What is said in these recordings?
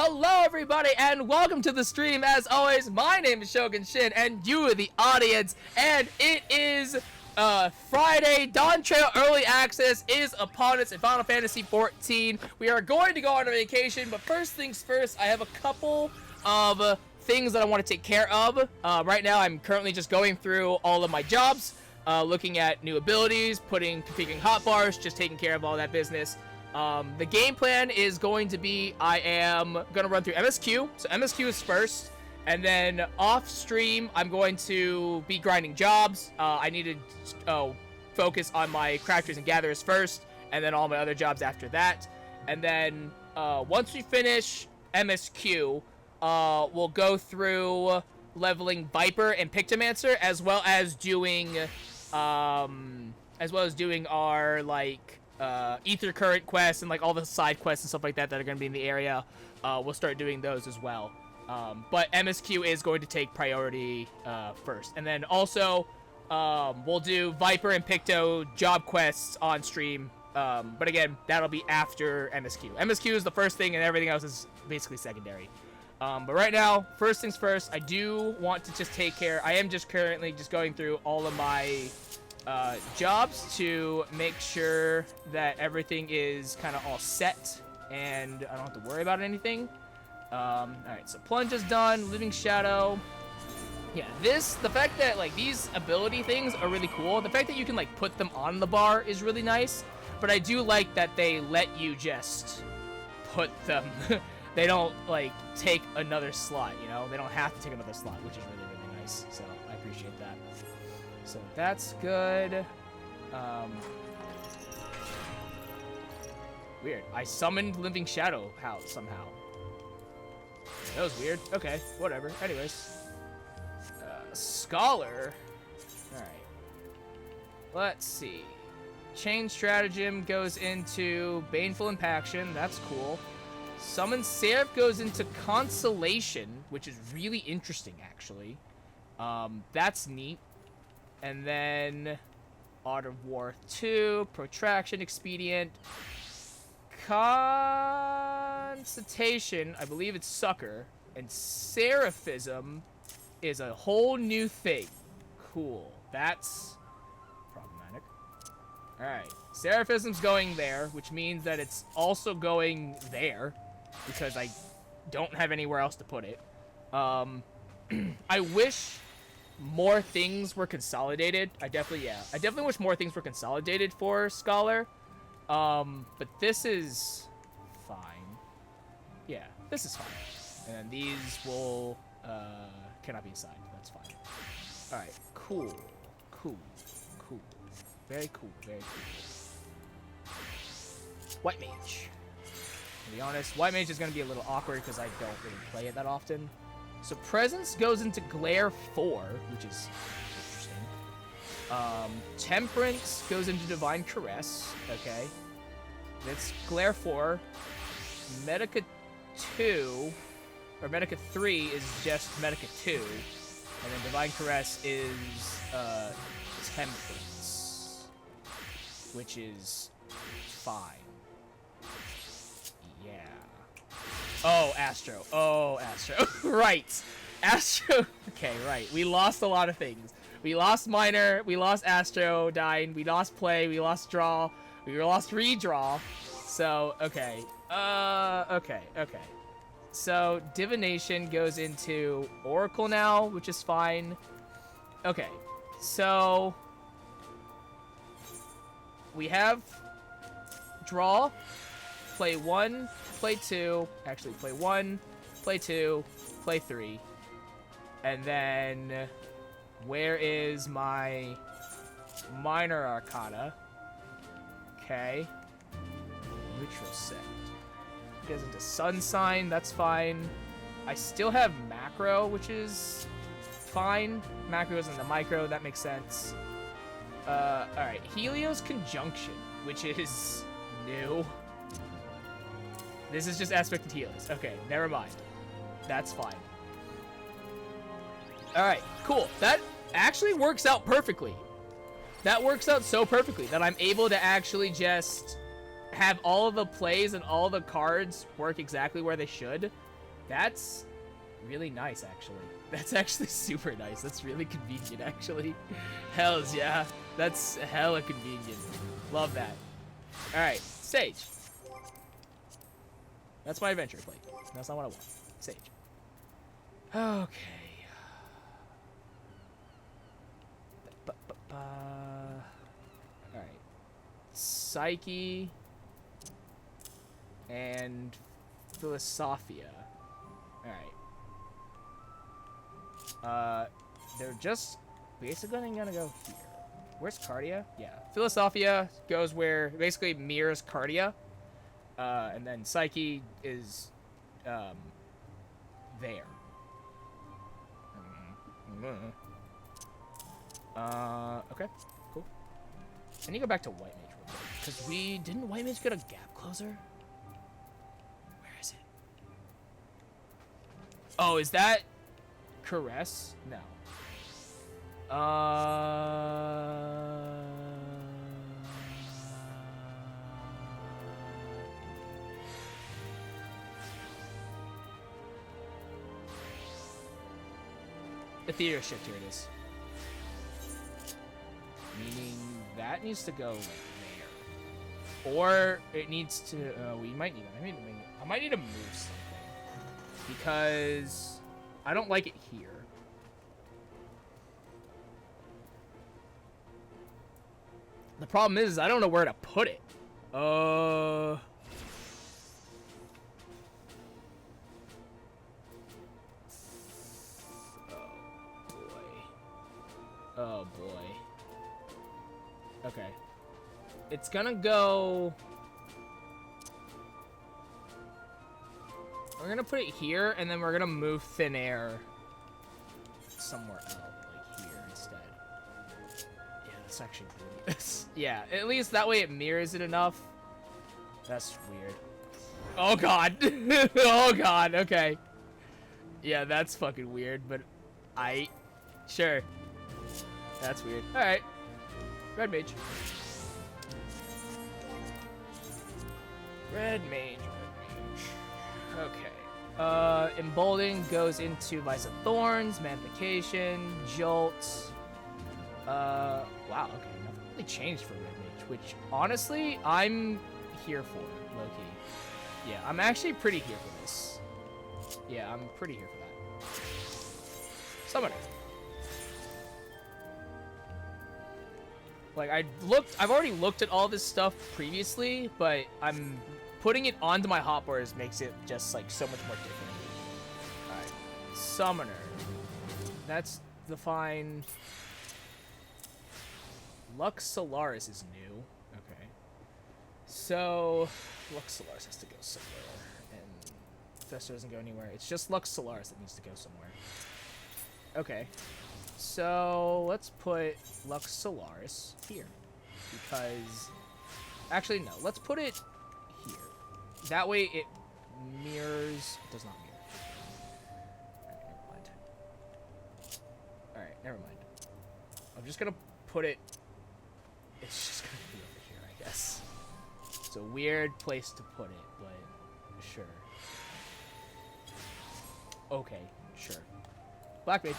Hello everybody and welcome to the stream. As always, my name is Shogun Shin and you are the audience, and it is Friday. Dawntrail Early Access is upon us in Final Fantasy XIV. We are going to go on a vacation, but first things first, I have a couple of things that I want to take care of. Right now I'm currently just going through all of my jobs, looking at new abilities, configuring hotbars, just taking care of all that business. The game plan is going to be, I am going to run through MSQ, so MSQ is first, and then off stream, I'm going to be grinding jobs. I need to focus on my crafters and gatherers first, and then all my other jobs after that. And then once we finish MSQ, we'll go through leveling Viper and Pictomancer, as well as doing our, like, ether current quests and like all the side quests and stuff like that that are going to be in the area. We'll start doing those as well, but MSQ is going to take priority first, and then also we'll do Viper and Picto job quests on stream, but again, that'll be after MSQ. MSQ is the first thing and everything else is basically secondary. But right now, first things first, I do want to just take care, I am just currently just going through all of my jobs to make sure that everything is kind of all set and I don't have to worry about anything. Alright, so Plunge is done, Living Shadow. Yeah, the fact that like these ability things are really cool. The fact that you can like put them on the bar is really nice, but I do like that they let you just put them. They don't like take another slot, you know? They don't have to take another slot, which is really, really nice. So I appreciate that. So that's good. Weird. I summoned Living Shadow out somehow. That was weird. Okay, whatever. Anyways. Scholar. Alright. Let's see. Chain Stratagem goes into Baneful Impaction. That's cool. Summon Seraph goes into Consolation, which is really interesting, actually. That's neat. And then Art of War 2, Protraction, Expedient, Consultation, I believe it's Succor, and Seraphism is a whole new thing. Cool. That's problematic. Alright. Seraphism's going there, which means that it's also going there, because I don't have anywhere else to put it. I wish more things were consolidated. I definitely wish more things were consolidated for Scholar. But this is fine. Yeah, this is fine. And then these will cannot be assigned. That's fine. Alright, cool. Very cool. White Mage. To be honest, White Mage is gonna be a little awkward because I don't really play it that often. So Presence goes into Glare 4, which is interesting. Temperance goes into Divine Caress. Okay. That's Glare 4. Medica 2, or Medica 3 is just Medica 2. And then Divine Caress is Temperance, which is fine. Yeah. Oh, Astro. Right. Astro. Okay, right. We lost a lot of things. We lost Minor. We lost Astro Dyne. We lost Play. We lost Draw. We lost Redraw. So, okay. Okay. So, Divination goes into Oracle now, which is fine. Okay. So, we have Draw, Play 1, Play 2, actually play 1, play 2, play 3, and then where is my Minor Arcana? Okay, neutral sect. Goes into Sun Sign, that's fine. I still have Macro, which is fine. Macro goes into Micro, that makes sense. Alright, Helios Conjunction, which is new. This is just Aspected Helios. Okay, never mind. That's fine. Alright, cool. That actually works out perfectly. That works out so perfectly that I'm able to actually just have all of the plays and all the cards work exactly where they should, that's really nice, actually. That's actually super nice. That's really convenient, actually. Hells yeah. That's hella convenient. Love that. Alright, Sage. That's my adventure plate. That's not what I want. Sage. Okay. Alright. Psyche and Philosophia. Alright. They're just basically gonna go here. Where's Cardia? Yeah. Philosophia goes where basically mirrors Cardia. And then Psyche is there. Okay, cool. I need to go back to White Mage real quick, because didn't White Mage get a gap closer? Where is it? Oh, is that Caress? No. Ethereal Shift, here it is. Meaning that needs to go there. Or it needs to, we might need it. I might need to move something. Because I don't like it here. The problem is I don't know where to put it. Oh boy. Okay. It's gonna go... We're gonna put it here, and then we're gonna move Thin Air somewhere else, like here instead. Yeah, that's actually really... yeah, at least that way it mirrors it enough. That's weird. Oh god! Oh god, okay. Yeah, that's fucking weird, but sure. That's weird. Alright. Red Mage. Red Mage. Okay. Embolden goes into Vice of Thorns, Magnification, Jolt. Wow, okay. Nothing really changed for Red Mage, which, honestly, I'm here for, low-key. Yeah, I'm actually pretty here for this. Yeah, I'm pretty here for that. Summoner. Like, I've already looked at all this stuff previously, but I'm putting it onto my hotbars makes it just, like, so much more different. Alright. Summoner. That's the fine. Lux Solaris is new. Okay. So, Lux Solaris has to go somewhere. And Fester doesn't go anywhere. It's just Lux Solaris that needs to go somewhere. Okay. So, let's put Lux Solaris here. Because... Actually, no. Let's put it here. That way it mirrors... It does not mirror. Alright, never mind. I'm just gonna put it... It's just gonna be over here, I guess. It's a weird place to put it, but... Sure. Okay, sure. Black Mage.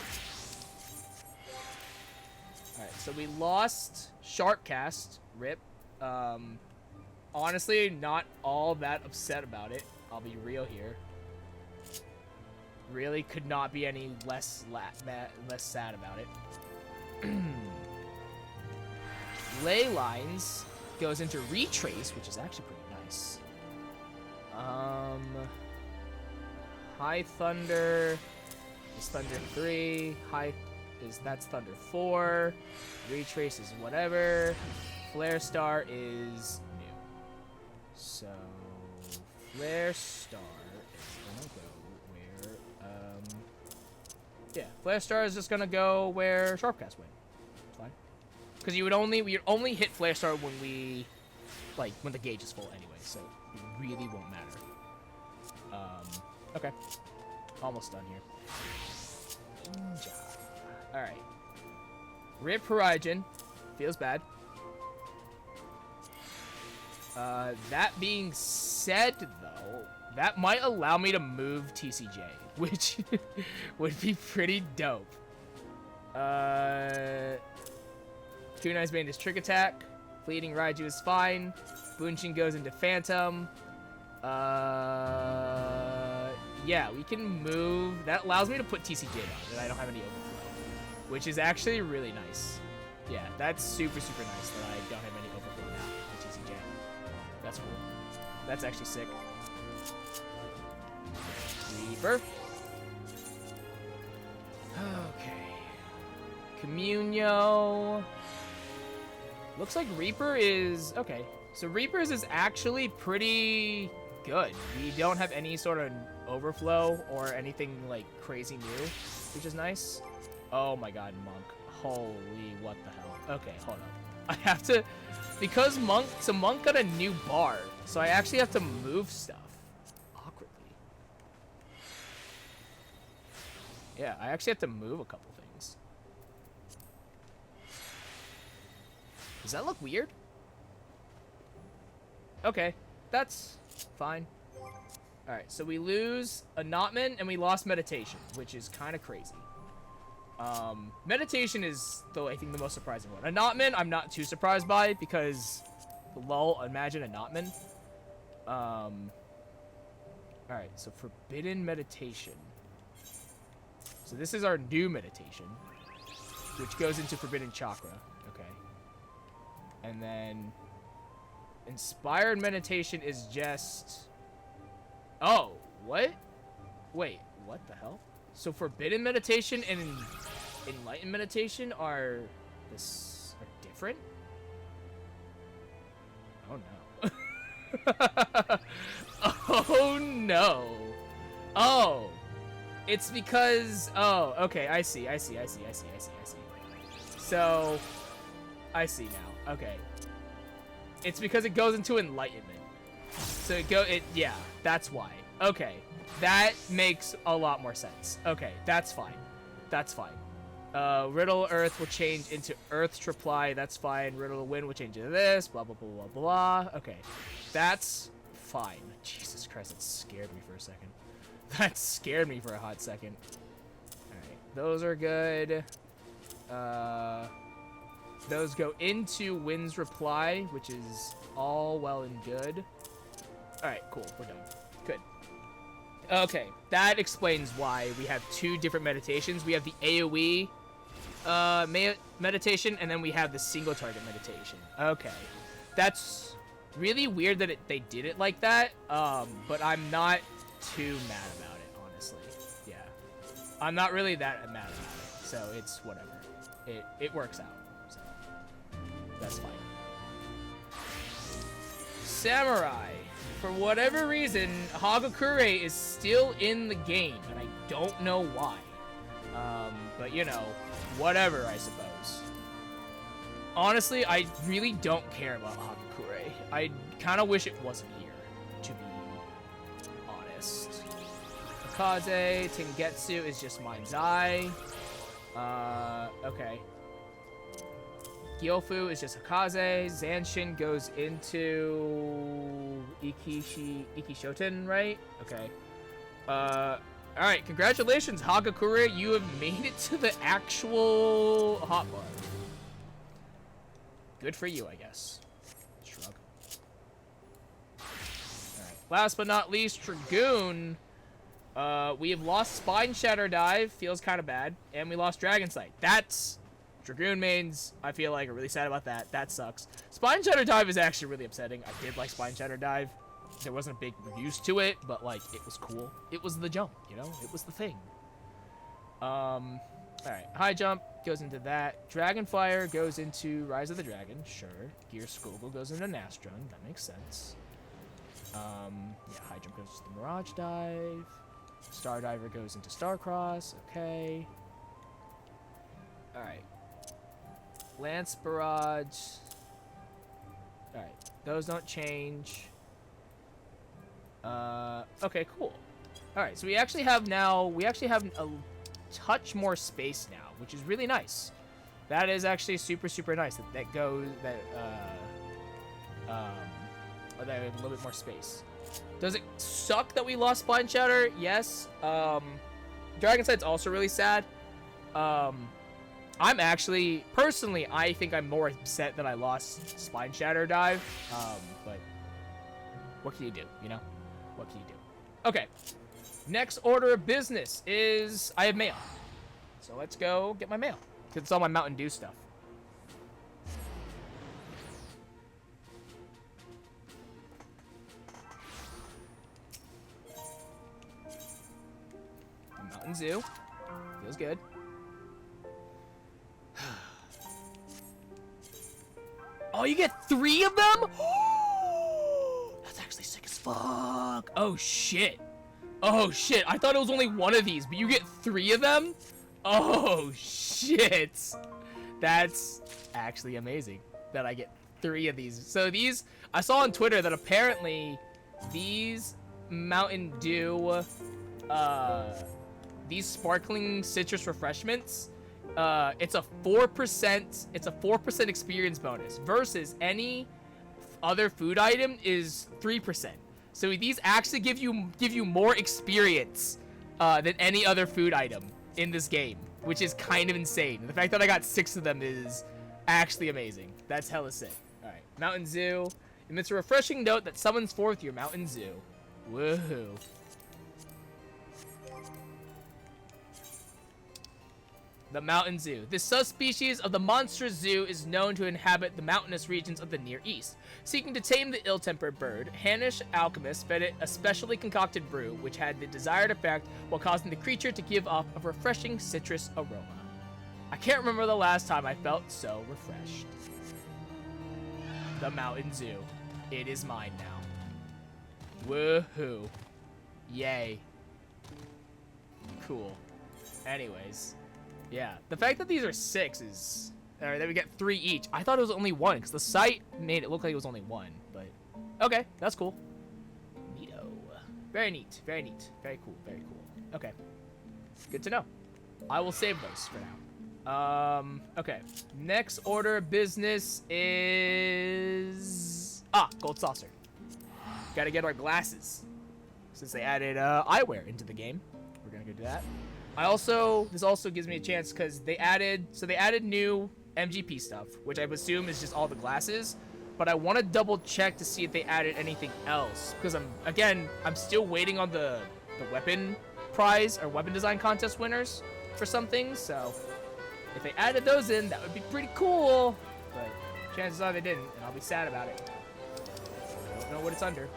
Alright, so we lost Sharpcast, rip. Honestly, not all that upset about it. I'll be real here. Really could not be any less sad about it. Ley Lines goes into Retrace, which is actually pretty nice. High Thunder is Thunder 3. That's Thunder 4. Retrace is whatever. Flare Star is new. So Flare Star is gonna go where yeah, Flare Star is just gonna go where Sharpcast went. It's fine. Because we'd only hit Flare Star when when the gauge is full anyway, so it really won't matter. Okay. Almost done here. Alright. Rip Horizon. Feels bad. That being said, though, that might allow me to move TCJ, which would be pretty dope. Kunai's Bane is Trick Attack. Fleeting Raiju is fine. Bunshin goes into Phantom. Yeah, we can move. That allows me to put TCJ on, and I don't have any overflow, which is actually really nice. Yeah, that's super, super nice that I don't have any overflow now with TCJ. That's cool. That's actually sick. Reaper. Okay. Communio. Looks like Reaper is... Okay. So Reaper's is actually pretty good. We don't have any sort of overflow or anything like crazy new, which is nice. Oh my god, Monk. Holy, what the hell. Okay, hold up. I have to... Because Monk got a new bar, so I actually have to move stuff. Awkwardly. Yeah, I actually have to move a couple things. Does that look weird? Okay, that's fine. Alright, so we lose Annotment and we lost Meditation, which is kind of crazy. Meditation is, though, I think the most surprising one. Annotment, I'm not too surprised by, because, lol, imagine Annotment. Alright, so Forbidden Meditation. So this is our new meditation, which goes into Forbidden Chakra. Okay. And then Inspired Meditation is just... Oh, what? Wait, what the hell? So Forbidden Meditation and Enlightened Meditation are different? Oh no. Oh no. Oh. It's because... Oh, okay, I see. So, I see now. Okay. It's because it goes into Enlightenment. So yeah, that's why. Okay. That makes a lot more sense. Okay, that's fine. That's fine. Riddle Earth will change into Earth's reply. That's fine. Riddle Wind will change into this. Blah, blah, blah, blah, blah. Okay. That's fine. Jesus Christ, that scared me for a second. That scared me for a hot second. Alright. Those are good. Those go into Wind's reply, which is all well and good. Alright, cool. We're done. Good. Okay, that explains why we have two different meditations. We have the AoE meditation, and then we have the single target meditation. Okay. That's really weird that they did it like that, but I'm not too mad about it, honestly. Yeah. I'm not really that mad about it, so it's whatever. It works out, so that's fine. Samurai. For whatever reason, Hagakure is still in the game, and I don't know why. But you know, whatever, I suppose. Honestly, I really don't care about Hagakure. I kind of wish it wasn't here, to be honest. Akaze, Tengetsu is just Mind's Eye. Okay. Gyofu is just Hakaze. Zanshin goes into Ikishoten, right? Okay. Alright, congratulations, Hagakure. You have made it to the actual hotbar. Good for you, I guess. Shrug. Alright. Last but not least, Dragoon. We have lost Spine Shatter Dive. Feels kind of bad. And we lost Dragon Sight. That's... Dragoon mains, I feel like, are really sad about that. That sucks. Spine Shatter Dive is actually really upsetting. I did like Spine Shatter Dive. There wasn't a big use to it, but, like, it was cool. It was the jump, you know? It was the thing. Alright. High Jump goes into that. Dragonfire goes into Rise of the Dragon. Sure. Gear Skogel goes into Nastron. That makes sense. Yeah, High Jump goes to the Mirage Dive. Star Diver goes into Starcross. Okay. Alright. Lance Barrage. Alright. Those don't change. Okay, cool. Alright, so we actually have a touch more space now, which is really nice. That is actually super, super nice. or that we have a little bit more space. Does it suck that we lost Spine Shatter? Yes. Dragon Sight's also really sad. I'm actually, personally, I think I'm more upset that I lost Spine Shatter Dive. But what can you do, you know? What can you do? Okay. Next order of business is I have mail. So let's go get my mail. Because it's all my Mountain Dew stuff. Mountain Zoo. Feels good. Oh, you get 3 of them? That's actually sick as fuck. Oh, shit. Oh, shit. I thought it was only 1 of these, but you get 3 of them? Oh, shit. That's actually amazing that I get 3 of these. So these, I saw on Twitter that apparently these Mountain Dew, these sparkling citrus refreshments, it's a 4% experience bonus versus any other food item is 3%. So these actually give you more experience than any other food item in this game, which is kind of insane. The fact that I got 6 of them is actually amazing. That's hella sick. All right, Mountain Zoo. Emits a refreshing note that summons forth your Mountain Zoo. Woohoo. The Mountain Zoo. This subspecies of the monstrous zoo is known to inhabit the mountainous regions of the Near East. Seeking to tame the ill-tempered bird, Hanish alchemists fed it a specially concocted brew, which had the desired effect while causing the creature to give off a refreshing citrus aroma. I can't remember the last time I felt so refreshed. The Mountain Zoo. It is mine now. Woohoo. Yay. Cool. Anyways. Yeah, the fact that these are 6 is, or that we get 3 each. I thought it was only 1 because the site made it look like it was only 1. But okay, that's cool. Neato. Very neat. Very neat. Very cool. Very cool. Okay, good to know. I will save those for now. Okay. Next order of business is gold saucer. Got to get our glasses since they added eyewear into the game. We're gonna go do that. This also gives me a chance because they added new MGP stuff, which I assume is just all the glasses, but I want to double check to see if they added anything else because I'm still waiting on the weapon prize or weapon design contest winners for some things. So if they added those in, that would be pretty cool, but chances are they didn't, and I'll be sad about it. I don't know what it's under.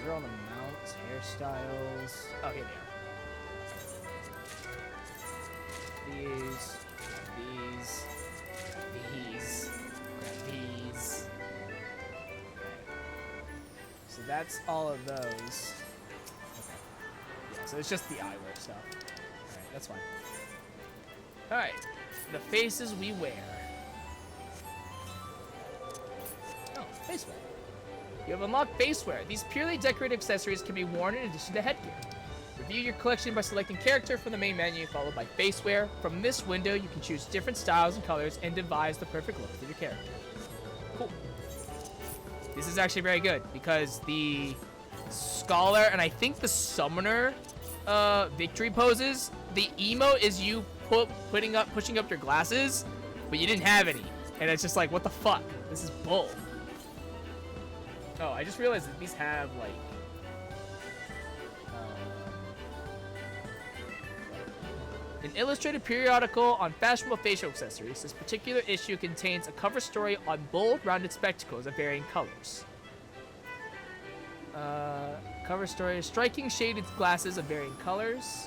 They're on the mounts, hairstyles. Oh, here they are. These. Okay. So that's all of those. Okay. Yeah, so it's just the eyewear stuff. Alright, that's fine. Alright. The faces we wear. Oh, face wear. You have unlocked facewear. These purely decorative accessories can be worn in addition to headgear. Review your collection by selecting character from the main menu, followed by facewear. From this window, you can choose different styles and colors and devise the perfect look for your character. Cool. This is actually very good because the Scholar and I think the Summoner victory poses, the emote is you pushing up your glasses, but you didn't have any. And it's just like, what the fuck? This is bull. Oh, I just realized that these have, like, an illustrated periodical on fashionable facial accessories. This particular issue contains a cover story on bold, rounded spectacles of varying colors. Cover story, striking shaded glasses of varying colors.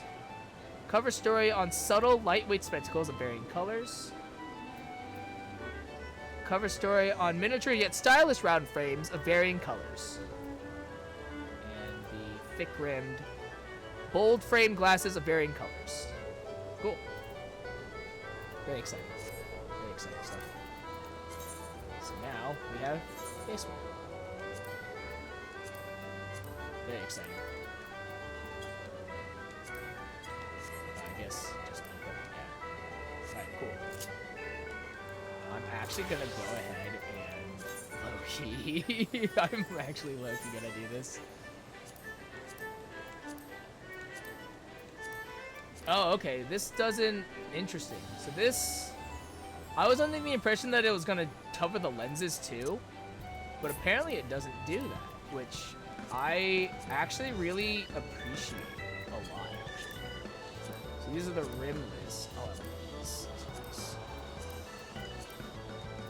Cover story on subtle, lightweight spectacles of varying colors. Cover story on miniature yet stylish round frames of varying colors. And the thick-rimmed, bold frame glasses of varying colors. Cool. Very exciting. Very exciting stuff. So now we have basement. Very exciting. I guess just yeah. Alright, cool. I'm actually gonna go ahead and low-key. I'm actually low-key gonna do this. Oh, okay. This doesn't... Interesting. So this... I was under the impression that it was going to cover the lenses too. But apparently it doesn't do that. Which I actually really appreciate a lot, actually. So these are the rimless. Oh, I like these.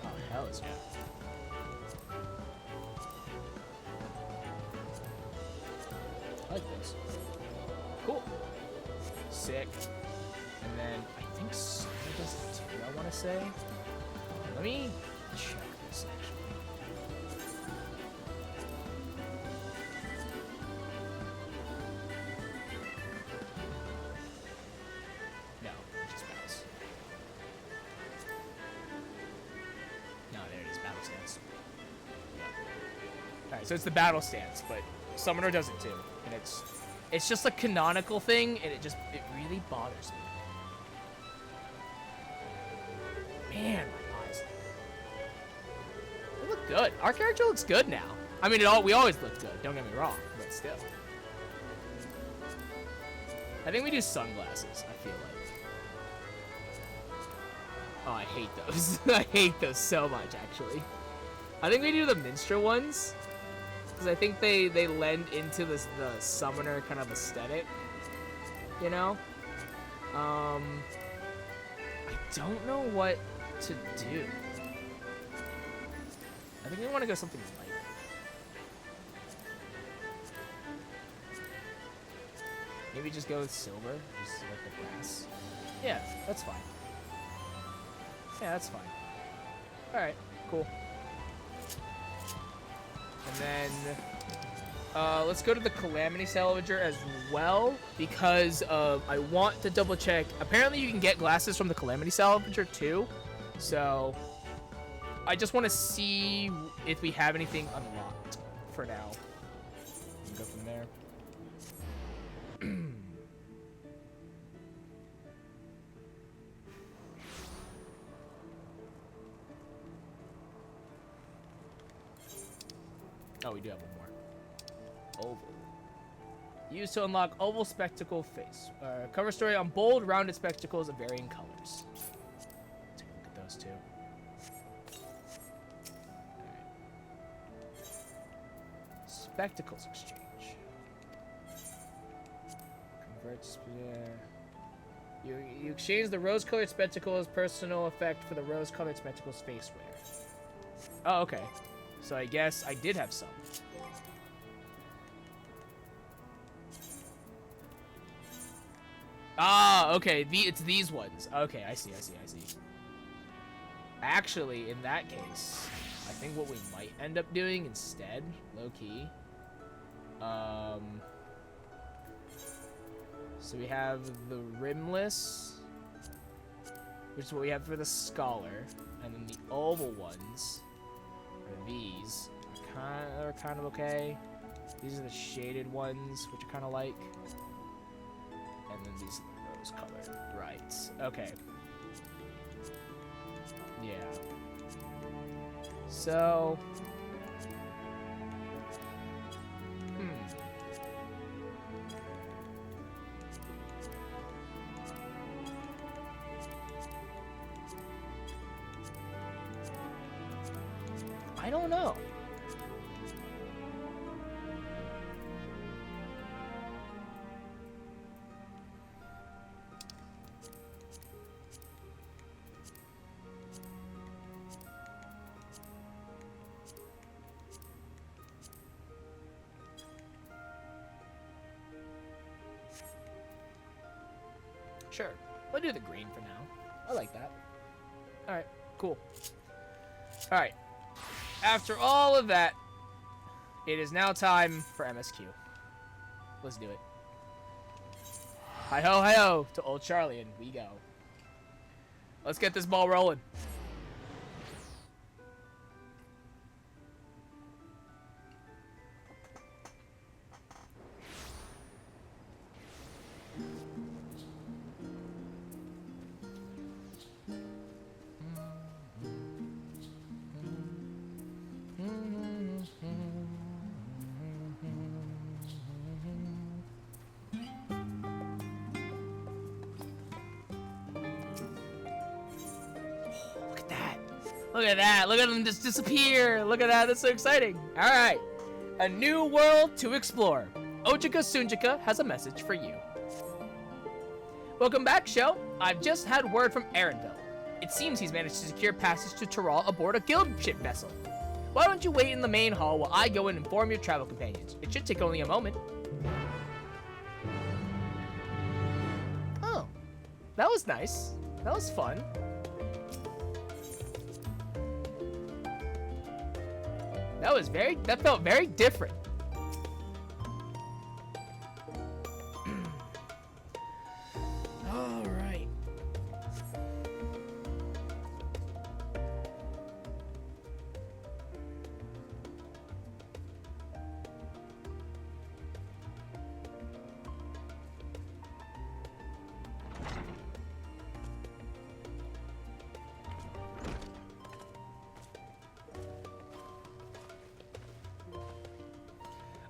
Oh, hell is yeah. I like this. Cool. Sick. And then I think Summer does it too, I want to say. Let me check this actually. No, just bounce. No, there it is, battle stance. Yeah. Alright, so it's the battle stance, but Summoner does it too. And it's just a canonical thing, and it really bothers me. Man, my eyes. They look good. Our character looks good now. I mean, we always look good, don't get me wrong, but still. I think we do sunglasses, I feel like. Oh, I hate those. I hate those so much, actually. I think we do the minstrel ones. Because I think they lend into the summoner kind of aesthetic, you know? I don't know what to do. I think we want to go something light. Maybe just go with silver, just like the grass. Yeah, that's fine. Yeah, that's fine. Alright, cool. And then, let's go to the Calamity Salvager as well, because I want to double check. Apparently you can get glasses from the Calamity Salvager too, so I just want to see if we have anything unlocked for now. Go from there. Oh, we do have one more. Oval. Used to unlock oval spectacle face. Cover story on bold, rounded spectacles of varying colors. Take a look at those two. Alright. Spectacles exchange. Converts. You exchange the rose-colored spectacles personal effect for the rose-colored spectacles face wear. Oh, okay. So I guess I did have some. Ah, okay. It's these ones. Okay, I see. Actually, in that case, I think what we might end up doing instead, low-key, so we have the rimless, which is what we have for the scholar, and then the oval ones. These are kind of okay. These are the shaded ones, which I kind of like. And then these are the rose colored. Right. Okay. Yeah. So. I don't know. Sure. We'll do the green for now. I like that. Alright, cool. Alright. After all of that, it is now time for MSQ. Let's do it. Hi-ho, hi-ho, to Old Charlie, and we go. Let's get this ball rolling. Look at that. Look at them just disappear. Look at that. That's so exciting. All right. A new world to explore. Ojika Sunjika has a message for you. Welcome back, show. I've just had word from Erenville. It seems he's managed to secure passage to Tyrrell aboard a guild ship vessel. Why don't you wait in the main hall while I go and inform your travel companions? It should take only a moment. Oh. That was nice. That was fun. That felt very different. All right.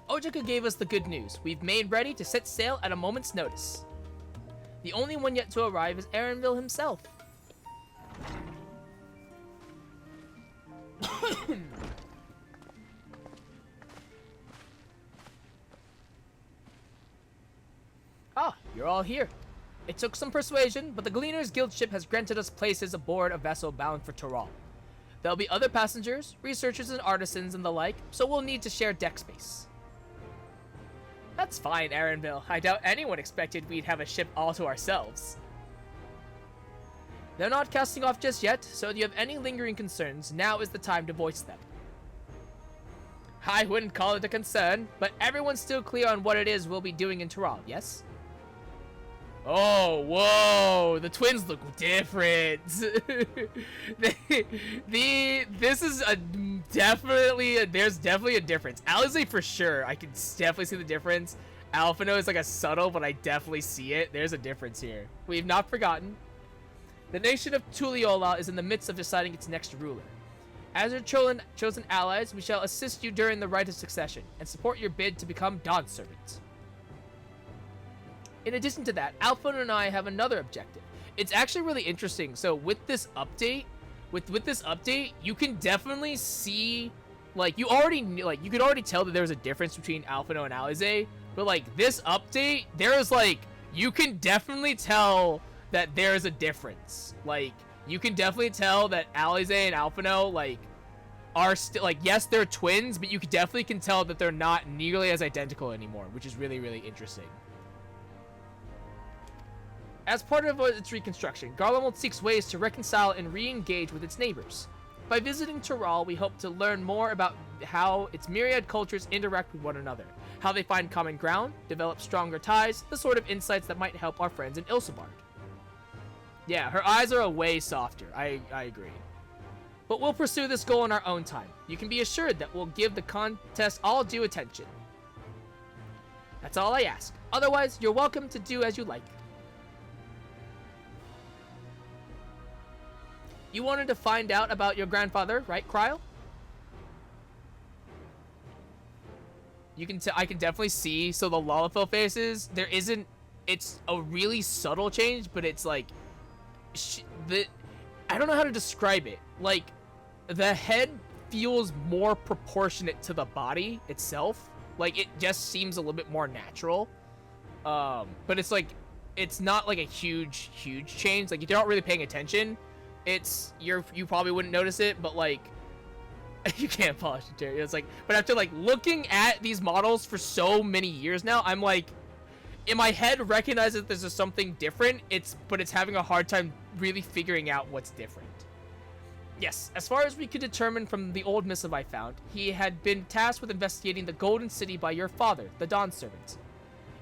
Ojika gave us the good news. We've made ready to set sail at a moment's notice. The only one yet to arrive is Erenville himself. Ah, you're all here. It took some persuasion, but the Gleaners Guild ship has granted us places aboard a vessel bound for Tyrrell. There'll be other passengers, researchers and artisans and the like, so we'll need to share deck space. That's fine, Erenville. I doubt anyone expected we'd have a ship all to ourselves. They're not casting off just yet, so if you have any lingering concerns, now is the time to voice them. I wouldn't call it a concern, but everyone's still clear on what it is we'll be doing in Tyrrell, yes? Oh, whoa, the twins look different. This is there's definitely a difference. Alize for sure, I can definitely see the difference. Alphino is like a subtle, but I definitely see it. There's a difference here. We've not forgotten. The nation of Tuliyola is in the midst of deciding its next ruler. As your chosen allies, we shall assist you during the rite of succession and support your bid to become Dawn servants. In addition to that, Alphino and I have another objective. It's actually really interesting. So with this update, with this update, you can definitely see, like, you could already tell that there's a difference between Alphino and Alize, but like this update, there's like, you can definitely tell that there's a difference. Like, you can definitely tell that Alize and Alphino, like, are still, like, yes, they're twins, but you definitely can tell that they're not nearly as identical anymore, which is really, really interesting. As part of its reconstruction, Garlemald seeks ways to reconcile and re-engage with its neighbors. By visiting Tyrrell, we hope to learn more about how its myriad cultures interact with one another, how they find common ground, develop stronger ties, the sort of insights that might help our friends in Ilsebard. Yeah, her eyes are way softer, I agree. But we'll pursue this goal in our own time. You can be assured that we'll give the contest all due attention. That's all I ask. Otherwise, you're welcome to do as you like. You wanted to find out about your grandfather, right, Cryle? I can definitely see, so the Lalafell faces, it's a really subtle change, but it's like, I don't know how to describe it. Like, the head feels more proportionate to the body itself. Like, it just seems a little bit more natural. But it's like, it's not like a huge change. Like, if you're not really paying attention, you probably wouldn't notice it, but like, you can't polish interior. It's like, but after like looking at these models for so many years now, I'm like, in my head recognizes that there's something different, but it's having a hard time really figuring out what's different. Yes, as far as we could determine from the old missive I found, he had been tasked with investigating the Golden City by your father, the Dawn Servant.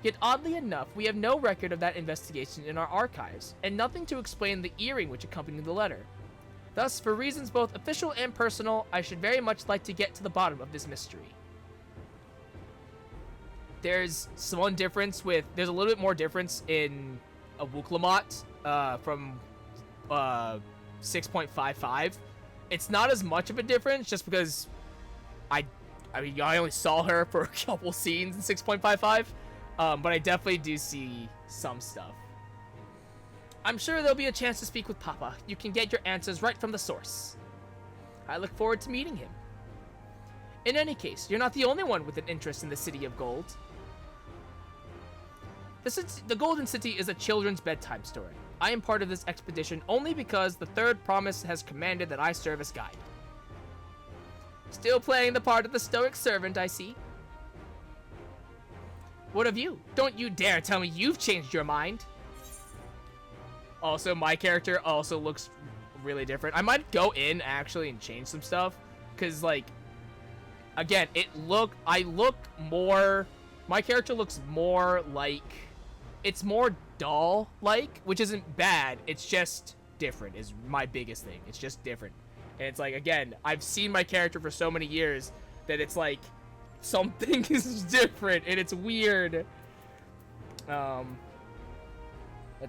Yet oddly enough, we have no record of that investigation in our archives, and nothing to explain the earring which accompanied the letter. Thus, for reasons both official and personal, I should very much like to get to the bottom of this mystery. There's a little bit more difference in a Wuklamot from 6.55. It's not as much of a difference just because I only saw her for a couple scenes in 6.55, but I definitely do see some stuff. I'm sure there'll be a chance to speak with Papa. You can get your answers right from the source. I look forward to meeting him. In any case, you're not the only one with an interest in the City of Gold. The Golden City is a children's bedtime story. I am part of this expedition only because the Third Promise has commanded that I serve as guide. Still playing the part of the stoic servant, I see. What of you? Don't you dare tell me you've changed your mind. Also, my character also looks really different. I might go in actually and change some stuff, because like, again, my character looks more like, it's more doll-like, which isn't bad. It's just different is my biggest thing. It's just different. And it's like, again, I've seen my character for so many years that it's like something is different and it's weird. Let's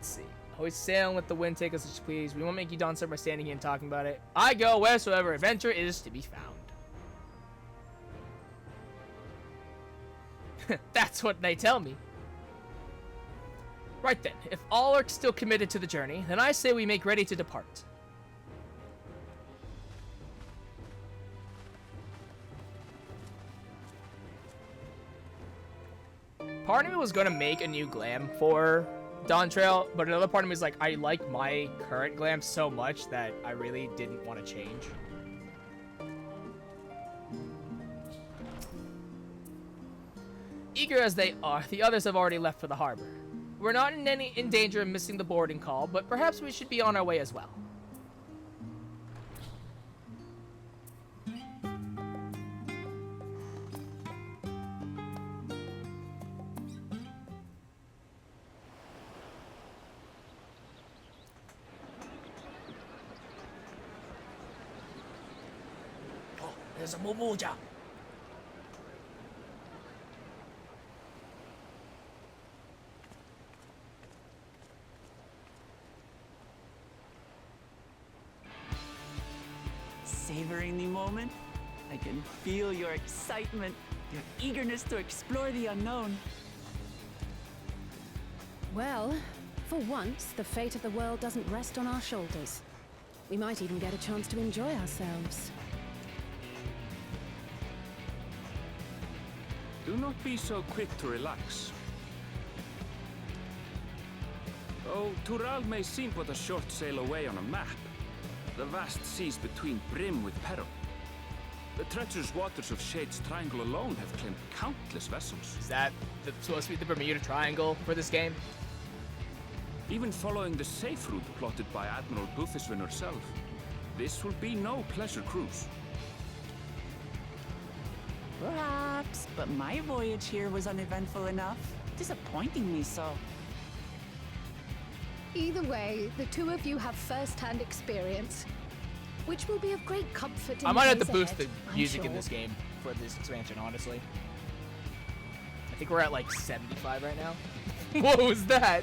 see. Always sailing with the wind, take us as you please. We won't make you done so by standing here and talking about it. I go wheresoever adventure is to be found. That's what they tell me. Right then, if all are still committed to the journey, then I say we make ready to depart. Part of me was going to make a new glam for Dawntrail, but another part of me is like, I like my current glam so much that I really didn't want to change. Eager as they are, the others have already left for the harbor. We're not in danger of missing the boarding call, but perhaps we should be on our way as well. Oh, there's a Momoja. Savoring the moment? I can feel your excitement, your eagerness to explore the unknown. Well, for once, the fate of the world doesn't rest on our shoulders. We might even get a chance to enjoy ourselves. Do not be so quick to relax. Though Tural may seem but a short sail away on a map, the vast seas between brim with peril. The treacherous waters of Shade's Triangle alone have claimed countless vessels. Is that supposed to be the Bermuda Triangle for this game? Even following the safe route plotted by Admiral Bufisvin herself, this will be no pleasure cruise. Perhaps, but my voyage here was uneventful enough. Disappointingly so. Either way, the two of you have first-hand experience, which will be of great comfort in I might have to days boost ahead, the I'm music sure. in this game for this expansion, honestly. I think we're at like 75 right now. What was that?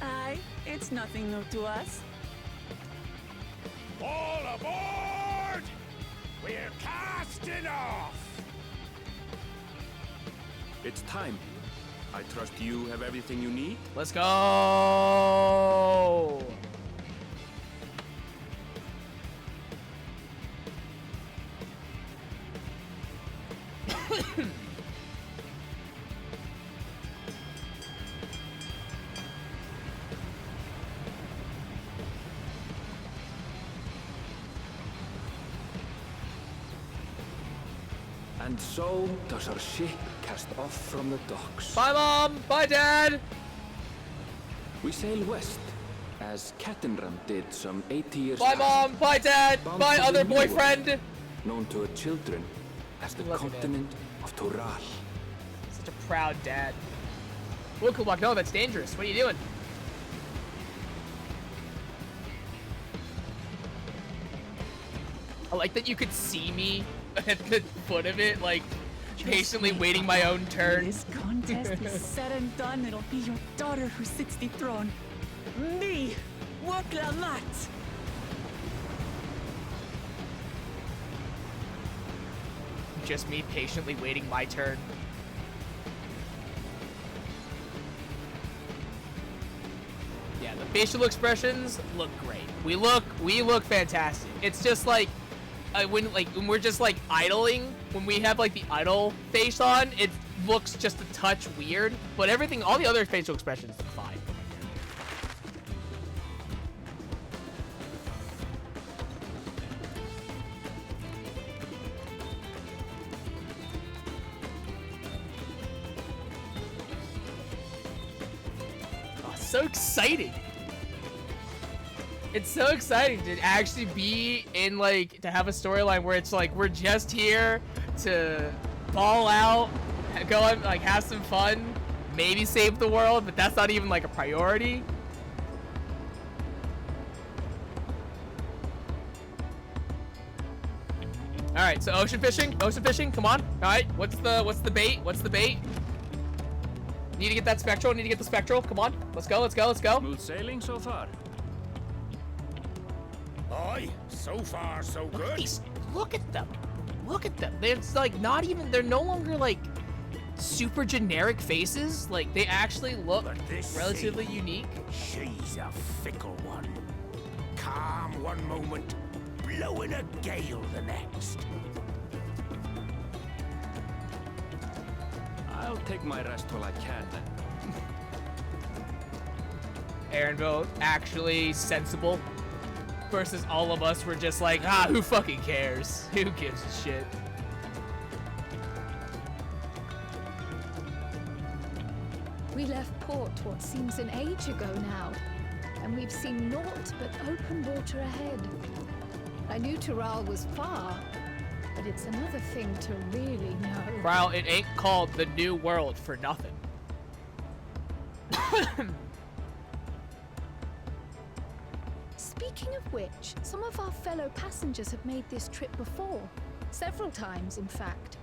Aye, it's nothing new to us. All aboard! We're casting off! It's time. I trust you have everything you need? Let's go! And so does our ship cast off from the docks. Bye, Mom! Bye, Dad! We sail west, as Cattenram did some 80 years Bye, past, Mom! Bye, Dad! bound Bye, for the other New World, boyfriend! known to her children as the Love you, continent of Tural. proud dad. Look, no, that's dangerous. What are you doing? I like that you could see me at the foot of it, like, patiently waiting my own turn. This contest is said and done. It'll be your daughter who sits the throne. Me, Woklamat. Just me patiently waiting my turn. Yeah, the facial expressions look great. We look fantastic. It's just like when we're just like idling, when we have like the idle face on, it looks just a touch weird. But everything, all the other facial expressions look fine. So exciting. It's so exciting to actually be in, like, to have a storyline where it's like we're just here to ball out, go and like have some fun, maybe save the world, but that's not even like a priority. All right, so ocean fishing, come on. All right, what's the bait? Need to get that spectral. Need to get the spectral. Come on. Let's go. Smooth sailing so far. Aye, so far so good. Look at them. It's like not even, they're no longer like super generic faces. Like they actually look But this relatively sea, unique. She's a fickle one. Calm one moment, blowing a gale the next. I'll take my rest while I can then. Aaronville actually sensible versus all of us were just like, who fucking cares? Who gives a shit? We left port what seems an age ago now, and we've seen naught but open water ahead. I knew Tural was far, but it's another thing to really know. Ryle, it ain't called the New World for nothing. Speaking of which, some of our fellow passengers have made this trip before. Several times, in fact.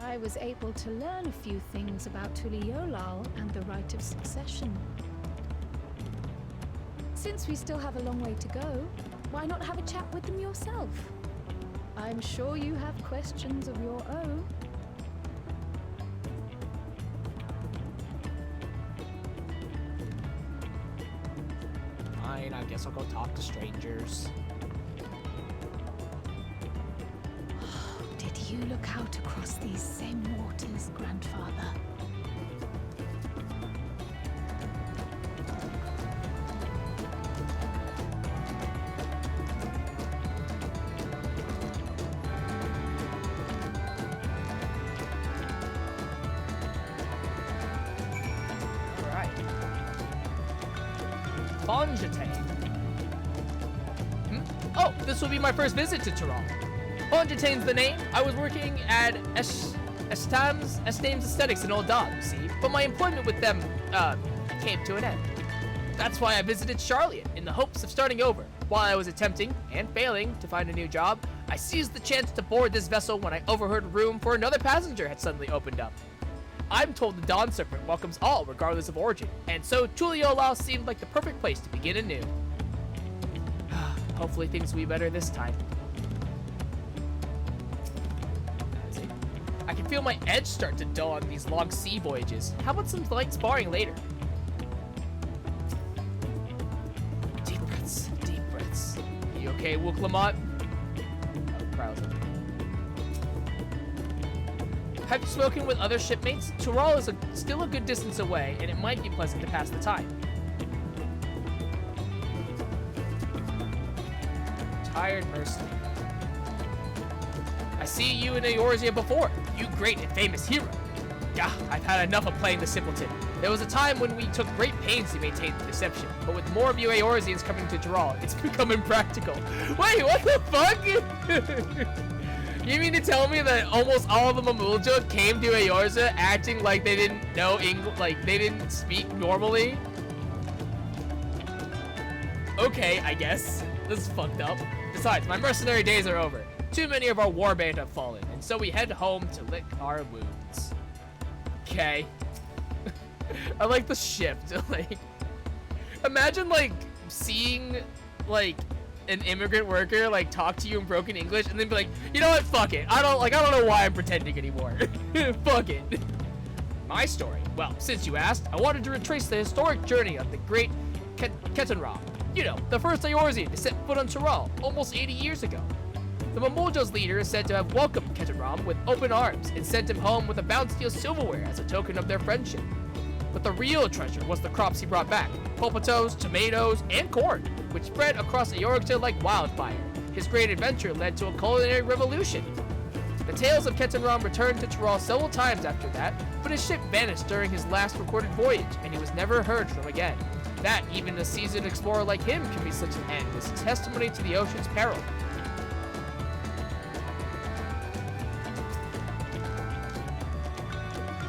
I was able to learn a few things about Tuliolal and the right of succession. Since we still have a long way to go, why not have a chat with them yourself? I'm sure you have questions of your own. Fine, I guess I'll go talk to strangers. Did you look out across these same waters, Grandfather? Oh, this will be my first visit to Tural. Bonjatane's the name. I was working at Estame's Aesthetics in Old Dog, you see, but my employment with them came to an end. That's why I visited Charlotte in the hopes of starting over. While I was attempting, and failing, to find a new job, I seized the chance to board this vessel when I overheard a room for another passenger had suddenly opened up. I'm told the Dawn Serpent welcomes all regardless of origin, and so Tuliolal seemed like the perfect place to begin anew. Hopefully things will be better this time. I can feel my edge start to dull on these long sea voyages. How about some light sparring later? Deep breaths, deep breaths. You okay, Wooklamot? Have you spoken with other shipmates? Tural is still a good distance away, and it might be pleasant to pass the time. Tired mercenary. I see you in Eorzea before. You great and famous hero. Gah, I've had enough of playing the simpleton. There was a time when we took great pains to maintain the deception, but with more of you Eorzeans coming to Tural, it's become impractical. Wait, what the fuck? You mean to tell me that almost all of the Mamulja came to Eorza acting like they didn't know English, like they didn't speak normally? Okay, I guess. This is fucked up. Besides, my mercenary days are over. Too many of our warband have fallen, and so we head home to lick our wounds. Okay. I like the shift. Like, imagine like seeing like an immigrant worker like talk to you in broken English and then be like, you know what, fuck it. I don't know why I'm pretending anymore. Fuck it. My story. Well, since you asked, I wanted to retrace the historic journey of the great Ketanra. You know, the first Eorzean to set foot on Tural almost 80 years ago. The Mamulja's leader is said to have welcomed Ketanram with open arms and sent him home with a bounty of silverware as a token of their friendship. But the real treasure was the crops he brought back: polpatoes, tomatoes, and corn, which spread across Eorza like wildfire. His great adventure led to a culinary revolution. The tales of Ketanram returned to Tural several times after that, but his ship vanished during his last recorded voyage, and he was never heard from again. That even a seasoned explorer like him can be such an end as testimony to the ocean's peril.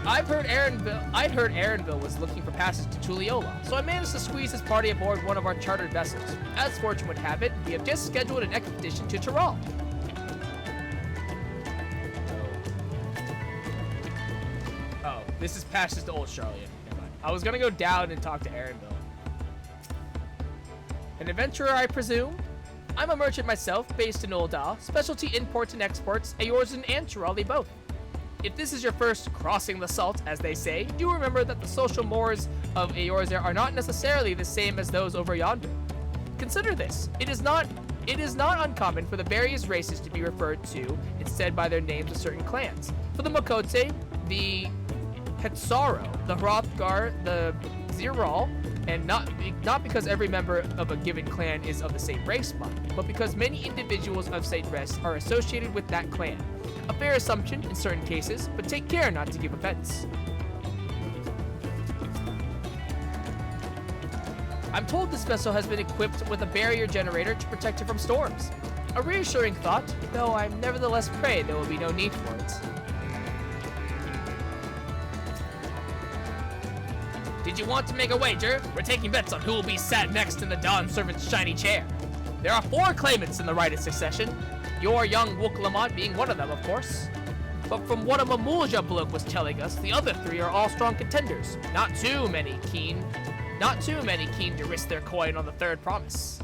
I'd heard Aaronville was looking for passage to Tuliola, so I managed to squeeze his party aboard one of our chartered vessels. As fortune would have it, we have just scheduled an expedition to Tural. Oh, this is passage to Old Charlotte. Never mind. I was gonna go down and talk to Aaronville. An adventurer, I presume? I'm a merchant myself, based in Ul'dah, specialty imports and exports, Eorzan and Turali both. If this is your first crossing the salt, as they say, do remember that the social mores of Eorza are not necessarily the same as those over yonder. Consider this: it is not uncommon for the various races to be referred to instead by their names of certain clans. For the Makotse, the Hetsaro, the Hrothgar, the Ziral, and not because every member of a given clan is of the same race, but because many individuals of said race are associated with that clan. A fair assumption in certain cases, but take care not to give offense. I'm told this vessel has been equipped with a barrier generator to protect it from storms. A reassuring thought, though I nevertheless pray there will be no need for it. Did you want to make a wager? We're taking bets on who will be sat next in the Dawn Servant's shiny chair. There are 4 claimants in the right of succession, your young Wook Lamont being one of them, of course. But from what a Mamulja bloke was telling us, the other 3 are all strong contenders. Not too many keen to risk their coin on the 3rd promise.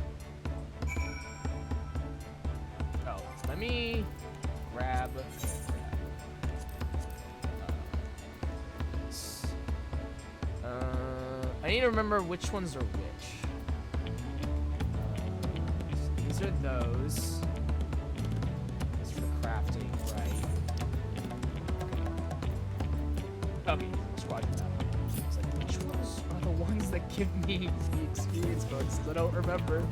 Oh, let me grab. I need to remember which ones are which. These are those. These are for crafting, right? Okay, squad battle. It's like, which ones are the ones that give me the experience bonus? I don't remember.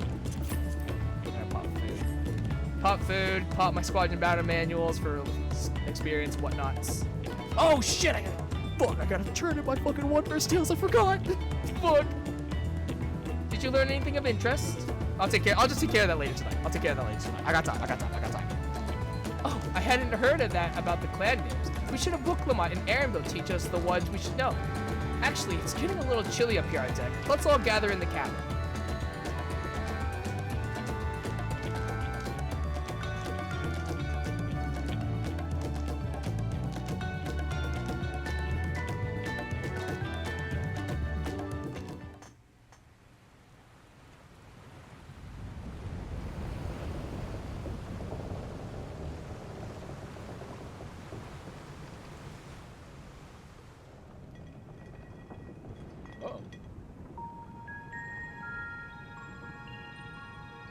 Pop food, pop my squadron battle manuals for experience, whatnots. Oh shit! I gotta turn in my fucking Wondrous Tales. I forgot. Fuck. Did you learn anything of interest? I'll just take care of that later tonight. I got time. Oh, I hadn't heard of that about the clan names. We should have booked Lamont and Aaronville teach us the ones we should know. Actually, it's getting a little chilly up here on deck. Let's all gather in the cabin.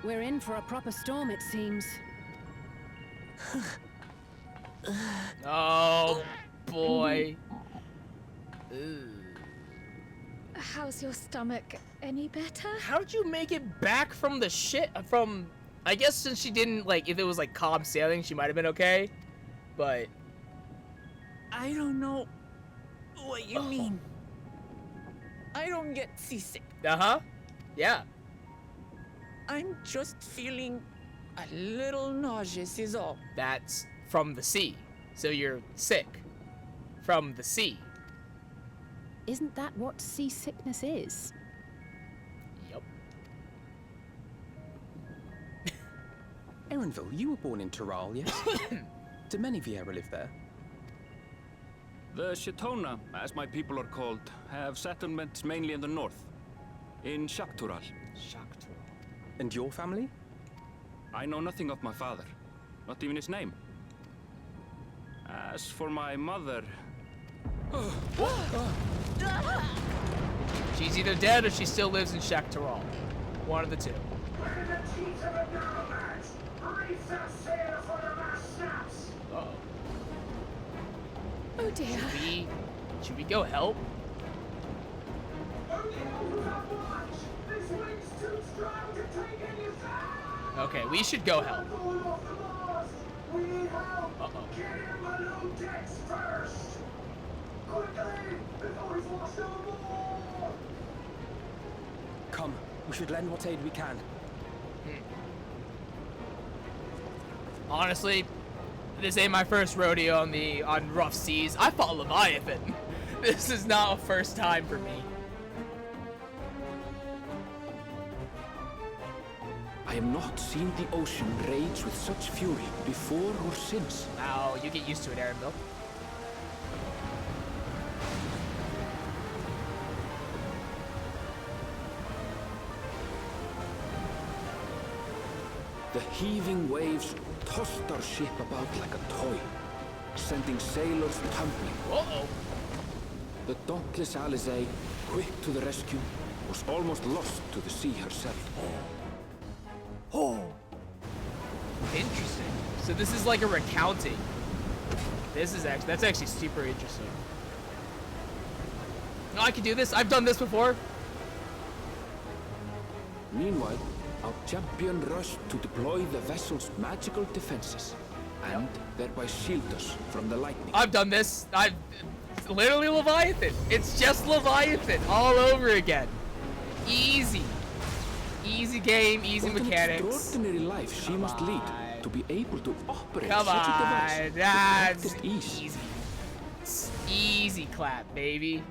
We're in for a proper storm, it seems. Oh, boy. How's your stomach? Any better? How'd you make it back from the shit? I guess since she didn't, like, if it was, like, calm sailing, she might have been okay. But... I don't know what you mean. I don't get seasick. Uh-huh. Yeah. I'm just feeling a little nauseous is all. That's from the sea. So you're sick from the sea. Isn't that what seasickness is? Yep. Erenville, you were born in Tural, yes? Do many Vieira live there? The Shatona, as my people are called, have settlements mainly in the north, in Shaktural. And your family? I know nothing of my father, not even his name. As for my mother, She's either dead or she still lives in Shaktural. One of the two. Uh-oh. Oh dear. Should we go help? Okay, we should go help. Uh-oh. Come, we should lend what aid we can. Honestly, this ain't my first rodeo on rough seas. I fought Leviathan. This is not a first time for me. I have not seen the ocean rage with such fury before or since. Now you get used to it, Erenville. The heaving waves tossed our ship about like a toy, sending sailors tumbling. Uh-oh. The dauntless Alizé, quick to the rescue, was almost lost to the sea herself. Interesting. So this is like a recounting. That's actually super interesting. No, I can do this. I've done this before. Meanwhile, our champion rushed to deploy the vessel's magical defenses, and thereby shield us from the lightning. I've done this. It's literally Leviathan. It's just Leviathan all over again. Easy. Easy game, easy What mechanics. an extraordinary life she must lead to be able to operate Come such a on, device that's with ease. easy. It's easy clap, baby.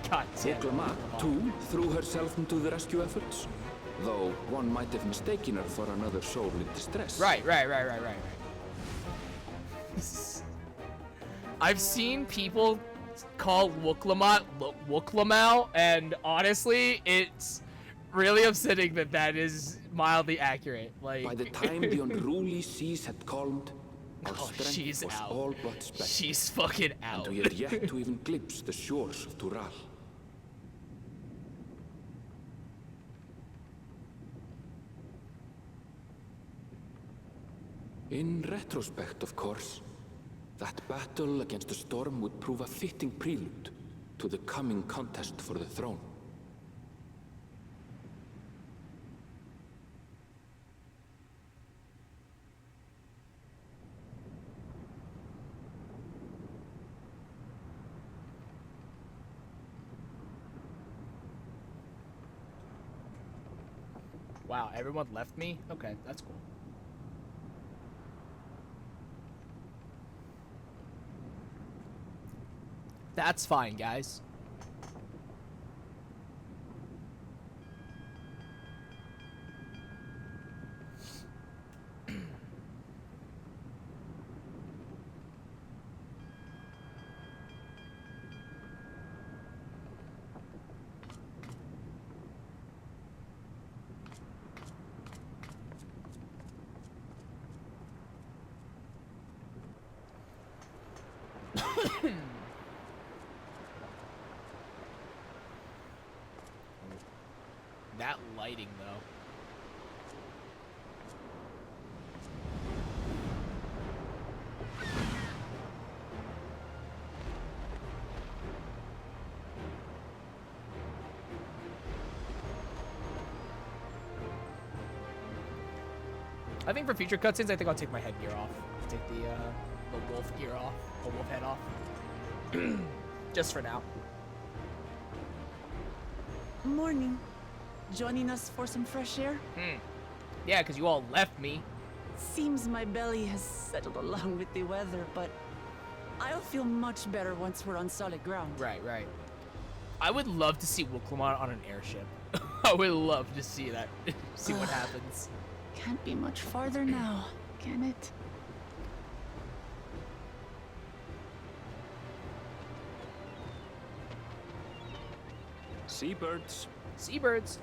God damn it. Oklama, too, threw herself into the rescue efforts, though one might have mistaken her for another soul in distress. Right. I've seen people call Wooklamat Wooklamau, and honestly, it's really upsetting that is mildly accurate. Like, By the time the unruly seas had calmed, our strength she's was out. all but spent, She's fucking out. and we had yet to even glimpse the shores of Tural. In retrospect, of course, that battle against the storm would prove a fitting prelude to the coming contest for the throne. Wow, everyone left me? Okay, that's cool. That's fine, guys. That lighting, though. I think for future cutscenes, I think I'll take my headgear off. Take the wolf gear off, the wolf head off. Just for now. Morning. Joining us for some fresh air? Yeah, because you all left me. Seems my belly has settled along with the weather, but I'll feel much better once we're on solid ground. Right, right. I would love to see Wooklamon on an airship. I would love to see that. See what happens. Can't be much farther now, can it? Seabirds. Seabirds.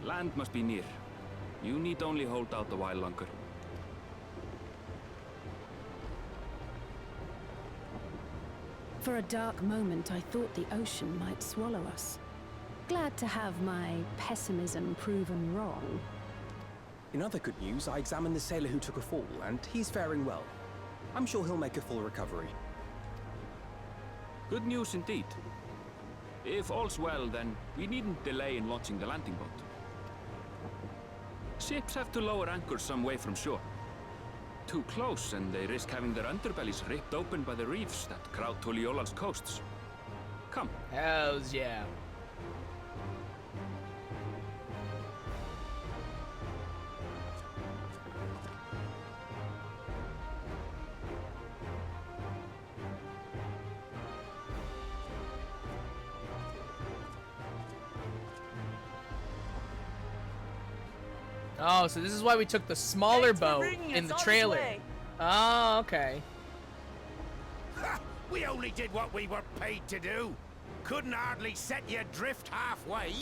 Land must be near. You need only hold out a while longer. For a dark moment, I thought the ocean might swallow us. Glad to have my pessimism proven wrong. In other good news, I examined the sailor who took a fall, and he's faring well. I'm sure he'll make a full recovery. Good news indeed. If all's well, then we needn't delay in launching the landing boat. Ships have to lower anchors some way from shore. Too close, and they risk having their underbellies ripped open by the reefs that crowd Tuliola's coasts. Come. Hells yeah. Oh, so this is why we took the smaller boat in the trailer. Oh, okay. Ha! We only did what we were paid to do. Couldn't hardly set you adrift halfway.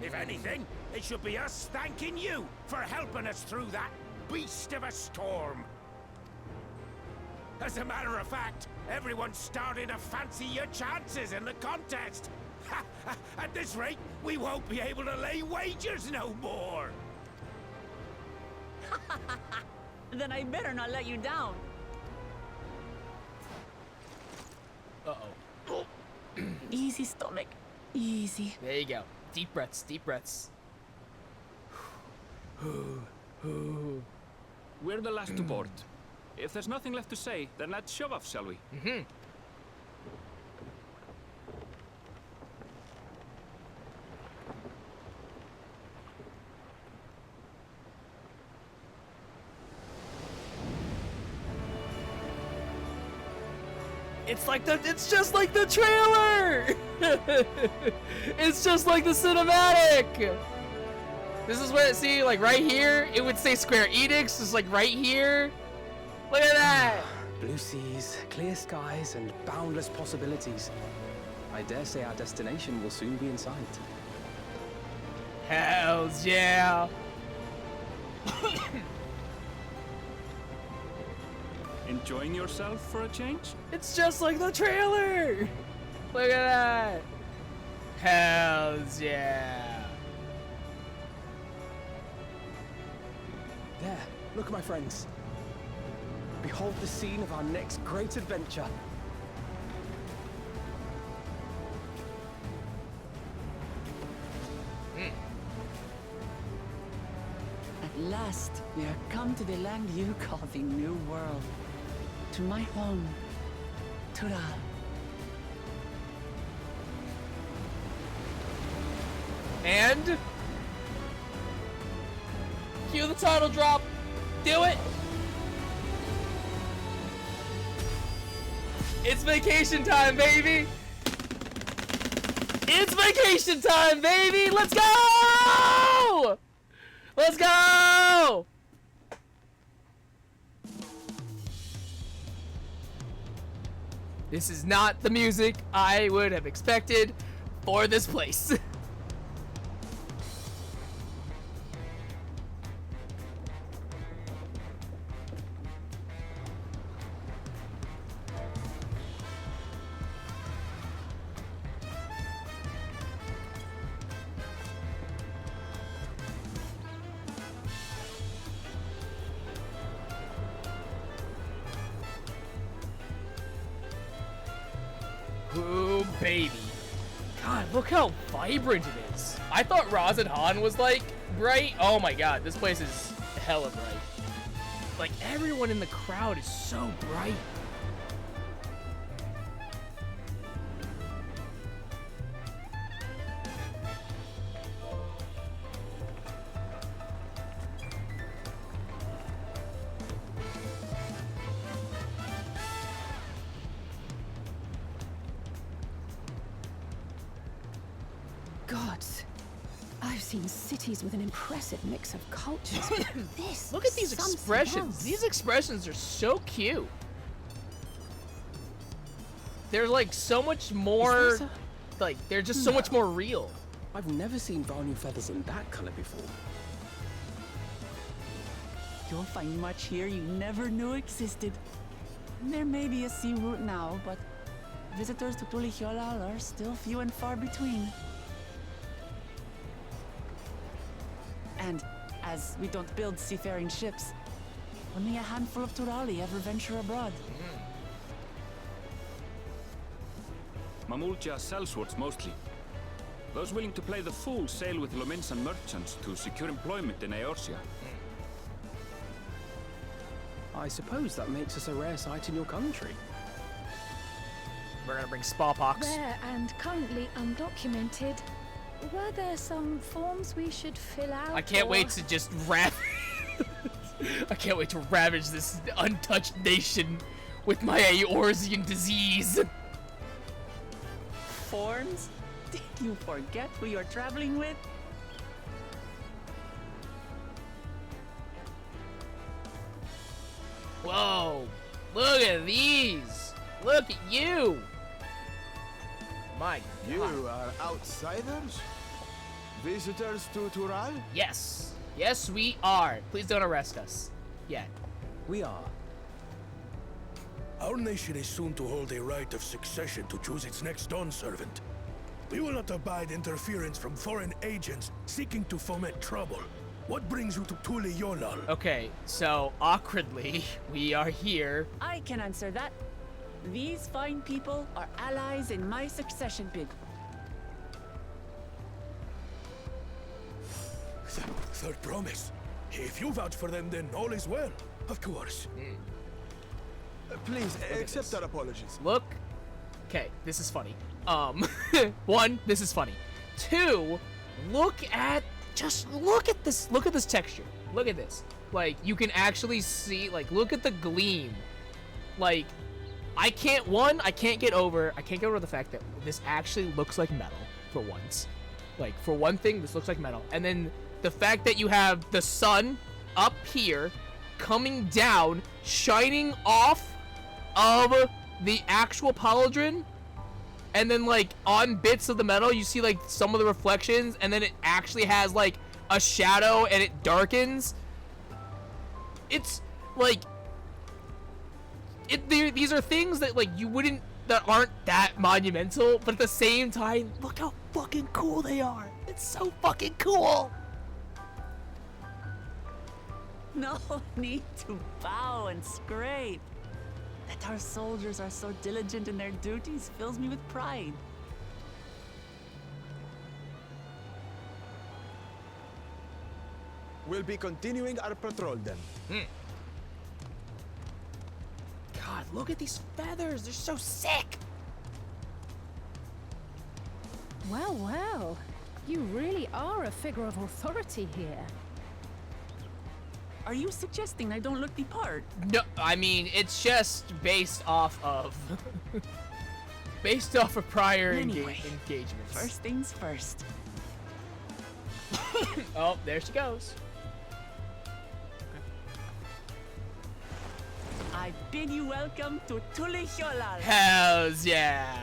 If anything, it should be us thanking you for helping us through that beast of a storm. As a matter of fact, everyone's starting to fancy your chances in the contest. At this rate, we won't be able to lay wagers no more. Then I better not let you down. Uh-oh. Easy, stomach. Easy. There you go. Deep breaths, deep breaths. We're the last to board. If there's nothing left to say, then let's shove off, shall we? Mm-hmm. It's just like the trailer! It's just like the cinematic! This is where, see, like right here, it would say Square Enix, just like right here. Look at that! Blue seas, clear skies, and boundless possibilities. I dare say our destination will soon be in sight. Hells yeah! Enjoying yourself for a change? It's just like the trailer! Look at that! Hells yeah! There, look, my friends. Behold the scene of our next great adventure. At last, we are come to the land you call the New World. To my home, Tural. And cue the title drop. Do it. It's vacation time, baby. It's vacation time, baby. Let's go. Let's go. This is not the music I would have expected for this place. Ooh, baby. God, look how vibrant it is. I thought Razadhan was, like, bright. Oh my god, this place is hella bright. Like, everyone in the crowd is so bright. Gods. I've seen cities with an impressive mix of cultures, but this Look at these is something expressions. else. These expressions are so cute. They're like so much more, Is this like they're just so much more real. I've never seen Vanu feathers in that color before. You'll find much here you never knew existed. There may be a sea route now, but visitors to Tulihyolal are still few and far between. And as we don't build seafaring ships, only a handful of Turali ever venture abroad. Mamulja sellswords mostly. Those willing to play the fool sail with Lominsan merchants to secure employment in Eorzea. I suppose that makes us a rare sight in your country. We're gonna bring smallpox. Rare and currently undocumented. Were there some forms we should fill out? I can't or- wait to just I can't wait to ravage this untouched nation with my Eorzean disease. Forms? Did you forget who you're traveling with? Whoa! Look at these! Look at you! My You God. are outsiders? Visitors to Tural? Yes. Yes, we are. Please don't arrest us. Yet. We are. Our nation is soon to hold a right of succession to choose its next Dawn servant. We will not abide interference from foreign agents seeking to foment trouble. What brings you to Tulihyolal? Okay, so awkwardly, we are here. I can answer that. These fine people are allies in my succession bid. Third promise. If you vouch for them, then all is well. Of course. Please, at accept this. our apologies. Look. Okay, this is funny. One, this is funny. Two, just look at this. Look at this texture. Look at this. Like, you can actually see, like, look at the gleam. Like, I can't get over the fact that this actually looks like metal for once. Like, for one thing, this looks like metal. And then the fact that you have the sun up here coming down, shining off of the actual pauldron, and then like on bits of the metal you see like some of the reflections, and then it actually has like a shadow and it darkens. It's like these are things that like that aren't that monumental, but at the same time, look how fucking cool they are. It's so fucking cool. No need to bow and scrape. That our soldiers are so diligent in their duties fills me with pride. We'll be continuing our patrol then. God, look at these feathers. They're so sick. Well, well. You really are a figure of authority here. Are you suggesting I don't look the part? No, I mean, it's just based off of prior Anyway, engagements. First things first. Oh, there she goes. I bid you welcome to Tulihyolal. Hells yeah.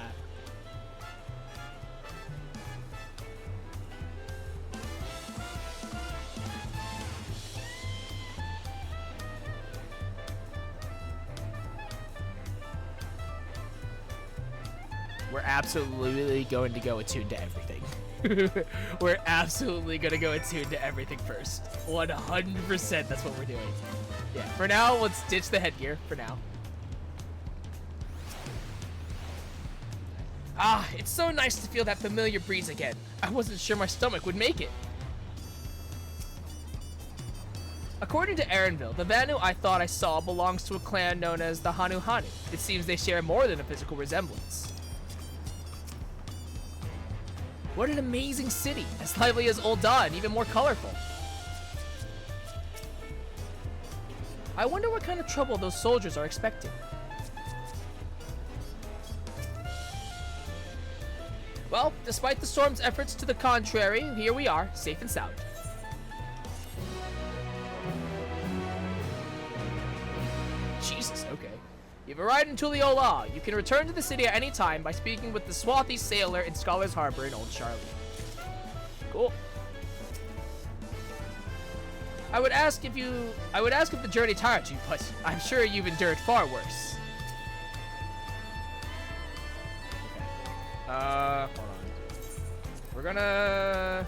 We're absolutely going to go attuned to everything. We're absolutely going to go attuned to everything first. 100% that's what we're doing. Yeah, for now, let's ditch the headgear for now. Ah, it's so nice to feel that familiar breeze again. I wasn't sure my stomach would make it. According to Aaronville, the Vanu I thought I saw belongs to a clan known as the Hanu Hanu. It seems they share more than a physical resemblance. What an amazing city, as lively as Ul'dah and even more colorful. I wonder what kind of trouble those soldiers are expecting. Well, despite the storm's efforts to the contrary, here we are, safe and sound. Jesus, okay. You've arrived in Tulliola. You can return to the city at any time by speaking with the swarthy sailor in Scholar's Harbor in Old Charlie. Cool. I would ask if the journey tired you, but I'm sure you've endured far worse. Hold on. We're gonna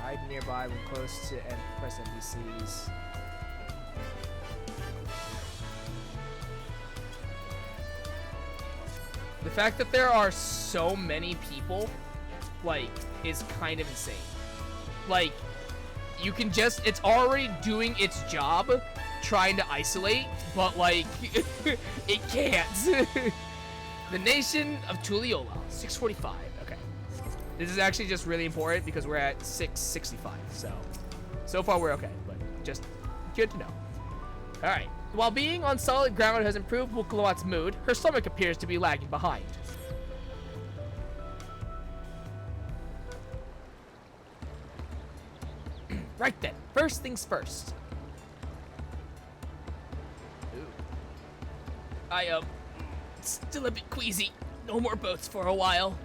hide nearby when close to press NPCs. The fact that there are so many people, like, is kind of insane. Like, you can just, it's already doing its job trying to isolate, but, like, it can't. The nation of Tulliola, 645. Okay. This is actually just really important because we're at 665, so far we're okay, but just good to know. Alright. While being on solid ground has improved Wookaloat's mood, her stomach appears to be lagging behind. Right then, first things first. Ooh. I, still a bit queasy. No more boats for a while.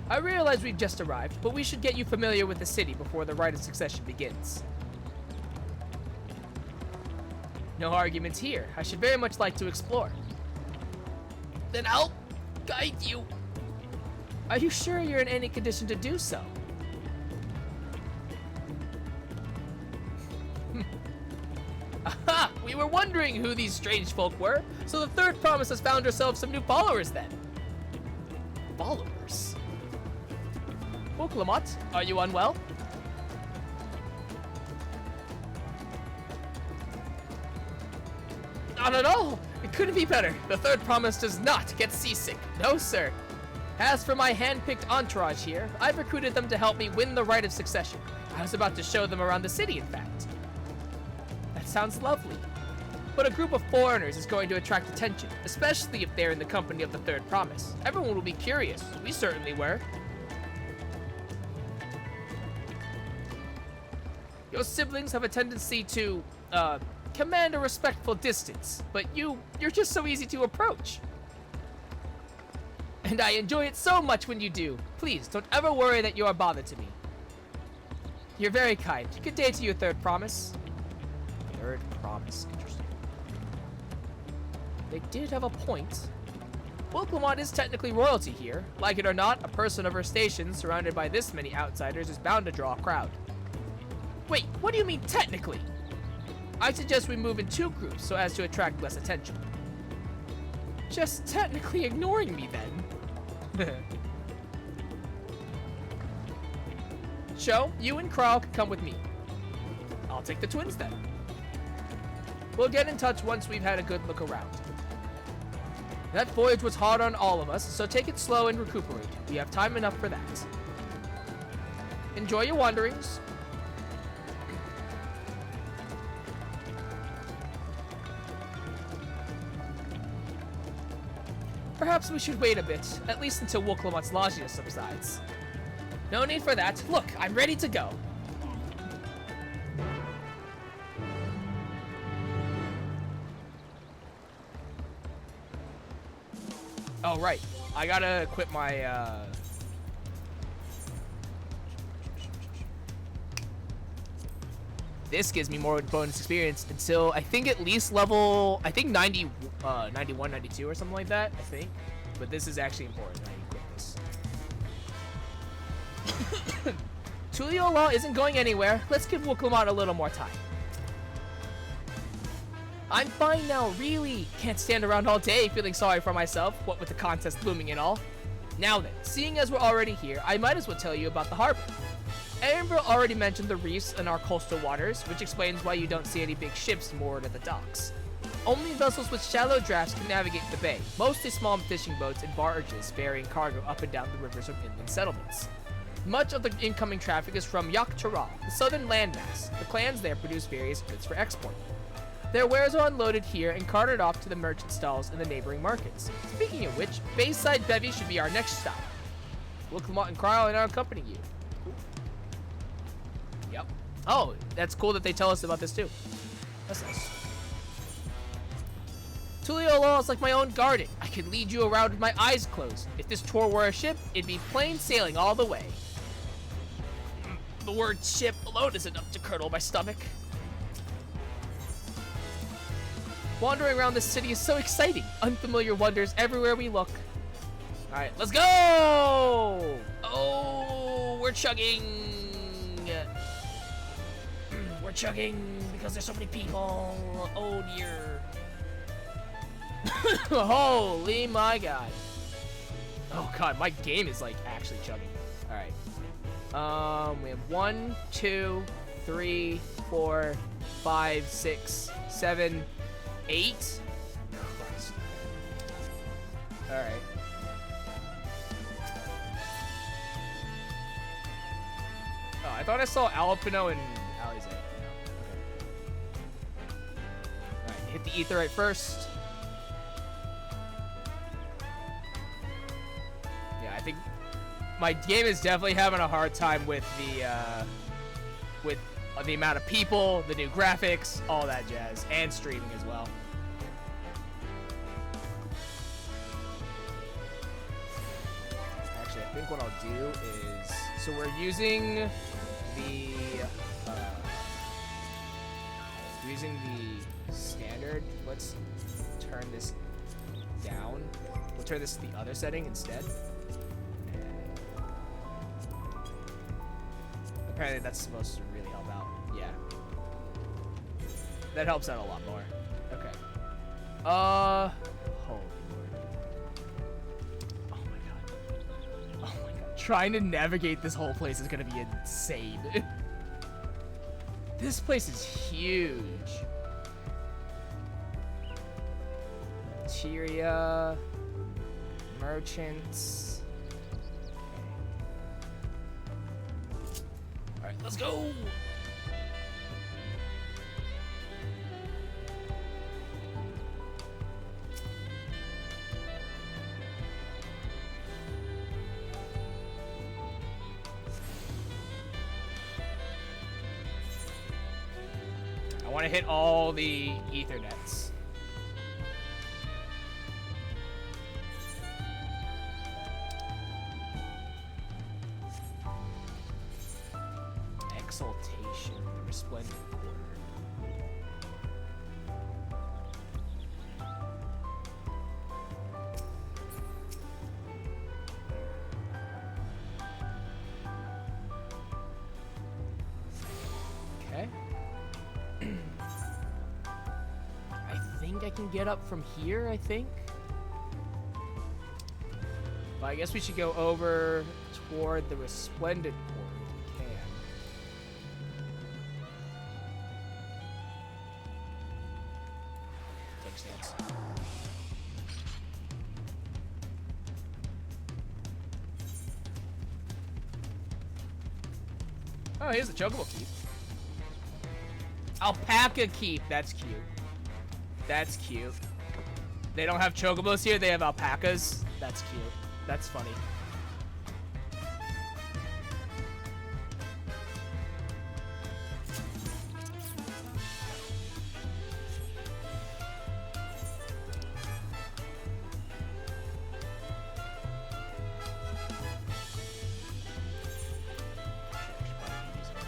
I realize we've just arrived, but we should get you familiar with the city before the rite of succession begins. No arguments here. I should very much like to explore. Then I'll guide you. Are you sure you're in any condition to do so? Aha! We were wondering who these strange folk were, so the third promise has found herself some new followers then. Followers? Wookalaat, are you unwell? Not at all! It couldn't be better. The third promise does not get seasick. No, sir. As for my hand-picked entourage here, I've recruited them to help me win the rite of succession. I was about to show them around the city, in fact. That sounds lovely. But a group of foreigners is going to attract attention, especially if they're in the company of the third promise. Everyone will be curious. We certainly were. Your siblings have a tendency to, command a respectful distance, but you're just so easy to approach. And I enjoy it so much when you do. Please, don't ever worry that you are a bother to me. You're very kind. Good day to you, third promise. Third promise. Interesting. They did have a point. Wookalaat is technically royalty here. Like it or not, a person of her station surrounded by this many outsiders is bound to draw a crowd. Wait, what do you mean technically? I suggest we move in two groups so as to attract less attention. Just technically ignoring me then. Cho, you and Kral can come with me. I'll take the twins then. We'll get in touch once we've had a good look around. That voyage was hard on all of us, so take it slow and recuperate. We have time enough for that. Enjoy your wanderings. Perhaps we should wait a bit, at least until Wookalaat's nausea subsides. No need for that. Look, I'm ready to go. Oh, right. I gotta equip my, This gives me more bonus experience until, I think, at least level, I think 91, 92 or something like that, I think. But this is actually important. I equip this. Tulliola isn't going anywhere. Let's give Wookalaat a little more time. I'm fine now, really. Can't stand around all day feeling sorry for myself, what with the contest looming and all. Now then, seeing as we're already here, I might as well tell you about the harbor. Amber already mentioned the reefs in our coastal waters, which explains why you don't see any big ships moored at the docks. Only vessels with shallow drafts can navigate the bay, mostly small fishing boats and barges ferrying cargo up and down the rivers of inland settlements. Much of the incoming traffic is from Dawntrail, the southern landmass. The clans there produce various goods for export. Their wares are unloaded here and carted off to the merchant stalls in the neighboring markets. Speaking of which, Bayside Bevy should be our next stop. Will Clement and Cryle and I'll accompany you. Cool. Yep. Oh, that's cool that they tell us about this too. That's nice. Tuliolo is like my own garden. I could lead you around with my eyes closed. If this tour were a ship, it'd be plain sailing all the way. The word ship alone is enough to curdle my stomach. Wandering around this city is so exciting. Unfamiliar wonders everywhere we look. All right, let's go! Oh, we're chugging. We're chugging because there's so many people. Oh dear. Holy my god. Oh god, my game is like actually chugging. All right. We have 1, 2, 3, 4, 5, 6, 7, 8. Christ. All right. Oh, I thought I saw Alpino and Alizé. No. Okay. Alright, hit the Aetheryte first. Yeah, I think my game is definitely having a hard time with the amount of people, the new graphics, all that jazz, and streaming as well. Actually, I think what I'll do is, so we're using the standard. Let's turn this down. We'll turn this to the other setting instead. Apparently that's supposed to really help out. Yeah. That helps out a lot more. Okay. Holy Lord. Oh my god. Oh my god. Trying to navigate this whole place is gonna be insane. This place is huge. Tyria. Merchants. Alright, let's go! I want to hit all the Ethernets. Exaltation, the Resplendent Quarter. Okay. I think I can get up from here, I think. But I guess we should go over toward the Resplendent Quarter if we can. Take stance. Oh, here's the Chocobo Keep. Alpaca Keep. That's cute. That's cute. They don't have Chocobos here. They have alpacas. That's cute. That's funny.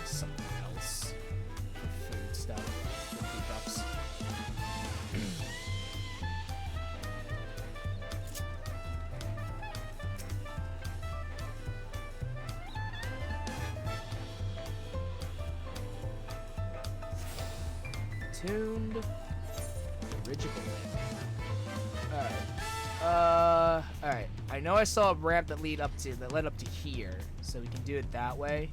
Something else for food stuff. For food buffs. Tuned dirigible. Alright. I know I saw a ramp that led up to here, so we can do it that way.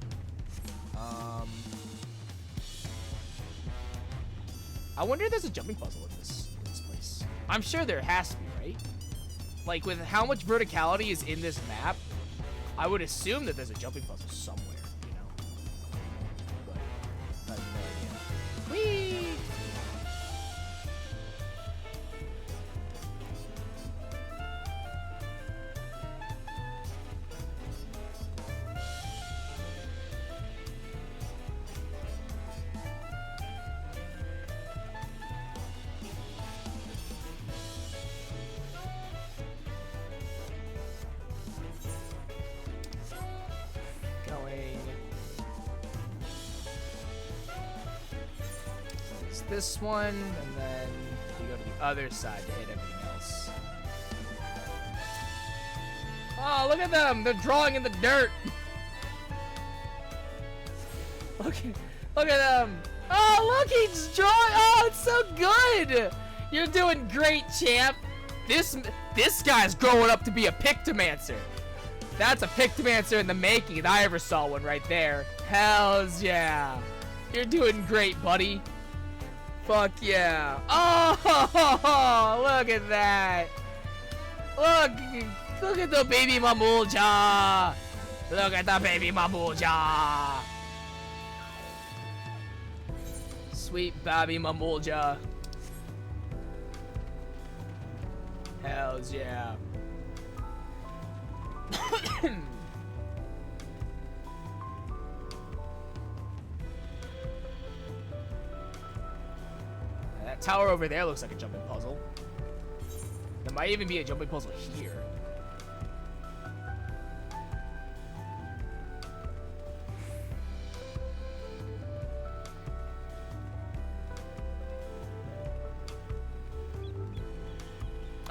I wonder if there's a jumping puzzle in this place. I'm sure there has to be, right? Like, with how much verticality is in this map, I would assume that there's a jumping puzzle somewhere, you know? But I have no idea. Whee! this one, and then you go to the other side to hit everything else. Oh, look at them! They're drawing in the dirt! Look at them! Oh, look, he's drawing! Oh, it's so good! You're doing great, champ! This guy's growing up to be a Pictomancer. That's a Pictomancer in the making if I ever saw one right there. Hells yeah. You're doing great, buddy. Fuck yeah. Oh, look at that. Look at the baby Mamulja. Look at the baby Mamulja. Sweet baby Mamulja. Hells yeah. That tower over there looks like a jumping puzzle. There might even be a jumping puzzle here.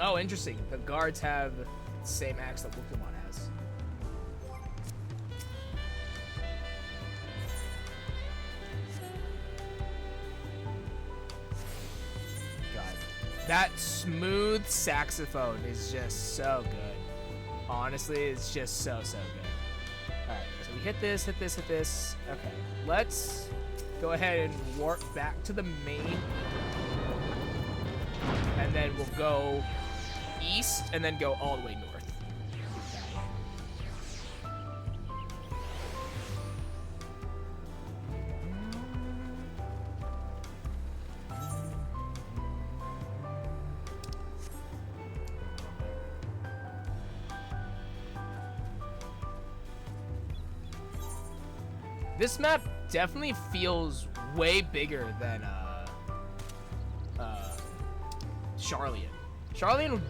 Oh, interesting. The guards have the same axe that Pokemon has. God. That smooth saxophone is just so good. Honestly, it's just so good. Alright, so we hit this. Okay, let's go ahead and warp back to the main. And then we'll go east and then go all the way north. This map definitely feels way bigger than Charlian. Charlian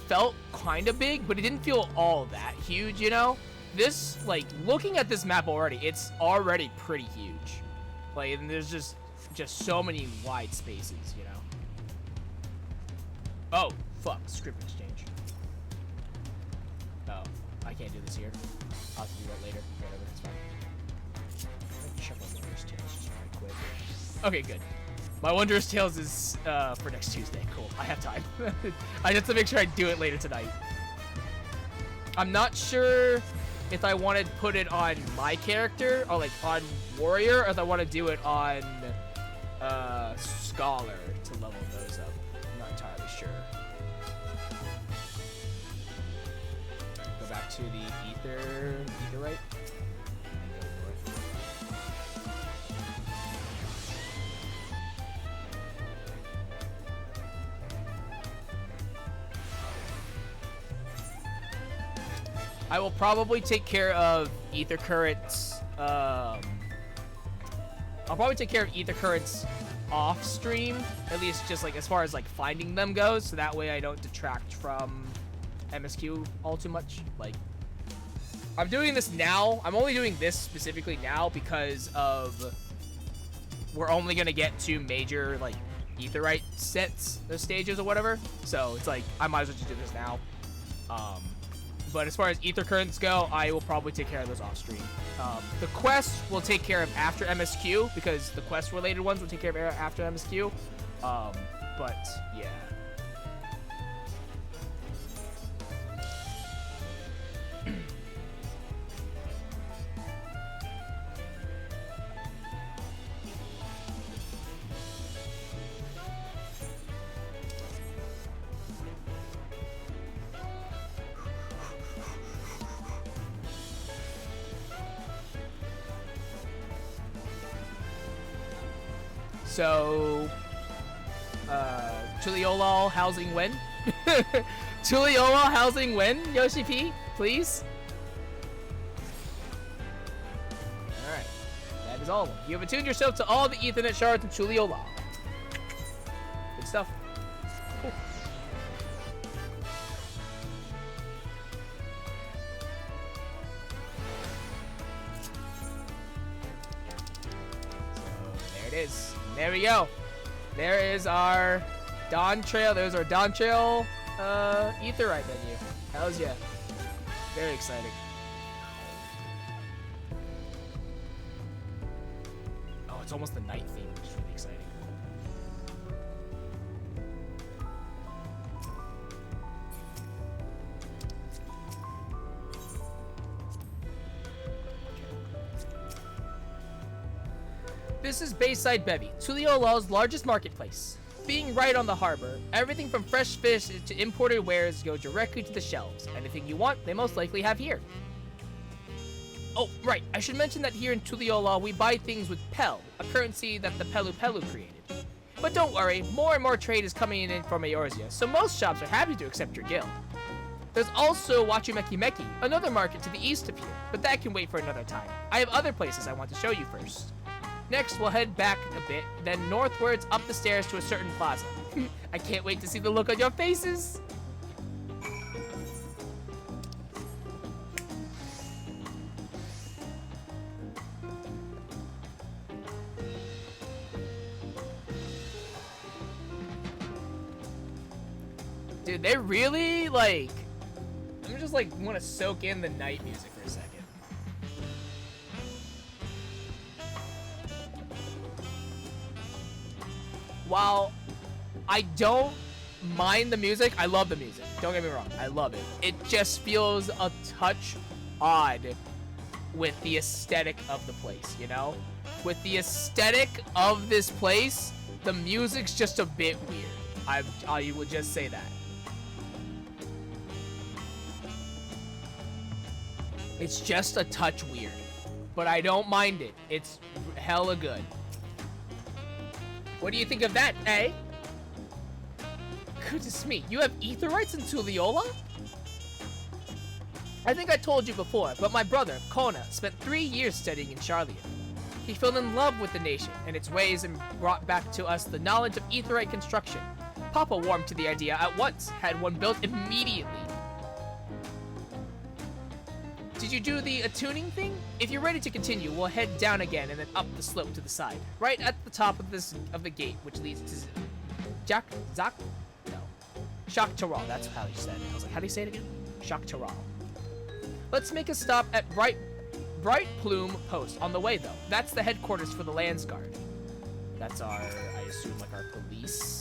felt kind of big, but it didn't feel all that huge, you know? This, like, looking at this map already, it's already pretty huge. Like, and there's just so many wide spaces, you know? Oh, fuck, script exchange. Oh, I can't do this here. I'll have to do that later. Whatever, it's fine. Let me check my Wondrous Tales just right quick. Okay, good. My Wondrous Tales is for next Tuesday. Cool. I have time. I just have to make sure I do it later tonight. I'm not sure if I want to put it on my character or like on Warrior, or if I want to do it on Scholar to level those up. I'm not entirely sure. Go back to the Etherite. I will probably take care of Ether Currents. I'll probably take care of Ether Currents off stream, at least just like as far as like finding them goes, so that way I don't detract from MSQ all too much. Like, I'm doing this now. I'm only doing this specifically now because of we're only gonna get 2 major like Aetheryte sets, those stages or whatever. So it's like I might as well just do this now. But as far as Ether Currents go, I will probably take care of those off stream. The quests will take care of after MSQ, because the quest related ones will take care of after MSQ. But yeah. So, Tuliolol housing when? Tuliolol housing when, Yoshi P, please? Alright, that is all of them. You have attuned yourself to all the Ethernet shards of Tuliolol. Good stuff. Cool. it is. There we go. There is our Dawntrail. There's our Dawntrail Aetheryte menu. Hells yeah. Very exciting. Oh, it's almost the night theme, which is really exciting. This is Bayside Bevy, Tuliola's largest marketplace. Being right on the harbor, everything from fresh fish to imported wares go directly to the shelves. Anything you want, they most likely have here. Oh, right, I should mention that here in Tuliola, we buy things with Pel, a currency that the Pelu Pelu created. But don't worry, more and more trade is coming in from Eorzea, so most shops are happy to accept your guild. There's also Wachumeki Meki, another market to the east of here, but that can wait for another time. I have other places I want to show you first. Next, we'll head back a bit, then northwards up the stairs to a certain plaza. I can't wait to see the look on your faces! Dude, they really, like... I'm just, like, want to soak in the night music for a second. While I don't mind the music, I love the music. Don't get me wrong, I love it. It just feels a touch odd with the aesthetic of the place, you know? With the aesthetic of this place, the music's just a bit weird. I would just say that. It's just a touch weird, but I don't mind it. It's hella good. What do you think of that, eh? Goodness me, you have Aetherites in Tuliola? I think I told you before, but my brother, Kona, spent 3 years studying in Charlian. He fell in love with the nation and its ways and brought back to us the knowledge of Aetherite construction. Papa warmed to the idea at once, had one built immediately. Did you do the attuning thing? If you're ready to continue, we'll head down again and then up the slope to the side, right at the top of the gate, which leads to Shaktaral. That's how he said it. I was like, how do you say it again? Shaktaral. Let's make a stop at Bright Plume Post on the way, though. That's the headquarters for the Lands Guard. That's our, I assume, like our police.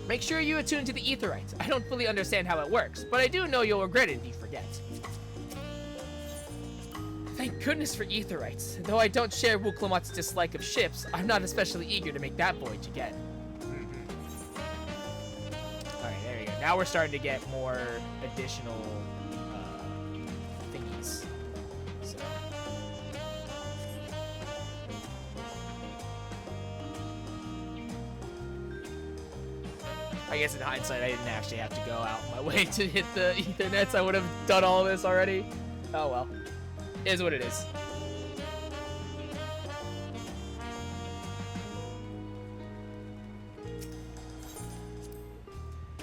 Make sure you attune to the Aetherites. I don't fully understand how it works, but I do know you'll regret it if you forget. Thank goodness for Aetherites. Though I don't share Wuklamot's dislike of ships, I'm not especially eager to make that voyage again. Alright, there we go. Now we're starting to get more additional thingies. So. I guess in hindsight, I didn't actually have to go out my way to hit the Ethernets. I would have done all of this already. Oh well. It is what it is.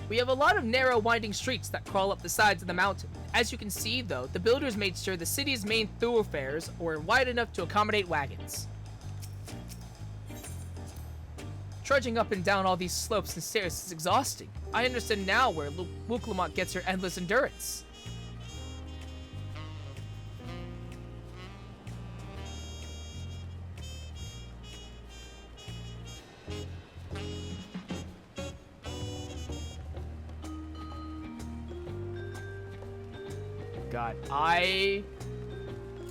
We have a lot of narrow, winding streets that crawl up the sides of the mountain. As you can see, though, the builders made sure the city's main thoroughfares were wide enough to accommodate wagons. Trudging up and down all these slopes and stairs is exhausting. I understand now where Wuklamot gets her endless endurance. God, I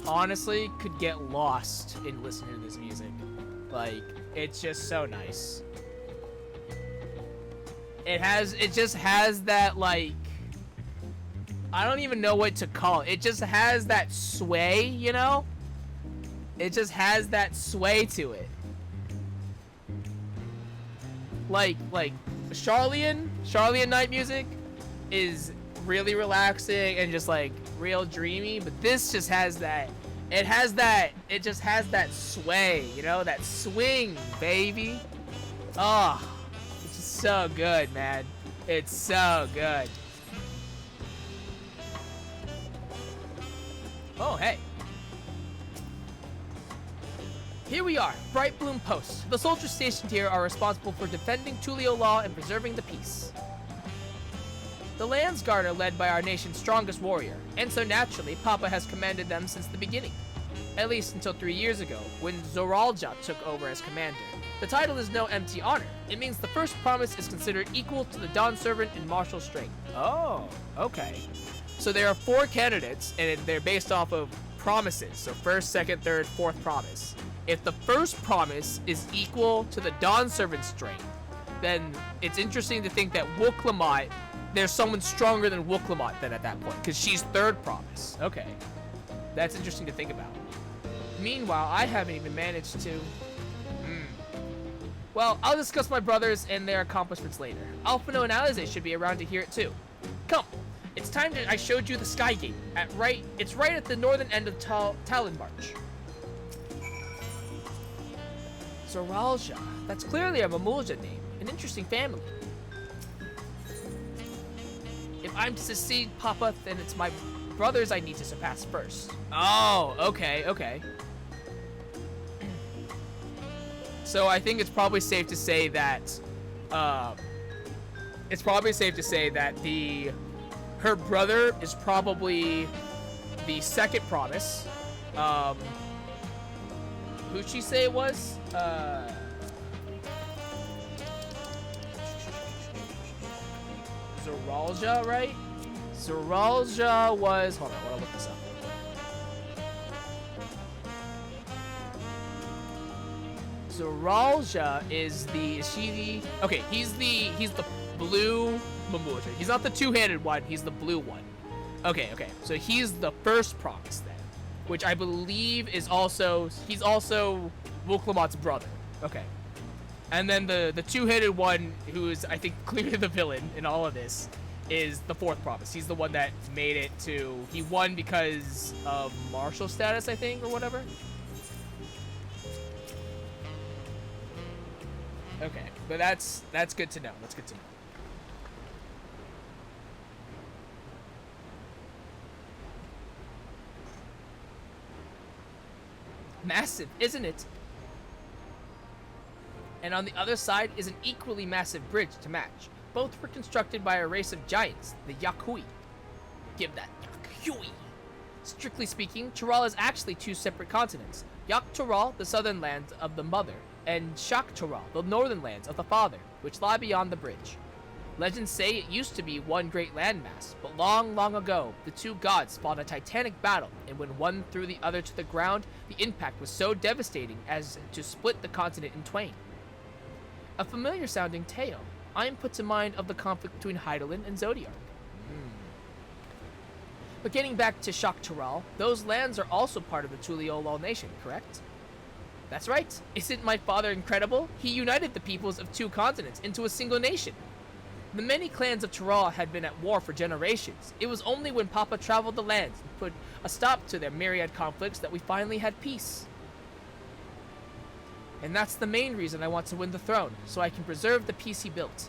honestly could get lost in listening to this music. Like, it's just so nice. It just has that, like, I don't even know what to call it. It just has that sway, you know? It just has that sway to it. Like Charlian night music is really relaxing and just like real dreamy, but this just has that, it just has that sway, you know, that swing, baby. Oh, it's just so good, man. It's so good. Oh, hey. Here we are, Bright Bloom Post. The soldiers stationed here are responsible for defending Tulio law and preserving the peace. The Landsguard are led by our nation's strongest warrior, and so naturally, Papa has commanded them since the beginning. At least until 3 years ago, when Zoralja took over as commander. The title is no empty honor. It means the first promise is considered equal to the Dawn Servant in martial strength. Oh, okay. So there are 4 candidates, and they're based off of promises. So first, second, third, fourth promise. If the first promise is equal to the Dawn Servant's strength, then it's interesting to think that Wuklamot, there's someone stronger than Wuklamot then at that point, because she's third promise. Okay. That's interesting to think about. Meanwhile, I haven't even managed to... Well, I'll discuss my brothers and their accomplishments later. Alphino and Alize should be around to hear it too. Come, it's time I showed you the Sky Gate. It's right at the northern end of Talon March. Zoralja. That's clearly a Mamulja name. An interesting family. If I'm to succeed Papa, then it's my brothers I need to surpass first. Oh, okay. So I think it's probably safe to say that, her brother is probably the second promise. Who'd she say it was? Zoralja, right? Zoralja was, hold on, I wanna look this up. Zoralja is okay, he's the blue Mamulja. He's not the two-handed one, he's the blue one. Okay, so he's the first promise then, which I believe he's also Wuklamot's brother. Okay. And then the two-handed one, who is, I think, clearly the villain in all of this, is the fourth promise. He's the one that made it to, he won because of martial status, I think, or whatever. Okay, but that's good to know. That's good to know. Massive, isn't it? And on the other side is an equally massive bridge to match. Both were constructed by a race of giants, the Yakui. Give that Yakui. Strictly speaking, Tural is actually 2 separate continents. Yak-Tural, the southern lands of the mother, and Shak-Tural, the northern lands of the father, which lie beyond the bridge. Legends say it used to be one great landmass, but long, long ago, the 2 gods fought a titanic battle, and when one threw the other to the ground, the impact was so devastating as to split the continent in twain. A familiar-sounding tale. I am put to mind of the conflict between Hydaelyn and Zodiark. But getting back to Shak-Tural, those lands are also part of the Tuliolal nation, correct? That's right. Isn't my father incredible? He united the peoples of 2 continents into a single nation. The many clans of Tural had been at war for generations. It was only when Papa traveled the lands and put a stop to their myriad conflicts that we finally had peace. And that's the main reason I want to win the throne, so I can preserve the peace he built.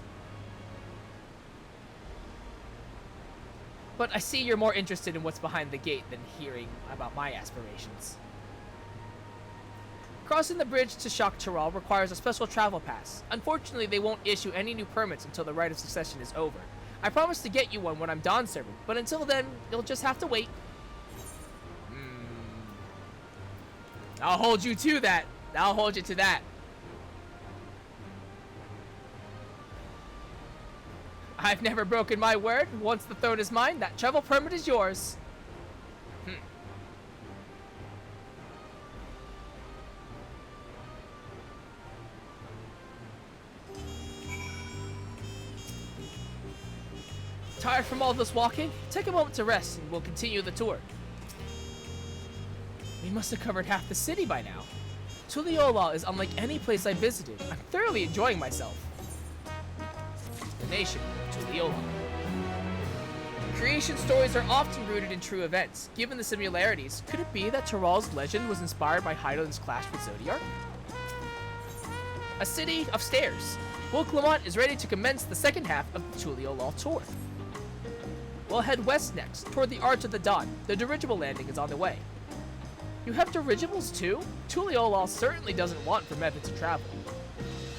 But I see you're more interested in what's behind the gate than hearing about my aspirations. Crossing the bridge to Shak-Tural requires a special travel pass. Unfortunately, they won't issue any new permits until the Rite of Succession is over. I promise to get you one when I'm Dawn Servant, but until then, you'll just have to wait. I'll hold you to that. I'll hold you to that. I've never broken my word. Once the throne is mine, that travel permit is yours. Tired from all this walking? Take a moment to rest and we'll continue the tour. We must have covered half the city by now. Tuliolal is unlike any place I visited. I'm thoroughly enjoying myself. The nation, Tuliolal. Creation stories are often rooted in true events. Given the similarities, could it be that Tural's legend was inspired by Hydaelyn's clash with Zodiark? A city of stairs. Wuklamot is ready to commence the second half of the Tuliolal tour. We'll head west next, toward the Arch of the Dawn. The dirigible landing is on the way. You have dirigibles too? Tuliolol certainly doesn't want for methods of travel.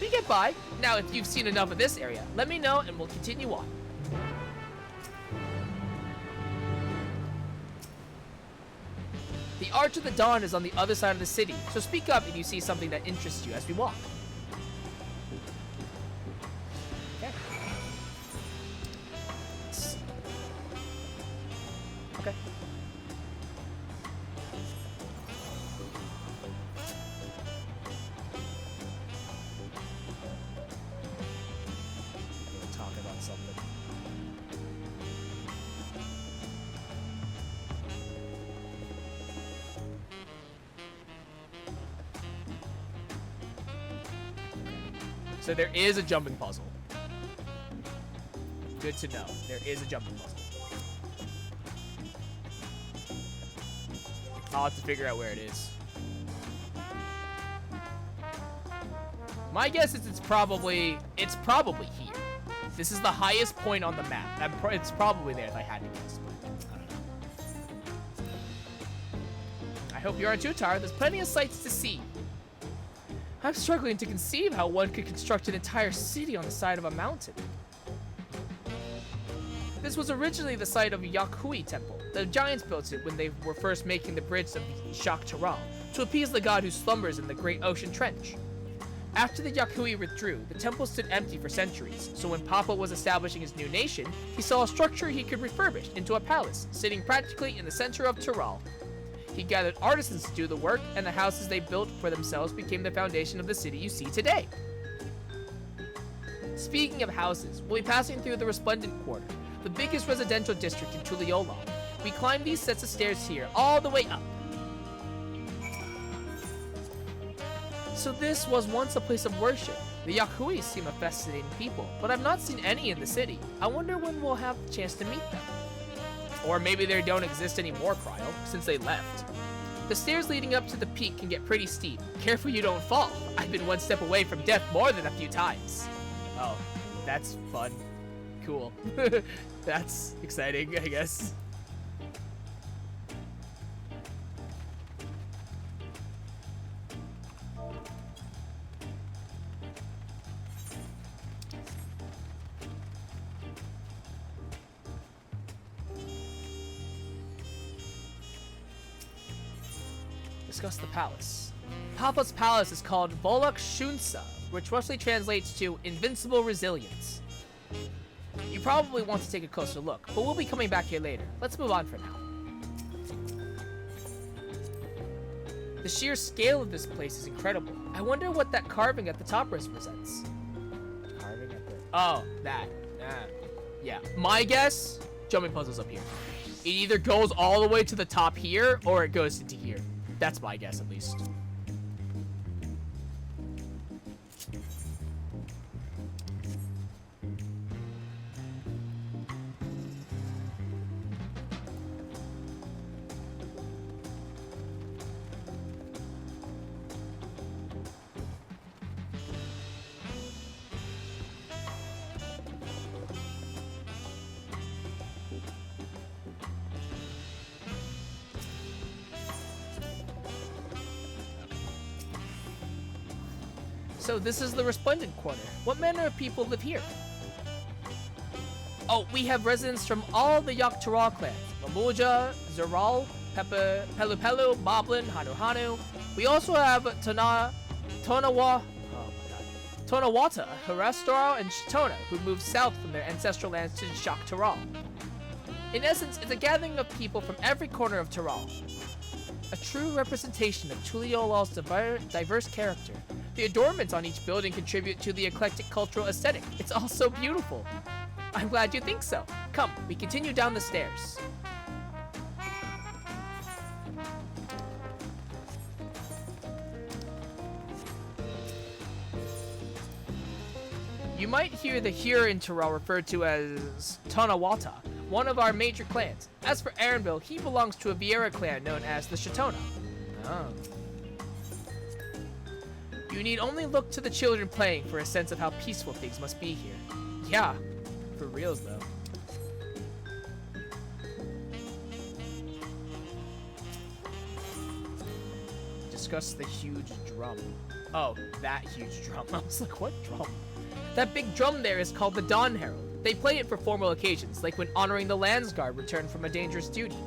We get by. Now, if you've seen enough of this area, let me know and we'll continue on. The Arch of the Dawn is on the other side of the city, so speak up if you see something that interests you as we walk. Okay. Okay. Talk about something. So there is a jumping puzzle. Good to know. There is a jumping puzzle. I'll have to figure out where it is. My guess is it's probably here. This is the highest point on the map. It's probably there if I had to guess. But I don't know. I hope you aren't too tired. There's plenty of sights to see. I'm struggling to conceive how one could construct an entire city on the side of a mountain. This was originally the site of Yakhui Temple. The giants built it when they were first making the bridge of Jacques Tarot to appease the god who slumbers in the great ocean trench. After the Yakhui withdrew, the temple stood empty for centuries, so when Papa was establishing his new nation, he saw a structure he could refurbish into a palace, sitting practically in the center of Tyrol. He gathered artisans to do the work, and the houses they built for themselves became the foundation of the city you see today. Speaking of houses, we'll be passing through the Resplendent Quarter, the biggest residential district in Tuliolol. We climb these sets of stairs here, all the way up. So this was once a place of worship. The Yakhui seem a fascinating people, but I've not seen any in the city. I wonder when we'll have the chance to meet them. Or maybe they don't exist anymore, Cryo, since they left. The stairs leading up to the peak can get pretty steep. Careful you don't fall. I've been one step away from death more than a few times. Oh, that's fun. Cool. That's exciting, I guess. Discuss the palace. Papa's palace is called Volok Shunsa, which roughly translates to Invincible Resilience. You probably want to take a closer look, but we'll be coming back here later. Let's move on for now. The sheer scale of this place is incredible. I wonder what that carving at the top represents. Carving at the... Oh, that. Yeah. My guess, jumping puzzle's up here. It either goes all the way to the top here, or it goes into here. That's my guess, at least. So this is the Resplendent Quarter. What manner of people live here? Oh, we have residents from all the Yaktaral clans. Mamuja, Zeral, Pelu Pelu, Moblin, Hanu Hanu. We also have Tonawata, Harastoro, and Shitona, who moved south from their ancestral lands to Jacques Tarot. In essence, it's a gathering of people from every corner of Tyrol. A true representation of Tuliolol's diverse character. The adornments on each building contribute to the eclectic cultural aesthetic. It's all so beautiful. I'm glad you think so. Come, we continue down the stairs. You might hear the here in Tyrol referred to as Tonawata, one of our major clans. As for Aaronville, he belongs to a Vieira clan known as the Shitona. Oh. You need only look to the children playing for a sense of how peaceful things must be here. Yeah, for reals though. discuss the huge drum. Oh, that huge drum. I was like, what drum? That big drum there is called the Dawn Herald. They play it for formal occasions, like when honoring the Landsguard returned from a dangerous duty.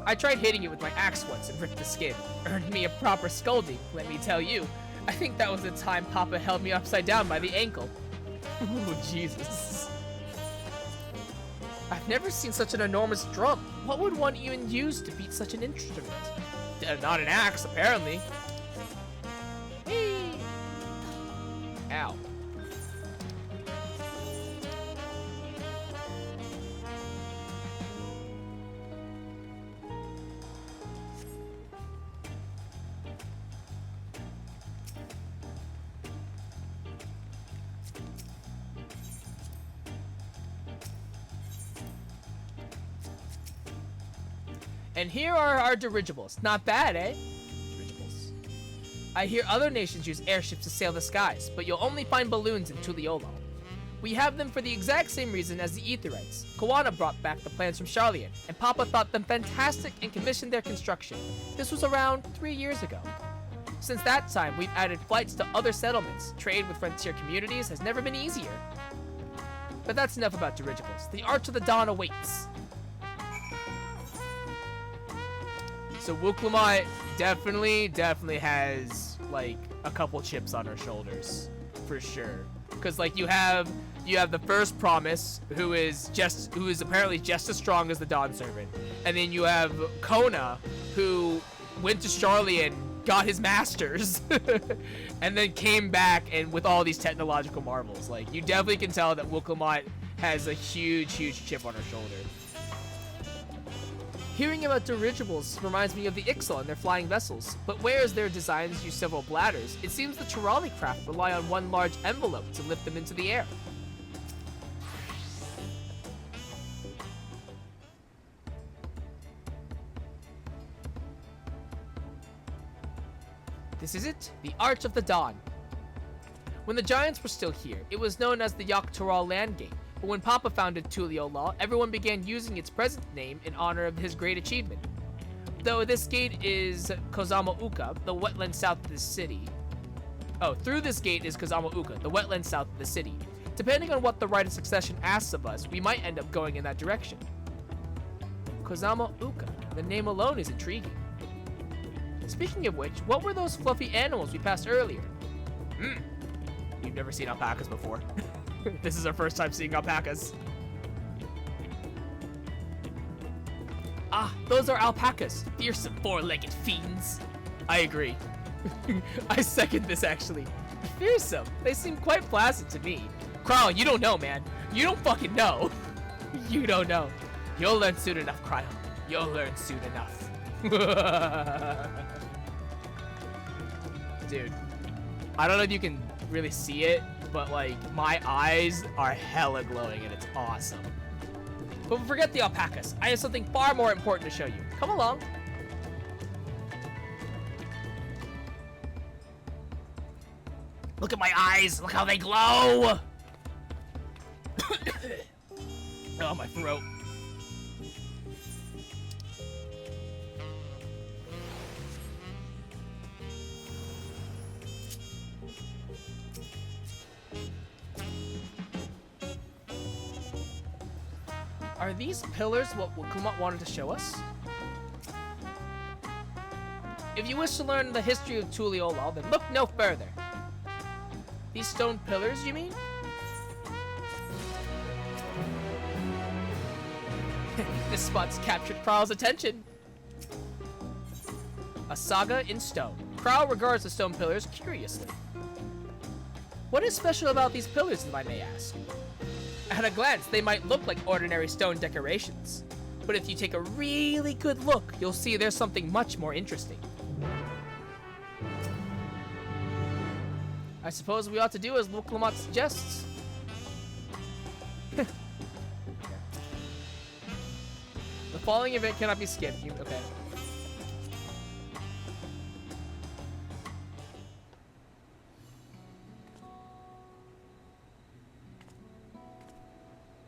I tried hitting it with my axe once and ripped the skin. Earned me a proper scolding, let me tell you. I think that was the time Papa held me upside down by the ankle. Oh, Jesus. I've never seen such an enormous drum. What would one even use to beat such an instrument? Not an axe, apparently. Hey. Ow. And here are our dirigibles. Not bad, eh? Dirigibles. I hear other nations use airships to sail the skies, but you'll only find balloons in Tuliolol. We have them for the exact same reason as the Aetherites. Kawana brought back the plans from Charlian, and Papa thought them fantastic and commissioned their construction. This was around 3 years ago. Since that time, we've added flights to other settlements. Trade with frontier communities has never been easier. But that's enough about dirigibles. The Arch of the Dawn awaits. So Wuklamot definitely has like a couple chips on her shoulders, for sure. Because like you have the first promise, who is apparently just as strong as the Dawn Servant, and then you have Kona, who went to Charlian, got his masters, and then came back and with all these technological marvels. Like you definitely can tell that Wuklamot has a huge chip on her shoulder. Hearing about dirigibles reminds me of the Ixal and their flying vessels, but whereas their designs use several bladders, it seems the Turali craft rely on one large envelope to lift them into the air. This is it, the Arch of the Dawn. When the Giants were still here, it was known as the Yogg-Tural Land Gate. But when Papa founded Tuliolol, everyone began using its present name in honor of his great achievement. Though this gate is Kozama Uka, the wetland south of the city. Oh, through this gate is Kozama Uka, the wetland south of the city. Depending on what the right of succession asks of us, we might end up going in that direction. Kozama Uka, the name alone is intriguing. Speaking of which, what were those fluffy animals we passed earlier? You've never seen alpacas before. This is our first time seeing alpacas. Ah, those are alpacas. Fearsome four-legged fiends. I agree. I second this, actually. Fearsome. They seem quite placid to me. Cryle, you don't know, man. You don't fucking know. You don't know. You'll learn soon enough, Cryle. You'll learn soon enough. Dude, I don't know if you can really see it, but like my eyes are hella glowing and it's awesome. But forget the alpacas. I have something far more important to show you. Come along. Look at my eyes. Look how they glow. Oh, my throat. Are these pillars what Kumut wanted to show us? If you wish to learn the history of Tuliolol, then look no further. These stone pillars, you mean? This spot's captured Kral's attention. A saga in stone. Kral regards the stone pillars curiously. What is special about these pillars, if I may ask? At a glance, they might look like ordinary stone decorations. But if you take a really good look, you'll see there's something much more interesting. I suppose we ought to do as Wuklamot suggests. The following event cannot be skipped. Okay.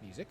Music.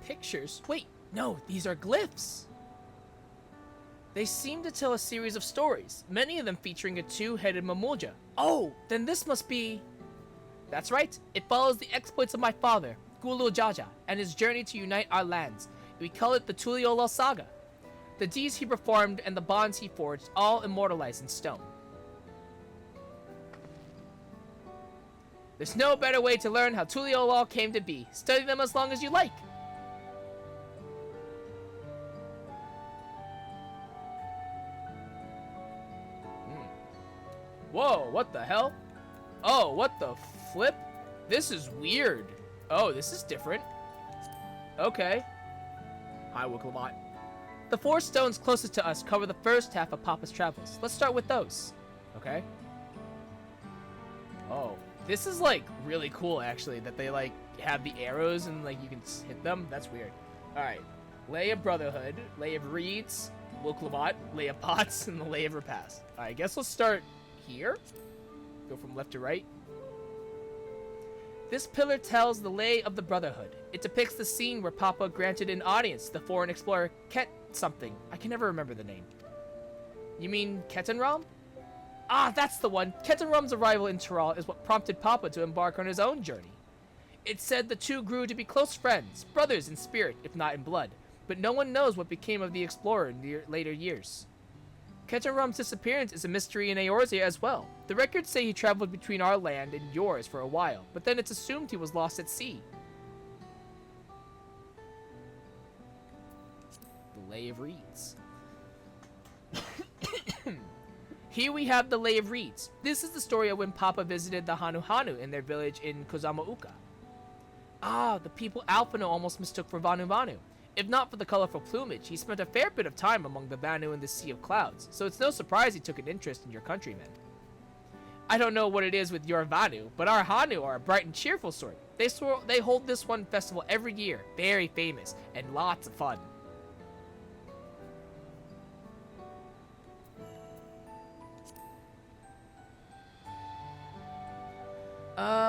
Pictures? Wait, no, these are glyphs. They seem to tell a series of stories, many of them featuring a two-headed Mamulja. Oh, then this must be... That's right, it follows the exploits of my father, Gulu Jaja, and his journey to unite our lands. We call it the Tuliyollal Saga. The deeds he performed and the bonds he forged, all immortalized in stone. There's no better way to learn how Tuliyollal came to be. Study them as long as you like. Whoa, what the hell? Oh, what the flip? This is weird. Oh, this is different. Okay. Hi, Wooklamat. The 4 stones closest to us cover the first half of Papa's travels. Let's start with those. Okay. Oh, this is like really cool actually, that they like have the arrows and like you can hit them. That's weird. Alright. Lay of Brotherhood, Lay of Reeds, Wooklamat, Lay of Pots, and the Lay of Repast. Alright, I guess let's start here. Go from left to right. This pillar tells the lay of the Brotherhood. It depicts the scene where Papa granted an audience to the foreign explorer Ket something. I can never remember the name. You mean Ketenram? Ah, that's the one. Ketenram's arrival in Tural is what prompted Papa to embark on his own journey. It's said the two grew to be close friends, brothers in spirit, if not in blood, but no one knows what became of the explorer in the later years. Ketenram's disappearance is a mystery in Eorzea as well. The records say he traveled between our land and yours for a while, but then it's assumed he was lost at sea. The Lay of Reeds. Here we have the Lay of Reeds. This is the story of when Papa visited the Hanu in their village in Kozamauka. Ah, the people Alphino almost mistook for Vanu. If not for the colorful plumage, he spent a fair bit of time among the Vanu in the Sea of Clouds, so it's no surprise he took an interest in your countrymen. I don't know what it is with your Vanu, but our Hanu are a bright and cheerful sort. They hold this one festival every year, very famous, and lots of fun.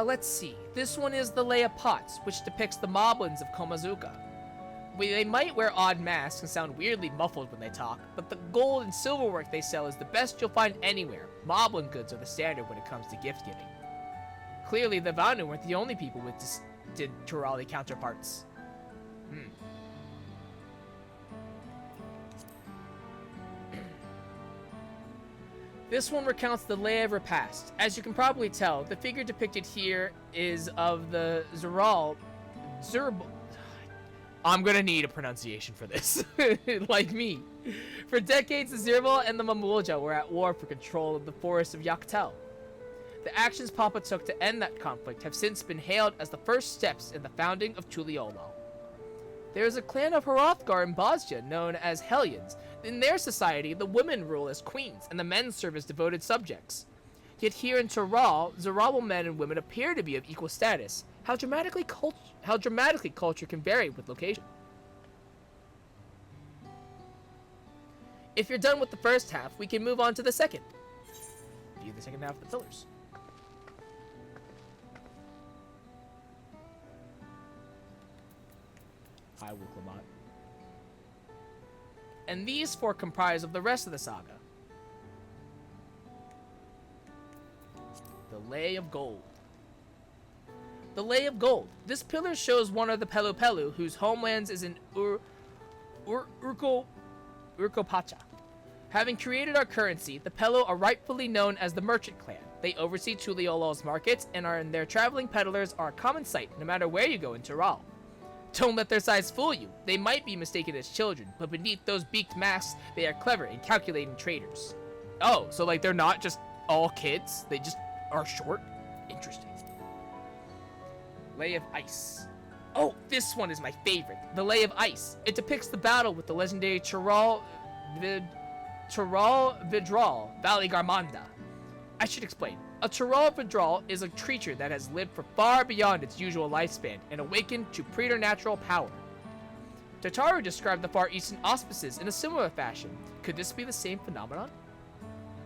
Let's see. This one is the Lay of Pots, which depicts the Moblins of Komazuka. They might wear odd masks and sound weirdly muffled when they talk, but the gold and silver work they sell is the best you'll find anywhere. Moblin goods are the standard when it comes to gift giving. Clearly, the Vanu weren't the only people with distinct Turali counterparts. This one recounts the Lay of Repast. As you can probably tell, the figure depicted here is of the Zurb. I'm gonna need a pronunciation for this, like me. For decades, the Zirbal and the Mamulja were at war for control of the forests of Yaktel. The actions Papa took to end that conflict have since been hailed as the first steps in the founding of Tuliyollal. There is a clan of Hrothgar in Bosnia known as Hellions. In their society, the women rule as queens, and the men serve as devoted subjects. Yet here in Tural, Zarabal men and women appear to be of equal status. How dramatically culture can vary with location. If you're done with the first half, we can move on to the second. View the second half of the pillars. Hi, Wooklamat. And these 4 comprise of the rest of the saga. The Lay of Gold. The Lay of Gold. This pillar shows one of the Pelu Pelu, whose homelands is in Urkopacha. Having created our currency, the Pelu are rightfully known as the Merchant Clan. They oversee Tuliyollal's markets, and their traveling peddlers are a common sight no matter where you go in Tural. Don't let their size fool you. They might be mistaken as children, but beneath those beaked masks, they are clever and calculating traders. Oh, so like they're not just all kids, they just are short? Interesting. Lay of Ice. Oh, this one is my favorite. The Lay of Ice. It depicts the battle with the legendary Tural Vidral Valley Garmanda. I should explain. A Tural Vidral is a creature that has lived for far beyond its usual lifespan and awakened to preternatural power. Tataru described the Far Eastern auspices in a similar fashion. Could this be the same phenomenon?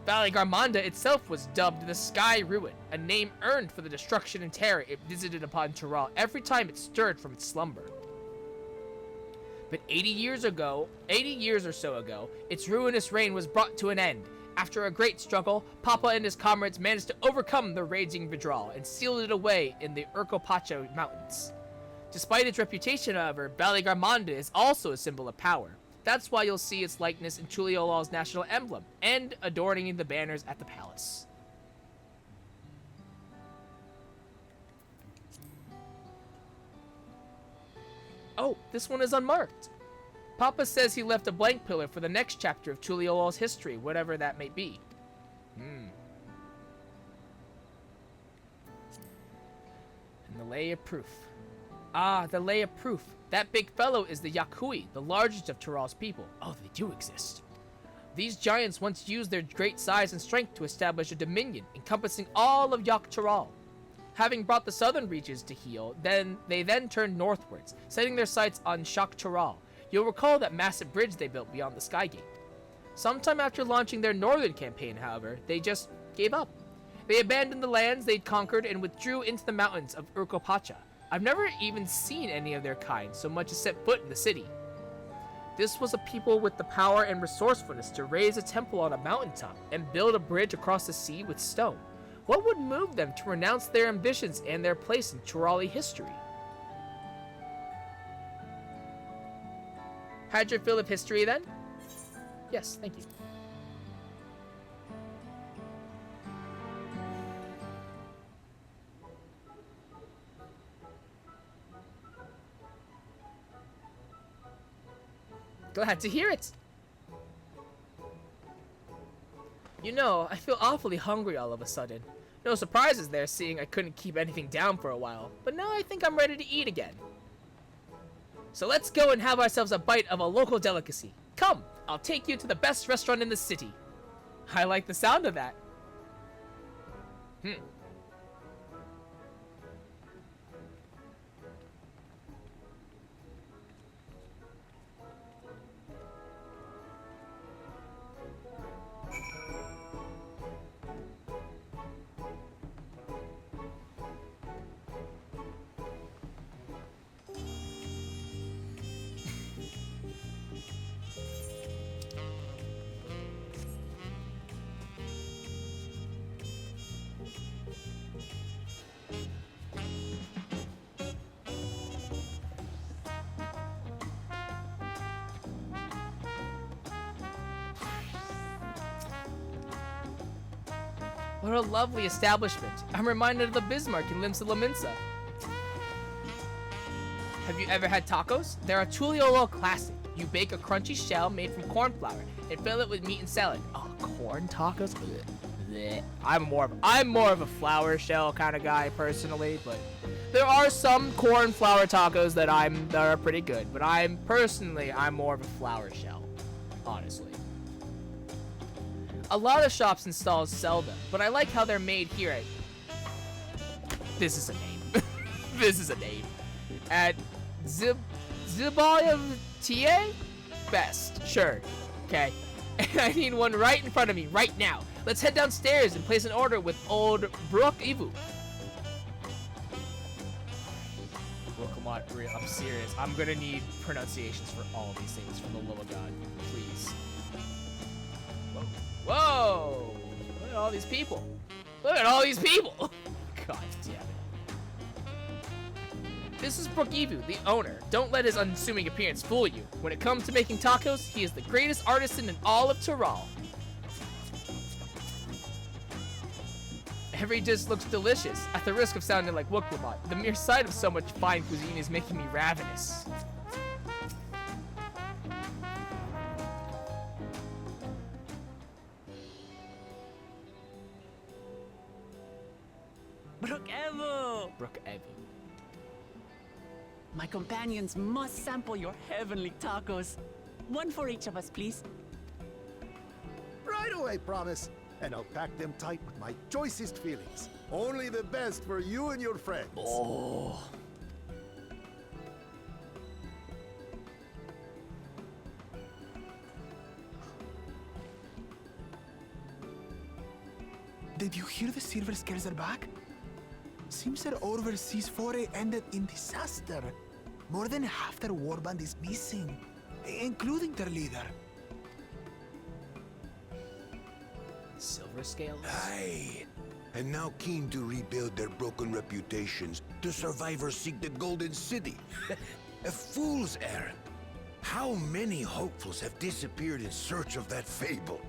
Valley Garmanda itself was dubbed the Sky Ruin, a name earned for the destruction and terror it visited upon Tural every time it stirred from its slumber. But 80 years or so ago, its ruinous reign was brought to an end. After a great struggle, Papa and his comrades managed to overcome the raging Vidral and sealed it away in the Urcopacha Mountains. Despite its reputation, however, Ballygarmonda is also a symbol of power. That's why you'll see its likeness in Tuliyolal's national emblem and adorning the banners at the palace. Oh, this one is unmarked. Papa says he left a blank pillar for the next chapter of Tuliyolal's history, whatever that may be. And the Lay of Proof. Ah, the Lay of Proof. That big fellow is the Yakui, the largest of Tural's people. Oh, they do exist. These giants once used their great size and strength to establish a dominion encompassing all of Yak Tural. Having brought the southern reaches to heel, they turned northwards, setting their sights on Shak Tural. You'll recall that massive bridge they built beyond the Skygate. Sometime after launching their northern campaign, however, they just gave up. They abandoned the lands they'd conquered and withdrew into the mountains of Urcopacha. I've never even seen any of their kind so much as set foot in the city. This was a people with the power and resourcefulness to raise a temple on a mountaintop and build a bridge across the sea with stone. What would move them to renounce their ambitions and their place in Turali history? Had your fill of history then? Yes, thank you. Glad to hear it. You know, I feel awfully hungry all of a sudden. No surprises there, seeing I couldn't keep anything down for a while, but now I think I'm ready to eat again. So let's go and have ourselves a bite of a local delicacy. Come, I'll take you to the best restaurant in the city. I like the sound of that. What a lovely establishment. I'm reminded of the Bismarck in Limsa Laminsa. Have you ever had tacos? They're a Tuliolol classic. You bake a crunchy shell made from corn flour and fill it with meat and salad. Oh, corn tacos? Blech. I'm more of a flour shell kind of guy personally, but there are some corn flour tacos that are pretty good. But I'm more of a flour shell, honestly. A lot of shops and stalls sell them, but I like how they're made here at... This is a name. This is a name. At Zibalya TA? Best. Sure. Okay. And I need one right in front of me, right now. Let's head downstairs and place an order with old Brook Ivu. Well, come on. I'm serious. I'm gonna need pronunciations for all these things from the love of God. Please. Whoa! Look at all these people. Look at all these people! God damn it. This is Brook Ivu, the owner. Don't let his unassuming appearance fool you. When it comes to making tacos, he is the greatest artisan in all of Tural. Every dish looks delicious. At the risk of sounding like Wookwoomot, the mere sight of so much fine cuisine is making me ravenous. Brook Evu! Brook Evu. My companions must sample your heavenly tacos. One for each of us, please. Right away, promise. And I'll pack them tight with my choicest feelings. Only the best for you and your friends. Oh. Did you hear the Silver Scares are back? Seems their overseas foray ended in disaster. More than half their warband is missing, including their leader. Silver scales? Aye. And now keen to rebuild their broken reputations, the survivors seek the Golden City. A fool's errand. How many hopefuls have disappeared in search of that fable?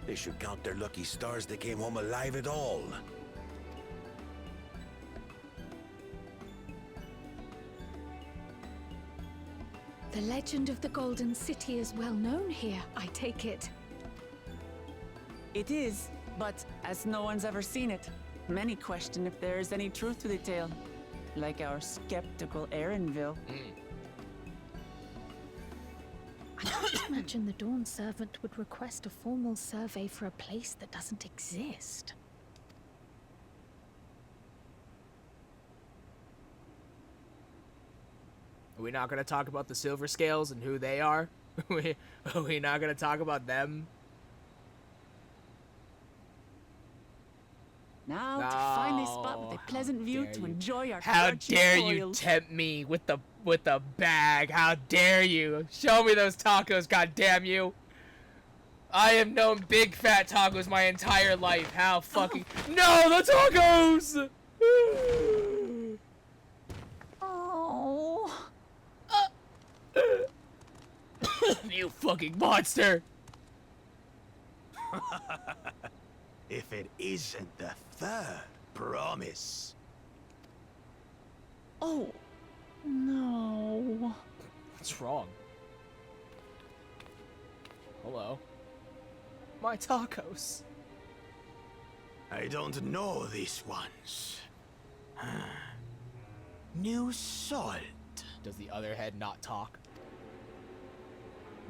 They should count their lucky stars they came home alive at all. The legend of the Golden City is well known here, I take it. It is, but as no one's ever seen it, many question if there is any truth to the tale. Like our skeptical Erinville. I can't imagine the Dawn Servant would request a formal survey for a place that doesn't exist. Are we not going to talk about the silver scales and who they are? Are we not going to talk about them? Now to find a spot with a pleasant view to enjoy our How crunchy dare you spoils. tempt me with the bag? How dare you? Show me those tacos, goddammit you! I have known big fat tacos my entire life. How fucking no, the tacos! Oh. You fucking monster! If it isn't the third promise. Oh. No. What's wrong? Hello. My tacos. I don't know these ones. New salt. Does the other head not talk?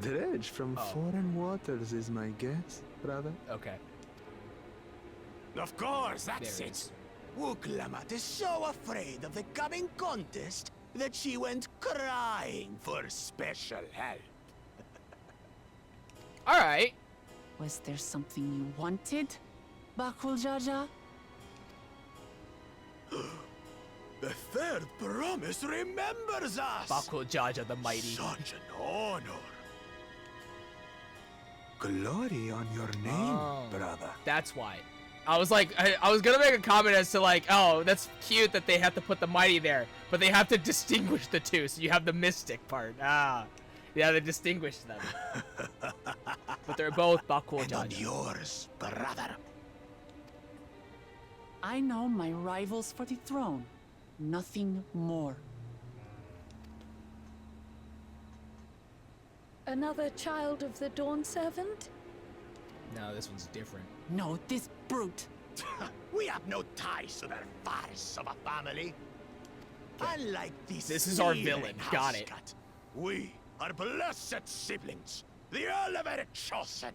Dredge from foreign waters is my guess, brother. Okay. Of course, that's There it it. is. Wooklamat is so afraid of the coming contest that she went crying for special help. Alright. Was there something you wanted, Bakul Jaja? The third promise remembers us. Bakul Jaja the Mighty. Such an honor. Glory on your name, brother. That's why. I was like, I was gonna make a comment as to like, oh, that's cute that they have to put the mighty there, but they have to distinguish the two, so you have the mystic part. Yeah, they distinguish them. But they're both Bakul And on Jaja. yours, brother. I know my rivals for the throne. Nothing more. Another child of the Dawn Servant? No, this one's different. No, this brute. We have no ties to their farce of a family. Unlike these This is our stealing villain. Got it. housecat, we are blessed siblings, the elevated chosen.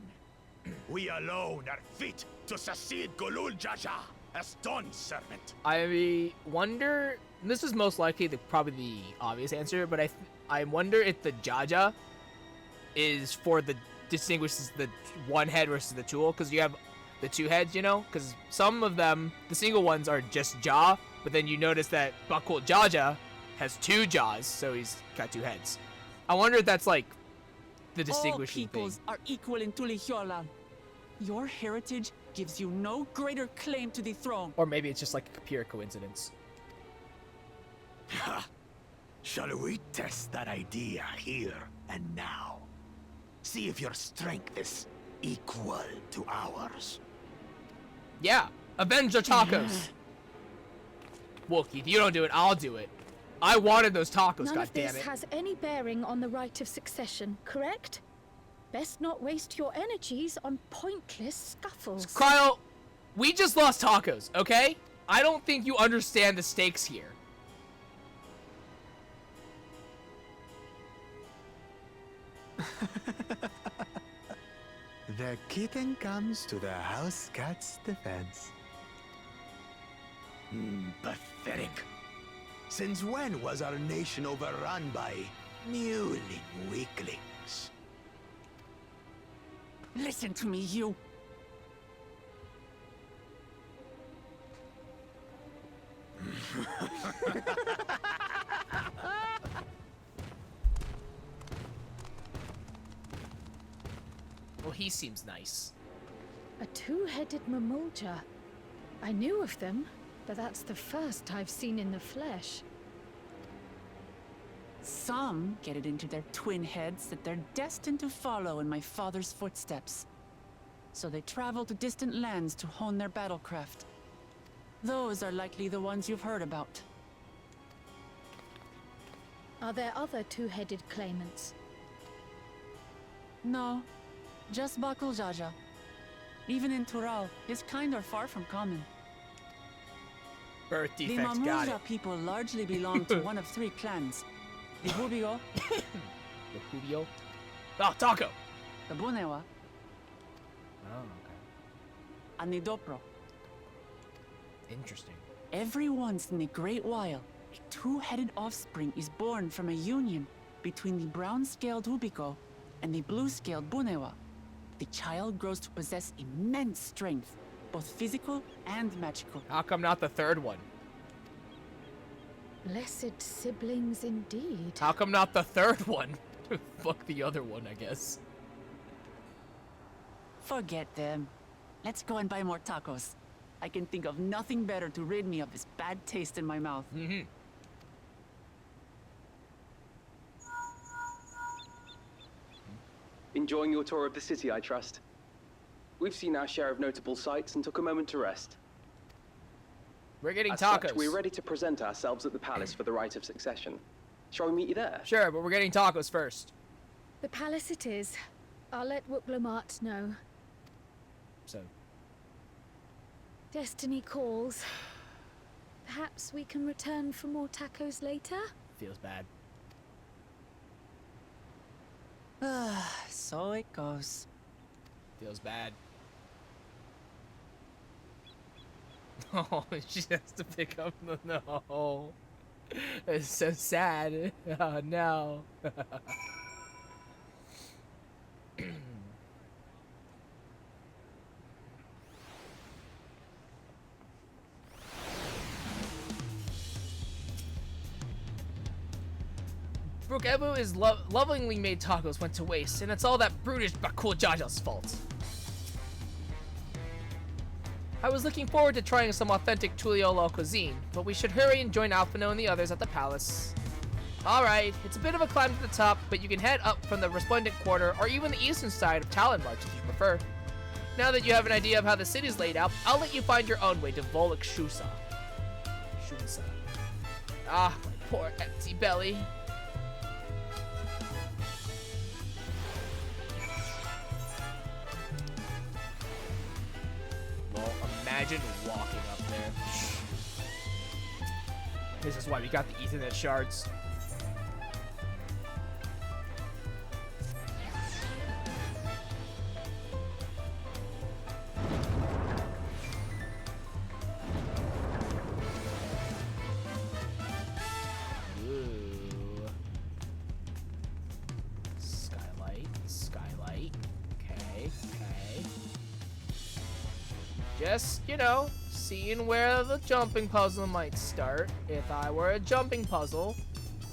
We alone are fit to succeed Golul Jaja as Dawn Servant. I wonder. This is most likely probably the obvious answer, but I wonder if the Jaja is for the distinguishes the one head versus the tool, because you have the two heads, you know, because some of them, the single ones, are just jaw, but then you notice that Bakul Jaja has two jaws, so he's got two heads. I wonder if that's like the distinguishing All peoples thing. are equal in Tulihiola. Your heritage gives you no greater claim to the throne. Or maybe it's just like a pure coincidence. Shall we test that idea here and now? See if your strength is equal to ours. Yeah, avenge the tacos. Wookie, if you don't do it, I'll do it. I wanted those tacos, None of this goddammit. has any bearing on the right of succession, correct? Best not waste your energies on pointless scuffles. Cryo, we just lost tacos, okay? I don't think you understand the stakes here. The kitten comes to the house cat's defense. Pathetic. Since when was our nation overrun by mewling weaklings? Listen to me, you. he seems nice. A two-headed mamulja. I knew of them, but that's the first I've seen in the flesh. Some get it into their twin heads that they're destined to follow in my father's footsteps. So they travel to distant lands to hone their battlecraft. Those are likely the ones you've heard about. Are there other two-headed claimants? No, just Bakul Jaja. Even in Tural, his kind are far from common. Birth The defects, got it. Mamulja people largely belong to one of three clans. The Hubigo, The Hubio. Oh, Taco! the Bunewa, Oh, okay. and the Dopro. Interesting. Every once in a great while, a two-headed offspring is born from a union between the brown-scaled Hubiko and the blue-scaled Bunewa. The child grows to possess immense strength, both physical and magical. How come not the third one? Blessed siblings indeed. How come not the third one? Fuck the other one, I guess. Forget them. Let's go and buy more tacos. I can think of nothing better to rid me of this bad taste in my mouth. Mm-hmm. Enjoying your tour of the city, I trust. We've seen our share of notable sights and took a moment to rest. We're getting As tacos. such, we're ready to present ourselves at the palace for the rite of succession. Shall we meet you there? Sure, but we're getting tacos first. The palace it is. I'll let Wuklamart know. So, Destiny calls. Perhaps we can return for more tacos later? feels bad. So it goes. Feels bad. Oh, she has to pick up the no. It's so sad. Oh no. Brooke Ebu is lovingly made tacos went to waste, and it's all that brutish Bakul Jaja's fault. I was looking forward to trying some authentic Tuliolo cuisine, but we should hurry and join Alphino and the others at the palace. Alright, it's a bit of a climb to the top, but you can head up from the Resplendent Quarter or even the eastern side of Talon March if you prefer. Now that you have an idea of how the city's laid out, I'll let you find your own way to Volok Shusa. Shusa. Ah, my poor empty belly. Well, imagine walking up there. This is why we got the Ethernet shards. Ooh. Skylight. Okay. Just, you know, seeing where the jumping puzzle might start. If I were a jumping puzzle.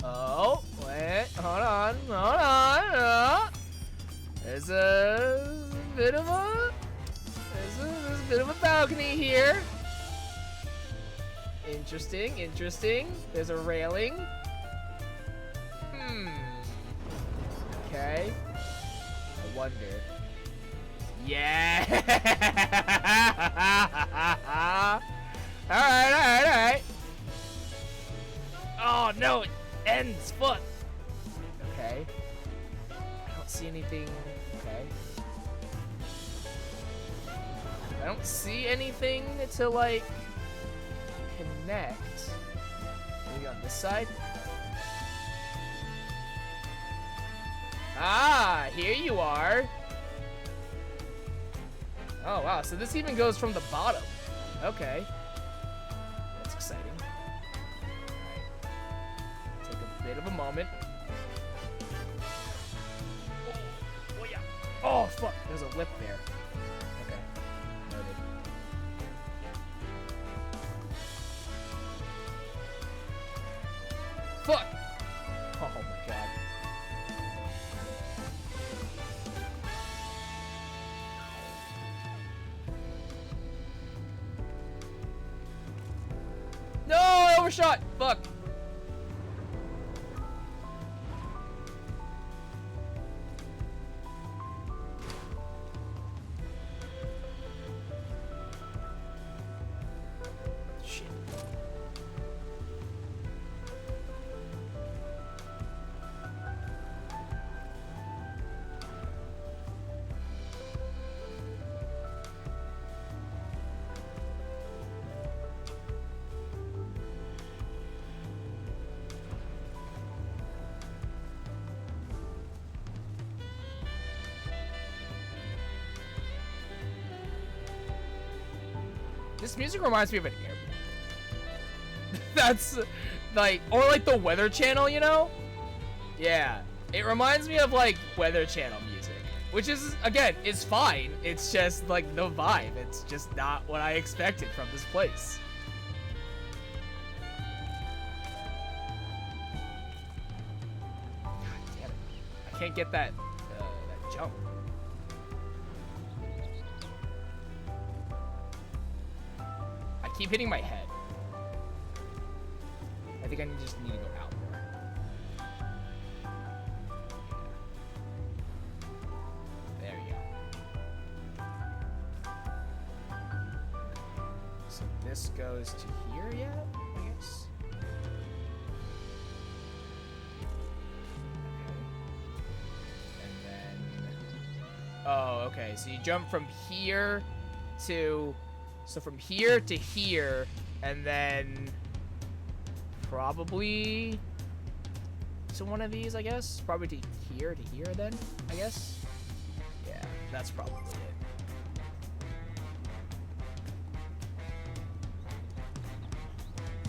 Oh, wait, hold on. There's a bit of a balcony here. Interesting. There's a railing. Okay. I wonder. Yeah. All right. Oh no, it ends. Fuck. Okay. I don't see anything. Okay. I don't see anything to like connect. Maybe on this side. Ah, here you are. Oh wow, so this even goes from the bottom. Okay. That's exciting. Alright. Take a bit of a moment. Oh yeah. Oh fuck, there's a lip there. Okay. Noted. Fuck! Oh my god. overshot! Fuck. Shit. This music reminds me of an airport. That's like, or like the Weather Channel, you know? Yeah, it reminds me of like Weather Channel music, which is, again, is fine. It's just like the vibe. It's just not what I expected from this place. God damn it. I can't get that, that jump. I keep hitting my head. I think I just need to go out more. There you go. So this goes to here yet, I guess? Okay. And then... Oh, okay. So you jump from here to... So from here to here, and then probably to one of these, I guess. Probably to here then, I guess. Yeah, that's probably it.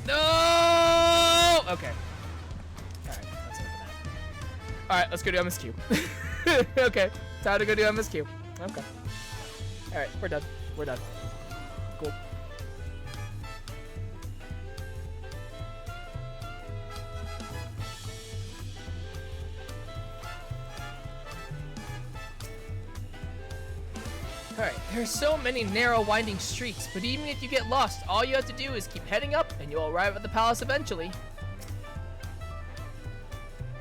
No! Okay. Alright, let's open that. Alright, let's go do MSQ. Okay, time to go do MSQ. Okay. Alright, we're done. We're done. Cool. Alright, there are so many narrow winding streets, but even if you get lost, all you have to do is keep heading up and you'll arrive at the palace eventually.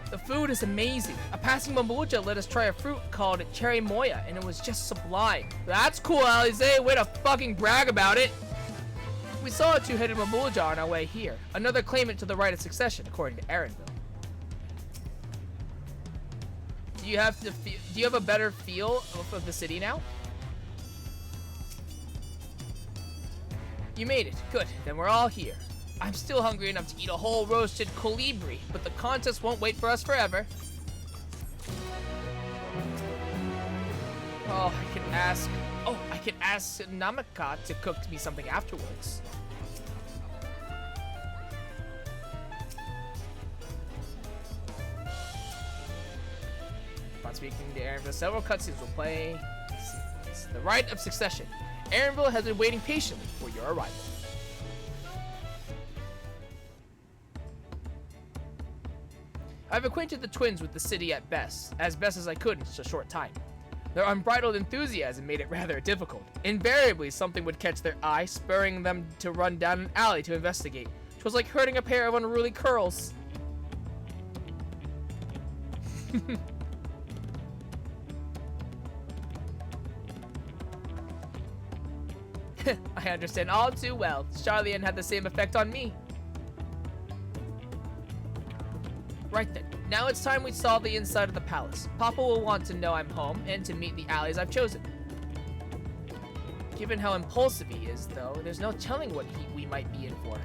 The food is amazing. A passing Mambuja let us try a fruit called cherry moya, and it was just sublime. That's cool, Alize. Way to fucking brag about it. We saw a two-headed Mambuja on our way here. Another claimant to the right of succession, according to Aaronville. Do you have a better feel of the city now? You made it. Good. Then we're all here. I'm still hungry enough to eat a whole roasted colibri, but the contest won't wait for us forever. Oh, I can ask Namaka to cook me something afterwards. Upon speaking to Aaronville, several cutscenes will play. It's the rite of succession. Aaronville has been waiting patiently for your arrival. I've acquainted the twins with the city as best as I could in such a short time. Their unbridled enthusiasm made it rather difficult. Invariably, something would catch their eye, spurring them to run down an alley to investigate. 'Twas like herding a pair of unruly curls. I understand all too well. Charlian had the same effect on me. Right then, now it's time we saw the inside of the palace. Papa will want to know I'm home and to meet the alleys I've chosen. Given how impulsive he is, though, there's no telling what we might be in for.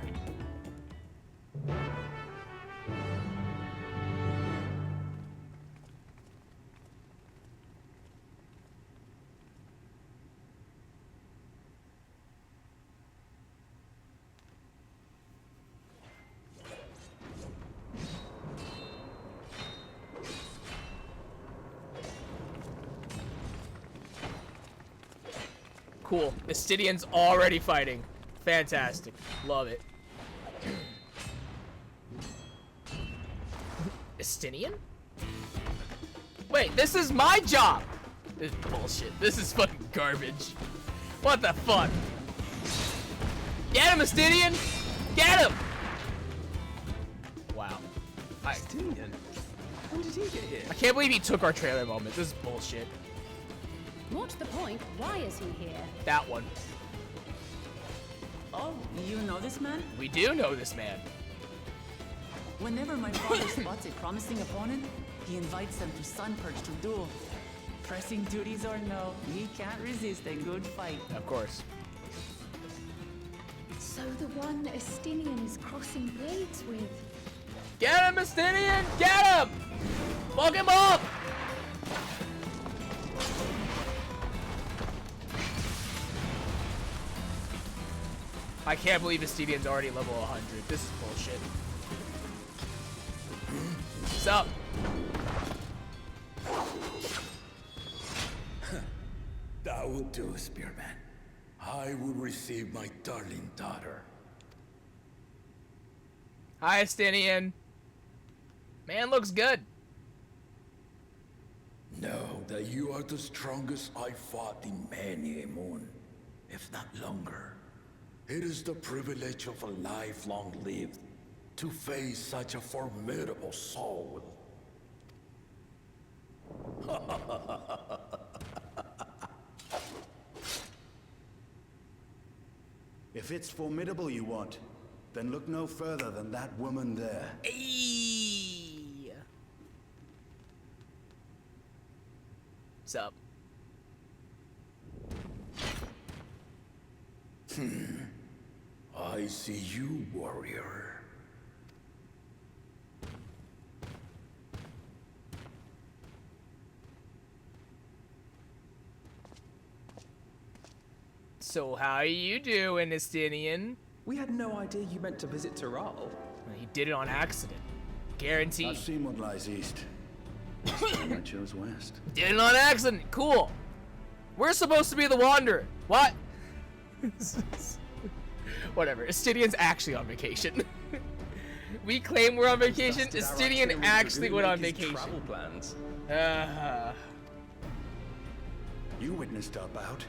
Cool. Estidian's already fighting. Fantastic. Love it. Estinian? Wait, this is my job! This is bullshit. This is fucking garbage. What the fuck? Get him, Estidian! Get him! Justinian? When did he get here? I can't believe he took our trailer moment. This is bullshit. More to the point, why is he here? That one. Oh, you know this man? We do know this man. Whenever my father spots a promising opponent, he invites them to Sunperch to duel. Pressing duties or no, he can't resist a good fight. Of course. So the one Estinian is crossing blades with. Get him, Estinian! Get him! Fuck him up! I can't believe Estinian's already level 100. This is bullshit. What's up? That will do, Spearman. I will receive my darling daughter. Hi, Estinian. Man looks good. Know that you are the strongest I fought in many a moon, if not longer. It is the privilege of a life long lived to face such a formidable soul. If it's formidable you want, then look no further than that woman there. Ayy. What's up? I see you, warrior. So how you doing, Estinian? We had no idea you meant to visit Tural. He did it on accident. Guaranteed. I've seen what lies east. This time I chose west. Did it on accident. Cool. We're supposed to be the Wanderer. What? Whatever. Estinian's actually on vacation. We claim we're on vacation. Estinian actually went on vacation. Travel plans. You witnessed our bout.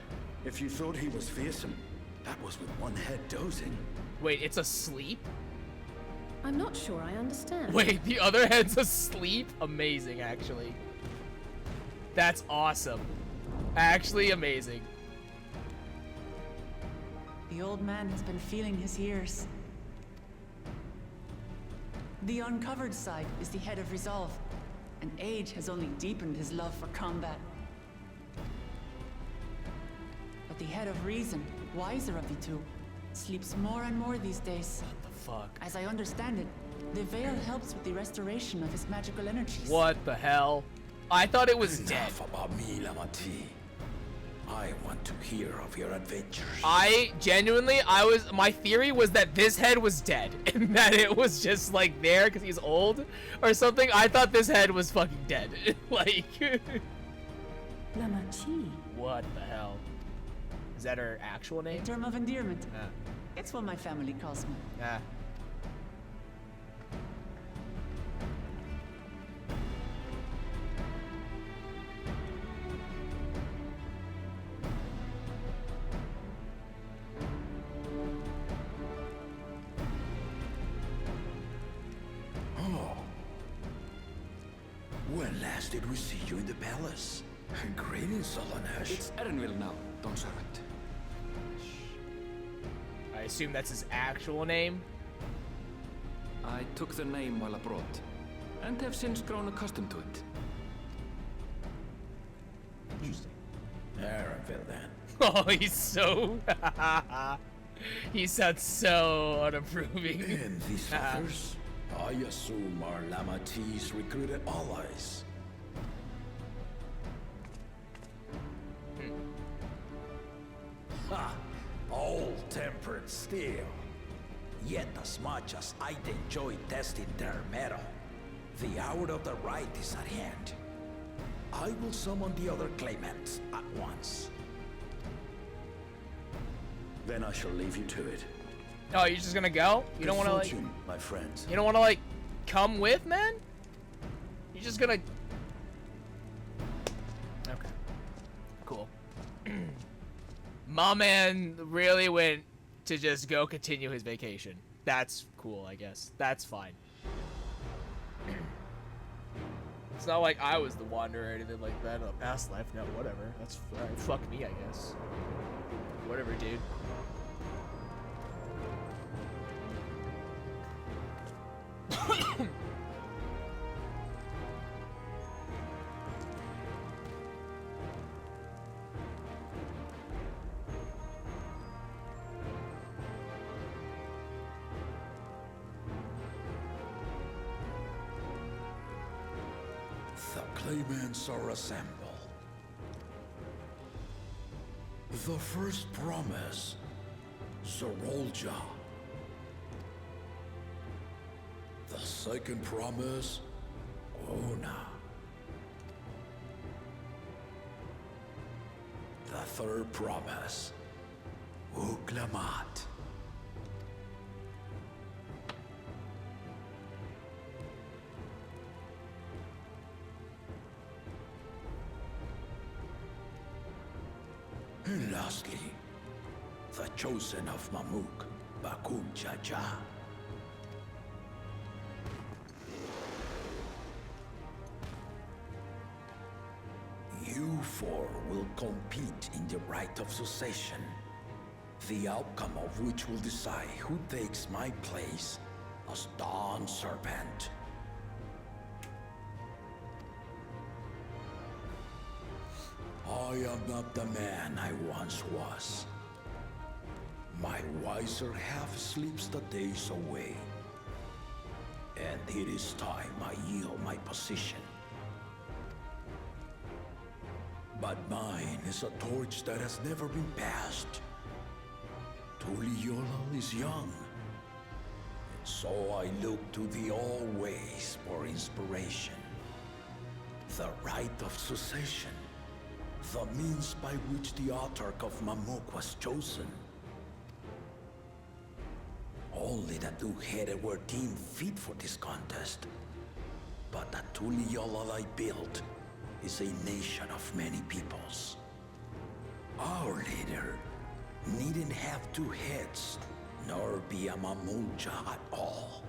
If you thought he was fearsome, that was with one head dozing. Wait, it's asleep? I'm not sure I understand. Wait, the other head's asleep? Amazing, actually. That's awesome. Actually amazing. The old man has been feeling his years. The uncovered side is the head of resolve, and age has only deepened his love for combat. But the head of reason, wiser of the two, sleeps more and more these days. What the fuck? As I understand it, the veil helps with the restoration of his magical energies. What the hell? I thought it was dead. Enough about me, Lamati. I want to hear of your adventures. My theory was that this head was dead and that it was just like there because he's old or something. I thought this head was fucking dead. Like, Lamachi. what the hell? Is that her actual A name? term of endearment. Ah. It's what my family calls me. Ah. Oh. When last did we see you in the palace? Greetings, Solonesh. It's Erenville now, Dawn Servant. I assume that's his actual name. I took the name while abroad, and have since grown accustomed to it. Interesting. Erenville, then. Oh, he's so... He sounds so unapproving. And these others, I assume are Lamati's recruited allies. Ha! Old-tempered steel. Yet as much as I'd enjoy testing their metal, the hour of the right is at hand. I will summon the other claimants at once. Then I shall leave you to it. Oh, you're just gonna go? You don't want to, like... Fortune, my friends. You don't want to, like, come with, man? You're just gonna... Okay. Cool. My man really went to just go continue his vacation. That's cool, I guess. That's fine. It's not like I was the wanderer or anything like that in a past life. No, whatever. That's alright. Fuck me, I guess. Whatever, dude. The claimants are assembled. The first promise, Zorolja. The second promise, Ona. The third promise, Uklamat. And lastly, the chosen of Mamuk, Bakum Jaja. You four will compete in the rite of succession, the outcome of which will decide who takes my place as Dawn Serpent. I am not the man I once was. My wiser half sleeps the days away. And it is time I yield my position. But mine is a torch that has never been passed. Tuliola is young. And so I look to the always for inspiration. The rite of succession. The means by which the autarch of Mamuk was chosen. Only the two-headed were deemed fit for this contest. But the Tuliola I built is a nation of many peoples. Our leader needn't have two heads, nor be a Mamulja at all.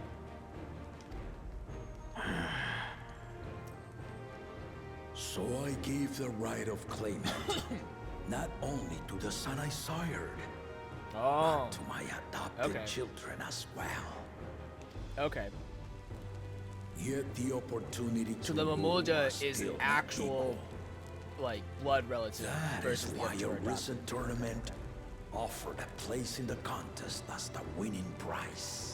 So I gave the right of claimant, not only to the son I sired, but to my adopted children as well. Okay. Yet the opportunity to So the Mamulja is an actual, like, blood relative versus the why a recent tournament offered a place in the contest as the winning prize.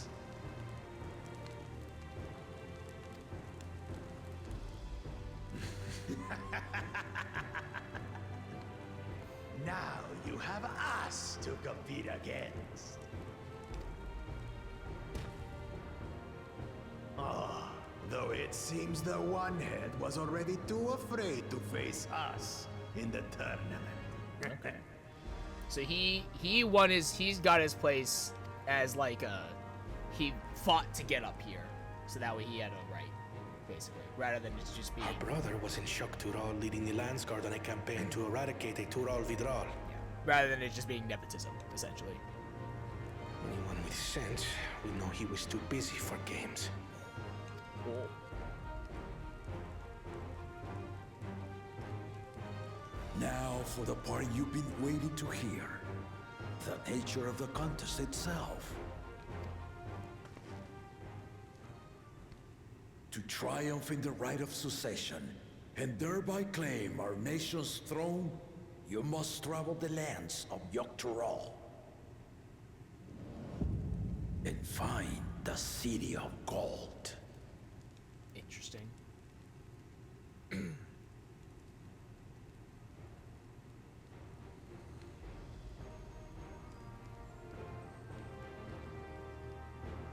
Now you have us to compete against. Ah, though it seems the One-Head was already too afraid to face us in the tournament. Okay. So he won he's got his place as like he fought to get up here, so that way he had a right, basically, rather than just being. Our brother was in Shock Tural leading the Landsguard on a campaign to eradicate a Tural Vidral. Yeah. Rather than it just being nepotism, essentially. Anyone with sense will know he was too busy for games. Cool. Now for the part you've been waiting to hear. The nature of the contest itself. To triumph in the right of succession, and thereby claim our nation's throne, you must travel the lands of Yogg-Tural and find the City of Gold. Interesting.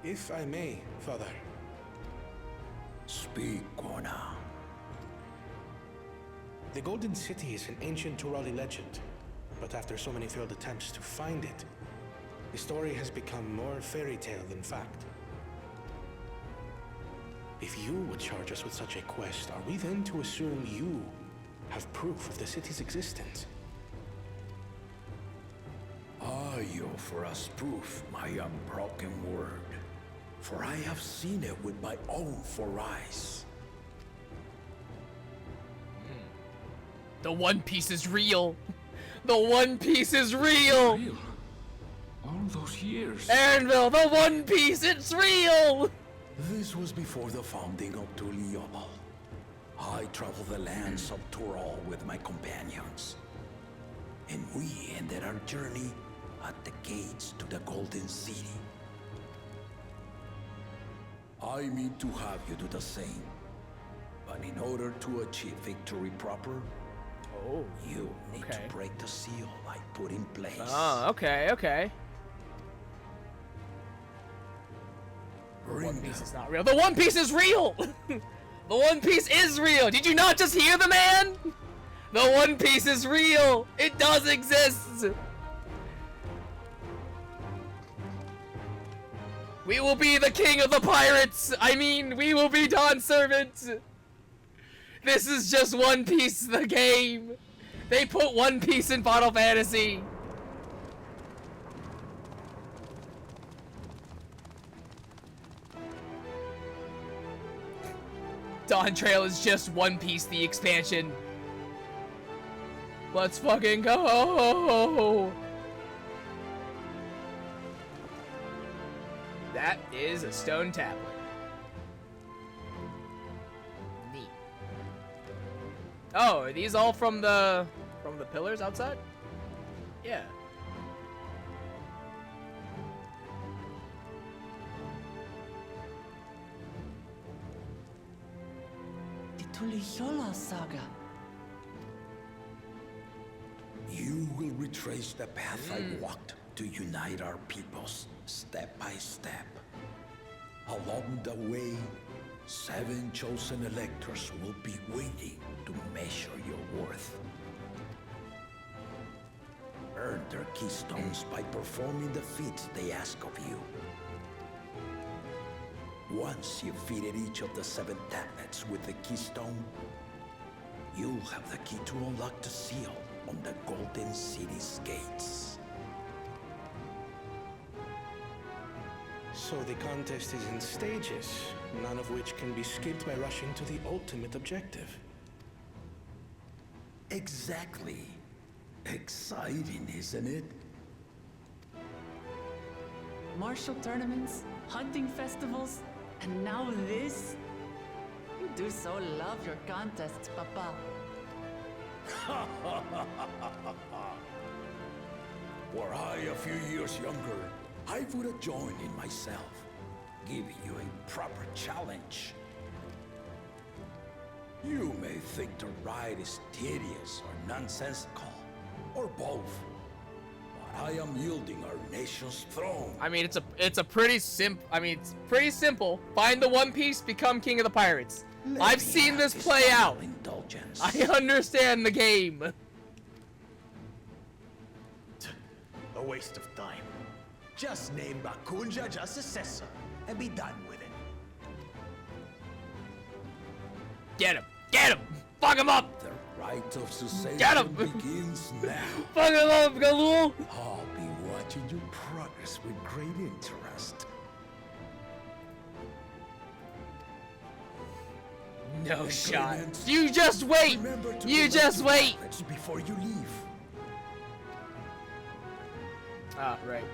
If I may, Father. Speak, Kona. The Golden City is an ancient Turali legend, but after so many failed attempts to find it, the story has become more fairy tale than fact. If you would charge us with such a quest, are we then to assume you have proof of the city's existence? I offer as proof my unbroken word, for I have seen it with my own 4 eyes. The One Piece is real. The One Piece is real. Real? All those years. Anvil, the One Piece, it's real. This was before the founding of Tuliyobo. I traveled the lands of Tural with my companions. And we ended our journey at the gates to the Golden City. I mean to have you do the same. But in order to achieve victory proper, you need to break the seal I put in place. Oh, okay, okay. The One Piece is not real. The One Piece is real! The One Piece is real! Did you not just hear the man? The One Piece is real! It does exist! We will be the king of the pirates! I mean, we will be Dawn servants! This is just One Piece, the game! They put One Piece in Final Fantasy! Dawntrail is just One Piece, the expansion. Let's fucking go! That is a stone tablet. Neat. Oh, are these all from the pillars outside? Yeah. The Tuliyola saga. You will retrace the path I walked to unite our peoples, step by step. Along the way, 7 chosen electors will be waiting to measure your worth. Earn their keystones by performing the feats they ask of you. Once you've fitted each of the 7 tablets with the keystone, you'll have the key to unlock the seal on the Golden City's gates. So the contest is in stages, none of which can be skipped by rushing to the ultimate objective. Exactly. Exciting, isn't it? Martial tournaments, hunting festivals, and now this? You do so love your contests, Papa. Were I a few years younger, I would have joined in myself, giving you a proper challenge. You may think the ride is tedious or nonsensical, or both. But I am yielding our nation's throne. I mean, it's pretty simple. Find the One Piece, become king of the pirates. I've seen this play out. Indulgence. I understand the game. A waste of time. Just name Bakunja just successor and be done with it. Get him! Get him! Fuck him up! The right of succession Get him! begins now. Fuck him up, Galul! I'll be watching your progress with great interest. No shot. You just wait! You just wait! Before you leave. Ah, right.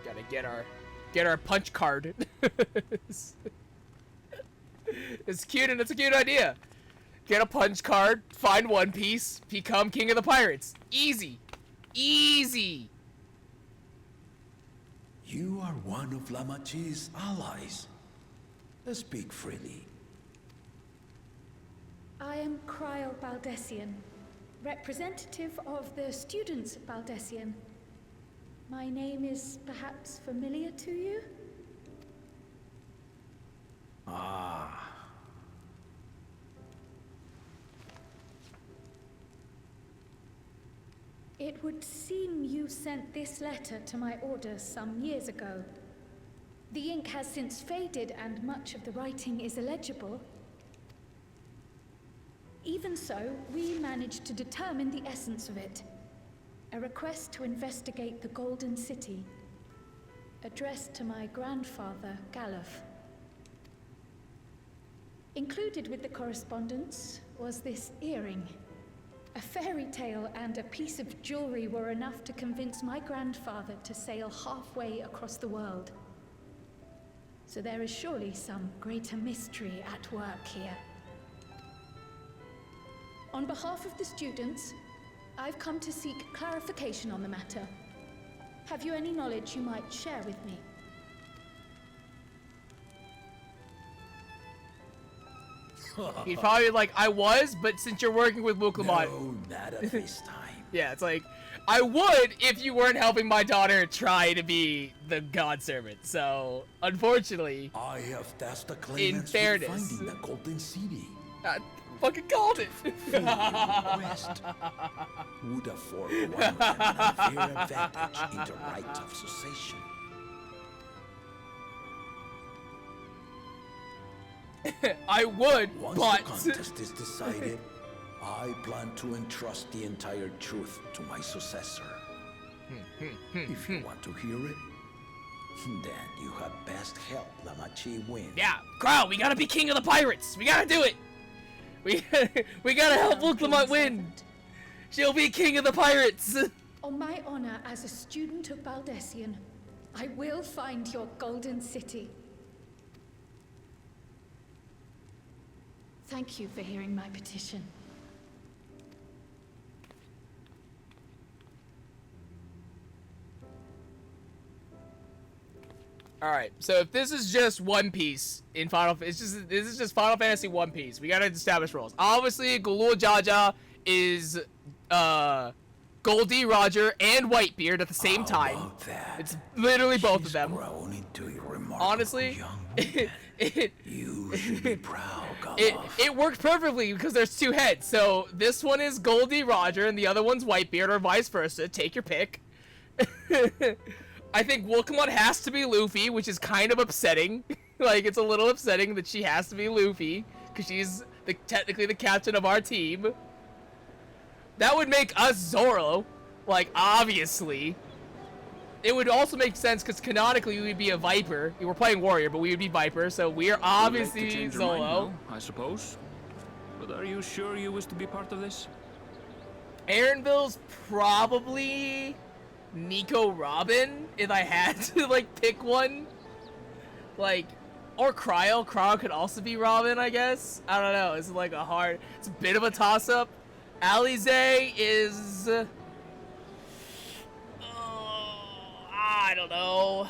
Gotta get our punch card. It's cute and it's a cute idea. Get a punch card, find One Piece, become king of the pirates. Easy. Easy. You are one of Lamachi's allies. Speak freely. I am Cryle Baldessian, representative of the students of Baldessian. My name is perhaps familiar to you? Ah. It would seem you sent this letter to my orders some years ago. The ink has since faded and much of the writing is illegible. Even so, we managed to determine the essence of it. A request to investigate the Golden City, addressed to my grandfather, Galuf. Included with the correspondence was this earring, A fairy tale and a piece of jewelry were enough to convince my grandfather to sail halfway across the world. So there is surely some greater mystery at work here. On behalf of the students, I've come to seek clarification on the matter. Have you any knowledge you might share with me? He'd probably be like, I was, but since you're working with Muklamon. No, not at this time. Yeah, it's like, I would if you weren't helping my daughter try to be the god servant. So, unfortunately, I have tasked the in claimants fairness, with finding the Golden City. I fucking called it. Fully request would afford one of them an unfair advantage in the right of succession. I would, Once but the contest is decided, I plan to entrust the entire truth to my successor. If you want to hear it, then you had best help Lamachi win. yeah, Crow, we gotta be king of the pirates. We gotta do it. We gotta help Muklamon win. She'll be king of the pirates. On my honor as a student of Baldessian, I will find your golden city. Thank you for hearing my petition. All right, so if this is just One Piece in this is just Final Fantasy One Piece. We gotta establish roles. Obviously, Galul Jaja is Goldie Roger and Whitebeard at the same time. It's literally both of them. Honestly, you should be proud, it worked perfectly because there's two heads. So this one is Goldie Roger and the other one's Whitebeard, or vice versa. Take your pick. I think Wolkamon has to be Luffy, which is kind of upsetting. Like, it's a little upsetting that she has to be Luffy, because she's technically the captain of our team. That would make us Zoro, like, obviously. It would also make sense, because canonically we would be a Viper. We're playing Warrior, but we would be Viper, so we are obviously Zolo. I suppose. But are you sure you wish to be part of this? Aaronville's probably Nico Robin, if I had to, like, pick one. Like, or Cryo. Cryo could also be Robin, I guess. I don't know. It's like it's a bit of a toss-up. Alize is... I don't know.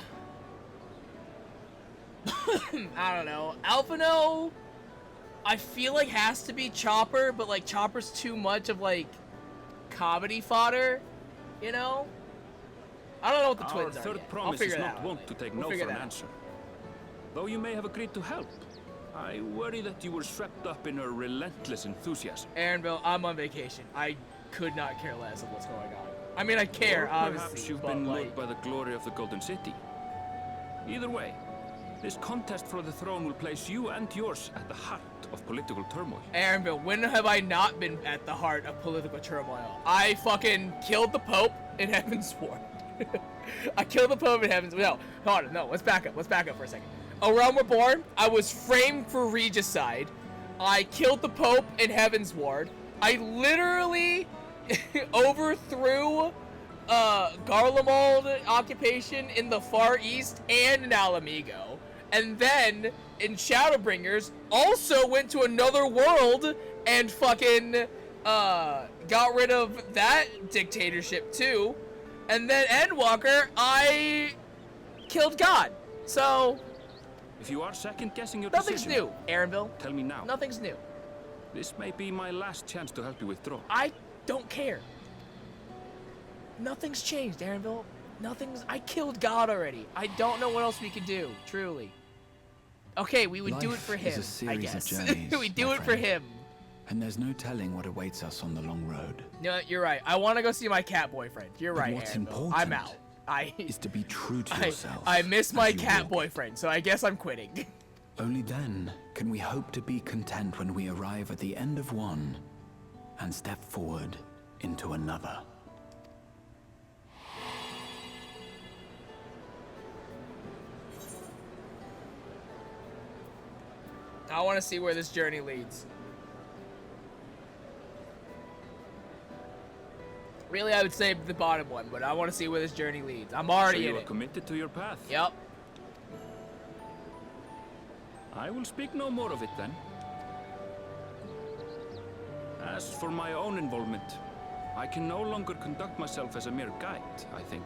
I don't know. Alphino, I feel like has to be Chopper, but, like, Chopper's too much of, like, comedy fodder, you know? I don't know what the twins are. Our third yet. promise is not wont to take no for an out. answer. Though you may have agreed to help, I worry that you were swept up in her relentless enthusiasm. Aaronville, I'm on vacation. I could not care less of what's going on. I mean, I care, Or perhaps obviously, you've but, been like... lured by the glory of the Golden City. Either way, this contest for the throne will place you and yours at the heart of political turmoil. Aaronville, when have I not been at the heart of political turmoil? I fucking killed the Pope in Heaven's War. I killed the Pope in Heaven's War. No, hold on, no, let's back up. Let's back up for a second. A Realm Reborn, I was framed for regicide. I killed the Pope in Heaven's Ward. I literally overthrew Garlemald occupation in the Far East and in Alamigo. And then, in Shadowbringers, also went to another world and fucking got rid of that dictatorship too. And then Endwalker, I killed God. So... If you are second-guessing your nothing's decision, new, Aaronville. Tell me now. Nothing's new. This may be my last chance to help you withdraw. I don't care. Nothing's changed, Aaronville. I killed God already. I don't know what else we could do, truly. Okay, we would do it for him, I guess. We do it for him. And there's no telling what awaits us on the long road. No, you're right. I want to go see my cat boyfriend. You're But right, what's Aaronville. important I'm out. is to be true to yourself. I miss my as you cat walk. boyfriend, so I guess I'm quitting. Only then can we hope to be content when we arrive at the end of one and step forward into another. I want to see where this journey leads. Really, I would say the bottom one, but I want to see where this journey leads. I'm already so in you are it. committed to your path? Yep. I will speak no more of it then. As for my own involvement, I can no longer conduct myself as a mere guide, I think.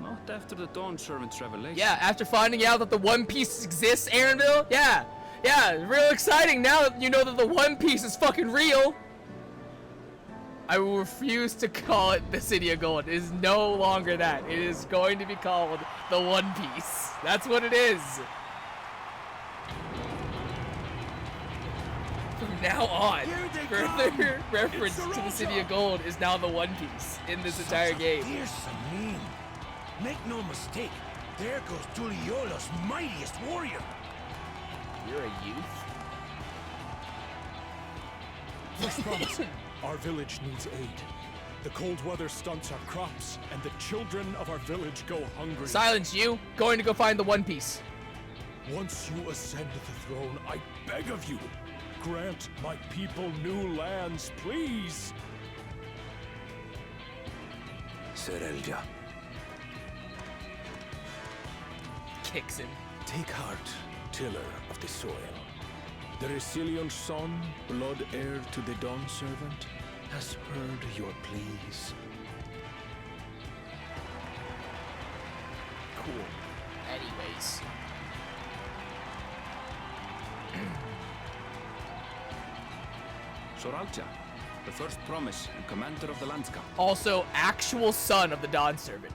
Not after the Dawn Servant's revelation. Yeah, after finding out that the One Piece exists, Aaronville? Yeah. Yeah, real exciting now that you know that the One Piece is fucking real. I will refuse to call it the City of Gold. It is no longer that. It is going to be called the One Piece. That's what it is. From now on, further reference to the City of Gold is now the One Piece in this entire game. Fearsome meme. Make no mistake, there goes Tuliola's mightiest warrior. You're a youth? First promise. Our village needs aid. The cold weather stunts our crops, and the children of our village go hungry. Silence, you! Going to go find the One Piece. Once you ascend the throne, I beg of you, grant my people new lands, please. Serelja. Kicks him. Take heart, tiller of the soil. The resilient son, blood heir to the Dawn Servant, has heard your pleas. Cool. Anyways. Soralja, the first promise and commander of the Landscape. Also, actual son of the Dawn Servant.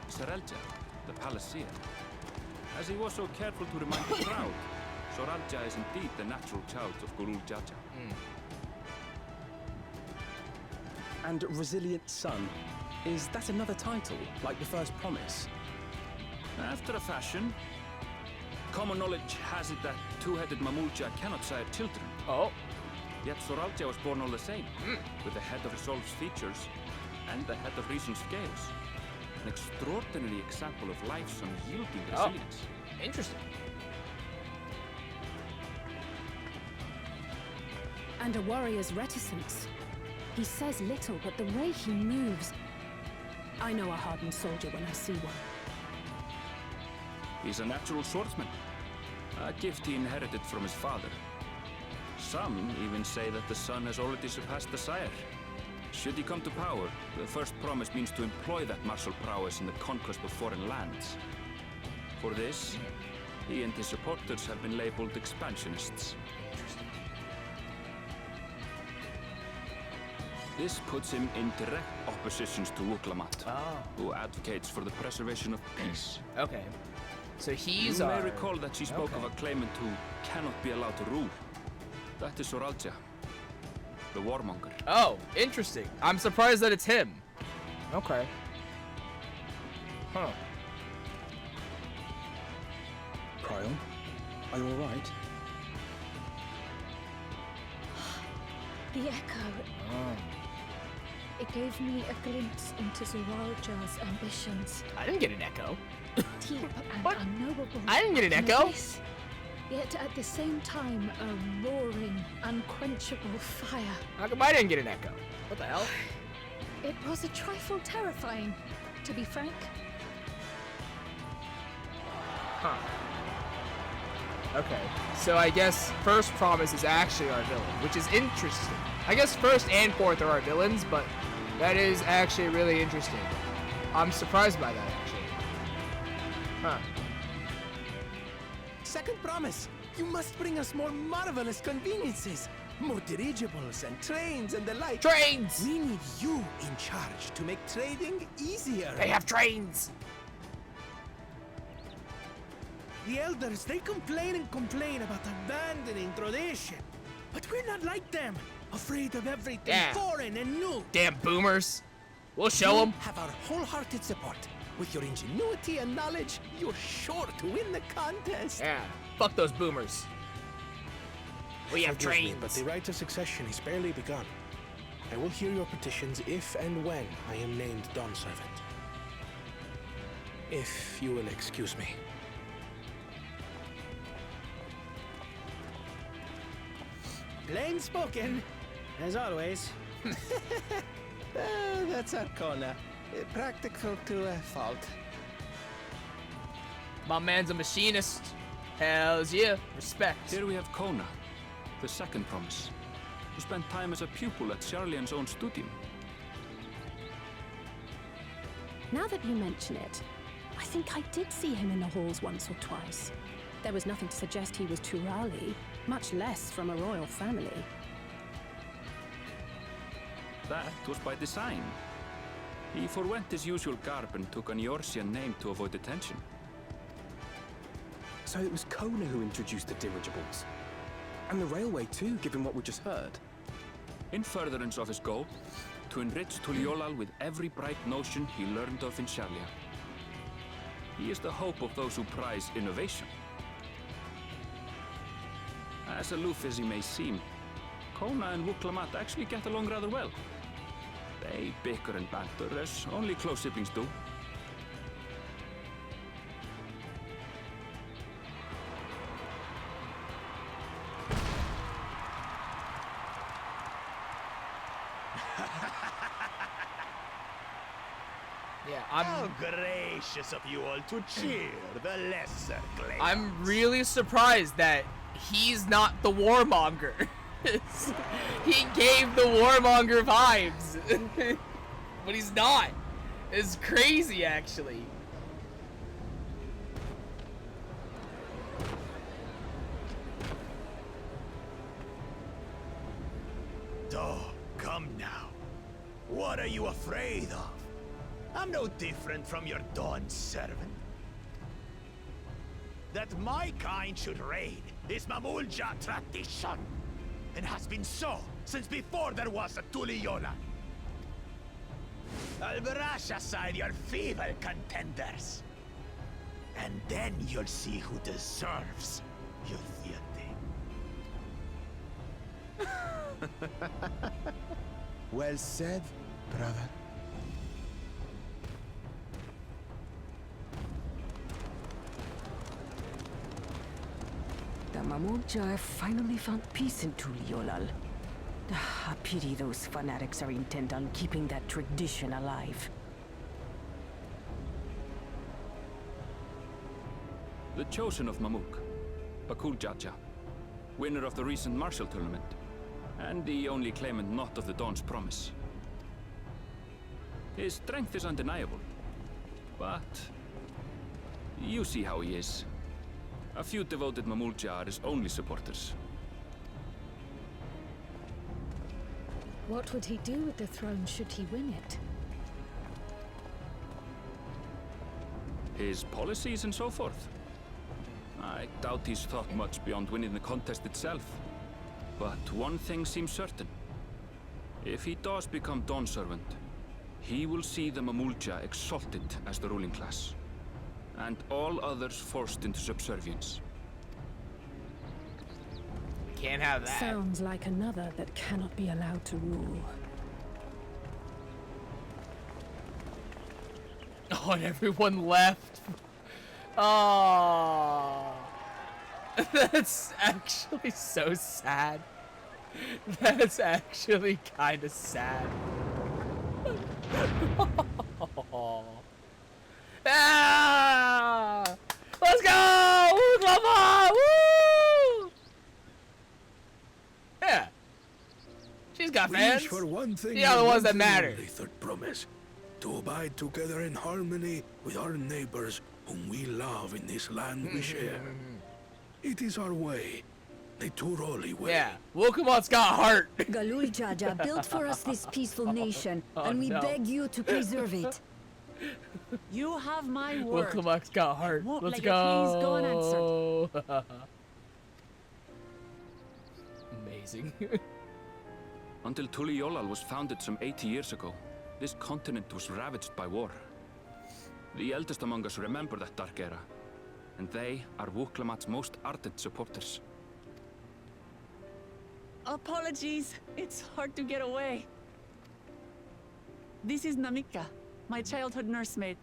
Soralja, the Palaceer. As he was so careful to remind the crowd, Soralja is indeed the natural child of Gurul Jaja. And Resilient Son, is that another title, like the first promise? After a fashion. Common knowledge has it that two-headed Mamulja cannot sire children. Oh. Yet Soralja was born all the same, with the head of Resolve's features and the head of Reason's scales. An extraordinary example of life's unyielding resilience. Interesting. And a warrior's reticence. He says little, but the way he moves... I know a hardened soldier when I see one. He's a natural swordsman, a gift he inherited from his father. Some even say that the son has already surpassed the sire. Should he come to power, the first promise means to employ that martial prowess in the conquest of foreign lands. For this, he and his supporters have been labeled expansionists. This puts him in direct opposition to Wuklamat, who advocates for the preservation of peace. Okay. So he's You may recall that she spoke of a claimant who cannot be allowed to rule. That is Soralja, the warmonger. Oh, interesting. I'm surprised that it's him. Okay. Huh. Cryon, are you alright? The echo. It gave me a glimpse into Zoralja's ambitions. I didn't get an echo. Deep and unknowable. I didn't get an and echo. abyss, yet at the same time, a roaring, unquenchable fire. How come I didn't get an echo? What the hell? It was a trifle terrifying, to be frank. Huh. Okay, so I guess First Promise is actually our villain, which is interesting. I guess First and Fourth are our villains, but that is actually really interesting. I'm surprised by that, actually. Huh. Second promise, you must bring us more marvelous conveniences. More dirigibles and trains and the like. Trains! We need you in charge to make trading easier. They have trains! The elders, they complain and complain about abandoning tradition. But we're not like them, afraid of everything foreign and new. Damn boomers. We'll show them. Have our wholehearted support. With your ingenuity and knowledge, you're sure to win the contest. Yeah, fuck those boomers. We have Forgive me, trains. but the right of succession is barely begun. I will hear your petitions if and when I am named Dawn Servant. If you will excuse me. Plain spoken, as always. That's Arcona. Practical to a fault. My man's a machinist. Hells yeah, respect. Here we have Kona, the second promise, who spent time as a pupil at Charlian's own studio. Now that you mention it, I think I did see him in the halls once or twice. There was nothing to suggest he was Turali, much less from a royal family. That was by design. He forwent his usual garb and took an Eorzean name to avoid attention. So it was Kona who introduced the dirigibles. And the railway too, given what we just heard. In furtherance of his goal, to enrich Tuliolal with every bright notion he learned of in Charlia. He is the hope of those who prize innovation. As aloof as he may seem, Kona and Wuklamat actually get along rather well. They bicker and banter as only close siblings do. Yeah, How gracious of you all to cheer the lesser claimants. I'm really surprised that he's not the warmonger. He gave the warmonger vibes, but he's not. It's crazy, actually. Oh, come now. What are you afraid of? I'm no different from your Dawn servant. That my kind should raid is Mamulja tradition, and has been so since before there was a Tuliyola. I'll brush aside your feeble contenders, and then you'll see who deserves your deity. Well said, brother. The Mamulja have finally found peace in Tuliolal. A pity those fanatics are intent on keeping that tradition alive. The chosen of Mamuk, Bakul Jaja, winner of the recent martial tournament, and the only claimant not of the Dawn's promise. His strength is undeniable, but you see how he is. A few devoted Mamulja are his only supporters. What would he do with the throne should he win it? His policies and so forth. I doubt he's thought much beyond winning the contest itself. But one thing seems certain. If he does become Dawn Servant, he will see the Mamulja exalted as the ruling class, and all others forced into subservience. Can't have that. Sounds like another that cannot be allowed to rule. Oh, and everyone left. Oh, that's actually so sad. That's actually kind of sad. Ah! Let's go! Come on! Woo! Yeah. She's got fans. Wish for one thing. The other ones that matter. The third promise: to abide together in harmony with our neighbors whom we love in this land we share. It is our way, the Turoli way. Yeah, Wokamot's got heart. Galul Jaja built for us this peaceful nation, Oh, and we no. beg you to preserve it. You have my word. Wokamot's got heart. Won't Let's let you please go go. Amazing. Until Tuliolal was founded some 80 years ago, this continent was ravaged by war. The eldest among us remember that dark era, and they are Wuklamat's most ardent supporters. Apologies. It's hard to get away. This is Namika, my childhood nursemaid.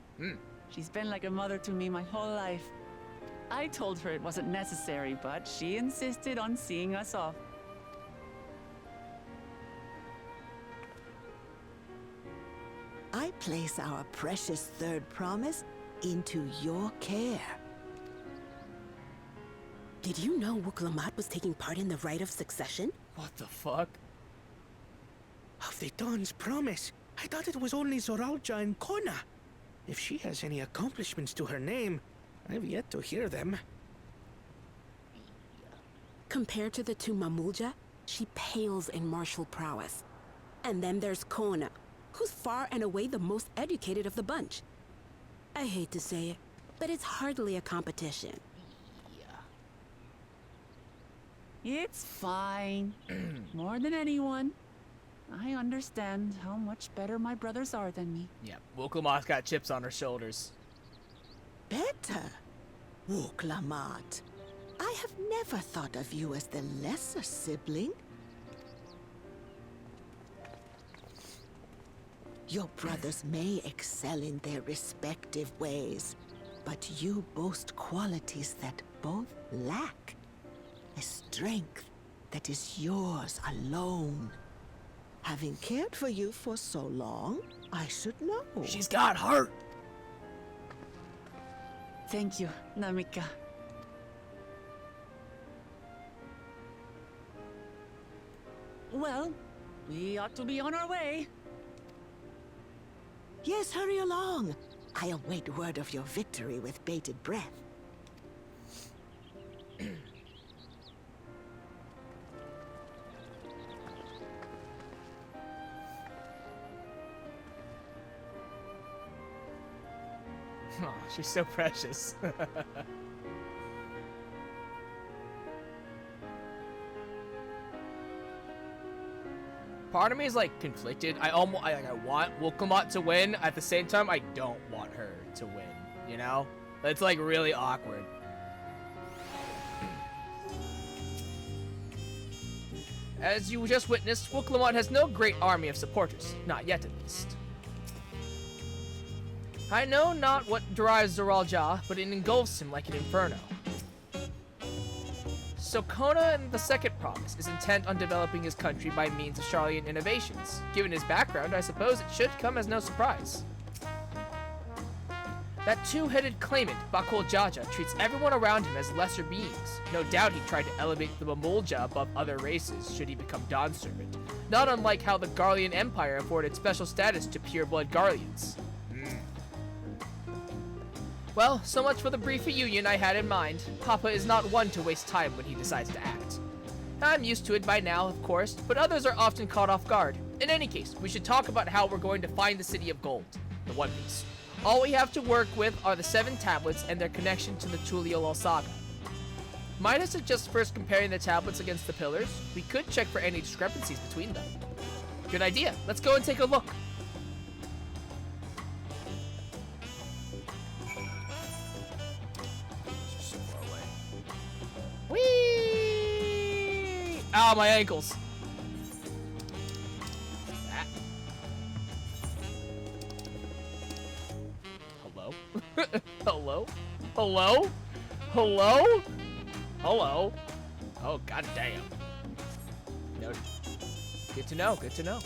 She's been like a mother to me my whole life. I told her it wasn't necessary, but she insisted on seeing us off. I place our precious third promise into your care. Did you know Wuklamat was taking part in the rite of succession? What the fuck? Of the Dawn's promise, I thought it was only Zoralja and Kona. If she has any accomplishments to her name, I've yet to hear them. Compared to the two Mamulja, she pales in martial prowess. And then there's Kona, who's far and away the most educated of the bunch. I hate to say it, but it's hardly a competition. It's fine. More than anyone. I understand how much better my brothers are than me. Yeah, Wuklamat's got chips on her shoulders. Better? Wuklamat, I have never thought of you as the lesser sibling. Your brothers may excel in their respective ways, but you boast qualities that both lack. A strength that is yours alone. Having cared for you for so long, I should know. She's got heart. Thank you, Namika. Well, we ought to be on our way. Yes, hurry along. I await word of your victory with bated breath. Oh, she's so precious. Part of me is like conflicted. I want Wuklamat to win. At the same time, I don't want her to win. You know, it's like really awkward. As you just witnessed, Wuklamat has no great army of supporters, not yet at least. I know not what drives Zoralja, but it engulfs him like an inferno. So Kona in the second promise is intent on developing his country by means of Sharlayan innovations. Given his background, I suppose it should come as no surprise. That two-headed claimant, Bakul Jaja, treats everyone around him as lesser beings. No doubt he tried to elevate the Mamulja above other races should he become Dawn's servant, not unlike how the Garlean Empire afforded special status to pure-blood Garleans. Well, so much for the brief reunion I had in mind. Papa is not one to waste time when he decides to act. I'm used to it by now, of course, but others are often caught off guard. In any case, we should talk about how we're going to find the City of Gold, the One Piece. All we have to work with are the 7 tablets and their connection to the Tuliolol saga. Might I suggest first comparing the tablets against the pillars? We could check for any discrepancies between them. Good idea. Let's go and take a look. Whee! Ow, my ankles. Ah. Hello? Hello? Hello? Hello? Hello? Oh, goddamn. Noted. Good to know, good to know.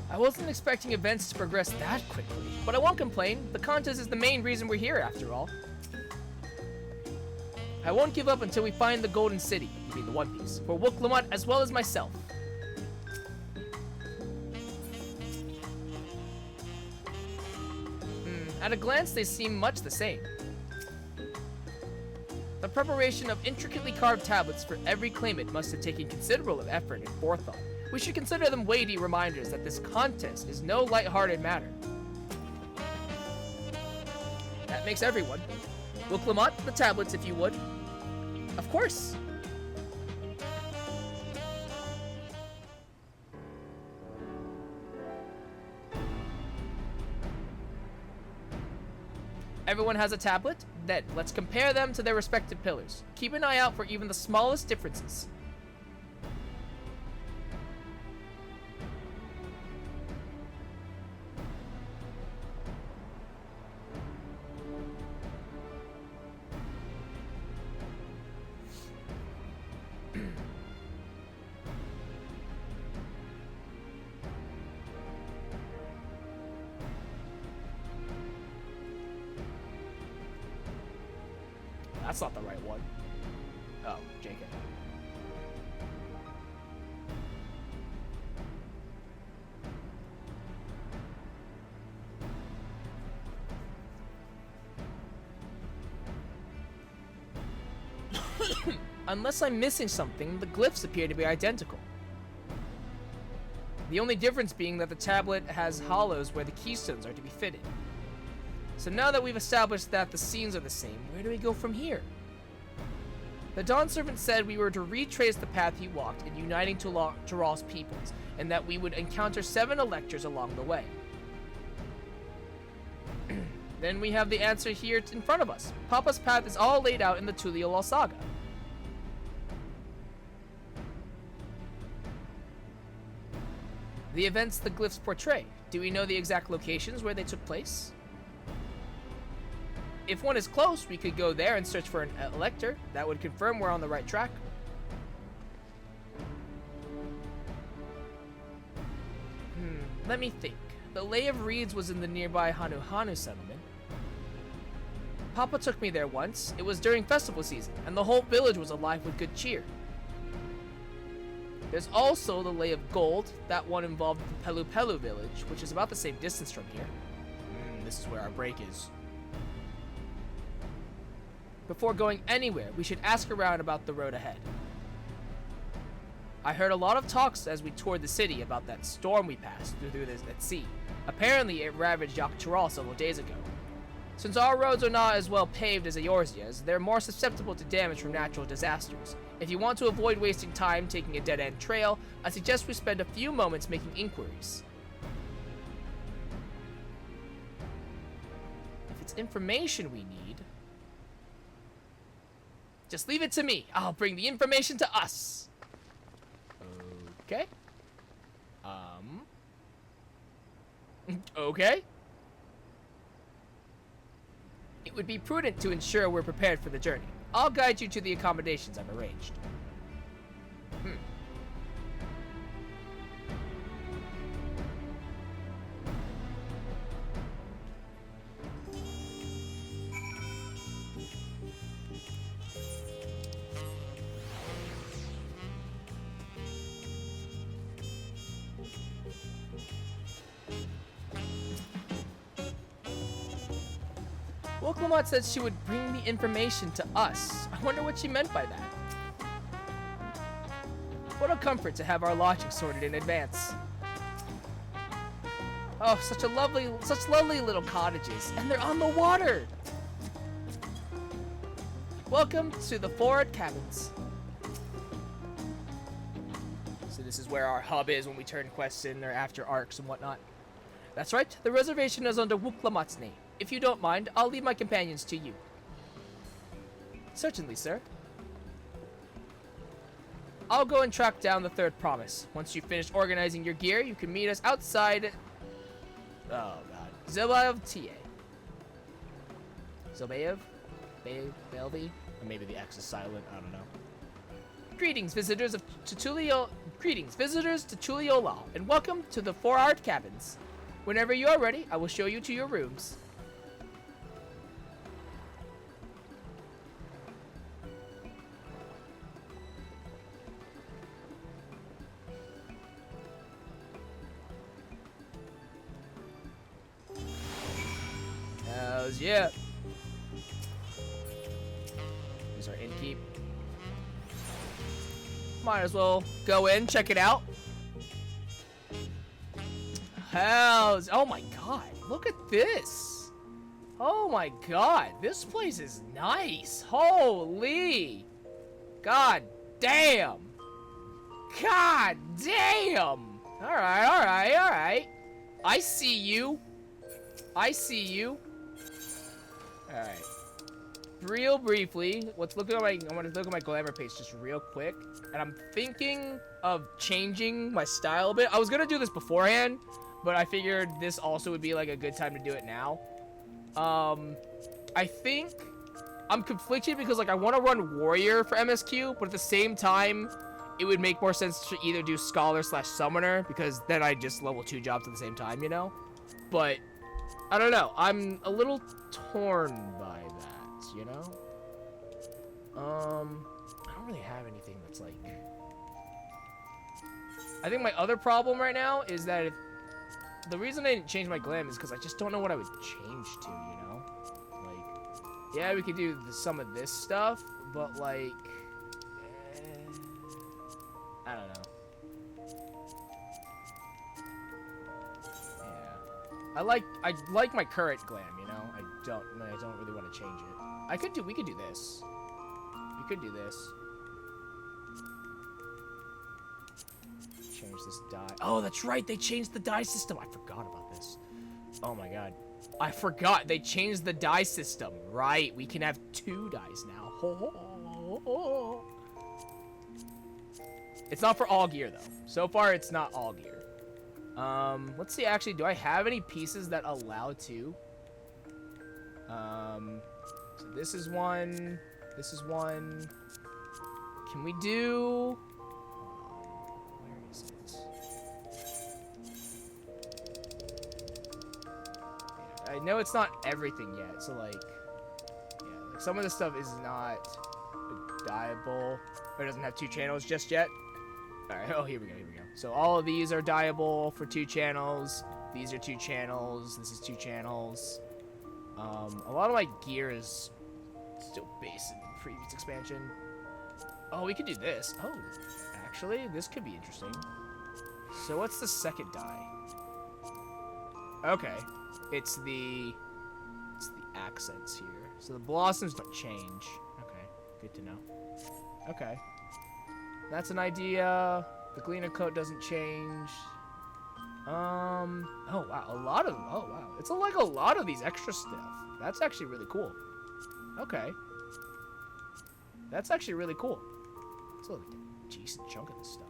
I wasn't expecting events to progress that quickly, but I won't complain. The contest is the main reason we're here, after all. I won't give up until we find the Golden City, you mean the One Piece, for Wuklamat as well as myself. At a glance, they seem much the same. The preparation of intricately carved tablets for every claimant must have taken considerable effort and forethought. We should consider them weighty reminders that this contest is no light-hearted matter. That makes everyone. Wuklamat, the tablets, if you would. Of course. Everyone has a tablet? Then, let's compare them to their respective pillars. Keep an eye out for even the smallest differences. That's not the right one. Oh, JK. Unless I'm missing something, the glyphs appear to be identical. The only difference being that the tablet has hollows where the keystones are to be fitted. So now that we've established that the scenes are the same, where do we go from here? The Dawn Servant said we were to retrace the path he walked in uniting Tural's peoples, and that we would encounter 7 electors along the way. Then we have the answer here in front of us. Papa's path is all laid out in the Tuliolal saga. The events the glyphs portray, do we know the exact locations where they took place? If one is close, we could go there and search for an elector. That would confirm we're on the right track. Let me think. The Lay of Reeds was in the nearby Hanu settlement. Papa took me there once. It was during festival season, and the whole village was alive with good cheer. There's also the Lay of Gold. That one involved the Pelu Pelu village, which is about the same distance from here. This is where our break is. Before going anywhere, we should ask around about the road ahead. I heard a lot of talks as we toured the city about that storm we passed through at sea. Apparently, it ravaged Yaktural several days ago. Since our roads are not as well paved as Eorzea's, they're more susceptible to damage from natural disasters. If you want to avoid wasting time taking a dead-end trail, I suggest we spend a few moments making inquiries. If it's information we need, just leave it to me. I'll bring the information to us. Okay. Okay. It would be prudent to ensure we're prepared for the journey. I'll guide you to the accommodations I've arranged. Woklamat said she would bring the information to us. I wonder what she meant by that. What a comfort to have our lodging sorted in advance. Oh, such lovely little cottages, and they're on the water. Welcome to the Forward Cabins. So this is where our hub is when we turn quests in or after arcs and whatnot. That's right, the reservation is under Woklamat's name. If you don't mind, I'll leave my companions to you. Certainly, sir. I'll go and track down the third promise. Once you've finished organizing your gear, you can meet us outside... Oh, God. Zilbaev TA. Zilbaev? Belvi? Or maybe the X is silent, I don't know. Greetings, visitors to Tuliolal, and welcome to the 4-Art Cabins. Whenever you are ready, I will show you to your rooms. Hells yeah. Here's our innkeep. Might as well go in, check it out. Hells, oh my god, look at this. Oh my god, this place is nice. Holy. God damn. God damn. Alright. I see you. Alright. Real briefly, I want to look at my glamour page just real quick. And I'm thinking of changing my style a bit. I was gonna do this beforehand, but I figured this also would be like a good time to do it now. I think I'm conflicted because like I want to run warrior for MSQ, but at the same time, it would make more sense to either do scholar / summoner because then I just level 2 jobs at the same time, you know? But I don't know. I'm a little torn by that, you know? I don't really have anything that's like... I think my other problem right now is that the reason I didn't change my glam is because I just don't know what I would change to, you know? Like, yeah, we could do some of this stuff, but like... I don't know. Yeah. I like my current glam, you know? I don't really want to change it. We could do this. We could do this. Change this die. Oh, that's right. They changed the die system. I forgot about this. Oh my god. I forgot. They changed the die system. Right. We can have 2 dies now. It's not for all gear, though. So far, it's not all gear. Let's see. Actually, do I have any pieces that allow 2? So this is one. This is one. Can we do... Where is it? Yeah, I know it's not everything yet, so like... Yeah, like some of this stuff is not dyeable. Or it doesn't have 2 channels just yet. Alright, oh, here we go. So all of these are dyeable for 2 channels. These are 2 channels. This is 2 channels. A lot of my gear is still based in the previous expansion. Oh, we could do this. Oh, actually, this could be interesting. So what's the second dye? Okay, it's the accents here. So the blossoms don't change. Okay, good to know. Okay, that's an idea. The Gleaner coat doesn't change. Oh wow, oh wow. It's like a lot of these extra stuff. That's actually really cool. Okay. That's actually really cool. It's like a decent chunk of this stuff.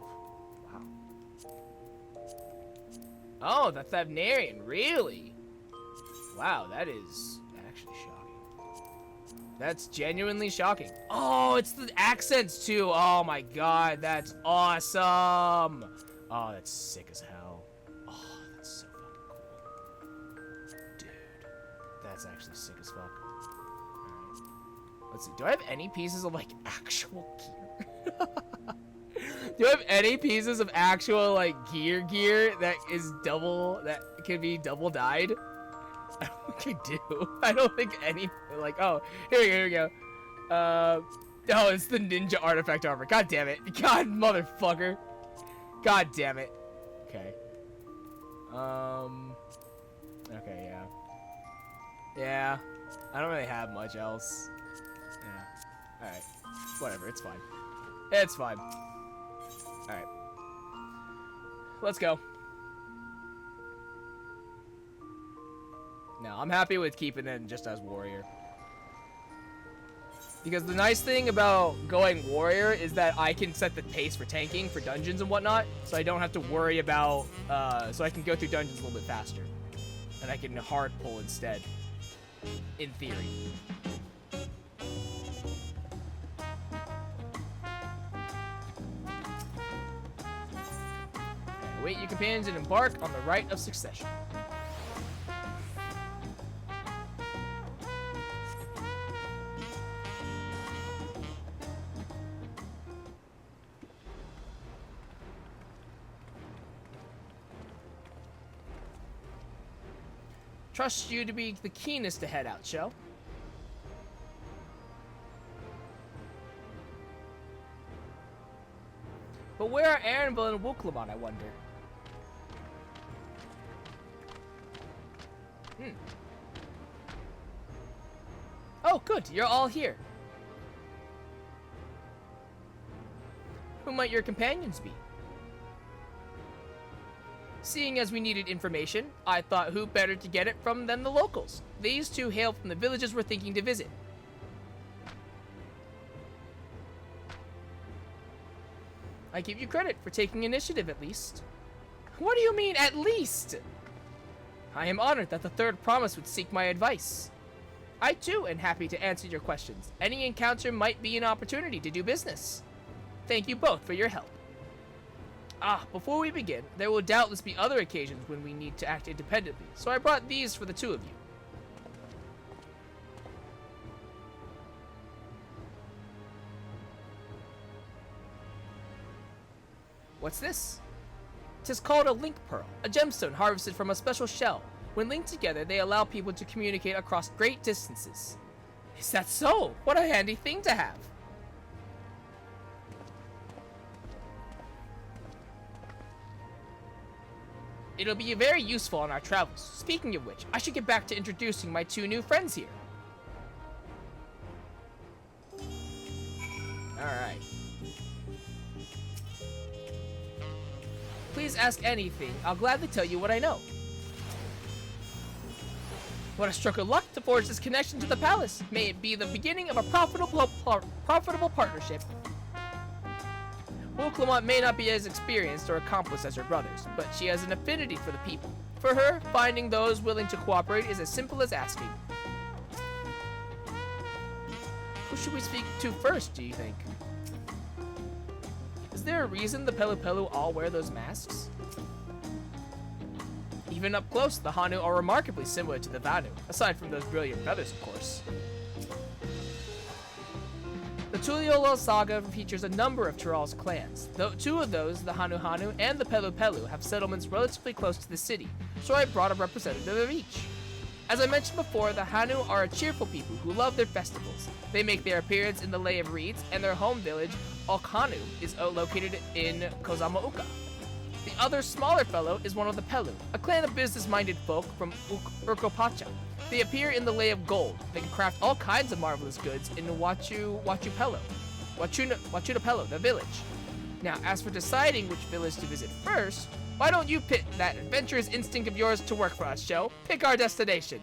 Wow. Oh, the Thavnarian, really? Wow, that is actually shocking. That's genuinely shocking. Oh, it's the accents too. Oh my god, that's awesome. Oh, that's sick as hell. Oh, that's so fucking cool. Dude, that's actually sick as fuck. Alright. Let's see, do I have any pieces of like actual gear? Do I have any pieces of actual like gear that is that can be double dyed? I don't think I do. I don't think any, like, oh, here we go. Oh, it's the ninja artifact armor. God damn it. God, motherfucker. God damn it. Okay. Okay, yeah. Yeah. I don't really have much else. Yeah. Alright. Whatever, it's fine. It's fine. Alright. Let's go. No, I'm happy with keeping it just as warrior. Because the nice thing about going warrior is that I can set the pace for tanking for dungeons and whatnot, so I don't have to worry about, so I can go through dungeons a little bit faster. And I can hard pull instead, in theory. Await your companions and embark on the rite of succession. Trust you to be the keenest to head out, Shell. But where are Arenville and Wuklamon, I wonder? Oh, good. You're all here. Who might your companions be? Seeing as we needed information, I thought who better to get it from than the locals. These two hail from the villages we're thinking to visit. I give you credit for taking initiative at least. What do you mean, at least? I am honored that the third promise would seek my advice. I too am happy to answer your questions. Any encounter might be an opportunity to do business. Thank you both for your help. Before we begin, there will doubtless be other occasions when we need to act independently, so I brought these for the two of you. What's this? 'Tis called a link pearl, a gemstone harvested from a special shell. When linked together, they allow people to communicate across great distances. Is that so? What a handy thing to have. It'll be very useful on our travels. Speaking of which, I should get back to introducing my two new friends here. Alright. Please ask anything. I'll gladly tell you what I know. What a stroke of luck to forge this connection to the palace. May it be the beginning of a profitable partnership. Will Clement may not be as experienced or accomplished as her brothers, but she has an affinity for the people. For her, finding those willing to cooperate is as simple as asking. Who should we speak to first, do you think? Is there a reason the Pelu Pelu all wear those masks? Even up close, the Hanu are remarkably similar to the Vanu, aside from those brilliant feathers, of course. The Tuliyola saga features a number of Tural's clans, though two of those, the Hanu Hanu and the Pelu Pelu, have settlements relatively close to the city, so I brought a representative of each. As I mentioned before, the Hanu are a cheerful people who love their festivals. They make their appearance in the Lay of Reeds, and their home village, Okhanu, is located in Kozamauka. The other, smaller fellow is one of the Pelu, a clan of business-minded folk from Urkopacha. They appear in the Lay of Gold. They can craft all kinds of marvelous goods in Wachunapelo, the village. Now, as for deciding which village to visit first, why don't you put that adventurous instinct of yours to work for us, Joe? Pick our destination.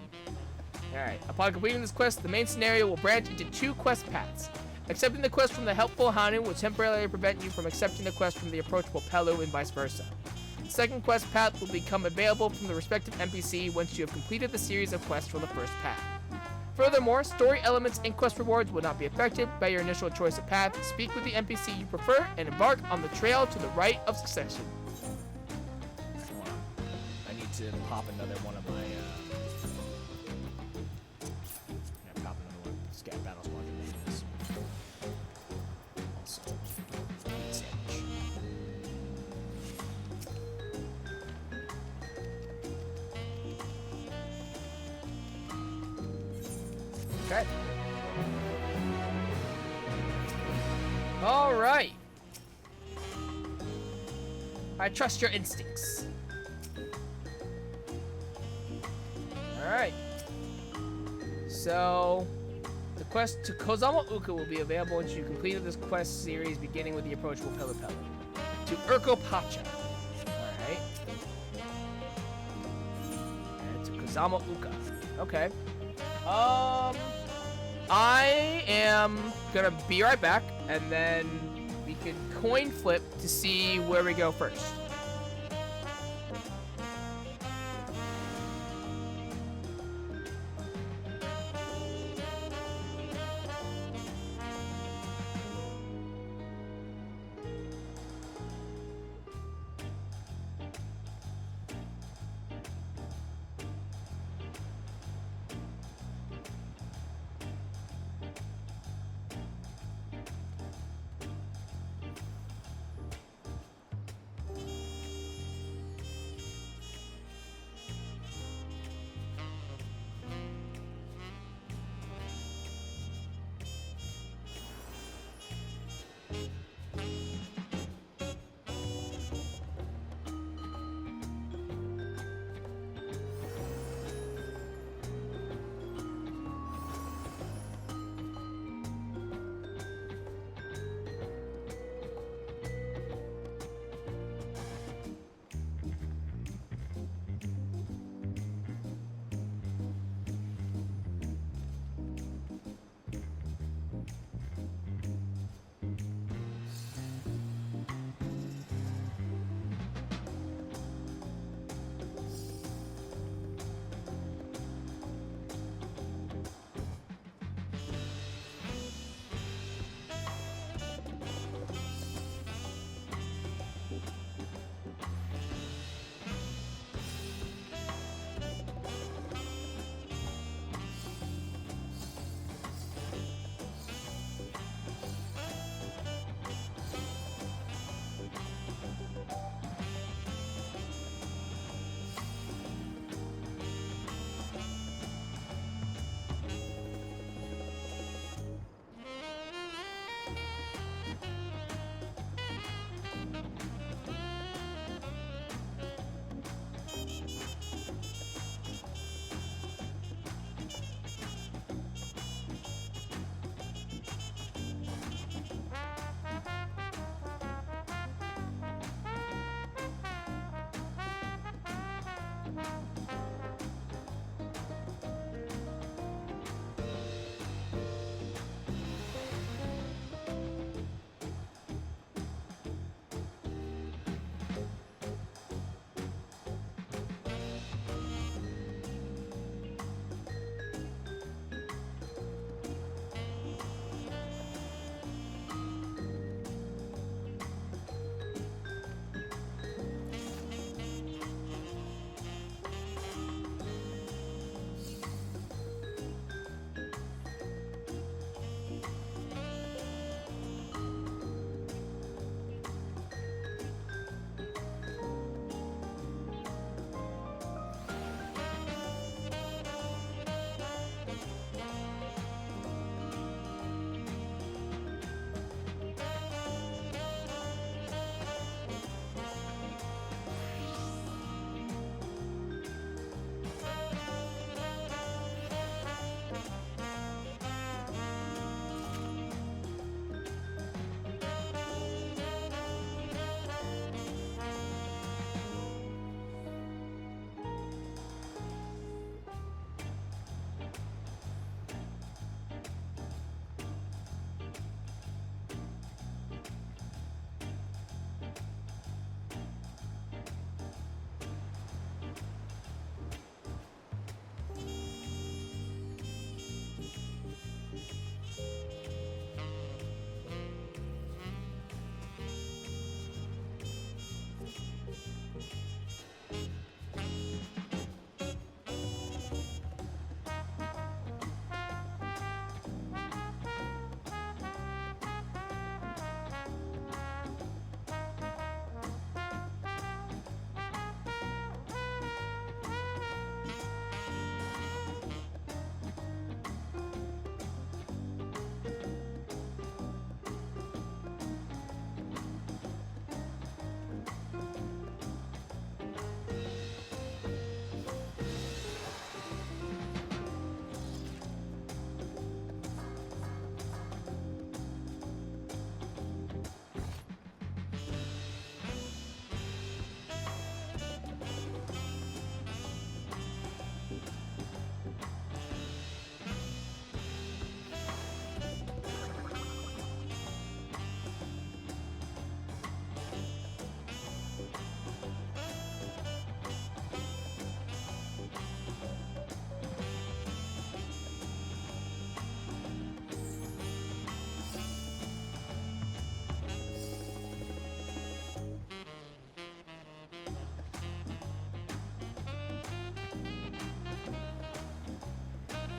Alright, upon completing this quest, the main scenario will branch into two quest paths. Accepting the quest from the helpful Hanu will temporarily prevent you from accepting the quest from the approachable Pelu and vice versa. The second quest path will become available from the respective NPC once you have completed the series of quests for the first path. Furthermore, story elements and quest rewards will not be affected by your initial choice of path. Speak with the NPC you prefer and embark on the trail to the right of succession. I need to pop another one of my pop another one. Scat battles one of these. Also, meat sandwich. Okay. All right. I trust your instincts. All right. So, the quest to Kozama Uka will be available once you completed this quest series, beginning with the approachable Pelu Pelu. To Urkopacha. All right. And to Kozama Uka. Okay. I am gonna be right back, and then we can coin flip to see where we go first.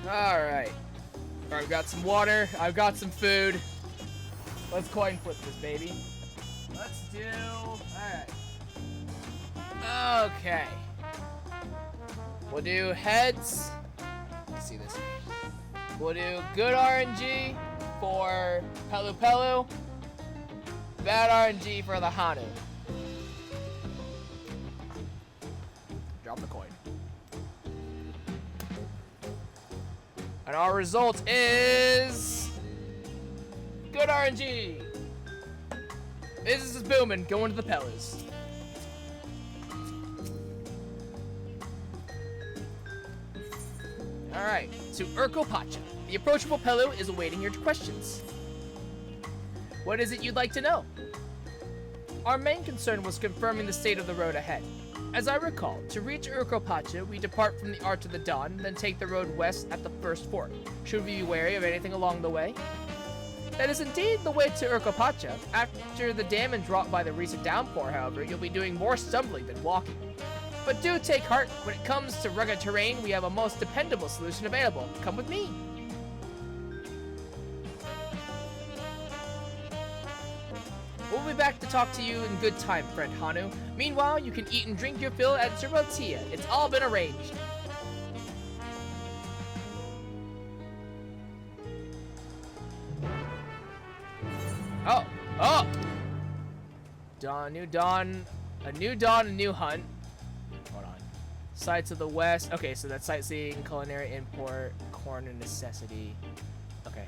Alright. Alright, I've got some water. I've got some food. Let's coin flip this, baby. Let's do... Alright. Okay. We'll do heads. Let's see this. We'll do good RNG for Pelu Pelu. Bad RNG for the Hanu. Drop the coin. And our result is... good RNG. Business is booming. Going to the Pelus. Alright, to Urko Pacha. The approachable Pelu is awaiting your questions. What is it you'd like to know? Our main concern was confirming the state of the road ahead. As I recall, to reach Urko Pacha, we depart from the Arch of the Dawn, then take the road west at the first fork. Should we be wary of anything along the way? That is indeed the way to Urko Pacha. After the damage wrought by the recent downpour, however, you'll be doing more stumbling than walking. But do take heart, when it comes to rugged terrain, we have a most dependable solution available. Come with me. We'll be back to talk to you in good time, friend Hanu. Meanwhile, you can eat and drink your fill at Zerbotia. It's all been arranged. Oh! Oh! Dawn, new dawn, a new hunt. Hold on. Sights of the west. Okay, so that's sightseeing, culinary import, corn and necessity. Okay.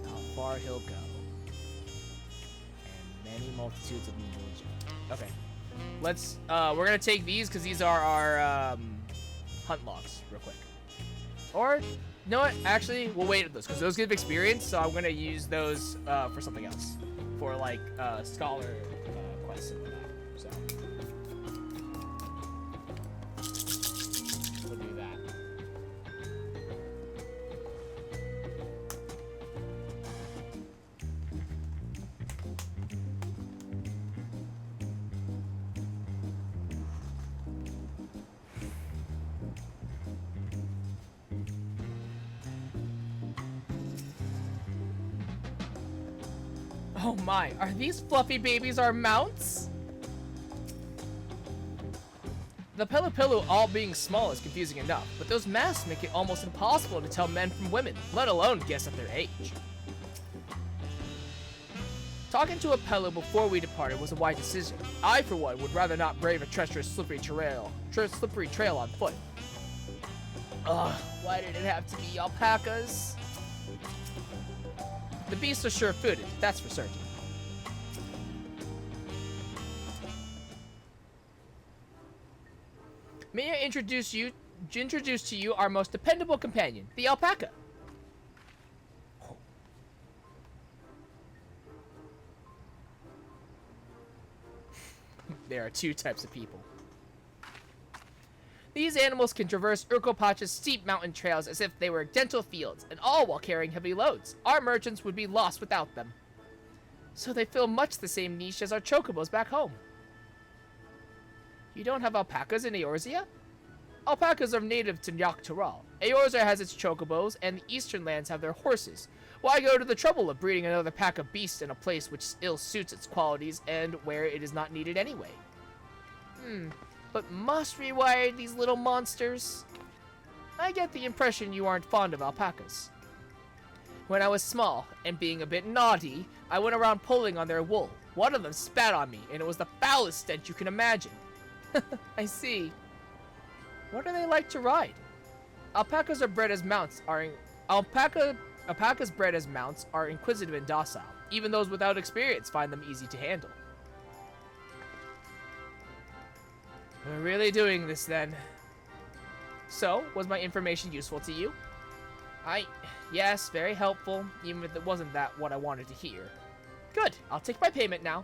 How far he'll go. And many multitudes of Mamuja. Okay. Let's, we're gonna take these because these are our, hunt logs, real quick. Or, you know what? Actually, we'll wait at those because those give experience, so I'm gonna use those, for something else. For, like, scholar, quests and whatnot. So. We'll do that. Oh my, are these fluffy babies our mounts? The Pelu all being small is confusing enough, but those masks make it almost impossible to tell men from women, let alone guess at their age. Talking to a Pelu before we departed was a wise decision. I, for one, would rather not brave a treacherous slippery trail on foot. Ugh, why did it have to be alpacas? The beasts are sure-footed, that's for certain. May I introduce to you our most dependable companion, the alpaca. There are two types of people. These animals can traverse Urko Pacha's steep mountain trails as if they were dental fields, and all while carrying heavy loads. Our merchants would be lost without them. So they fill much the same niche as our chocobos back home. You don't have alpacas in Eorzea? Alpacas are native to Noctural. Eorzea has its chocobos, and the eastern lands have their horses. Why go to the trouble of breeding another pack of beasts in a place which ill suits its qualities and where it is not needed anyway? But must rewire these little monsters? I get the impression you aren't fond of alpacas. When I was small, and being a bit naughty, I went around pulling on their wool. One of them spat on me, and it was the foulest stench you can imagine. I see. What are they like to ride? Alpacas bred as mounts are inquisitive and docile. Even those without experience find them easy to handle. We're really doing this then. So, was my information useful to you? Yes, very helpful, even if it wasn't that what I wanted to hear. Good, I'll take my payment now.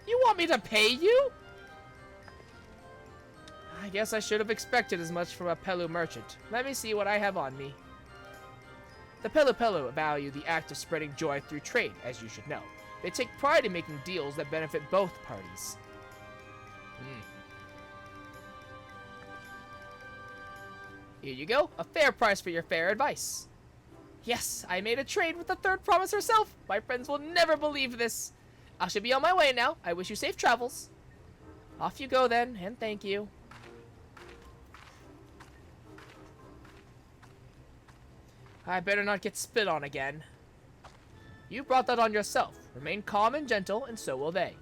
You want me to pay you? I guess I should have expected as much from a Pelu merchant. Let me see what I have on me. The Pelu value the act of spreading joy through trade, as you should know. They take pride in making deals that benefit both parties. Here you go, a fair price for your fair advice. Yes, I made a trade with the third promise herself. My friends will never believe this. I should be on my way now. I wish you safe travels. Off you go then, and thank you. I better not get spit on again. You brought that on yourself. Remain calm and gentle, and so will they.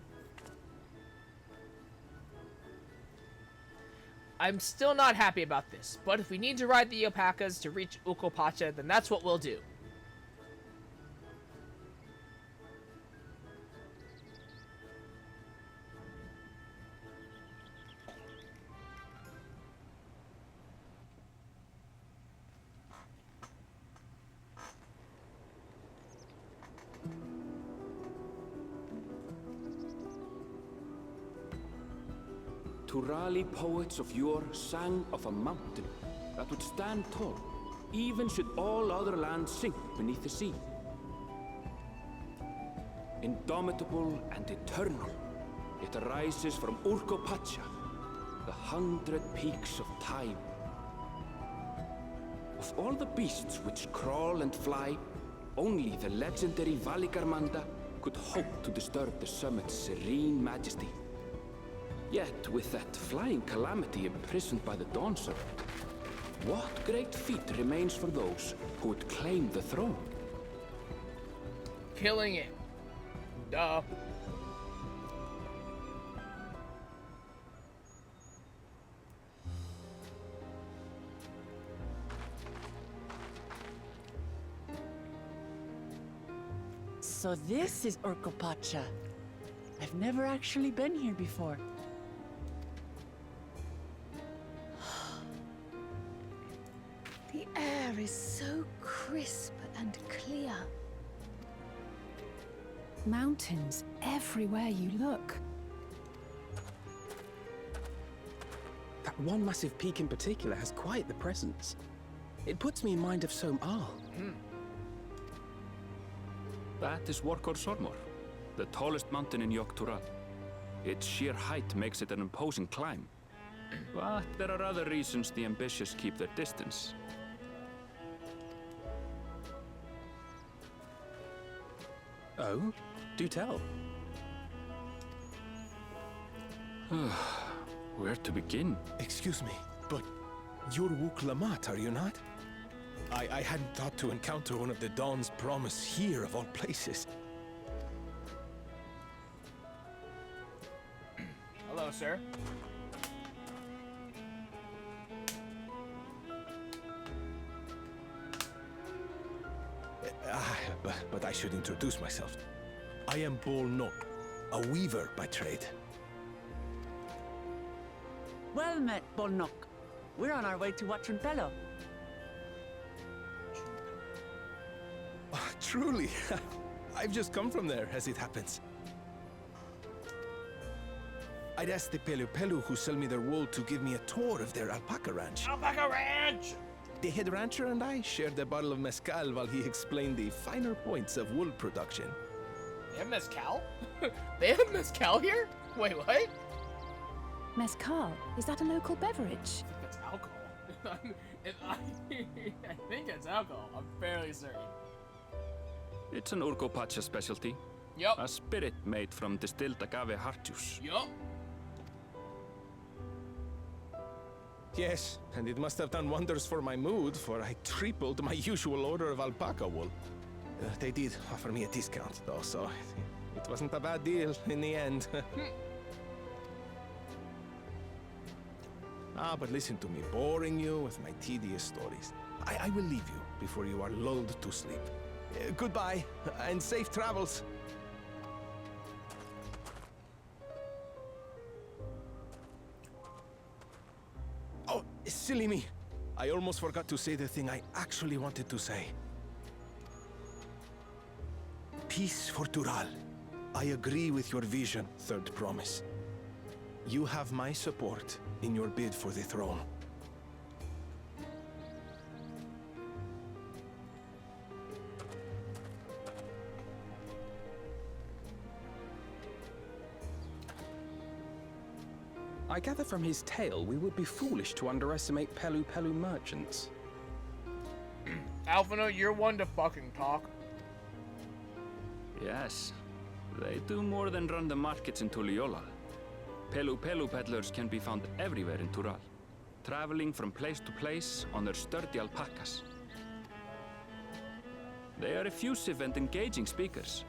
I'm still not happy about this, but if we need to ride the alpacas to reach Ukopacha, then that's what we'll do. Turali poets of yore sang of a mountain that would stand tall, even should all other lands sink beneath the sea. Indomitable and eternal, it arises from Urkopacha, the 100 peaks of time. Of all the beasts which crawl and fly, only the legendary Valigarmanda could hope to disturb the summit's serene majesty. Yet, with that flying calamity imprisoned by the Dawn Serpent, what great feat remains for those who would claim the throne? Killing it. Duh. So this is Urkopacha. I've never actually been here before. The air is so crisp and clear. Mountains everywhere you look. That one massive peak in particular has quite the presence. It puts me in mind of Som-Al. That is Workor Sormor, the tallest mountain in Yogg-Tural. Its sheer height makes it an imposing climb. But there are other reasons the ambitious keep their distance. Oh? Do tell. Where to begin? Excuse me, but you're Wuk Lamat, are you not? I hadn't thought to encounter one of the Dawn's promise here, of all places. Hello, sir. But I should introduce myself. I am Bol Nok, a weaver by trade. Well met, Bolnok. We're on our way to Watranpelo. Oh, truly, I've just come from there, as it happens. I'd asked the Pelu who sell me their wool to give me a tour of their alpaca ranch. Alpaca ranch! The head rancher and I shared a bottle of mezcal while he explained the finer points of wool production. They have mezcal? They have mezcal here? Wait, what? Mezcal? Is that a local beverage? It's alcohol. I think it's alcohol. I'm fairly certain. It's an Urkopacha specialty. Yup. A spirit made from distilled agave heart juice. Yup. Yes, and it must have done wonders for my mood, for I tripled my usual order of alpaca wool. They did offer me a discount, though, so it wasn't a bad deal in the end. But listen to me, boring you with my tedious stories. I will leave you before you are lulled to sleep. Goodbye, and safe travels. Oh, silly me. I almost forgot to say the thing I actually wanted to say. Peace for Tural. I agree with your vision, Third Promise. You have my support in your bid for the throne. I gather from his tale we would be foolish to underestimate Pelu Pelu merchants. Alphino, you're one to fucking talk. Yes, they do more than run the markets in Tuliyollal. Pelu Pelu peddlers can be found everywhere in Tural, traveling from place to place on their sturdy alpacas. They are effusive and engaging speakers,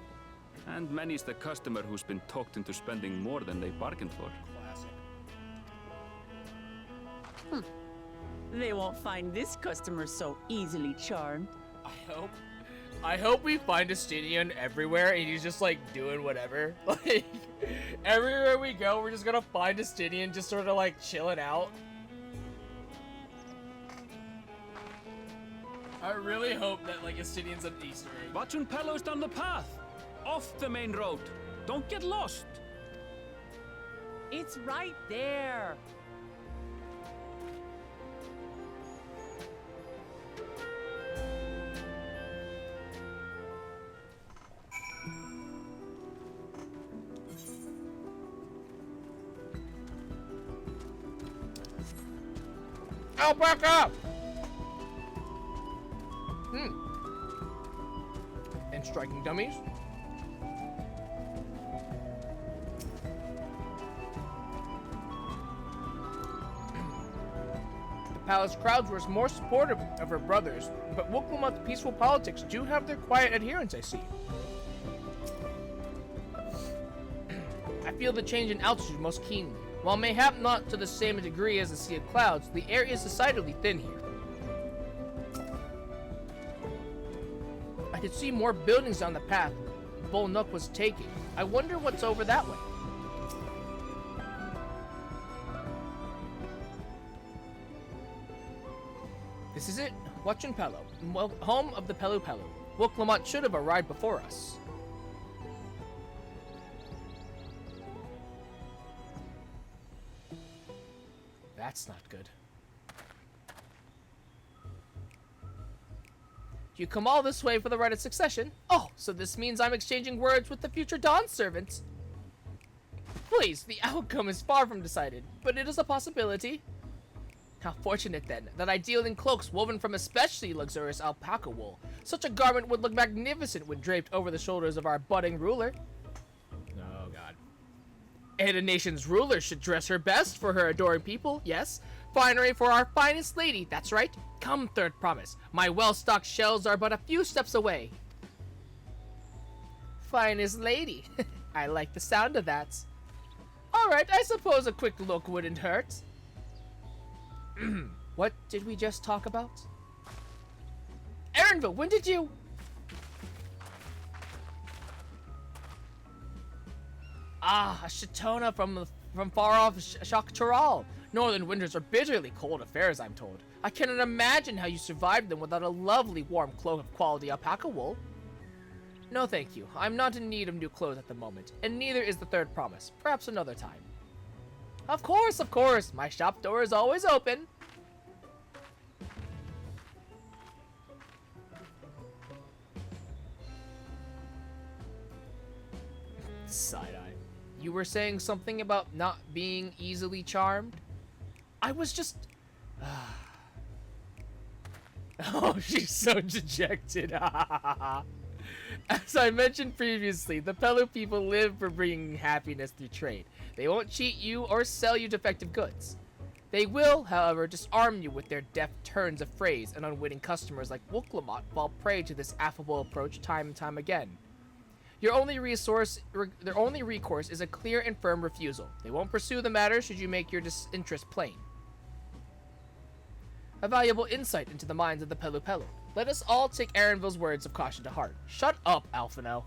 and many's the customer who's been talked into spending more than they bargained for. Classic. They won't find this customer so easily charmed. I hope we find Estinian everywhere and he's just like doing whatever. Like everywhere we go, we're just gonna find Estinian just sort of like chilling out. I really hope that like Estinian's an Easter egg. Watchun Pelo's down the path, off the main road. Don't get lost. It's right there. Alpaca! And striking dummies. The palace crowds were more supportive of her brothers, but Wuklamut's peaceful politics do have their quiet adherents, I see. I feel the change in altitude most keenly. While mayhap not to the same degree as the Sea of Clouds, the air is decidedly thin here. I could see more buildings on the path Bolnuk was taking. I wonder what's over that way. This is it, Watchun Pelo, home of the Pelu Pelu. Wuklamut should have arrived before us. That's not good. You come all this way for the right of succession? Oh, so this means I'm exchanging words with the future Dawn servants. Please, the outcome is far from decided, but it is a possibility. How fortunate then, that I deal in cloaks woven from especially luxurious alpaca wool. Such a garment would look magnificent when draped over the shoulders of our budding ruler. Oh, God. And a nation's ruler should dress her best for her adoring people, yes. Finery for our finest lady, that's right. Come, third promise. My well-stocked shelves are but a few steps away. Finest lady. I like the sound of that. Alright, I suppose a quick look wouldn't hurt. What did we just talk about? Erinville, when did you... Ah, a Shatona from far off Shaktaral. Northern winters are bitterly cold affairs, I'm told. I cannot imagine how you survived them without a lovely warm cloak of quality alpaca wool. No thank you, I'm not in need of new clothes at the moment, and neither is the third promise. Perhaps another time. Of course, my shop door is always open. Side-eye. You were saying something about not being easily charmed? I was just... Oh, she's so dejected. As I mentioned previously, the Pelu people live for bringing happiness through trade. They won't cheat you or sell you defective goods. They will, however, disarm you with their deft turns of phrase, and unwitting customers like Wuklamut fall prey to this affable approach time and time again. Their only recourse is a clear and firm refusal. They won't pursue the matter should you make your disinterest plain. A valuable insight into the minds of the Pelu Pelu. Let us all take Erinville's words of caution to heart. Shut up, Alphino.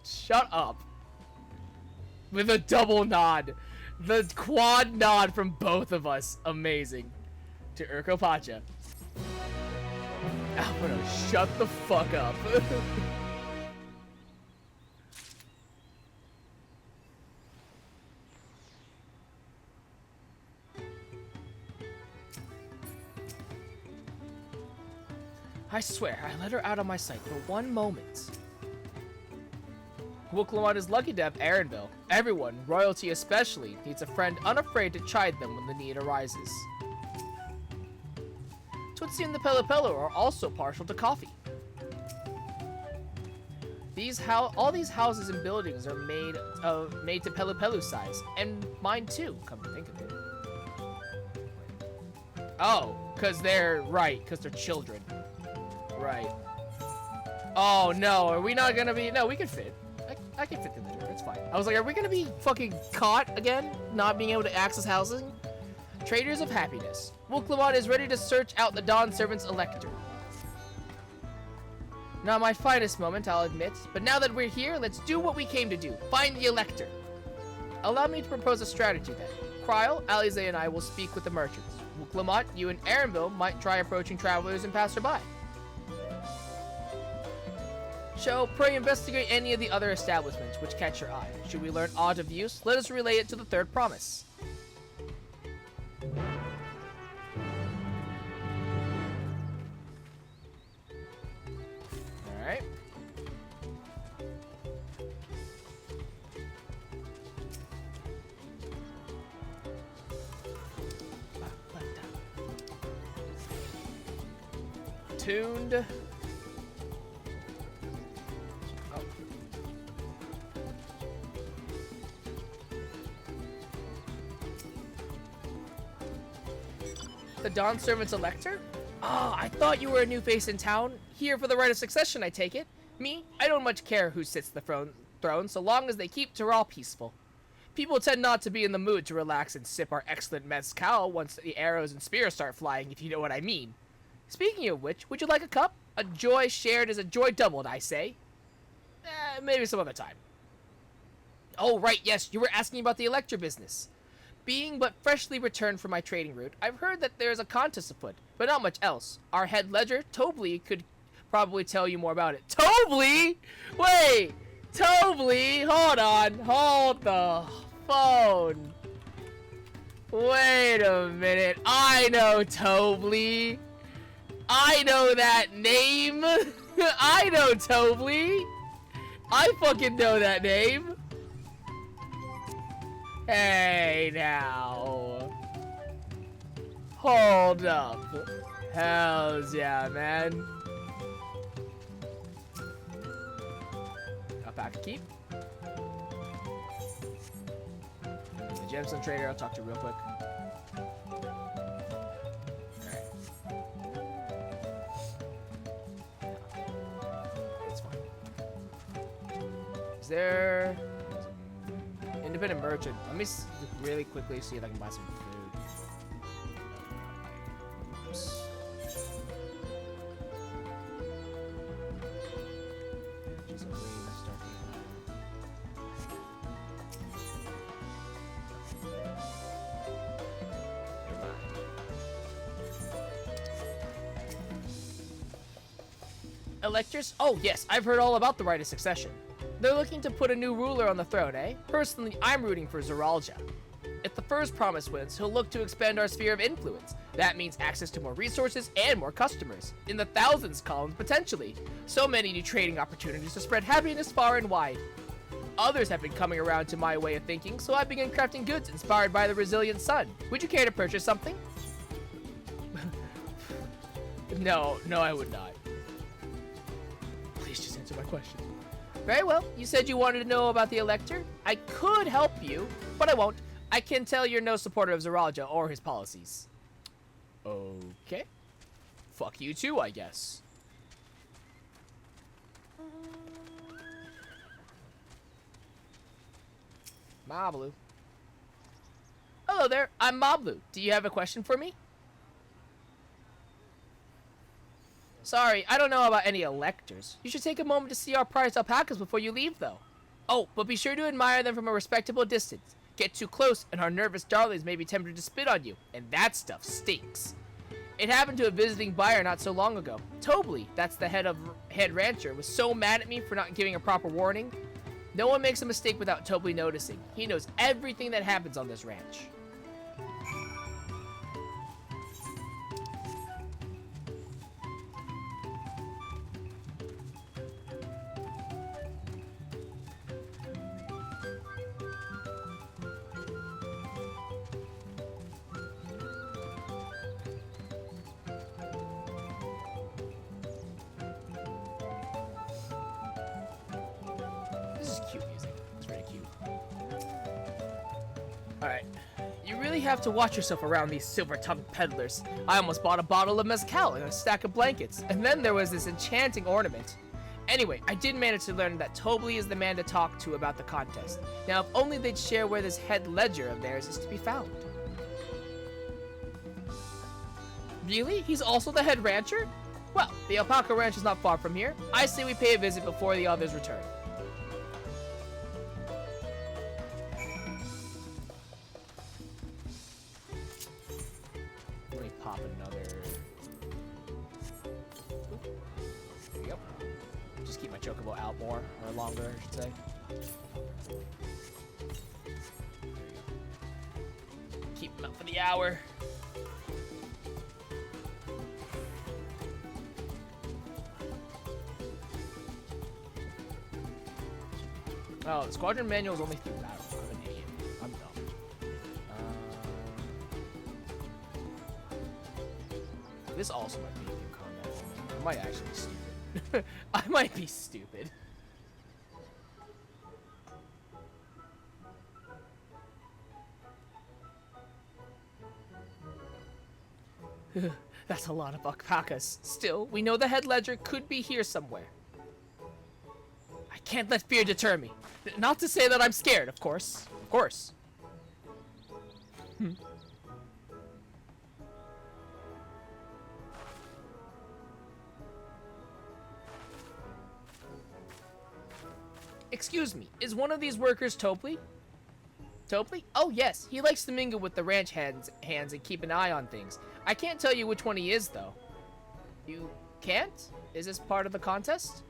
Shut up. With a double nod. The quad nod from both of us. Amazing. To Urko Pacha. Alphino, shut the fuck up. I swear, I let her out of my sight for one moment. Wooklamon is lucky to have Aaronville. Everyone, royalty especially, needs a friend unafraid to chide them when the need arises. It would seem the Pelipelu are also partial to coffee. All these houses and buildings are made to Pelipelu size, and mine too, come to think of it. Oh, because they're children. Right. Oh no, are we not gonna be? No, we can fit. I can fit in there. It's fine. I was like, are we gonna be fucking caught again, not being able to access housing? Traders of Happiness. Wooklamon is ready to search out the Dawn Servant's Elector. Not my finest moment, I'll admit, but now that we're here, let's do what we came to do. Find the Elector. Allow me to propose a strategy then. Kryl, Alize, and I will speak with the merchants. Wooklamon, you and Aaronville might try approaching travelers and passerby. So, pray investigate any of the other establishments which catch your eye. Should we learn aught of use, let us relay it to the third promise. Alright. Tuned. The Dawn Servant's Elector? Ah, I thought you were a new face in town. Here for the right of succession, I take it. Me? I don't much care who sits the throne, so long as they keep Tural peaceful. People tend not to be in the mood to relax and sip our excellent mezcal once the arrows and spears start flying, if you know what I mean. Speaking of which, would you like a cup? A joy shared is a joy doubled, I say. Maybe some other time. Oh, right, yes, you were asking about the Elector business. Being but freshly returned from my trading route, I've heard that there is a contest afoot, but not much else. Our head ledger, Tobly, could probably tell you more about it. Tobly? Wait! Tobly? Hold on. Hold the phone. Wait a minute. I know Tobly. I know that name. I know Tobly. I fucking know that name. Hey, now. Hold up. Hells yeah, man. Got back a keep. The gemstone trader, I'll talk to real quick. Alright. It's fine. Is there... Independent merchant. Let me really quickly see if I can buy some food. Oops. Just start Electors? Oh yes, I've heard all about the right of succession. They're looking to put a new ruler on the throne, eh? Personally, I'm rooting for Zeralja. If the first promise wins, he'll look to expand our sphere of influence. That means access to more resources and more customers. In the thousands columns, potentially. So many new trading opportunities to spread happiness far and wide. Others have been coming around to my way of thinking, so I began crafting goods inspired by the resilient sun. Would you care to purchase something? No, I would not. Please just answer my question. Very well. You said you wanted to know about the Elector. I could help you, but I won't. I can tell you're no supporter of Zeralja or his policies. Okay. Fuck you too, I guess. Mablu. Hello there. I'm Mablu. Do you have a question for me? Sorry, I don't know about any electors. You should take a moment to see our prized alpacas before you leave, though. Oh, but be sure to admire them from a respectable distance. Get too close, and our nervous darlings may be tempted to spit on you, and that stuff stinks. It happened to a visiting buyer not so long ago. Tobly, that's the head rancher, was so mad at me for not giving a proper warning. No one makes a mistake without Tobly noticing. He knows everything that happens on this ranch. Alright. You really have to watch yourself around these silver-tongued peddlers. I almost bought a bottle of mezcal and a stack of blankets. And then there was this enchanting ornament. Anyway, I did manage to learn that Tobley is the man to talk to about the contest. Now, if only they'd share where this head ledger of theirs is to be found. Really? He's also the head rancher? Well, the alpaca ranch is not far from here. I say we pay a visit before the others return. Let me pop another... There you go. Just keep my chocobo out more, or longer, I should say. Keep him out for the hour. Oh, the squadron manual is only 3 battles. I'm an idiot. I'm dumb. This also might be a new combat. I might actually be stupid. I might be stupid. That's a lot of alpacas. Still, we know the head ledger could be here somewhere. I can't let fear deter me. Not to say that I'm scared, of course. Of course. Excuse me, is one of these workers Tobley? Tobley? Oh yes, he likes to mingle with the ranch hands and keep an eye on things. I can't tell you which one he is, though. You can't? Is this part of the contest?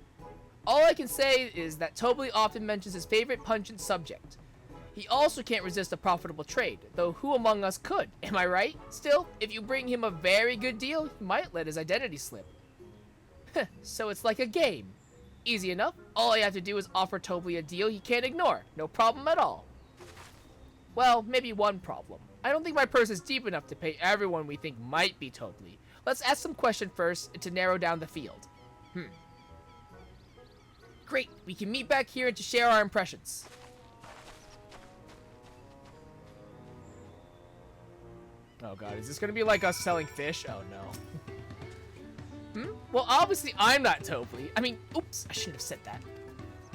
All I can say is that Tobley often mentions his favorite pungent subject. He also can't resist a profitable trade, though who among us could, am I right? Still, if you bring him a very good deal, he might let his identity slip. So it's like a game. Easy enough. All I have to do is offer Tobley a deal he can't ignore. No problem at all. Well, maybe one problem. I don't think my purse is deep enough to pay everyone we think might be Tobley. Let's ask some questions first to narrow down the field. Great, we can meet back here to share our impressions. Oh god, is this gonna be like us selling fish? Oh no. Well, obviously I'm not Tobley. I mean, oops, I should have said that.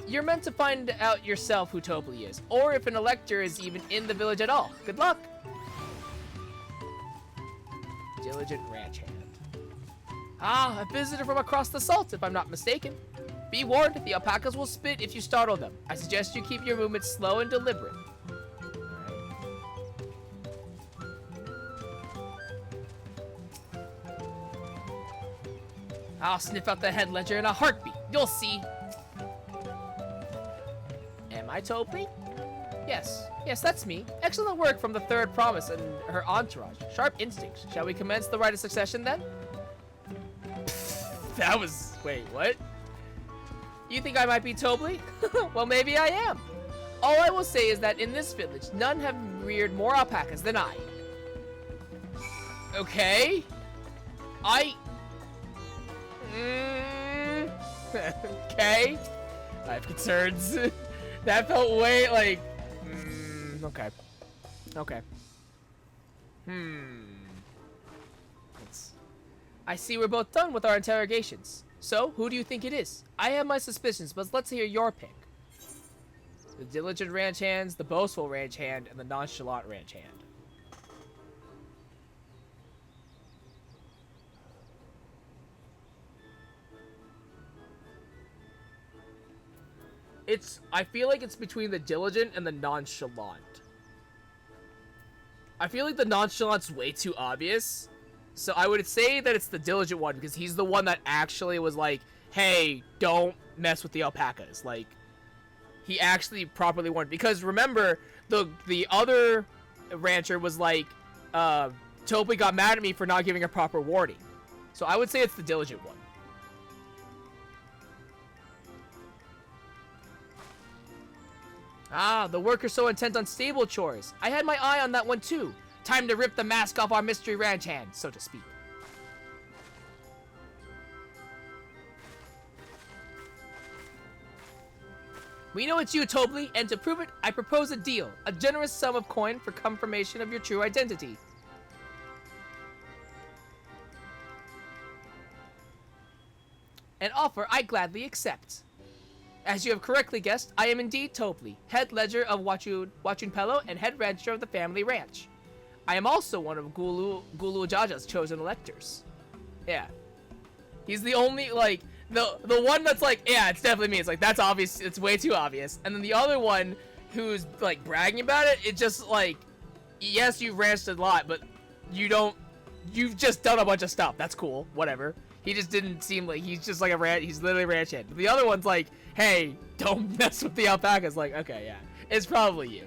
You're meant to find out yourself who Tobley is, or if an elector is even in the village at all. Good luck! Diligent ranch hand. Ah, a visitor from across the salt, if I'm not mistaken. Be warned, the alpacas will spit if you startle them. I suggest you keep your movements slow and deliberate. I'll sniff out the head ledger in a heartbeat. You'll see. Am I Tobley? Yes. Yes, that's me. Excellent work from the third promise and her entourage. Sharp instincts. Shall we commence the rite of succession then? That was... Wait, what? You think I might be Tobley? Well, maybe I am. All I will say is that in this village, none have reared more alpacas than I. Okay. Okay. I have concerns. That felt way like... okay. Okay. I see we're both done with our interrogations. So, who do you think it is? I have my suspicions, but let's hear your pick. The diligent ranch hands, the boastful ranch hand, and the nonchalant ranch hand. I feel like it's between the diligent and the nonchalant. I feel like the nonchalant's way too obvious. So I would say that it's the diligent one because he's the one that actually was like, hey, don't mess with the alpacas. Like, he actually properly warned. Because remember, the other rancher was like, Tobley got mad at me for not giving a proper warning. So I would say it's the diligent one. Ah, the worker's so intent on stable chores. I had my eye on that one too. Time to rip the mask off our mystery ranch hand, so to speak. We know it's you, Tobli, and to prove it, I propose a deal. A generous sum of coin for confirmation of your true identity. An offer I gladly accept. As you have correctly guessed, I am indeed Tobli, head ledger of Wachunpelo and head rancher of the family ranch. I am also one of Gulu Jaja's chosen electors. Yeah. He's the only, like, the one that's like, yeah, it's definitely me. It's like, that's obvious. It's way too obvious. And then the other one who's, like, bragging about it, it's just, like, yes, you've ranched a lot, but you've just done a bunch of stuff. That's cool. Whatever. He just didn't seem like, he's just like he's literally a ranch hand. The other one's like, hey, don't mess with the alpacas. Like, okay, yeah, it's probably you.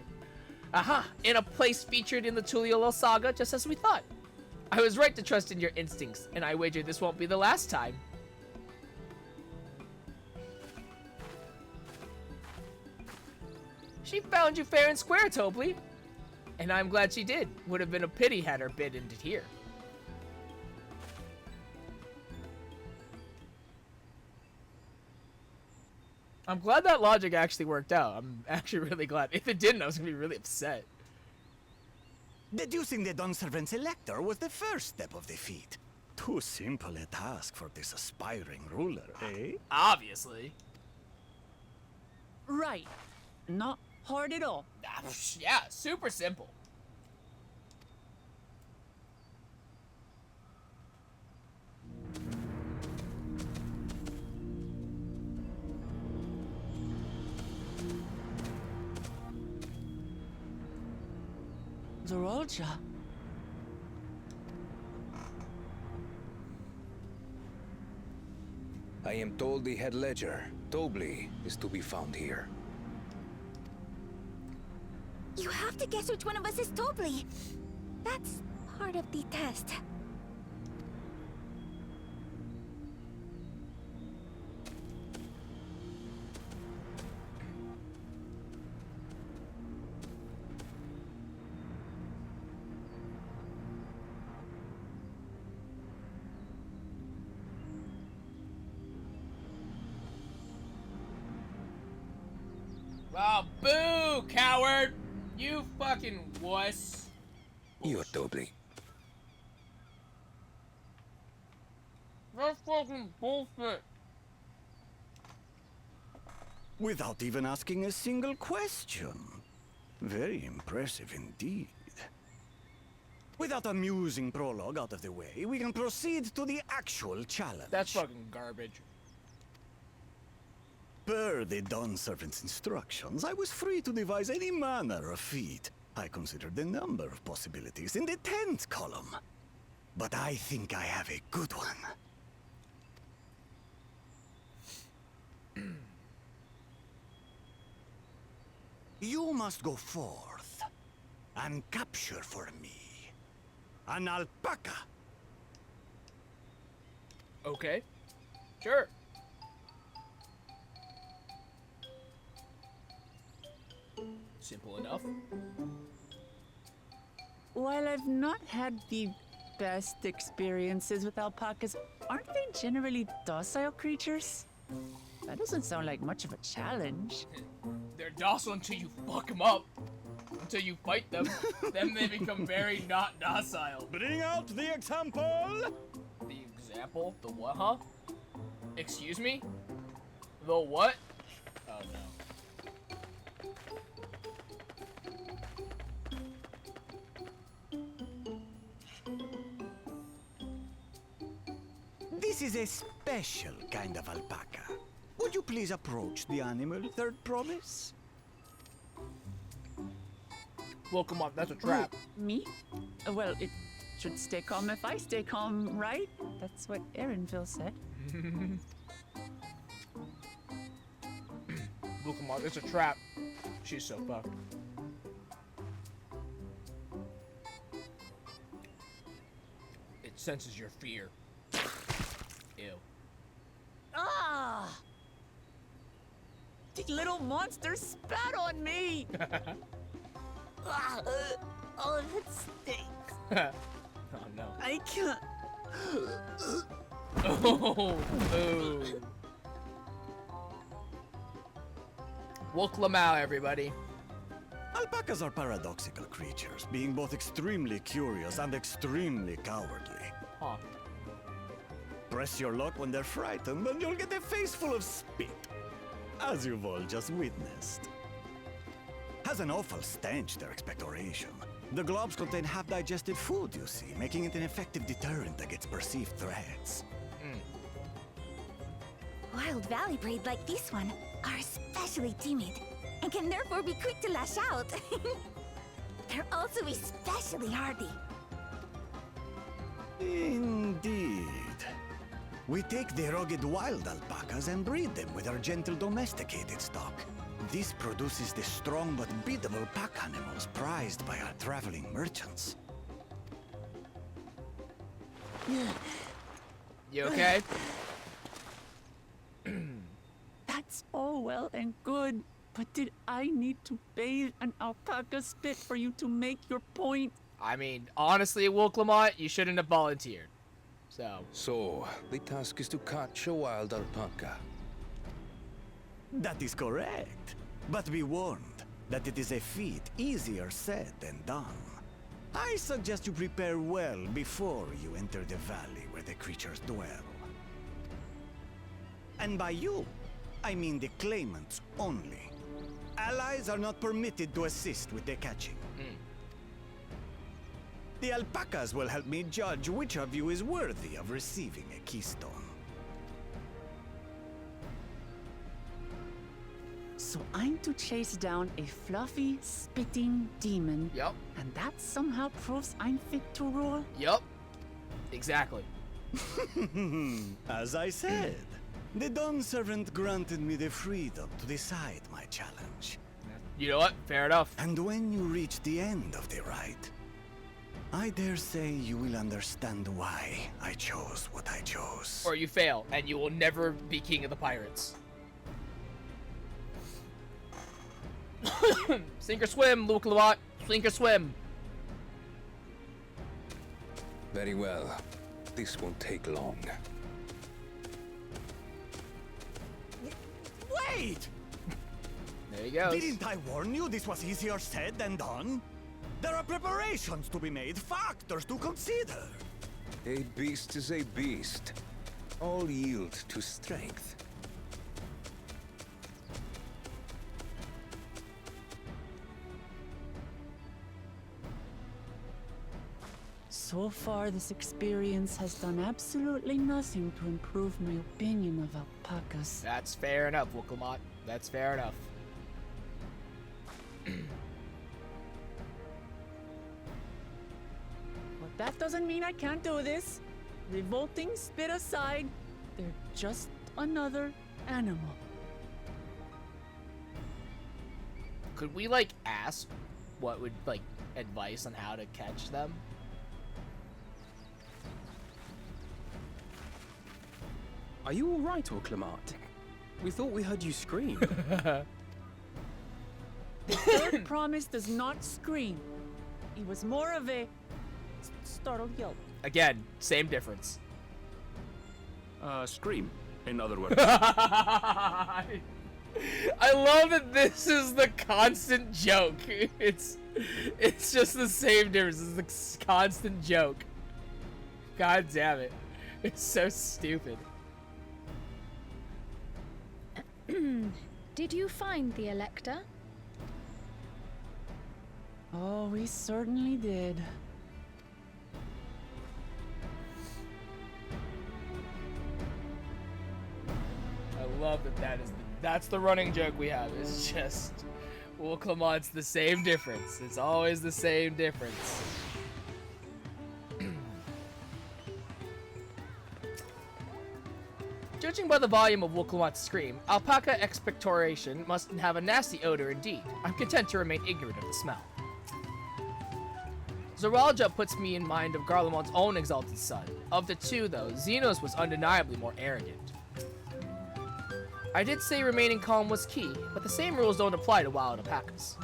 Aha, in a place featured in the Tuliolo saga, just as we thought. I was right to trust in your instincts, and I wager this won't be the last time. She found you fair and square, Tobli. And I'm glad she did. Would have been a pity had her bid ended here. I'm glad that logic actually worked out. I'm actually really glad. If it didn't, I was going to be really upset. Deducing the Dawnservant's elector was the first step of the feat. Too simple a task for this aspiring ruler, eh? Obviously. Right. Not hard at all. Yeah, super simple. Zorolja. I am told the head ledger, Tobli, is to be found here. You have to guess which one of us is Tobli. That's part of the test. Oh, boo, coward! You fucking wuss. You're Tobli. That's fucking bullshit. Without even asking a single question. Very impressive indeed. With that amusing prologue out of the way, we can proceed to the actual challenge. That's fucking garbage. Per the Dawnservant's instructions, I was free to devise any manner of feat. I considered the number of possibilities in the 10th column. But I think I have a good one. You must go forth and capture for me an alpaca. Okay. Sure. Simple enough. While I've not had the best experiences with alpacas, aren't they generally docile creatures? That doesn't sound like much of a challenge. They're docile until you fuck them up. Until you fight them. Then they become very not docile. Bring out the example! The example? The what, huh? Excuse me? The what? Oh, no. This is a special kind of alpaca. Would you please approach the animal, Third Promise? Well, come on, that's a trap. Me? Well, it should stay calm if I stay calm, right? That's what Erinville said. Well, come on, it's a trap. She's so fucked. It senses your fear. Ew. Ah! The little monster spat on me! Ah, oh, that stinks. Oh no. I can't. Oh, boo. Wooklamau, everybody. Alpacas are paradoxical creatures, being both extremely curious and extremely cowardly. Huh. Press your luck when they're frightened, and you'll get a face full of spit, as you've all just witnessed. Has an awful stench, their expectoration. The globs contain half-digested food, you see, making it an effective deterrent against perceived threats. Wild valley breed like this one are especially timid and can therefore be quick to lash out. They're also especially hardy. Indeed. We take the rugged wild alpacas and breed them with our gentle domesticated stock. This produces the strong but biddable pack animals prized by our traveling merchants. You okay? That's all well and good, but did I need to bathe an alpaca spit for you to make your point? I mean, honestly, Wooklamau, you shouldn't have volunteered. So, the task is to catch a wild alpaca. That is correct. But be warned that it is a feat easier said than done. I suggest you prepare well before you enter the valley where the creatures dwell. And by you, I mean the claimants only. Allies are not permitted to assist with the catching. The alpacas will help me judge which of you is worthy of receiving a keystone. So I'm to chase down a fluffy, spitting demon. Yep. And that somehow proves I'm fit to rule? Yep. Exactly. As I said, the Dawn Servant granted me the freedom to decide my challenge. You know what? Fair enough. And when you reach the end of the ride, I dare say you will understand why I chose what I chose. Or you fail, and you will never be king of the pirates. Sink or swim, Wooklamau. Sink or swim. Very well. This won't take long. Wait! There he goes. Didn't I warn you this was easier said than done? There are preparations to be made, factors to consider. A beast is a beast. All yield to strength. So far, this experience has done absolutely nothing to improve my opinion of alpacas. That's fair enough, Wooklamau. That's fair enough. But that doesn't mean I can't do this. Revolting spit aside, they're just another animal. Could we, like, ask what would, like, advice on how to catch them? Are you all right, Wooklamau? We thought we heard you scream. The third promise does not scream. It was more of a startled yelp. Again, same difference. Scream, in other words. I love that this is the constant joke. It's just the same difference. It's the constant joke. God damn it. It's so stupid. Did you find the Elector? Oh, we certainly did. I love that that's the running joke we have. It's just, well, come on, it's the same difference. It's always the same difference. Judging by the volume of Wooklamau's scream, alpaca expectoration must have a nasty odor indeed. I'm content to remain ignorant of the smell. Zoraija puts me in mind of Garlemont's own exalted son. Of the two, though, Xenos was undeniably more arrogant. I did say remaining calm was key, but the same rules don't apply to wild alpacas.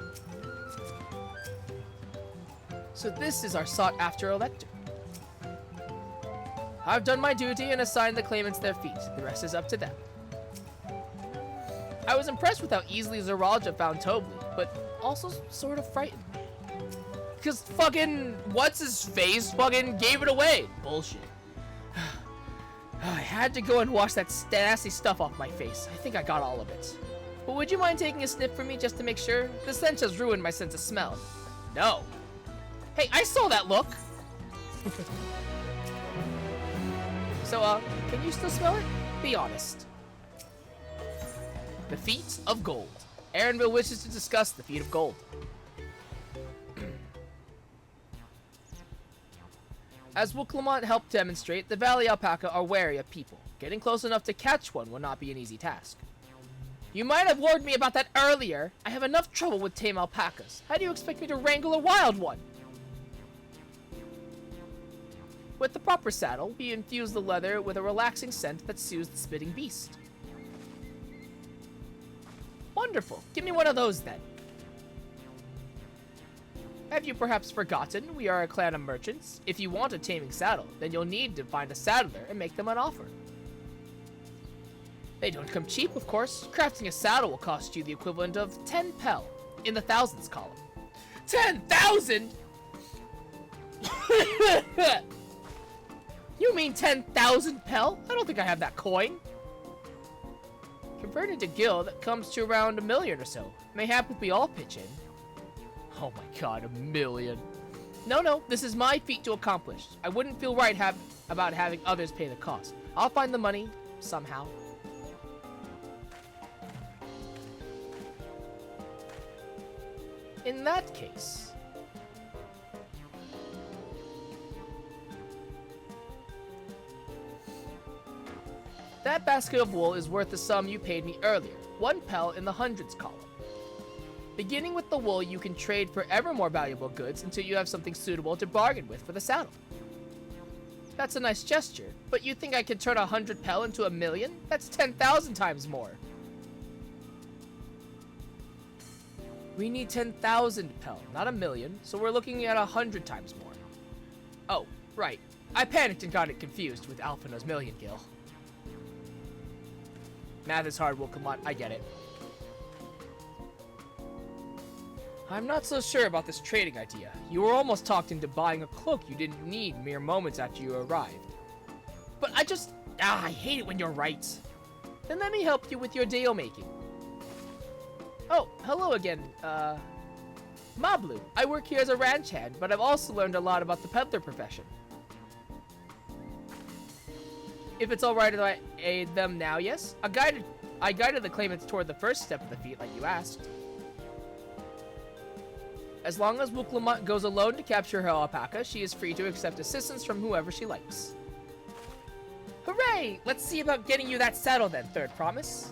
So this is our sought-after elector. I've done my duty and assigned the claimants their feet. The rest is up to them. I was impressed with how easily Zeralja found Tobli, but also sort of frightened. Because fucking what's-his-face fucking gave it away. Bullshit. I had to go and wash that nasty stuff off my face. I think I got all of it. But would you mind taking a sniff for me just to make sure? The stench has ruined my sense of smell. No. Hey, I saw that look. So, can you still smell it? Be honest. The Feet of Gold. Aaronville wishes to discuss the Feet of Gold. As Wooklamont helped demonstrate, the Valley Alpaca are wary of people. Getting close enough to catch one will not be an easy task. You might have warned me about that earlier. I have enough trouble with tame alpacas. How do you expect me to wrangle a wild one? With the proper saddle, we infuse the leather with a relaxing scent that soothes the spitting beast. Wonderful. Give me one of those then. Have you perhaps forgotten we are a clan of merchants? If you want a taming saddle, then you'll need to find a saddler and make them an offer. They don't come cheap, of course. Crafting a saddle will cost you the equivalent of 10 pel, in the thousands column. 10,000?! You mean 10,000 pel? I don't think I have that coin. Converted to gil, that comes to around 1 million or so. Mayhap if we all pitch in. Oh my god, 1 million. No, this is my feat to accomplish. I wouldn't feel right about having others pay the cost. I'll find the money, somehow. In that case... that basket of wool is worth the sum you paid me earlier, 1 pel in the hundreds column. Beginning with the wool, you can trade for ever more valuable goods until you have something suitable to bargain with for the saddle. That's a nice gesture, but you think I could turn 100 pel into 1 million? That's 10,000 times more. We need 10,000 pel, not 1 million, so we're looking at 100 times more. Oh, right. I panicked and got it confused with Alphina's million gil. Math is hard, Wooklamont. I get it. I'm not so sure about this trading idea. You were almost talked into buying a cloak you didn't need mere moments after you arrived. But I hate it when you're right. Then let me help you with your deal making. Oh, hello again, Mablu. I work here as a ranch hand, but I've also learned a lot about the peddler profession. If it's alright if I aid them now, yes? I guided the claimants toward the first step of the feat like you asked. As long as Wooklamont goes alone to capture her alpaca, she is free to accept assistance from whoever she likes. Hooray! Let's see about getting you that saddle then, Third Promise.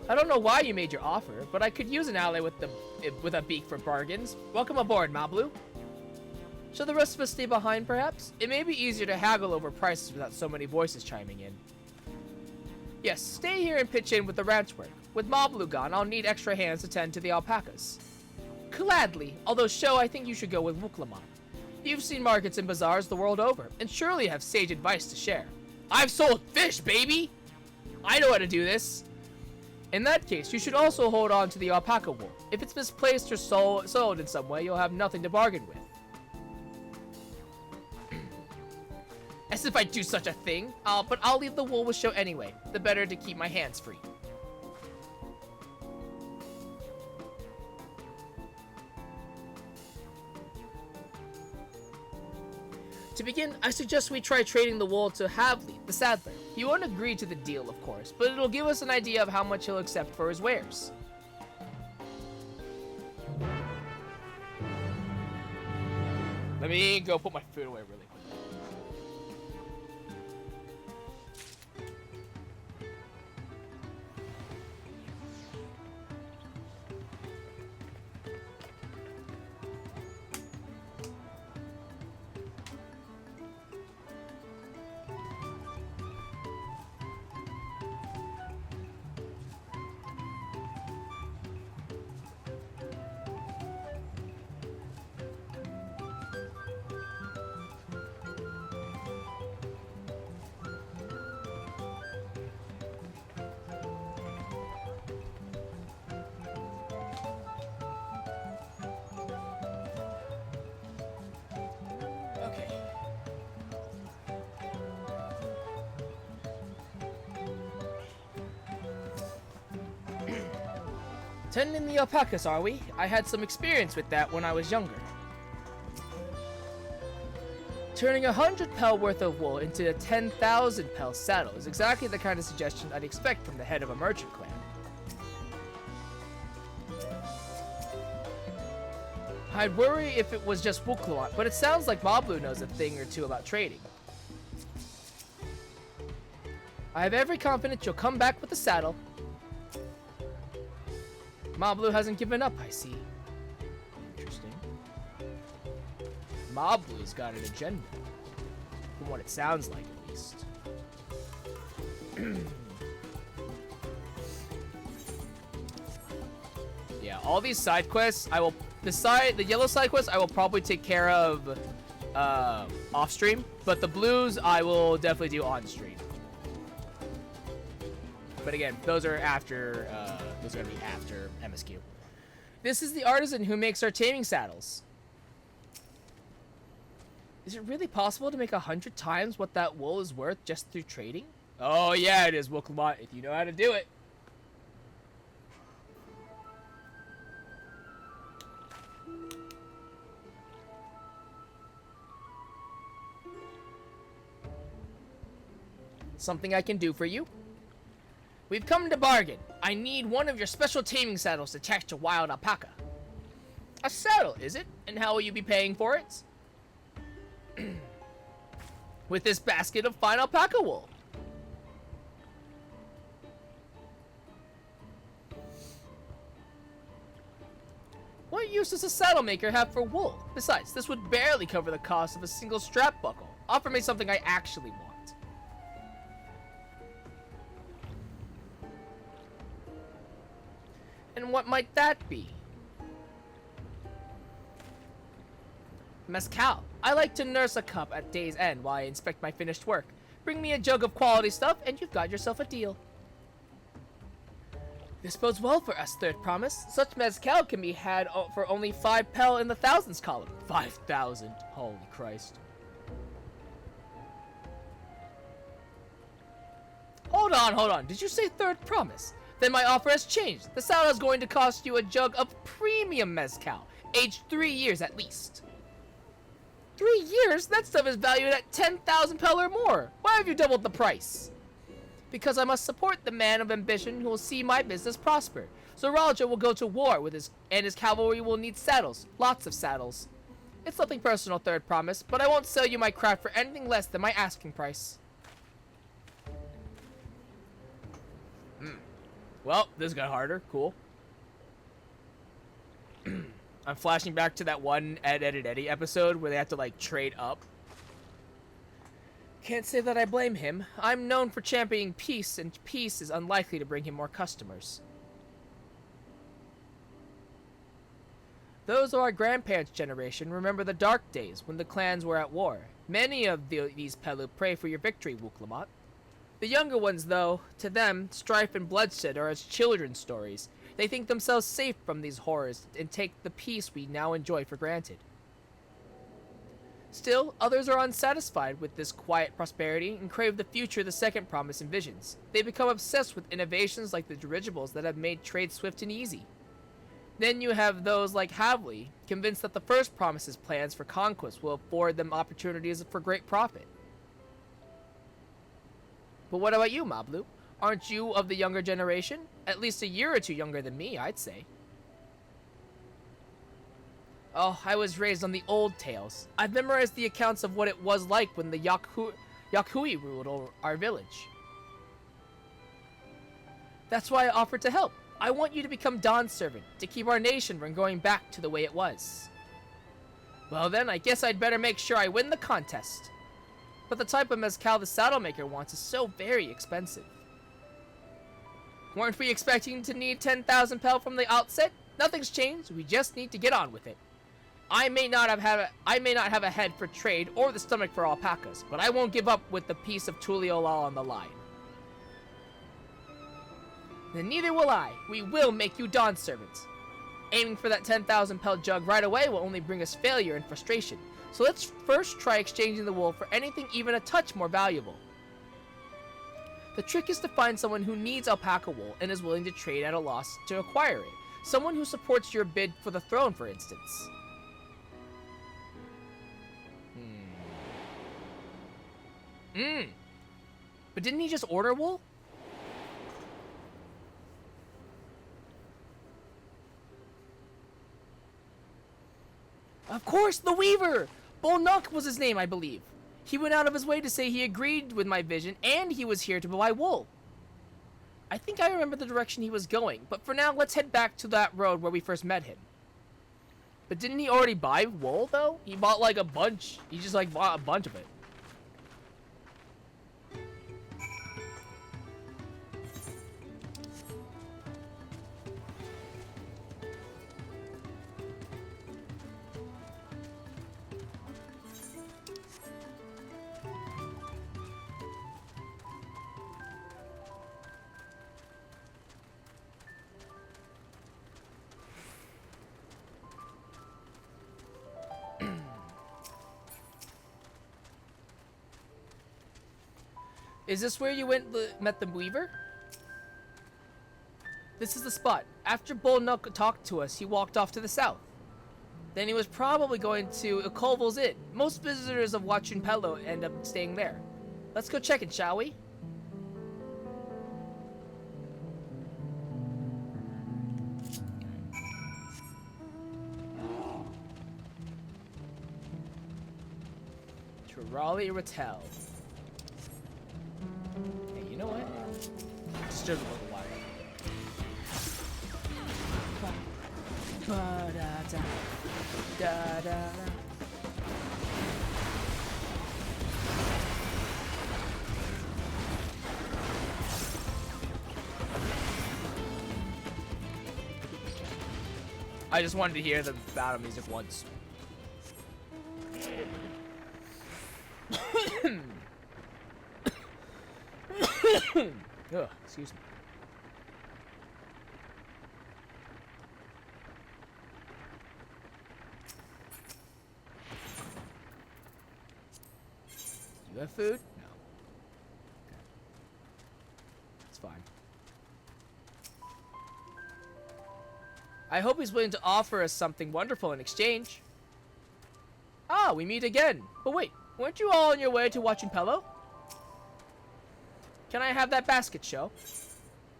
I don't know why you made your offer, but I could use an ally with a beak for bargains. Welcome aboard, Mablu. Shall the rest of us stay behind, perhaps? It may be easier to haggle over prices without so many voices chiming in. Yes, stay here and pitch in with the ranch work. With Mablu gone, I'll need extra hands to tend to the alpacas. Gladly, although Sho, I think you should go with Wooklamont. You've seen markets and bazaars the world over, and surely have sage advice to share. I've sold fish, baby! I know how to do this. In that case, you should also hold on to the alpaca wool. If it's misplaced or sold in some way, you'll have nothing to bargain with. As if I'd do such a thing. But I'll leave the wool with Sho anyway. The better to keep my hands free. To begin, I suggest we try trading the wool to Havli, the saddler. He won't agree to the deal, of course, but it'll give us an idea of how much he'll accept for his wares. Let me go put my food away really quick. Tending the alpacas, are we? I had some experience with that when I was younger. Turning 100 pel worth of wool into a 10,000 pel saddle is exactly the kind of suggestion I'd expect from the head of a merchant clan. I'd worry if it was just Wukluant, but it sounds like Mablu knows a thing or two about trading. I have every confidence you'll come back with the saddle. Mablu hasn't given up, I see. Interesting. Mablu's got an agenda. From what it sounds like, at least. Yeah, all these side quests, I will... The yellow side quests, I will probably take care of off-stream. But the blues, I will definitely do on-stream. But again, those are after... those are going to be after MSQ. This is the artisan who makes our taming saddles. Is it really possible to make 100 times what that wool is worth just through trading? Oh yeah, it is, Wuklamot, if you know how to do it. Something I can do for you? We've come to bargain. I need one of your special taming saddles attached to wild alpaca. A saddle, is it? And how will you be paying for it? With this basket of fine alpaca wool. What use does a saddle maker have for wool? Besides, this would barely cover the cost of a single strap buckle. Offer me something I actually want. And what might that be? Mezcal. I like to nurse a cup at day's end while I inspect my finished work. Bring me a jug of quality stuff and you've got yourself a deal. This bodes well for us, Third Promise. Such mezcal can be had for only 5 pel in the thousands column. 5,000. Holy Christ. Hold on. Did you say Third Promise? Then my offer has changed. The saddle is going to cost you a jug of premium mezcal, aged 3 years at least. 3 years? That stuff is valued at 10,000 pel or more. Why have you doubled the price? Because I must support the man of ambition who will see my business prosper. So Ralja will go to war with his cavalry will need saddles. Lots of saddles. It's nothing personal, Third Promise, but I won't sell you my craft for anything less than my asking price. Well, this got harder. Cool. I'm flashing back to that one Ed, Ed, and Eddie episode where they have to, like, trade up. Can't say that I blame him. I'm known for championing peace, and peace is unlikely to bring him more customers. Those of our grandparents' generation remember the dark days when the clans were at war. Many of these Pelu pray for your victory, Wuklamot. The younger ones, though, to them, strife and bloodshed are as children's stories. They think themselves safe from these horrors and take the peace we now enjoy for granted. Still, others are unsatisfied with this quiet prosperity and crave the future the Second Promise envisions. They become obsessed with innovations like the dirigibles that have made trade swift and easy. Then you have those like Havli, convinced that the First Promise's plans for conquest will afford them opportunities for great profit. But what about you, Mablu? Aren't you of the younger generation? At least a year or two younger than me, I'd say. Oh, I was raised on the old tales. I've memorized the accounts of what it was like when the Yakui ruled our village. That's why I offered to help. I want you to become Dawn's servant, to keep our nation from going back to the way it was. Well then, I guess I'd better make sure I win the contest. But the type of mezcal the saddle maker wants is so very expensive. Weren't we expecting to need 10,000 pel from the outset? Nothing's changed, we just need to get on with it. I may not have a head for trade or the stomach for alpacas, but I won't give up with the piece of Tuliolal on the line. Then neither will I. We will make you Dawn's servants. Aiming for that 10,000 pel jug right away will only bring us failure and frustration. So let's first try exchanging the wool for anything even a touch more valuable. The trick is to find someone who needs alpaca wool and is willing to trade at a loss to acquire it. Someone who supports your bid for the throne, for instance. But didn't he just order wool? Of course, the Weaver! Bolnuk was his name, I believe. He went out of his way to say he agreed with my vision, and he was here to buy wool. I think I remember the direction he was going, but for now, let's head back to that road where we first met him. But didn't he already buy wool, though? He bought, like, a bunch. He just, like, bought a bunch of it. Is this where you met the Weaver? This is the spot. After Bolnuk talked to us, he walked off to the south. Then he was probably going to Koval's Inn. Most visitors of Watchun Pello end up staying there. Let's go check it, shall we? Raleigh Rattel. Hey, you know what? Let's just look a while. I just wanted to hear the battle music once. Ugh, excuse me. Do you have food? No. It's fine. I hope he's willing to offer us something wonderful in exchange. Ah, we meet again. But wait, weren't you all on your way to Watchun Pello? Can I have that basket, show?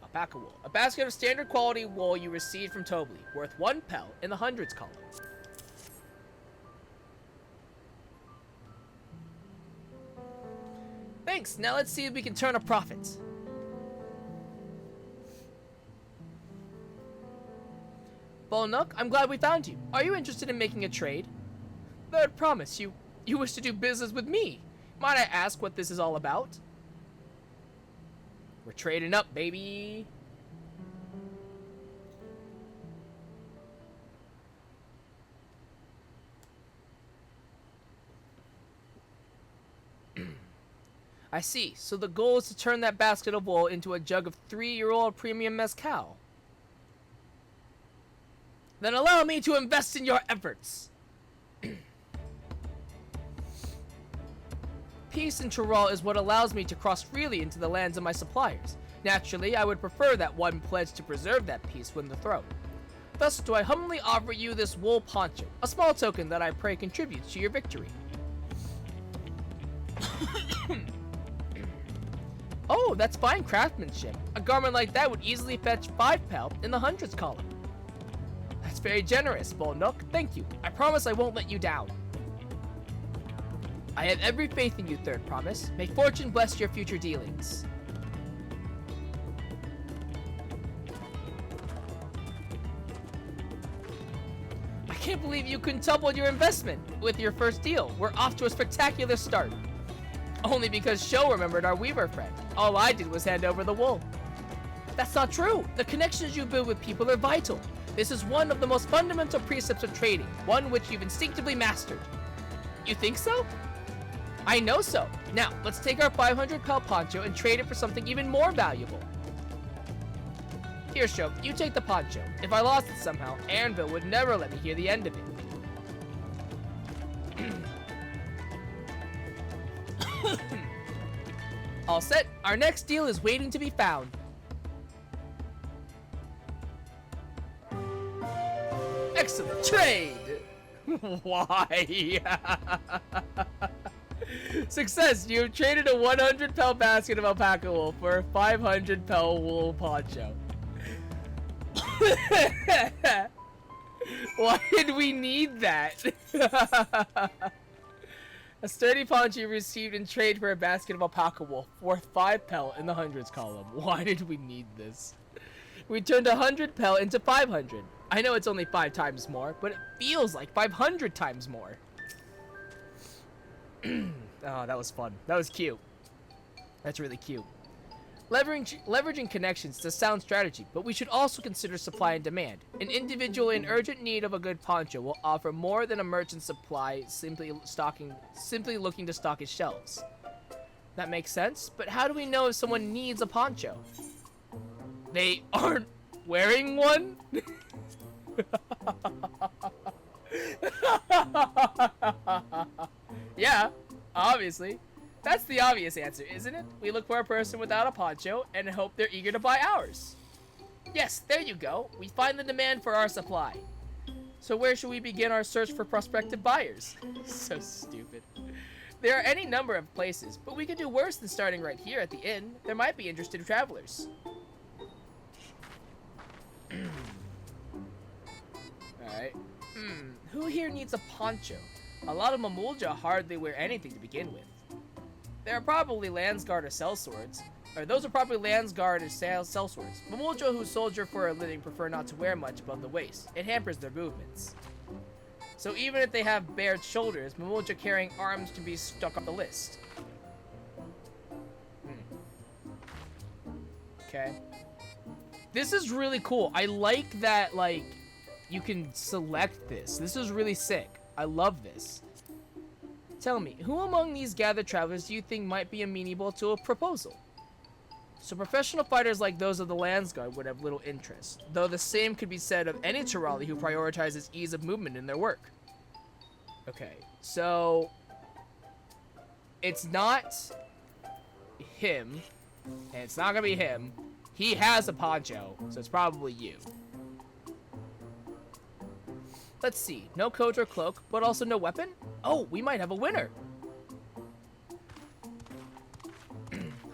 Alpaca wool. A basket of standard quality wool you received from Tobli, worth 1 pel in the hundreds column. Thanks. Now let's see if we can turn a profit. Bolnuk, I'm glad we found you. Are you interested in making a trade? Third promise, you wish to do business with me. Might I ask what this is all about? We're trading up, baby. I see. So the goal is to turn that basket of wool into a jug of 3-year-old premium mezcal. Then allow me to invest in your efforts. Peace in Tyrol is what allows me to cross freely into the lands of my suppliers. Naturally, I would prefer that one pledge to preserve that peace win the throne. Thus do I humbly offer you this wool poncho, a small token that I pray contributes to your victory. Oh, that's fine craftsmanship. A garment like that would easily fetch 5 pel in the hundreds column. That's very generous, Bolnuk. Thank you. I promise I won't let you down. I have every faith in you, Third Promise. May fortune bless your future dealings. I can't believe you quintupled your investment with your first deal. We're off to a spectacular start. Only because Sho remembered our Weaver friend. All I did was hand over the wool. That's not true. The connections you build with people are vital. This is one of the most fundamental precepts of trading, one which you've instinctively mastered. You think so? I know so. Now, let's take our 500 pel poncho and trade it for something even more valuable. Here, Sho, you take the poncho. If I lost it somehow, Anvil would never let me hear the end of it. All set. Our next deal is waiting to be found. Excellent trade! Why? Success! You have traded a 100 pel basket of alpaca wool for a 500 pel wool poncho. Why did we need that? A sturdy poncho received in trade for a basket of alpaca wool worth 5 pel in the hundreds column. Why did we need this? We turned 100 pel into 500. I know it's only 5 times more, but it feels like 500 times more. Oh, that was fun. That was cute. That's really cute. Leveraging connections is a sound strategy, but we should also consider supply and demand. An individual in urgent need of a good poncho will offer more than a merchant supply simply looking to stock his shelves. That makes sense, but how do we know if someone needs a poncho? They aren't wearing one? Yeah, obviously. That's the obvious answer, isn't it? We look for a person without a poncho and hope they're eager to buy ours. Yes, there you go. We find the demand for our supply. So where should we begin our search for prospective buyers? So stupid. There are any number of places, but we could do worse than starting right here at the inn. There might be interested travelers. Alright. Who here needs a poncho? A lot of Mamulja hardly wear anything to begin with. There are probably Landsguard or sellswords. Or those are probably Landsguard or sellswords. Mamulja who soldier for a living prefer not to wear much above the waist. It hampers their movements. So even if they have bared shoulders, Mamulja carrying arms can be stuck on the list. Okay. This is really cool. I like that, like, you can select this. This is really sick. I love this. Tell me, who among these gathered travelers do you think might be amenable to a proposal? So professional fighters like those of the Landsguard would have little interest, though the same could be said of any Turali who prioritizes ease of movement in their work. Okay, so it's not him, and it's not gonna be him. He has a poncho, so it's probably you. Let's see, no coat or cloak, but also no weapon? Oh, we might have a winner.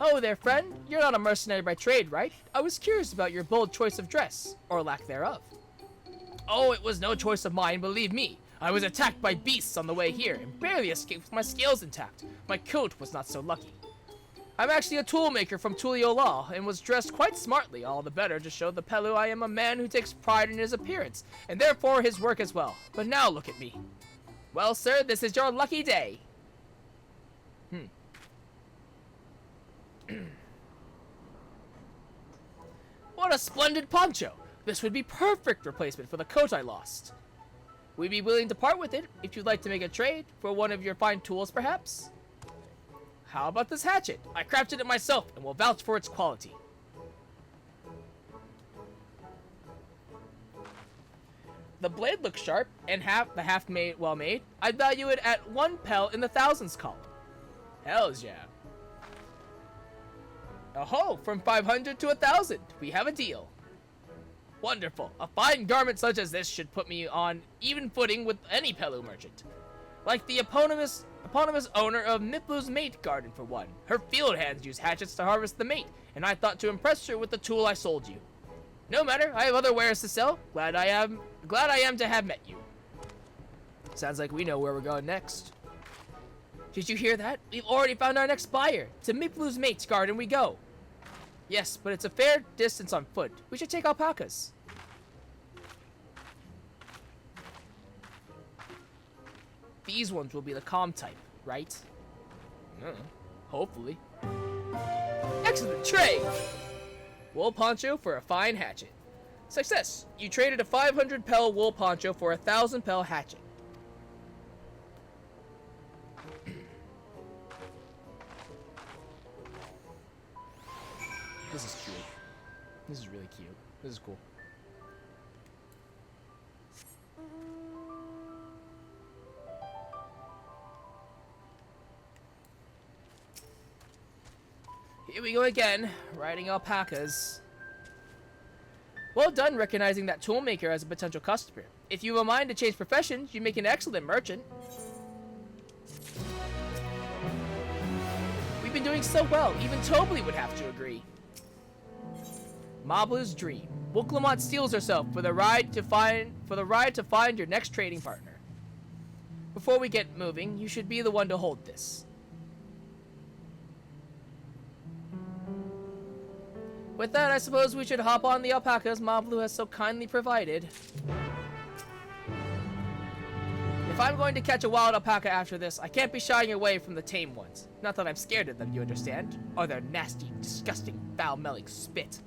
Oh there, friend. You're not a mercenary by trade, right? I was curious about your bold choice of dress, or lack thereof. Oh, it was no choice of mine, believe me. I was attacked by beasts on the way here, and barely escaped with my scales intact. My coat was not so lucky. I'm actually a toolmaker from Tuliolal, and was dressed quite smartly, all the better to show the Pelu I am a man who takes pride in his appearance, and therefore his work as well. But now look at me. Well, sir, this is your lucky day. What a splendid poncho! This would be perfect replacement for the coat I lost. We'd be willing to part with it if you'd like to make a trade for one of your fine tools, perhaps? How about this hatchet? I crafted it myself and will vouch for its quality. The blade looks sharp and well made. I'd value it at 1 pel in the thousands column. Hells yeah. Oh, from 500 to 1,000. We have a deal. Wonderful. A fine garment such as this should put me on even footing with any Pelu merchant. Like the eponymous owner of Miplu's mate garden, for one. Her field hands use hatchets to harvest the mate, and I thought to impress her with the tool I sold you. No matter, I have other wares to sell. Glad I am to have met you. Sounds like we know where we're going next. Did you hear that? We've already found our next buyer. To Miplu's mate's garden we go. Yes, but it's a fair distance on foot. We should take alpacas. These ones will be the calm type, right? Hopefully. Excellent trade! Wool poncho for a fine hatchet. Success! You traded a 500 pel wool poncho for a 1,000 pel hatchet. This is cute. This is really cute. This is cool. Here we go again, riding alpacas. Well done recognizing that toolmaker as a potential customer. If you have a mind to change professions, you make an excellent merchant. We've been doing so well, even Tobly would have to agree. Mablu's dream. Wooklamont steals herself for the ride to find your next trading partner. Before we get moving, you should be the one to hold this. With that, I suppose we should hop on the alpacas Mablu has so kindly provided. If I'm going to catch a wild alpaca after this, I can't be shying away from the tame ones. Not that I'm scared of them, you understand? Or their nasty, disgusting, foul-smelling spit.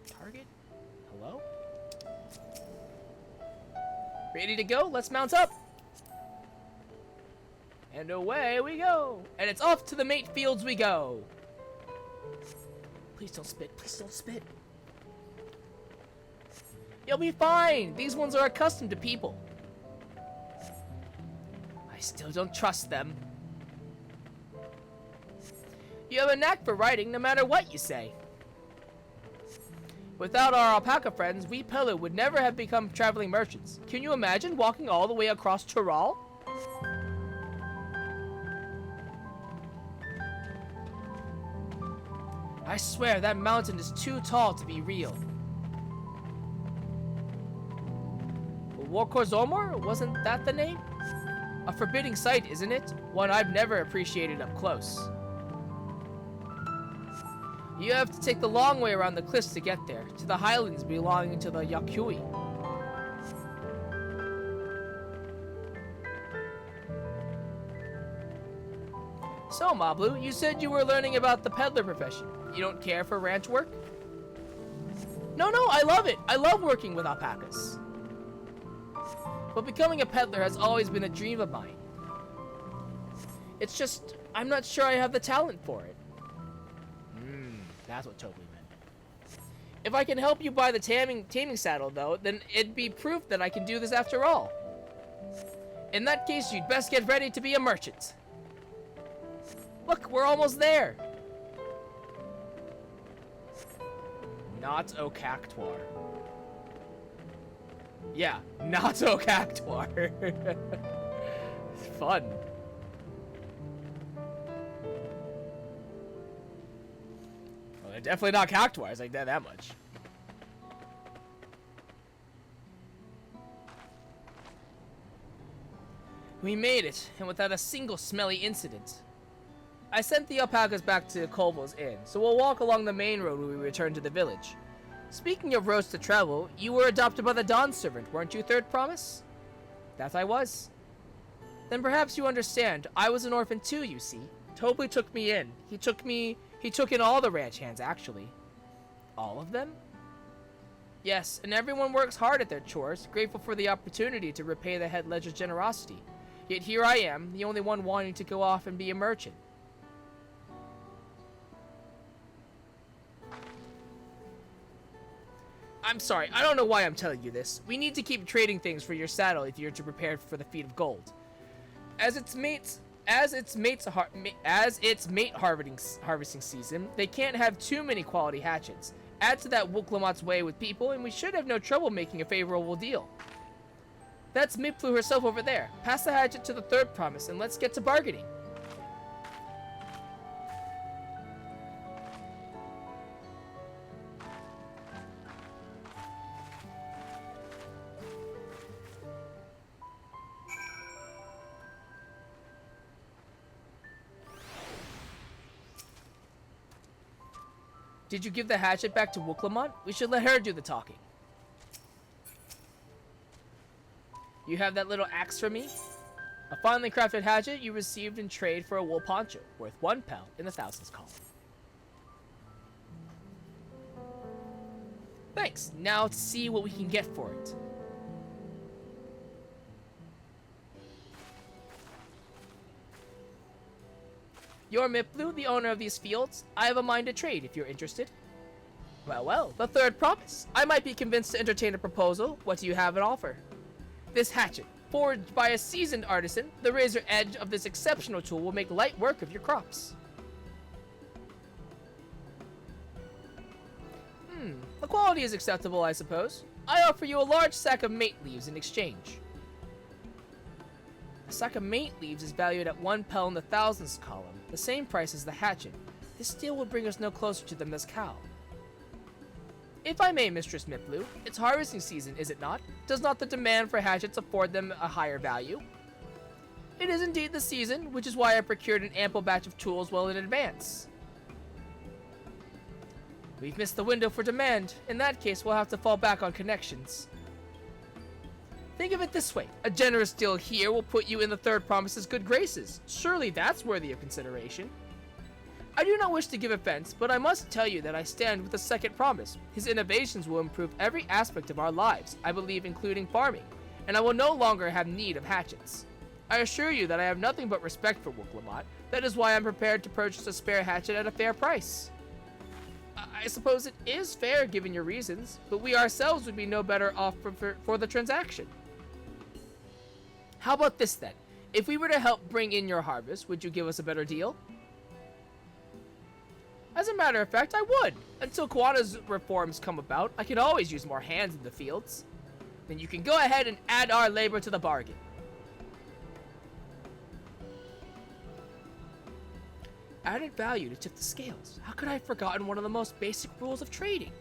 Target? Hello? Ready to go? Let's mount up! And away we go! And it's off to the mate fields we go! Please don't spit, please don't spit. You'll be fine! These ones are accustomed to people. I still don't trust them. You have a knack for writing no matter what you say. Without our alpaca friends, we Pelu would never have become traveling merchants. Can you imagine walking all the way across Tural? I swear that mountain is too tall to be real. Warkorzomor? Wasn't that the name? A forbidding sight, isn't it? One I've never appreciated up close. You have to take the long way around the cliffs to get there, to the highlands belonging to the Yakui. So, Mablu, you said you were learning about the peddler profession. You don't care for ranch work? No, I love it. I love working with alpacas. But becoming a peddler has always been a dream of mine. It's just, I'm not sure I have the talent for it. That's what Tobly meant. If I can help you buy the taming saddle, though, then it'd be proof that I can do this after all. In that case, you'd best get ready to be a merchant. Look, we're almost there. Not Okaktuar. Yeah, not Okaktuar. Fun. Well, they're definitely not Cactuars, like that much. We made it, and without a single smelly incident. I sent the alpacas back to Colville's Inn, so we'll walk along the main road when we return to the village. Speaking of roads to travel, you were adopted by the Dawn Servant, weren't you, Third Promise? That I was. Then perhaps you understand, I was an orphan too, you see. Tobly took me in. He took in all the ranch hands, actually. All of them? Yes, and everyone works hard at their chores, grateful for the opportunity to repay the head ledger's generosity. Yet here I am, the only one wanting to go off and be a merchant. I'm sorry, I don't know why I'm telling you this. We need to keep trading things for your saddle if you're to prepare for the feat of gold. As its mate harvesting season, they can't have too many quality hatchets. Add to that Wooklamot's way with people, and we should have no trouble making a favorable deal. That's Miplu herself over there. Pass the hatchet to the Third Promise, and let's get to bargaining. Did you give the hatchet back to Wooklamont? We should let her do the talking. You have that little axe for me? A finely crafted hatchet you received in trade for a wool poncho, worth 1 pel in the thousands column. Thanks. Now to see what we can get for it. You're Miplu, the owner of these fields. I have a mind to trade if you're interested. Well, the Third Promise. I might be convinced to entertain a proposal. What do you have on offer? This hatchet, forged by a seasoned artisan, the razor edge of this exceptional tool will make light work of your crops. The quality is acceptable, I suppose. I offer you a large sack of mate leaves in exchange. A sack of mate leaves is valued at 1 pel in the thousands column, the same price as the hatchet. This deal will bring us no closer to the mezcal. If I may, Mistress Miplu, it's harvesting season, is it not? Does not the demand for hatchets afford them a higher value? It is indeed the season, which is why I procured an ample batch of tools well in advance. We've missed the window for demand. In that case, we'll have to fall back on connections. Think of it this way. A generous deal here will put you in the third promise's good graces. Surely that's worthy of consideration. I do not wish to give offense, but I must tell you that I stand with the second promise. His innovations will improve every aspect of our lives, I believe including farming, and I will no longer have need of hatchets. I assure you that I have nothing but respect for Wooklamot. That is why I'm prepared to purchase a spare hatchet at a fair price. I suppose it is fair given your reasons, but we ourselves would be no better off for the transaction. How about this then? If we were to help bring in your harvest, would you give us a better deal? As a matter of fact, I would. Until Kawana's reforms come about, I can always use more hands in the fields. Then you can go ahead and add our labor to the bargain. Added value to tip the scales. How could I have forgotten one of the most basic rules of trading?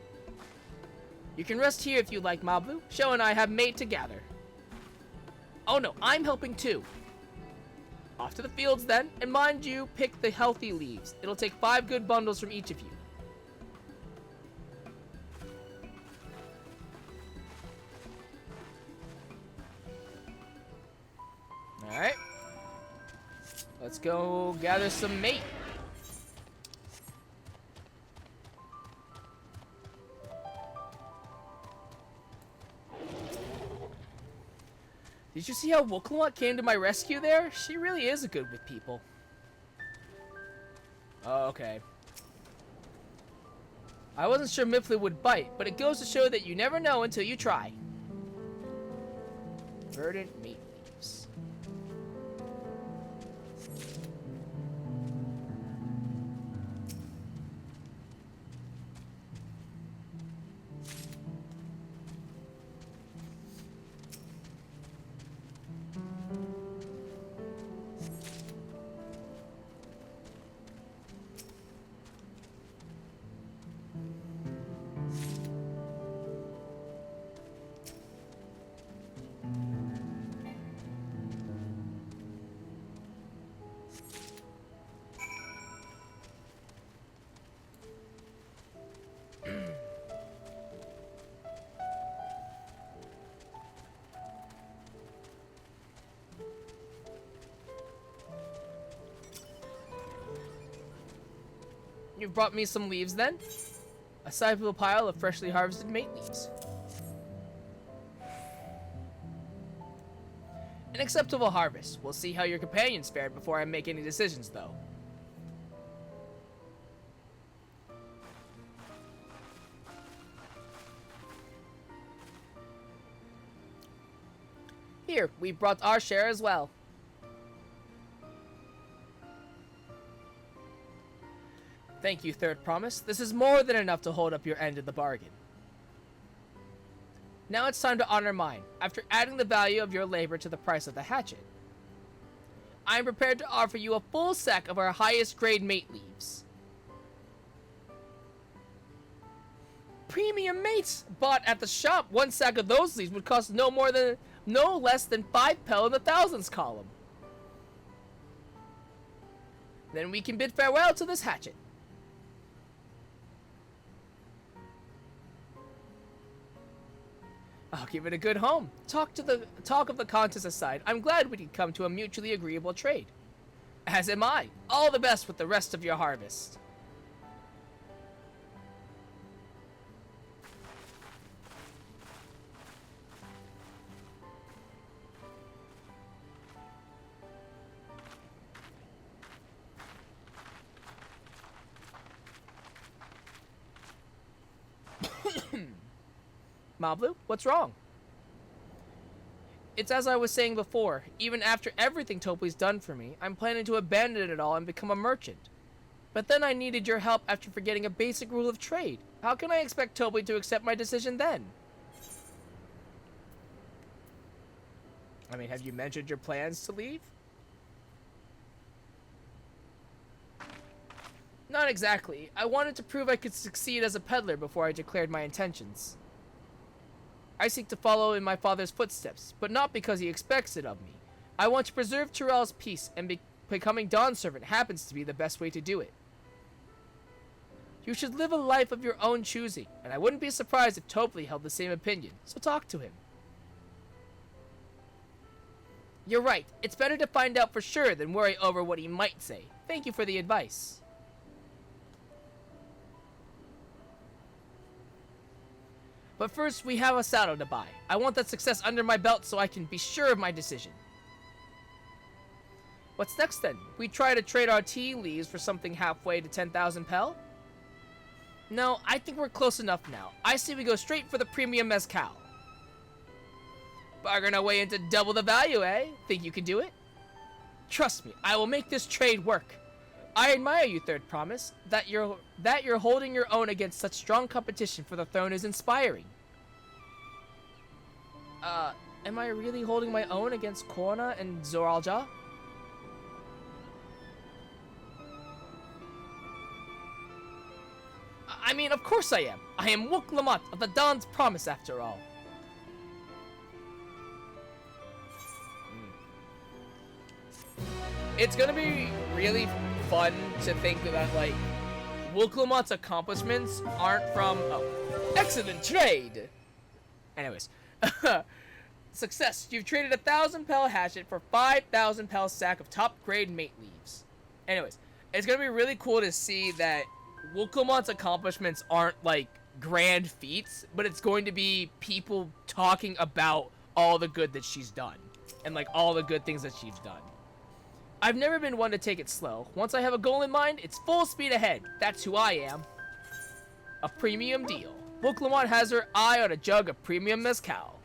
You can rest here if you like, Mablu. Sho and I have mate to gather. Oh no, I'm helping too. Off to the fields then, and mind you, pick the healthy leaves. It'll take 5 good bundles from each of you. Alright. Let's go gather some mate. Did you see how Wooklamot came to my rescue there? She really is good with people. Oh, okay. I wasn't sure Mifflin would bite, but it goes to show that you never know until you try. Verdant meat leaves. You've brought me some leaves then? A sizable pile of freshly harvested mate leaves. An acceptable harvest. We'll see how your companions fared before I make any decisions, though. Here, we brought our share as well. Thank you, Third Promise. This is more than enough to hold up your end of the bargain. Now it's time to honor mine, after adding the value of your labor to the price of the hatchet. I am prepared to offer you a full sack of our highest grade mate leaves. Premium mates bought at the shop. 1 sack of those leaves would cost no less than 5 pel in the thousands column. Then we can bid farewell to this hatchet. I'll give it a good home. Talk of the contest aside, I'm glad we could come to a mutually agreeable trade. As am I. All the best with the rest of your harvest. Mablu, what's wrong? It's as I was saying before. Even after everything Topli's done for me, I'm planning to abandon it all and become a merchant. But then I needed your help after forgetting a basic rule of trade. How can I expect Toby to accept my decision then? I mean, have you mentioned your plans to leave? Not exactly. I wanted to prove I could succeed as a peddler before I declared my intentions. I seek to follow in my father's footsteps, but not because he expects it of me. I want to preserve Tyrell's peace, and becoming Dawn's servant happens to be the best way to do it. You should live a life of your own choosing, and I wouldn't be surprised if Topley held the same opinion, so talk to him. You're right. It's better to find out for sure than worry over what he might say. Thank you for the advice. But first, we have a saddle to buy. I want that success under my belt so I can be sure of my decision. What's next then? We try to trade our tea leaves for something halfway to 10,000 pel? No, I think we're close enough now. I say we go straight for the premium mezcal. Bargain our way into double the value, eh? Think you can do it? Trust me, I will make this trade work. I admire you, Third Promise. That you're holding your own against such strong competition for the throne is inspiring. Am I really holding my own against Korna and Zoralja? I mean, of course I am. I am Wook Lamont of the Dawn's Promise, after all. It's gonna be really fun to think that, like, Wook Lamont's accomplishments aren't from... Oh, excellent trade! Anyways. Success. You've traded 1,000 pel hatchet for 5,000 pel sack of top-grade mate leaves. Anyways, it's gonna be really cool to see that Wook Lamont's accomplishments aren't, like, grand feats, but it's going to be people talking about all the good that she's done. And, like, all the good things that she's done. I've never been one to take it slow. Once I have a goal in mind, it's full speed ahead. That's who I am. A premium deal. Wook Lamont has her eye on a jug of premium mezcal.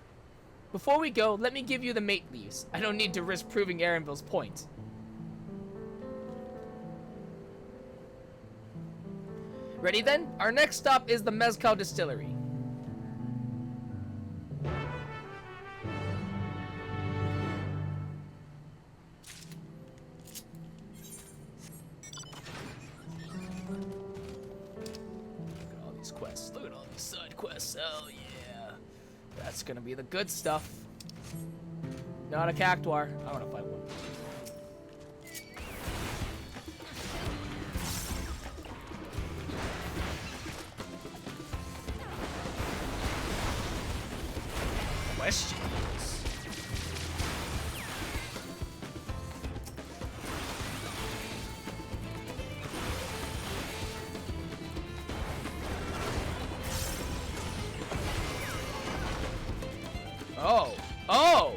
Before we go, let me give you the mate leaves. I don't need to risk proving Erenville's point. Ready then? Our next stop is the Mezcal Distillery. Quests. Look at all these side quests. Hell yeah. That's gonna be the good stuff. Not a cactuar. I wanna fight one. Questions. Oh,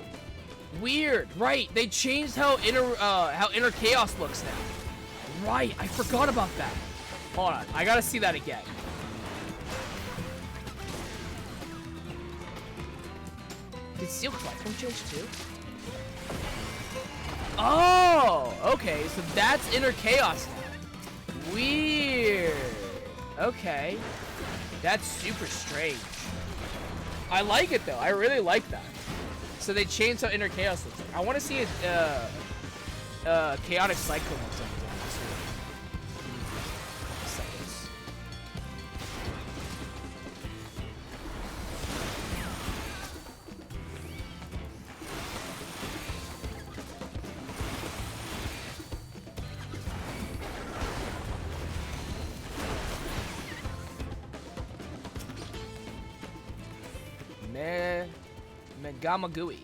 weird. Right, they changed how inner chaos looks now. Right, I forgot about that. Hold on, I gotta see that again. Did Seal Platform change too? Oh, okay, so that's inner chaos now. Weird. Okay, that's super strange. I like it though. I really like that. So they changed how inner chaos looks like. I want to see a chaotic cyclone or something. Megamagui.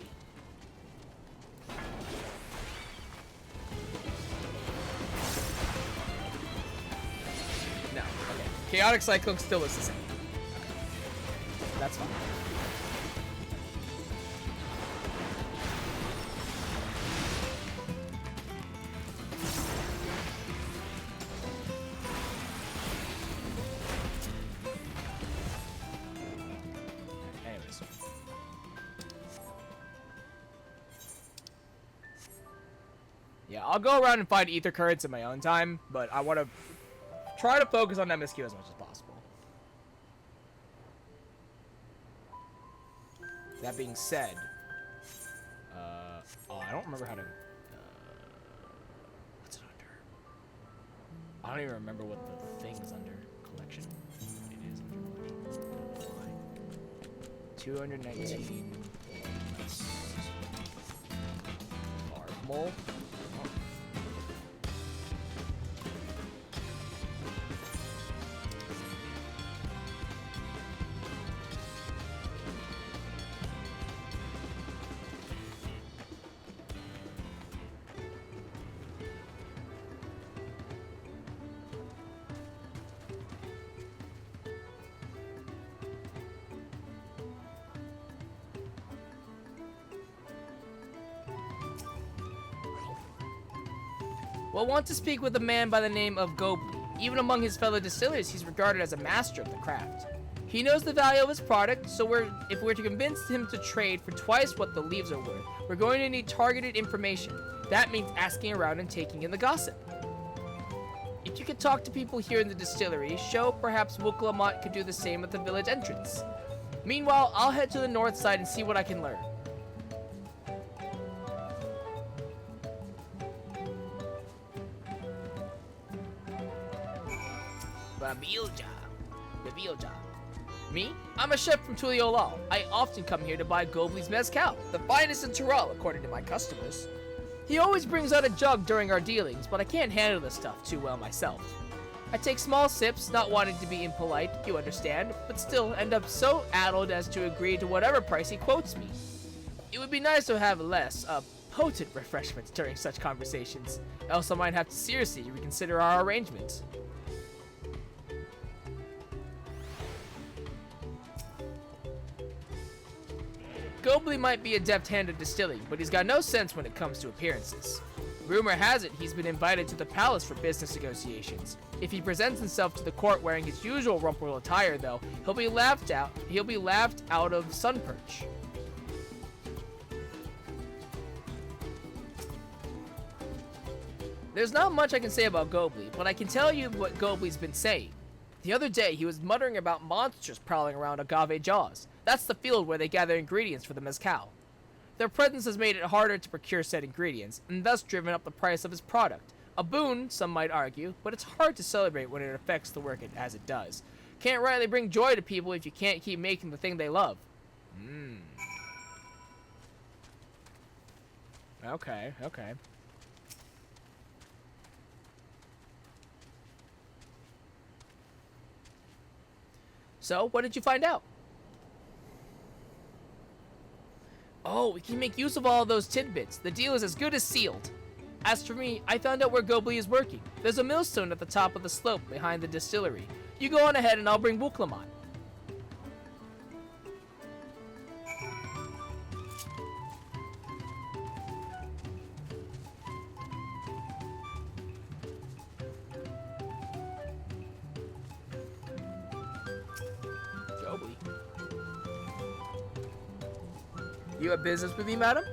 No, okay. Chaotic Cyclone still is the same. Okay. That's fine. Yeah, I'll go around and find ether currents in my own time, but I want to try to focus on MSQ as much as possible. That being said, oh, I don't remember how to. What's it under? I don't even remember what the thing is under. Collection. It is under collection. 219. Mole. We'll want to speak with a man by the name of Gobley. Even among his fellow distillers, he's regarded as a master of the craft. He knows the value of his product, so if we're to convince him to trade for twice what the leaves are worth, we're going to need targeted information. That means asking around and taking in the gossip. If you could talk to people here in the distillery, show perhaps Wuklamot could do the same at the village entrance. Meanwhile, I'll head to the north side and see what I can learn. Babilja. Me? I'm a chef from Tuliolal. I often come here to buy Gobley's mezcal, the finest in Tural, according to my customers. He always brings out a jug during our dealings, but I can't handle this stuff too well myself. I take small sips, not wanting to be impolite, you understand, but still end up so addled as to agree to whatever price he quotes me. It would be nice to have less, potent refreshments during such conversations, else I might have to seriously reconsider our arrangement. Gobley might be a deft hand at distilling, but he's got no sense when it comes to appearances. Rumor has it he's been invited to the palace for business negotiations. If he presents himself to the court wearing his usual rumple attire, though, he'll be laughed out of Sunperch. There's not much I can say about Gobley, but I can tell you what Gobley's been saying. The other day, he was muttering about monsters prowling around Agave Jaws. That's the field where they gather ingredients for the mezcal. Their presence has made it harder to procure said ingredients, and thus driven up the price of his product. A boon, some might argue, but it's hard to celebrate when it affects the work as it does. Can't rightly bring joy to people if you can't keep making the thing they love. Okay. So, what did you find out? Oh, we can make use of all of those tidbits. The deal is as good as sealed. As for me, I found out where Gobley is working. There's a millstone at the top of the slope behind the distillery. You go on ahead and I'll bring Wuklamot. You have business with me, madam?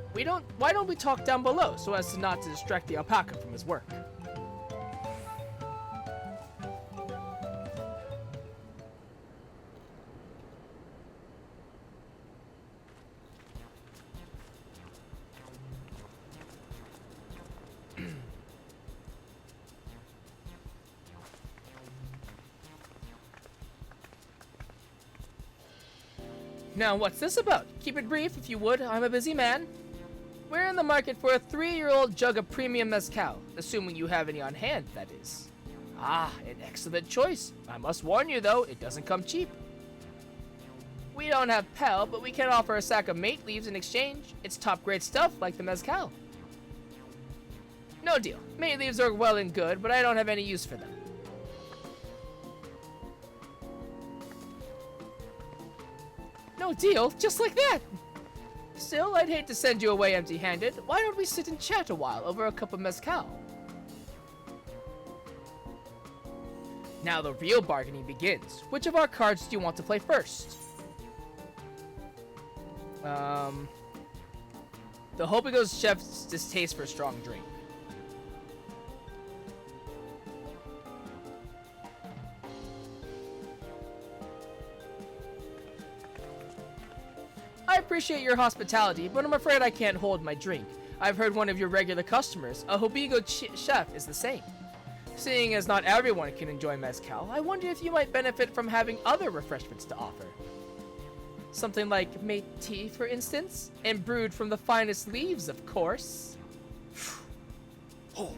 Why don't we talk down below so as to not to distract the alpaca from his work? Now, what's this about? Keep it brief, if you would. I'm a busy man. We're in the market for a 3-year-old jug of premium mezcal, assuming you have any on hand, that is. Ah, an excellent choice. I must warn you, though, it doesn't come cheap. We don't have Pel, but we can offer a sack of mate leaves in exchange. It's top-grade stuff, like the mezcal. No deal. Mate leaves are well and good, but I don't have any use for them. No deal, just like that. Still, I'd hate to send you away empty-handed. Why don't we sit and chat a while over a cup of mezcal? Now the real bargaining begins. Which of our cards do you want to play first? The Hobigo's chef's distaste for strong drink. appreciate your hospitality, but I'm afraid I can't hold my drink. I've heard one of your regular customers, a Hobigo chef, is the same. Seeing as not everyone can enjoy mezcal, I wonder if you might benefit from having other refreshments to offer. Something like métis, for instance, and brewed from the finest leaves, of course. Oh.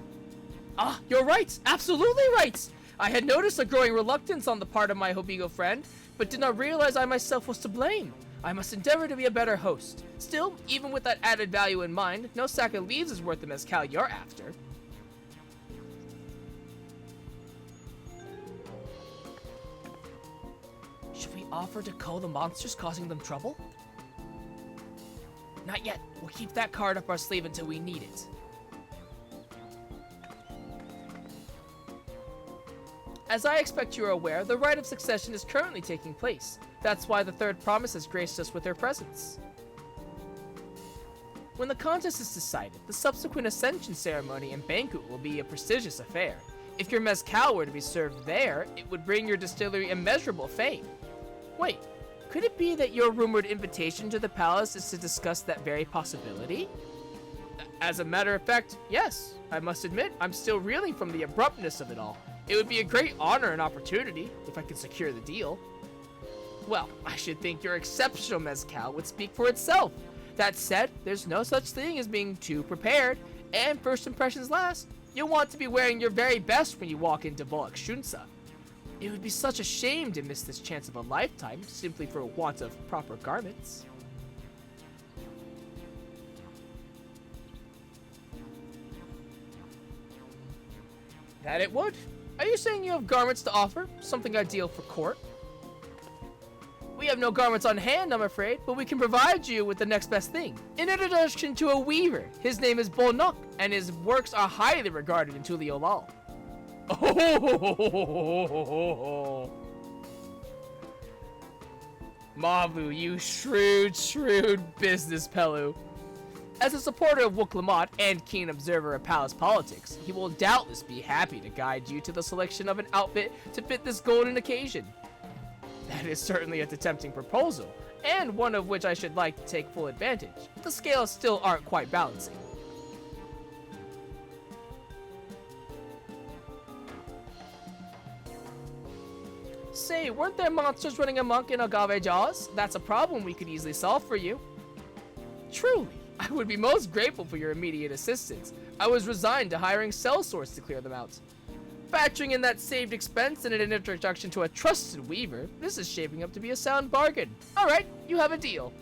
Ah, you're right! Absolutely right! I had noticed a growing reluctance on the part of my Hobigo friend, but did not realize I myself was to blame. I must endeavor to be a better host. Still, even with that added value in mind, no sack of leaves is worth the mezcal you're after. Should we offer to cull the monsters causing them trouble? Not yet. We'll keep that card up our sleeve until we need it. As I expect you are aware, the rite of succession is currently taking place. That's why the third promise has graced us with her presence. When the contest is decided, the subsequent ascension ceremony and banquet will be a prestigious affair. If your mezcal were to be served there, it would bring your distillery immeasurable fame. Wait, could it be that your rumored invitation to the palace is to discuss that very possibility? As a matter of fact, yes. I must admit, I'm still reeling from the abruptness of it all. It would be a great honor and opportunity, if I could secure the deal. Well, I should think your exceptional mezcal would speak for itself. That said, there's no such thing as being too prepared, and first impressions last. You'll want to be wearing your very best when you walk into Volok Shunsa. It would be such a shame to miss this chance of a lifetime simply for want of proper garments. That it would. Are you saying you have garments to offer? Something ideal for court? We have no garments on hand, I'm afraid, but we can provide you with the next best thing. An introduction to a weaver. His name is Bolnok, and his works are highly regarded in Tuliolal. Oh, Mavu, you shrewd business Pelu. As a supporter of Wuklamot and keen observer of palace politics, he will doubtless be happy to guide you to the selection of an outfit to fit this golden occasion. That is certainly a tempting proposal, and one of which I should like to take full advantage. The scales still aren't quite balancing. Say, weren't there monsters running amok in Agave Jaws? That's a problem we could easily solve for you. Truly, I would be most grateful for your immediate assistance. I was resigned to hiring cell sorts to clear them out. Factoring in that saved expense and an introduction to a trusted weaver, this is shaping up to be a sound bargain. Alright, you have a deal.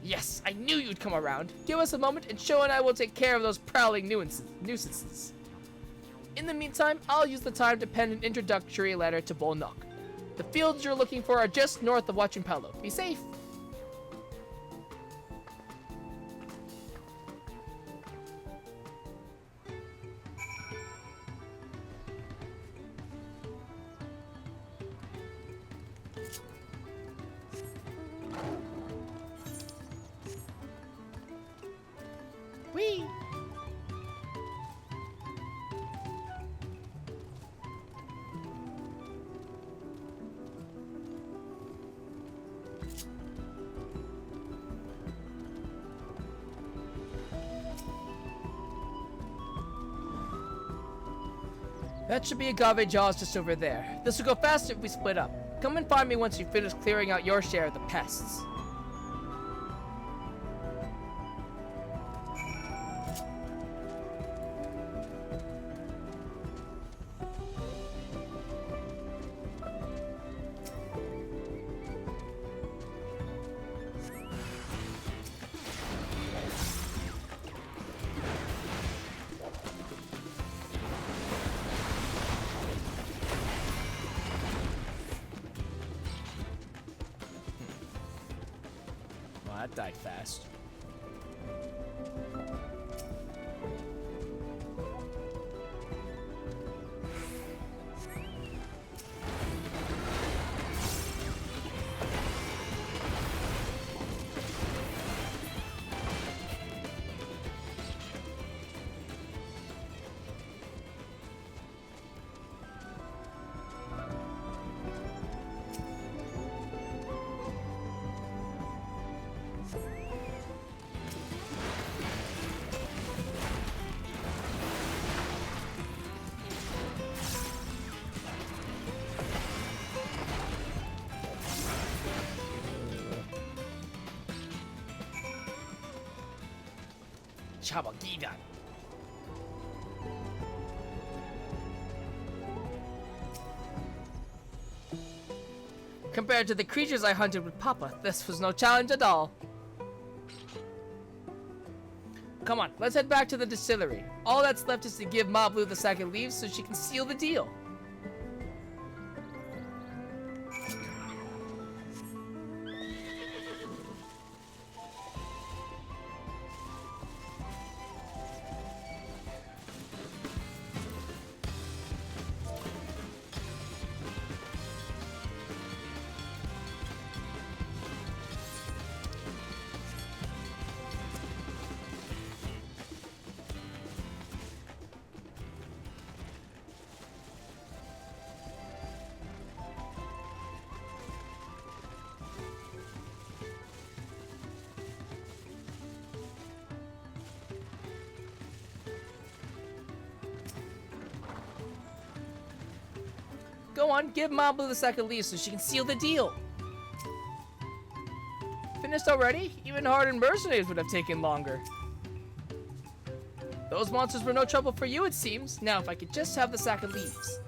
Yes, I knew you'd come around. Give us a moment and Sho and I will take care of those prowling nuisances. In the meantime, I'll use the time to pen an introductory letter to Bolnok. The fields you're looking for are just north of Wachimpelo. Be safe. Whee! That should be Agave Jaws just over there. This will go faster if we split up. Come and find me once you finish clearing out your share of the pests. That died fast. Chabagidan. Compared to the creatures I hunted with Papa, this was no challenge at all. Come on, let's head back to the distillery. All that's left is to give Mablu the second leave so she can seal the deal. Go on, give Mablu the second leave so she can seal the deal. Finished already? Even hardened mercenaries would have taken longer. Those monsters were no trouble for you, it seems. Now, if I could just have the sack of leaves.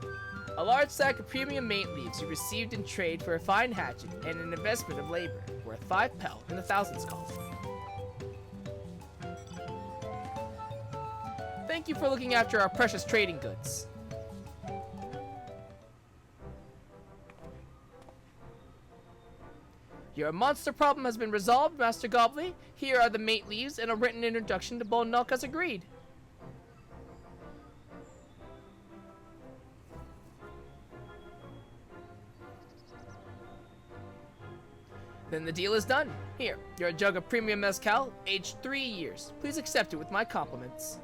A large sack of premium mate leaves you received in trade for a fine hatchet and an investment of labor, worth 5 pel and 1,000 skulls. Thank you for looking after our precious trading goods. Your monster problem has been resolved, Master Gobley. Here are the mate leaves and a written introduction to Bone Milk as agreed. Then the deal is done. Here, you're a jug of premium mezcal, aged 3 years. Please accept it with my compliments.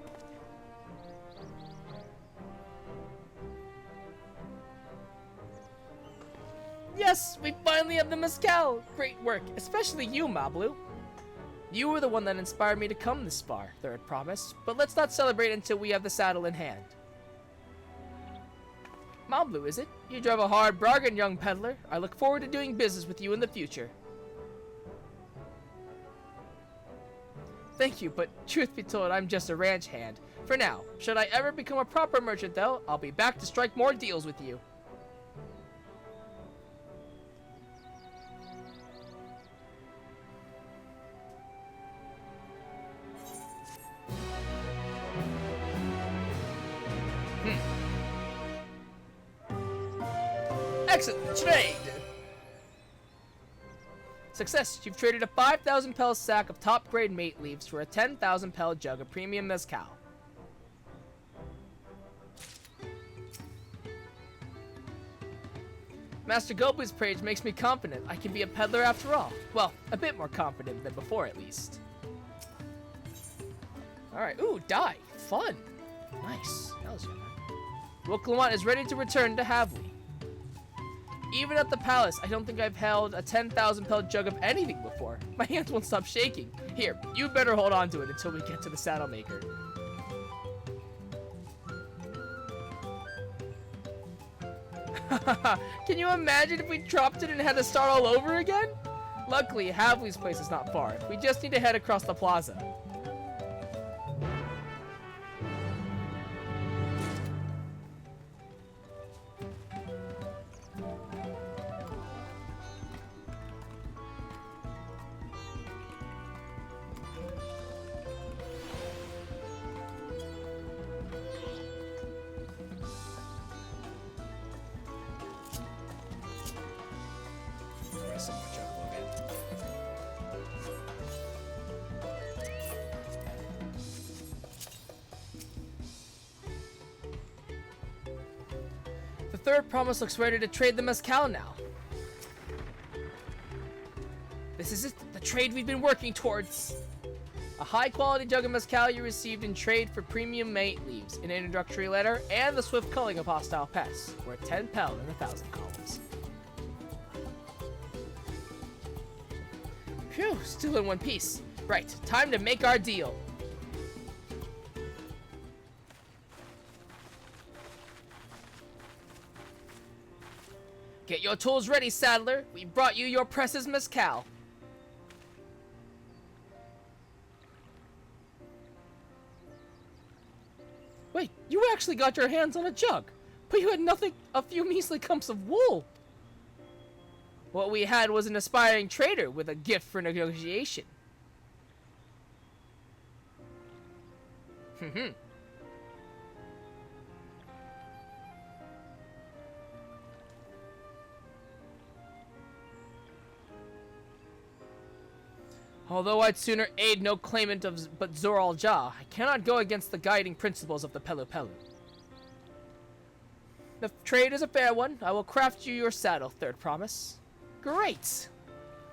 Yes, we finally have the mezcal! Great work, especially you, Mablu. You were the one that inspired me to come this far, Third promised, but let's not celebrate until we have the saddle in hand. Mablu, is it? You drove a hard bargain, young peddler. I look forward to doing business with you in the future. Thank you, but truth be told, I'm just a ranch hand. For now, should I ever become a proper merchant though, I'll be back to strike more deals with you. Excellent trade! Success! You've traded a 5,000 pel sack of top-grade mate leaves for a 10,000 pel jug of premium mezcal. Master Gobley's praise makes me confident I can be a peddler after all. Well, a bit more confident than before, at least. Alright, ooh, die. Fun. Nice. Hells yeah, man. Wilclamant is ready to return to Havli. Even at the palace, I don't think I've held a 10,000 pel jug of anything before. My hands won't stop shaking. Here, you better hold on to it until we get to the saddle maker. Can you imagine if we dropped it and had to start all over again? Luckily, Havli's place is not far. We just need to head across the plaza. The third promise looks ready to trade the mezcal now. This is it, the trade we've been working towards. A high-quality jug of mezcal you received in trade for premium mate leaves, an introductory letter, and the swift culling of hostile pests, worth 10 pel and 1,000 columns. Phew, Phew, still in one piece. Right, time to make our deal. Get your tools ready, Saddler. We brought you your precious mezcal. Wait, you actually got your hands on a jug, but you had nothing, a few measly clumps of wool. What we had was an aspiring trader with a gift for negotiation. Although I'd sooner aid no claimant but Zoral Ja, I cannot go against the guiding principles of the Pelu Pelu. The trade is a fair one. I will craft you your saddle, third promise. Great!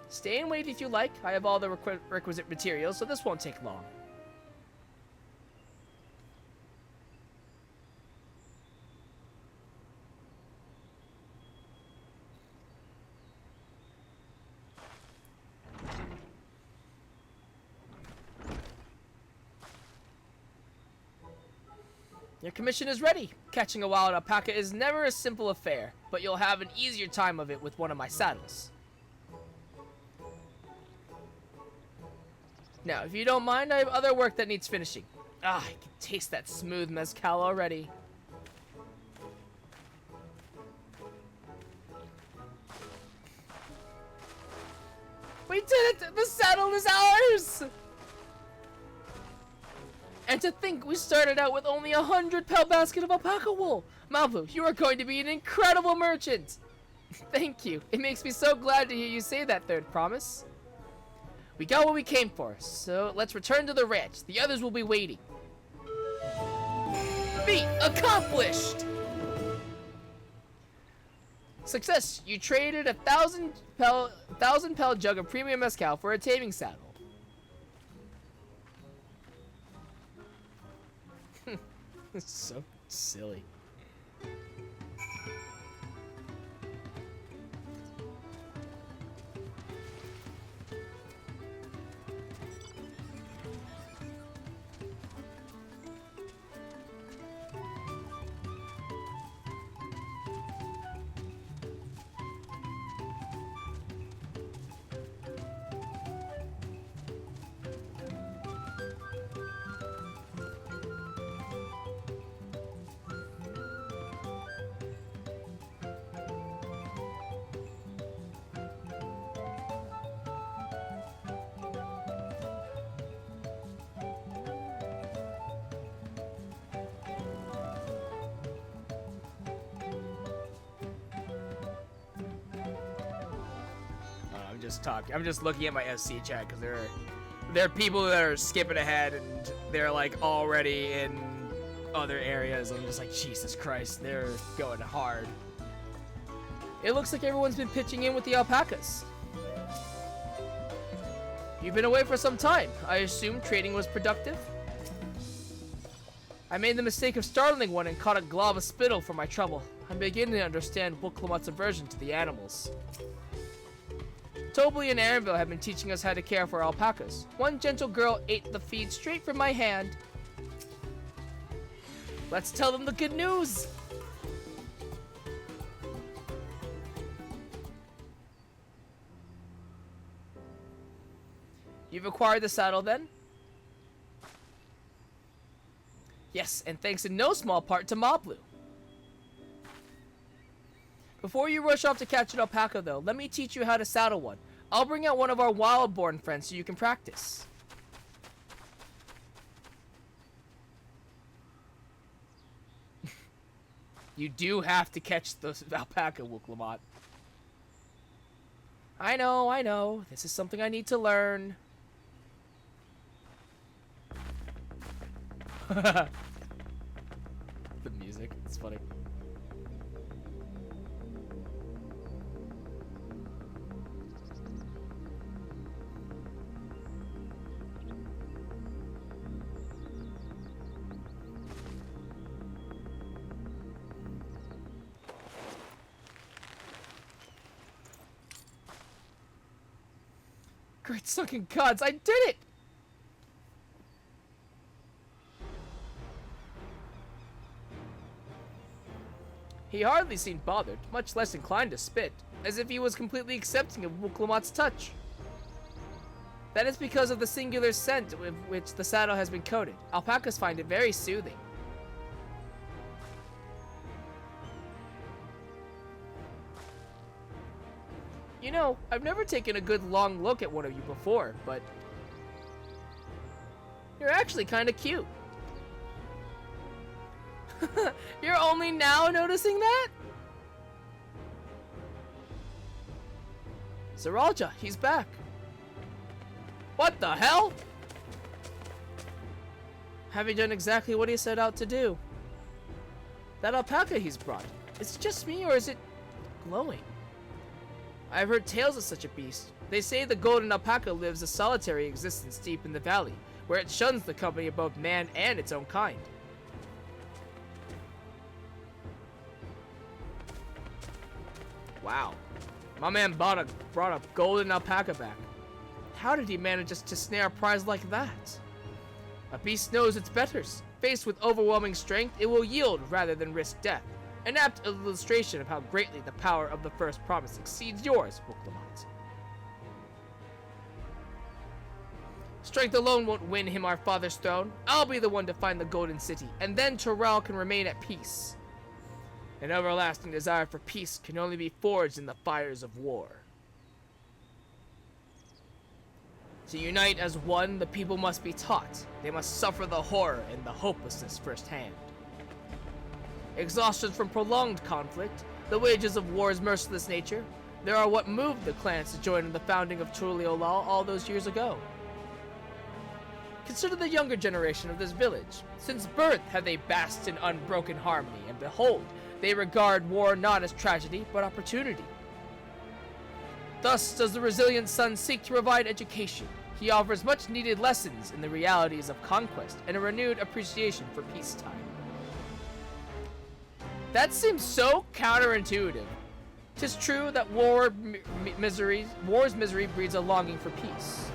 Stay and wait if you like. I have all the requisite materials, so this won't take long. Your commission is ready. Catching a wild alpaca is never a simple affair, but you'll have an easier time of it with one of my saddles. Now, if you don't mind, I have other work that needs finishing. Ah, I can taste that smooth mezcal already. We did it! The saddle is ours! And to think we started out with only 100-pound basket of alpaca wool! Malbu, you are going to be an incredible merchant! Thank you. It makes me so glad to hear you say that, third promise. We got what we came for, so let's return to the ranch. The others will be waiting. Feat accomplished! Success! You traded a 1,000-pound jug of premium mezcal for a taming saddle. It's so silly. I'm just looking at my SC chat because there are people that are skipping ahead and they're like already in other areas. I'm just like, Jesus Christ, they're going hard. It looks like everyone's been pitching in with the alpacas. You've been away for some time. I assume trading was productive? I made the mistake of startling one and caught a glob of spittle for my trouble. I'm beginning to understand Wuklamut's aversion to the animals. Tobley and Aaronville have been teaching us how to care for alpacas. One gentle girl ate the feed straight from my hand. Let's tell them the good news! You've acquired the saddle then? Yes, and thanks in no small part to Moblu. Before you rush off to catch an alpaca though, let me teach you how to saddle one. I'll bring out one of our wild-born friends so you can practice. You do have to catch the alpaca, Wuklamut. I know. This is something I need to learn. The music, it's funny. Great sucking gods, I did it! He hardly seemed bothered, much less inclined to spit, as if he was completely accepting of Wuklamat's touch. That is because of the singular scent with which the saddle has been coated. Alpacas find it very soothing. You know, I've never taken a good long look at one of you before, but you're actually kind of cute. You're only now noticing that? Zoraija, he's back. What the hell? Having done exactly what he set out to do. That alpaca he's brought, is it just me or is it glowing? I've heard tales of such a beast. They say the golden alpaca lives a solitary existence deep in the valley, where it shuns the company of both man and its own kind. Wow. My man brought a golden alpaca back. How did he manage to snare a prize like that? A beast knows its betters. Faced with overwhelming strength, it will yield rather than risk death. An apt illustration of how greatly the power of the first promise exceeds yours, Wuklamat. Strength alone won't win him our father's throne. I'll be the one to find the golden city, and then Toral can remain at peace. An everlasting desire for peace can only be forged in the fires of war. To unite as one, the people must be taught. They must suffer the horror and the hopelessness firsthand. Exhaustion from prolonged conflict, the wages of war's merciless nature, there are what moved the clans to join in the founding of Tuliolal all those years ago. Consider the younger generation of this village. Since birth have they basked in unbroken harmony, and behold, they regard war not as tragedy, but opportunity. Thus does the resilient son seek to provide education. He offers much needed lessons in the realities of conquest and a renewed appreciation for peacetime. That seems so counterintuitive. 'Tis true that war's misery breeds a longing for peace.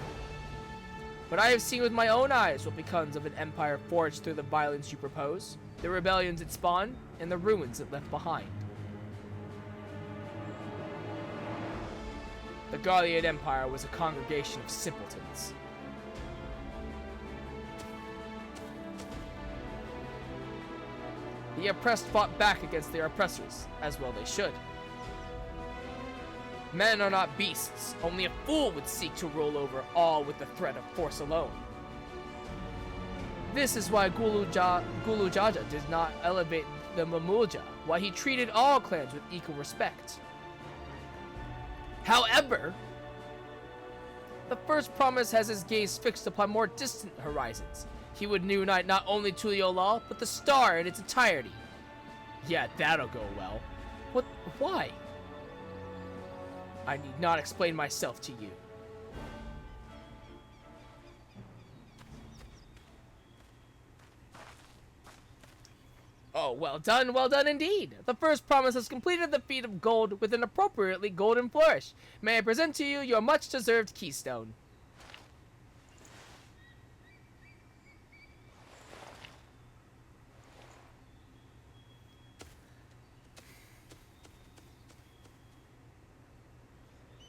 But I have seen with my own eyes what becomes of an empire forged through the violence you propose, the rebellions it spawned, and the ruins it left behind. The Garlean Empire was a congregation of simpletons. The oppressed fought back against their oppressors, as well they should. Men are not beasts. Only a fool would seek to rule over all with the threat of force alone. This is why Gulujaja did not elevate the Mamulja, why he treated all clans with equal respect. However, the first promise has his gaze fixed upon more distant horizons. He would unite not only Tuliolal, but the star in its entirety. Yeah, that'll go well. What? Why? I need not explain myself to you. Oh, well done indeed. The first promise has completed the feat of gold with an appropriately golden flourish. May I present to you your much-deserved keystone.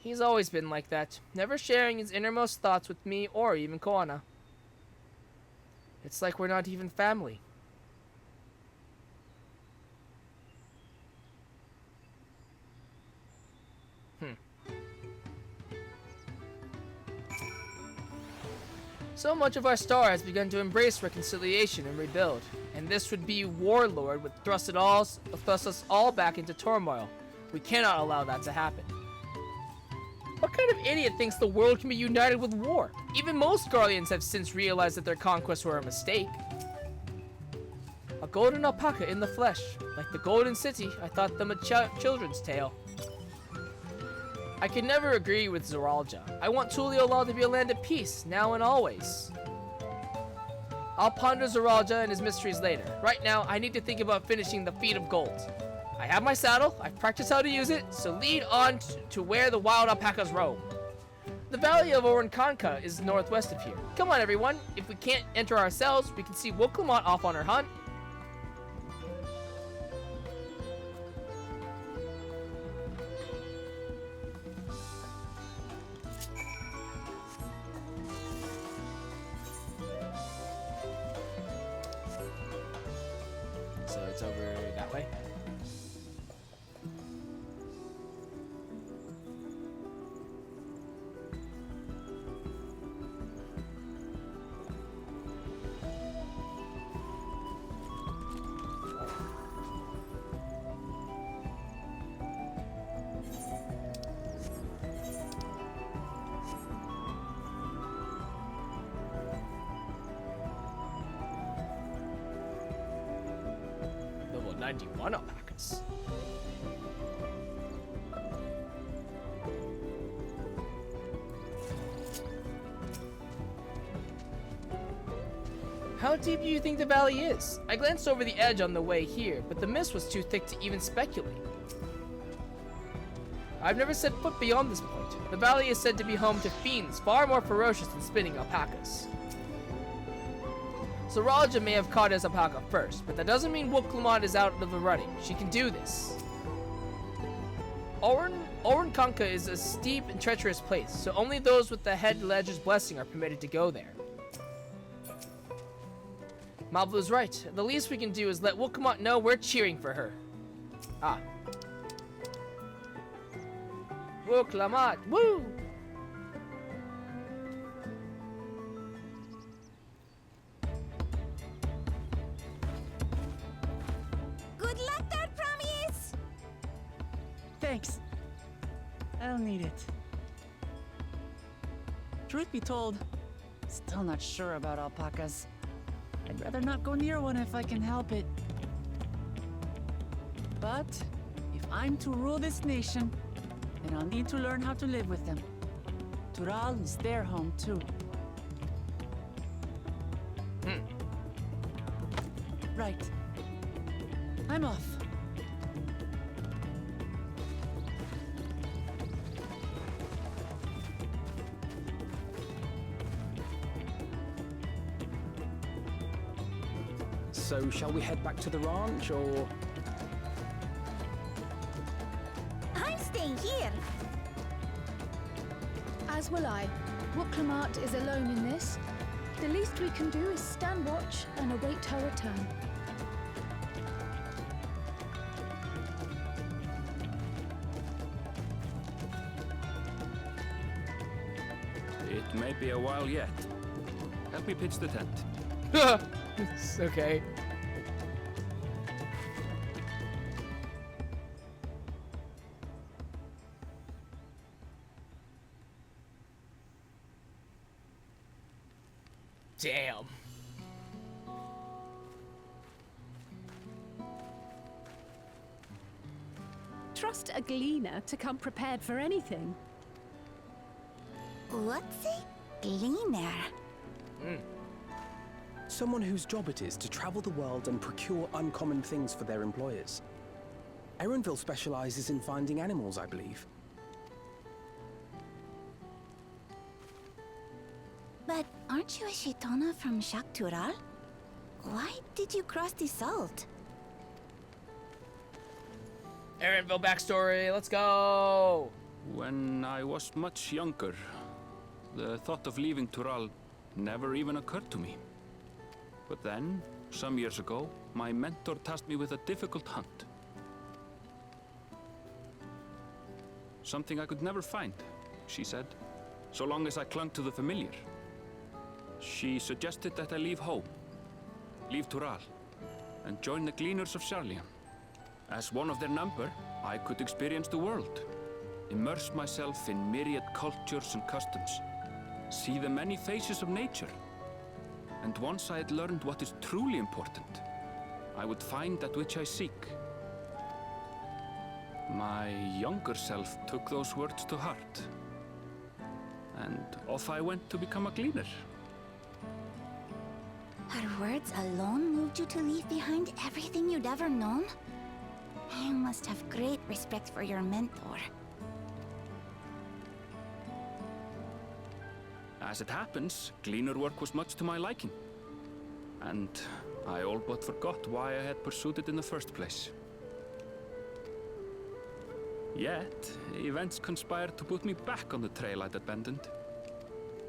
He's always been like that, never sharing his innermost thoughts with me or even Koana. It's like we're not even family. So much of our star has begun to embrace reconciliation and rebuild, and this would-be warlord would thrust us all back into turmoil. We cannot allow that to happen. What kind of idiot thinks the world can be united with war? Even most Garleans have since realized that their conquests were a mistake. A golden alpaca in the flesh. Like the golden city, I thought them a children's tale. I can never agree with Zoraija. I want Tuliolal to be a land of peace, now and always. I'll ponder Zoraija and his mysteries later. Right now, I need to think about finishing the feat of gold. I have my saddle, I've practiced how to use it, so lead on to where the wild alpacas roam. The Valley of Orenkanka is northwest of here. Come on, everyone. If we can't enter ourselves, we can see Wooklamont off on her hunt. So it's over that way. Level 91 alpacas. How deep do you think the valley is? I glanced over the edge on the way here, but the mist was too thick to even speculate. I've never set foot beyond this point. The valley is said to be home to fiends far more ferocious than spinning alpacas. So Raja may have caught his alpaca first, but that doesn't mean Wooklamont is out of the running. She can do this. Orenkanka is a steep and treacherous place, so only those with the head ledger's blessing are permitted to go there. Mablu's right. The least we can do is let Wooklamont know we're cheering for her. Ah. Wooklamont, woo! Good luck there, Promise! Thanks. I'll need it. Truth be told, still not sure about alpacas. I'd rather not go near one if I can help it. But if I'm to rule this nation, then I'll need to learn how to live with them. Tural is their home too. Right. I'm off. So, shall we head back to the ranch, or...? I'm staying here. As will I. Wooklamont is alone in this. The least we can do is stand watch and await her return. It may be a while yet. Help me pitch the tent. It's okay. Damn. Trust a gleaner to come prepared for anything. What's a gleaner? Someone whose job it is to travel the world and procure uncommon things for their employers. Erenville specializes in finding animals, I believe. But aren't you a Shaitana from Shak Tural? Why did you cross the salt? Erenville backstory, let's go! When I was much younger, the thought of leaving Tural never even occurred to me. But then, some years ago, my mentor tasked me with a difficult hunt. Something I could never find, she said, so long as I clung to the familiar. She suggested that I leave home, leave Tural, and join the Gleaners of Sharlian. As one of their number, I could experience the world, immerse myself in myriad cultures and customs, see the many faces of nature. And once I had learned what is truly important, I would find that which I seek. My younger self took those words to heart, and off I went to become a gleaner. Her words alone moved you to leave behind everything you'd ever known? You must have great respect for your mentor. As it happens, gleaner work was much to my liking. And I all but forgot why I had pursued it in the first place. Yet, events conspired to put me back on the trail I'd abandoned.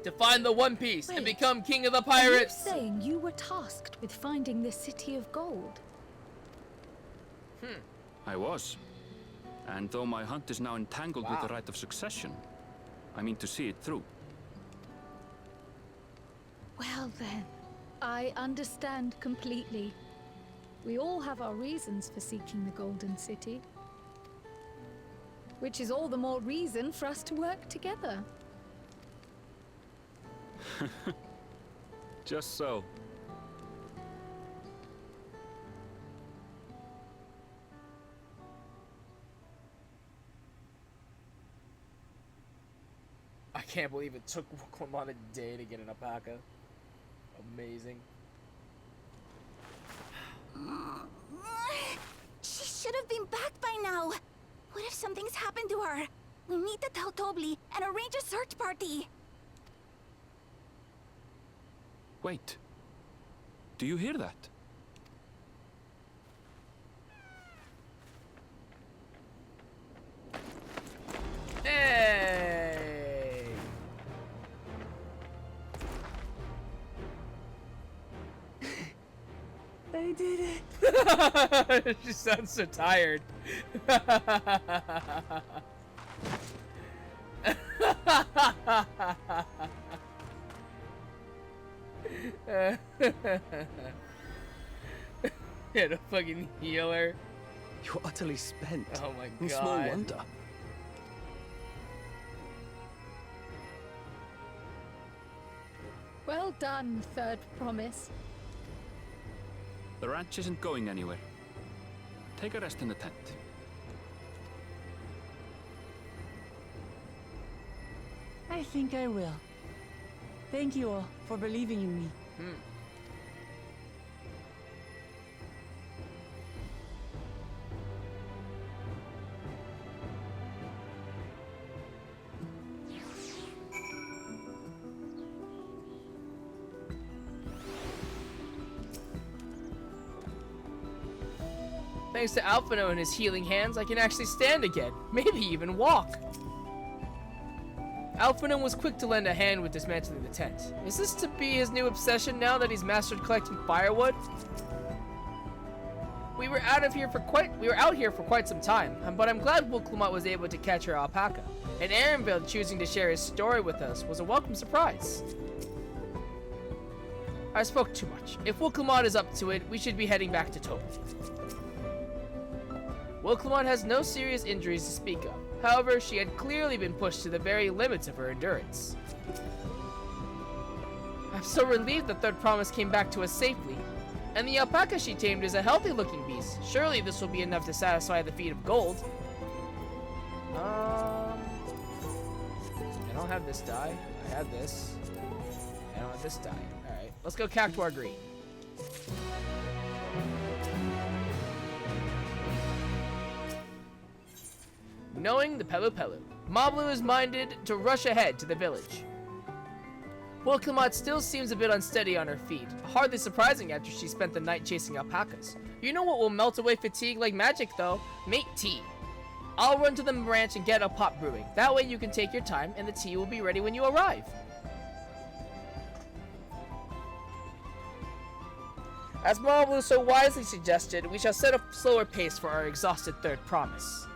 To find the One Piece and Wait, become king of the Are you pirates. saying you were tasked with finding this city of gold? I was. And though my hunt is now entangled with Wow. the right of succession, I mean to see it through. Well then, I understand completely. We all have our reasons for seeking the Golden City. Which is all the more reason for us to work together. Just so. I can't believe it took Clement a day to get an alpaca. Amazing. She should have been back by now. What if something's happened to her? We need to tell Tobli and arrange a search party. Wait. Do you hear that? Hey! I did it. She sounds so tired. Yeah, to fucking healer. You're utterly spent. Oh my And god. small wonder. Well done, Third Promise. The ranch isn't going anywhere. Take a rest in the tent. I think I will. Thank you all for believing in me. Thanks to Alphino and his healing hands, I can actually stand again. Maybe even walk. Alphino was quick to lend a hand with dismantling the tent. Is this to be his new obsession now that he's mastered collecting firewood? We were out here for quite some time, but I'm glad Will Clement was able to catch her alpaca. And Aaronville choosing to share his story with us was a welcome surprise. I spoke too much. If Will Clement is up to it, we should be heading back to Toby. Will Clement has no serious injuries to speak of. However, she had clearly been pushed to the very limits of her endurance. I'm so relieved the Third Promise came back to us safely. And the alpaca she tamed is a healthy-looking beast. Surely this will be enough to satisfy the feat of gold. I don't have this dye. I have this. I don't have this dye. Alright, let's go Cactuar Green. Knowing the Pelu Pelu, Mablu is minded to rush ahead to the village. Will Clement still seems a bit unsteady on her feet, hardly surprising after she spent the night chasing alpacas. You know what will melt away fatigue like magic though? Make tea. I'll run to the ranch and get a pot brewing. That way you can take your time and the tea will be ready when you arrive. As Mablu so wisely suggested, we shall set a slower pace for our exhausted Third Promise.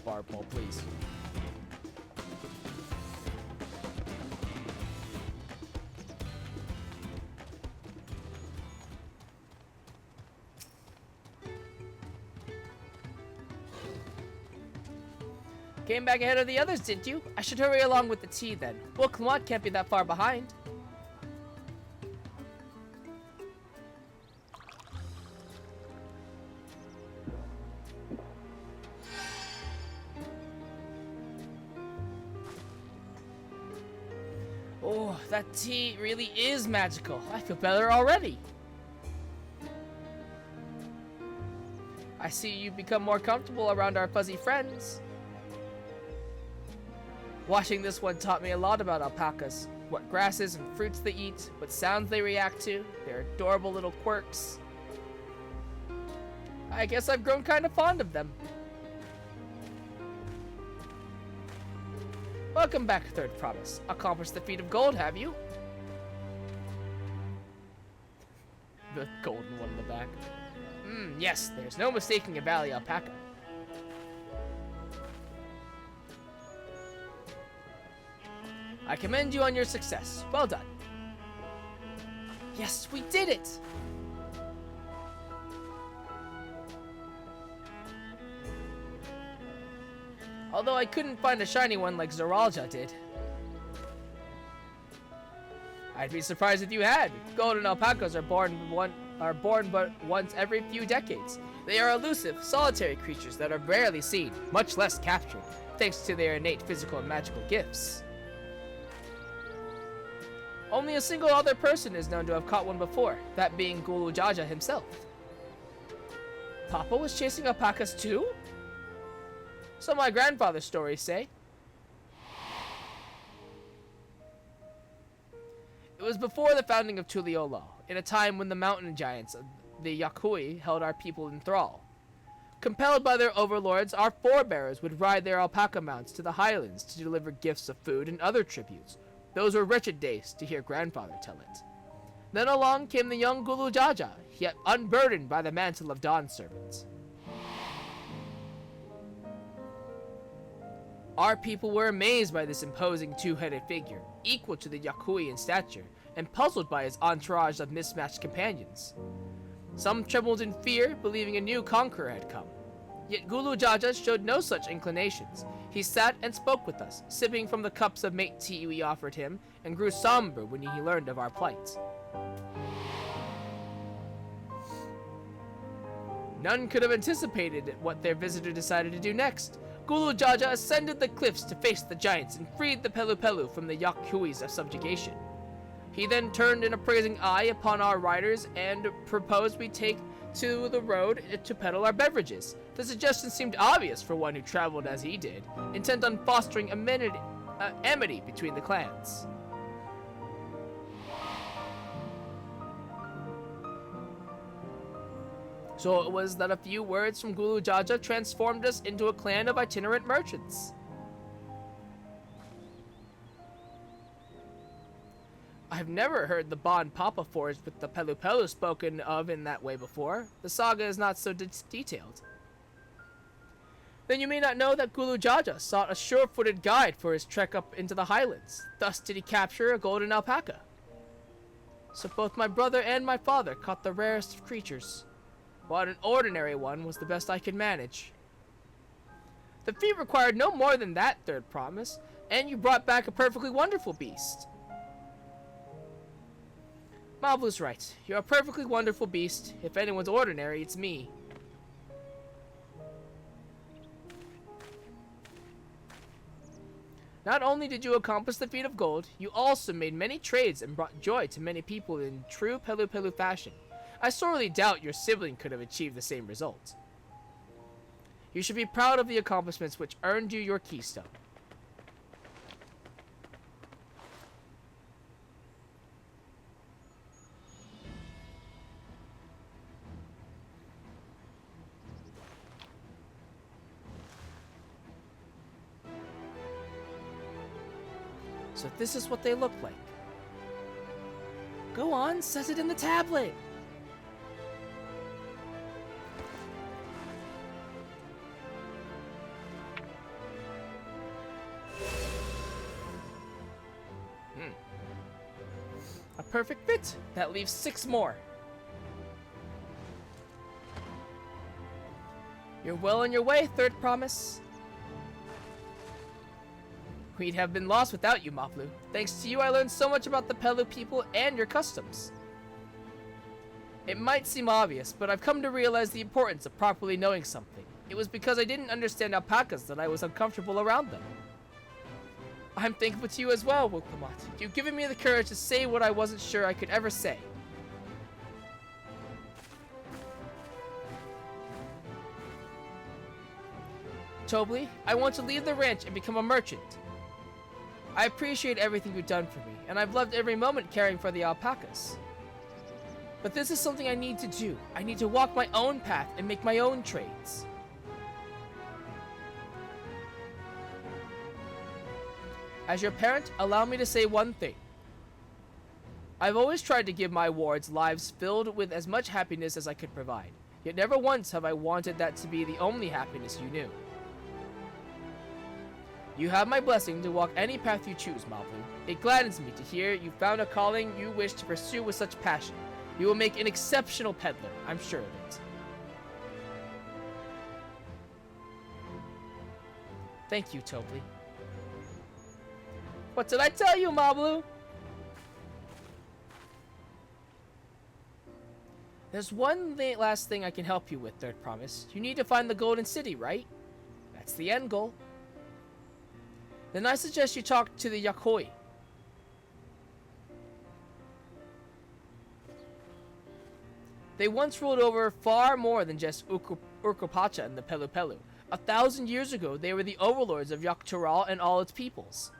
Fireball, please. Came back ahead of the others, didn't you? I should hurry along with the tea then. Well, Claude can't be that far behind. Oh, that tea really is magical. I feel better already. I see you become more comfortable around our fuzzy friends. Watching this one taught me a lot about alpacas. What grasses and fruits they eat, what sounds they react to, their adorable little quirks. I guess I've grown kind of fond of them. Welcome back, Third Promise. Accomplished the feat of gold, have you? The golden one in the back. Yes, there's no mistaking a valley alpaca. I commend you on your success. Well done. Yes, we did it! Although I couldn't find a shiny one like Zoralja did. I'd be surprised if you had. Golden alpacas are born but once every few decades. They are elusive, solitary creatures that are rarely seen, much less captured, thanks to their innate physical and magical gifts. Only a single other person is known to have caught one before, that being Gulu Jaja himself. Papa was chasing alpacas too? So my grandfather's stories say. It was before the founding of Tuliolo, in a time when the mountain giants, the Yakui, held our people in thrall. Compelled by their overlords, our forebears would ride their alpaca mounts to the highlands to deliver gifts of food and other tributes. Those were wretched days, to hear grandfather tell it. Then along came the young Gulu Jaja, yet unburdened by the mantle of Dawn servants. Our people were amazed by this imposing two-headed figure, equal to the Yakui in stature, and puzzled by his entourage of mismatched companions. Some trembled in fear, believing a new conqueror had come. Yet Gulu Jaja showed no such inclinations. He sat and spoke with us, sipping from the cups of mate tea we offered him, and grew somber when he learned of our plight. None could have anticipated what their visitor decided to do next. Gulu Jaja ascended the cliffs to face the giants and freed the Pelu Pelu from the Yakuis of subjugation. He then turned an appraising eye upon our riders and proposed we take to the road to peddle our beverages. The suggestion seemed obvious for one who traveled as he did, intent on fostering amity between the clans. So it was that a few words from Gulu Jaja transformed us into a clan of itinerant merchants. I've never heard the bond Papa forged with the Pelu Pelu spoken of in that way before. The saga is not so detailed. Then you may not know that Gulu Jaja sought a sure-footed guide for his trek up into the highlands. Thus did he capture a golden alpaca. So both my brother and my father caught the rarest of creatures, while an ordinary one was the best I could manage. The feat required no more than that, Third Promise, and you brought back a perfectly wonderful beast. Mablu's right. You're a perfectly wonderful beast. If anyone's ordinary, it's me. Not only did you accomplish the feat of gold, you also made many trades and brought joy to many people in true Pelu Pelu fashion. I sorely doubt your sibling could have achieved the same result. You should be proud of the accomplishments which earned you your keystone. So this is what they look like. Go on, set it in the tablet. A perfect fit. That leaves 6 more. You're well on your way, Third Promise. We'd have been lost without you, Maplu. Thanks to you, I learned so much about the Pelu people and your customs. It might seem obvious, but I've come to realize the importance of properly knowing something. It was because I didn't understand alpacas that I was uncomfortable around them. I'm thankful to you as well, Woklamat. You've given me the courage to say what I wasn't sure I could ever say. Tobli, I want to leave the ranch and become a merchant. I appreciate everything you've done for me, and I've loved every moment caring for the alpacas. But this is something I need to do. I need to walk my own path and make my own trades. As your parent, allow me to say one thing. I've always tried to give my wards lives filled with as much happiness as I could provide, yet never once have I wanted that to be the only happiness you knew. You have my blessing to walk any path you choose, Maplu. It gladdens me to hear you found a calling you wish to pursue with such passion. You will make an exceptional peddler, I'm sure of it. Thank you, Tobli. What did I tell you, Maplu? There's one last thing I can help you with, Third Promise. You need to find the Golden City, right? That's the end goal. Then I suggest you talk to the Yakoi. They once ruled over far more than just Urkopacha and the Pelu Pelu. 1,000 years ago, they were the overlords of Yaktural and all its peoples.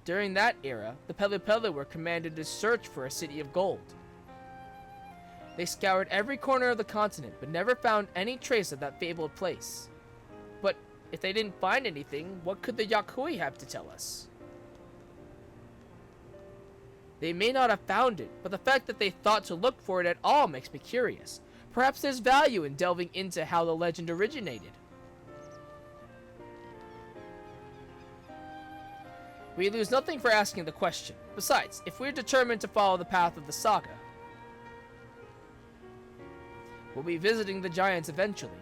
During that era, the Pelu Pelu were commanded to search for a city of gold. They scoured every corner of the continent, but never found any trace of that fabled place. But if they didn't find anything, what could the Yakui have to tell us? They may not have found it, but the fact that they thought to look for it at all makes me curious. Perhaps there's value in delving into how the legend originated. We lose nothing for asking the question. Besides, if we're determined to follow the path of the saga, we'll be visiting the giants eventually.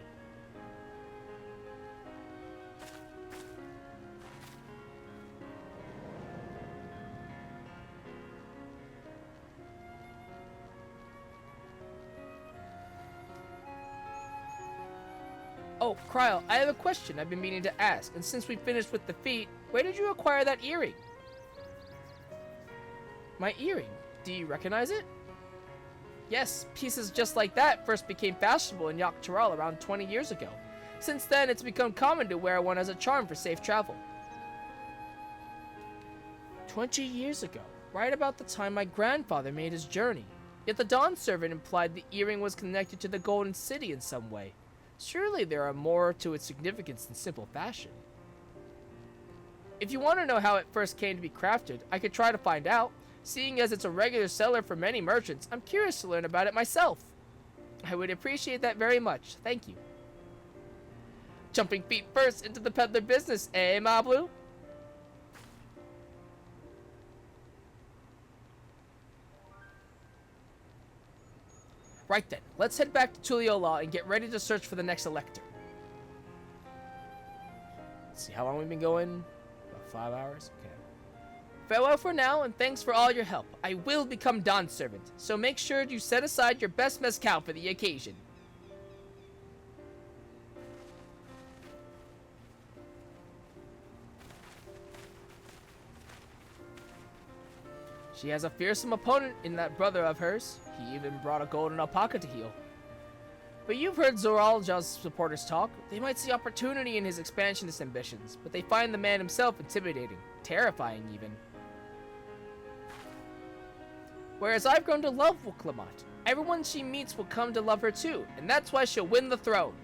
Oh, Kryl, I have a question I've been meaning to ask, and since we finished with the feet, where did you acquire that earring? My earring? Do you recognize it? Yes, pieces just like that first became fashionable in Yaktural around 20 years ago. Since then, it's become common to wear one as a charm for safe travel. 20 years ago, right about the time my grandfather made his journey. Yet the Dawn servant implied the earring was connected to the Golden City in some way. Surely there are more to its significance than simple fashion. If you want to know how it first came to be crafted, I could try to find out. Seeing as it's a regular seller for many merchants, I'm curious to learn about it myself. I would appreciate that very much. Thank you. Jumping feet first into the peddler business, eh, Maplu? Right then, let's head back to Tuliyola and get ready to search for the next elector. Let's see, how long we've been going? About 5 hours? Okay. Farewell for now, and thanks for all your help. I will become Dawn's servant, so make sure you set aside your best mezcal for the occasion. She has a fearsome opponent in that brother of hers. He even brought a golden alpaca to heal. But you've heard Zoralja's supporters talk. They might see opportunity in his expansionist ambitions, but they find the man himself intimidating, terrifying even. Whereas I've grown to love Woklamat. Everyone she meets will come to love her too, and that's why she'll win the throne.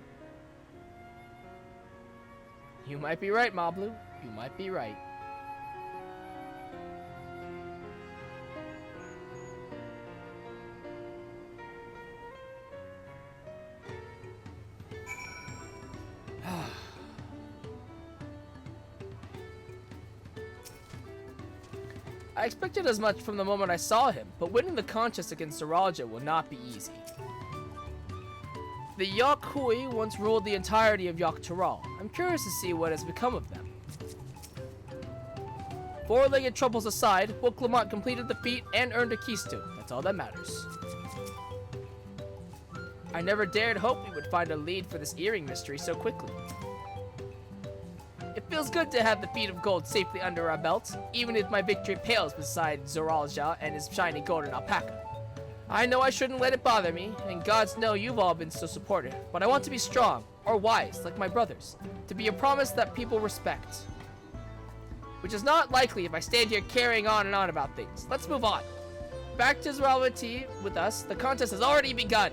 You might be right, Maplu. You might be right. I expected as much from the moment I saw him, but winning the contest against Zoralja will not be easy. The Yok Hui once ruled the entirety of Yok Tural. I'm curious to see what has become of them. Four-legged troubles aside, Wooklamont completed the feat and earned a keystone. That's all that matters. I never dared hope we would find a lead for this earring mystery so quickly. It feels good to have the feet of gold safely under our belts, even if my victory pales beside Zoralja and his shiny golden alpaca. I know I shouldn't let it bother me, and gods know you've all been so supportive, but I want to be strong, or wise, like my brothers, to be a promise that people respect. Which is not likely if I stand here carrying on and on about things. Let's move on. Back to Zoralja with us, the contest has already begun.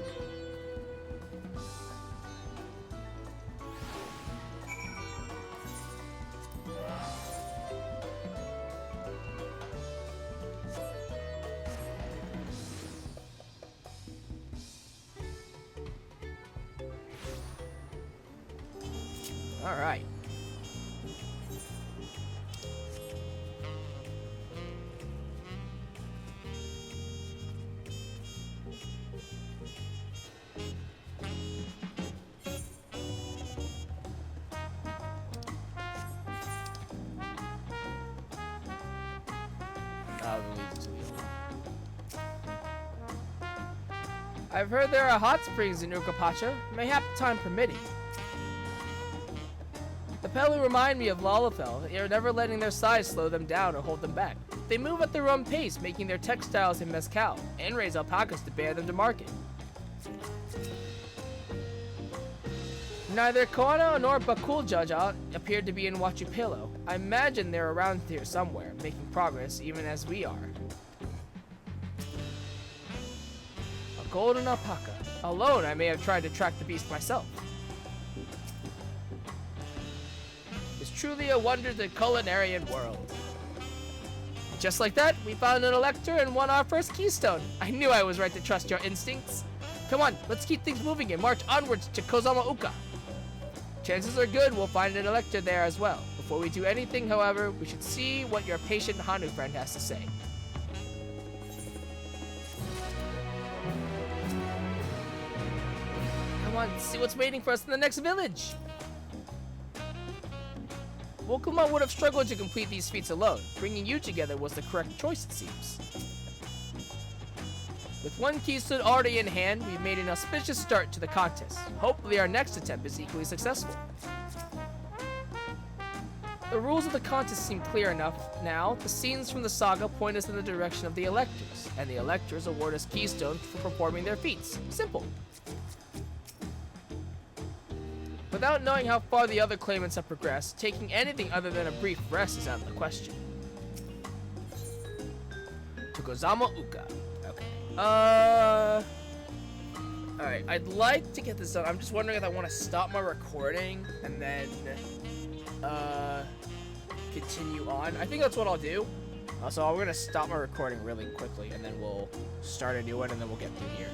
All right. I've heard there are hot springs in Ukapacha, mayhap time permitting. The Pelu remind me of Lalafell. They are never letting their size slow them down or hold them back. They move at their own pace, making their textiles in mezcal, and raise alpacas to bear them to market. Neither Koana nor Bakuljaja appeared to be in Huachupelo. I imagine they're around here somewhere, making progress even as we are. A golden alpaca. Alone, I may have tried to track the beast myself. It's truly a wonder to the culinarian world. Just like that, we found an elector and won our first keystone. I knew I was right to trust your instincts. Come on, let's keep things moving and march onwards to Kozama Uka. Chances are good we'll find an elector there as well. Before we do anything, however, we should see what your patient Hanu friend has to say. Come on, see what's waiting for us in the next village. Wokuma would have struggled to complete these feats alone. Bringing you together was the correct choice, it seems. With one keystone already in hand, we've made an auspicious start to the contest. Hopefully our next attempt is equally successful. The rules of the contest seem clear enough now. The scenes from the saga point us in the direction of the electors, and the electors award us keystones for performing their feats. Simple. Without knowing how far the other claimants have progressed, taking anything other than a brief rest is out of the question. To Kozama Uka. Alright, I'd like to get this done. I'm just wondering if I want to stop my recording and then, continue on. I think that's what I'll do. So I'm going to stop my recording really quickly and then we'll start a new one and then we'll get through here.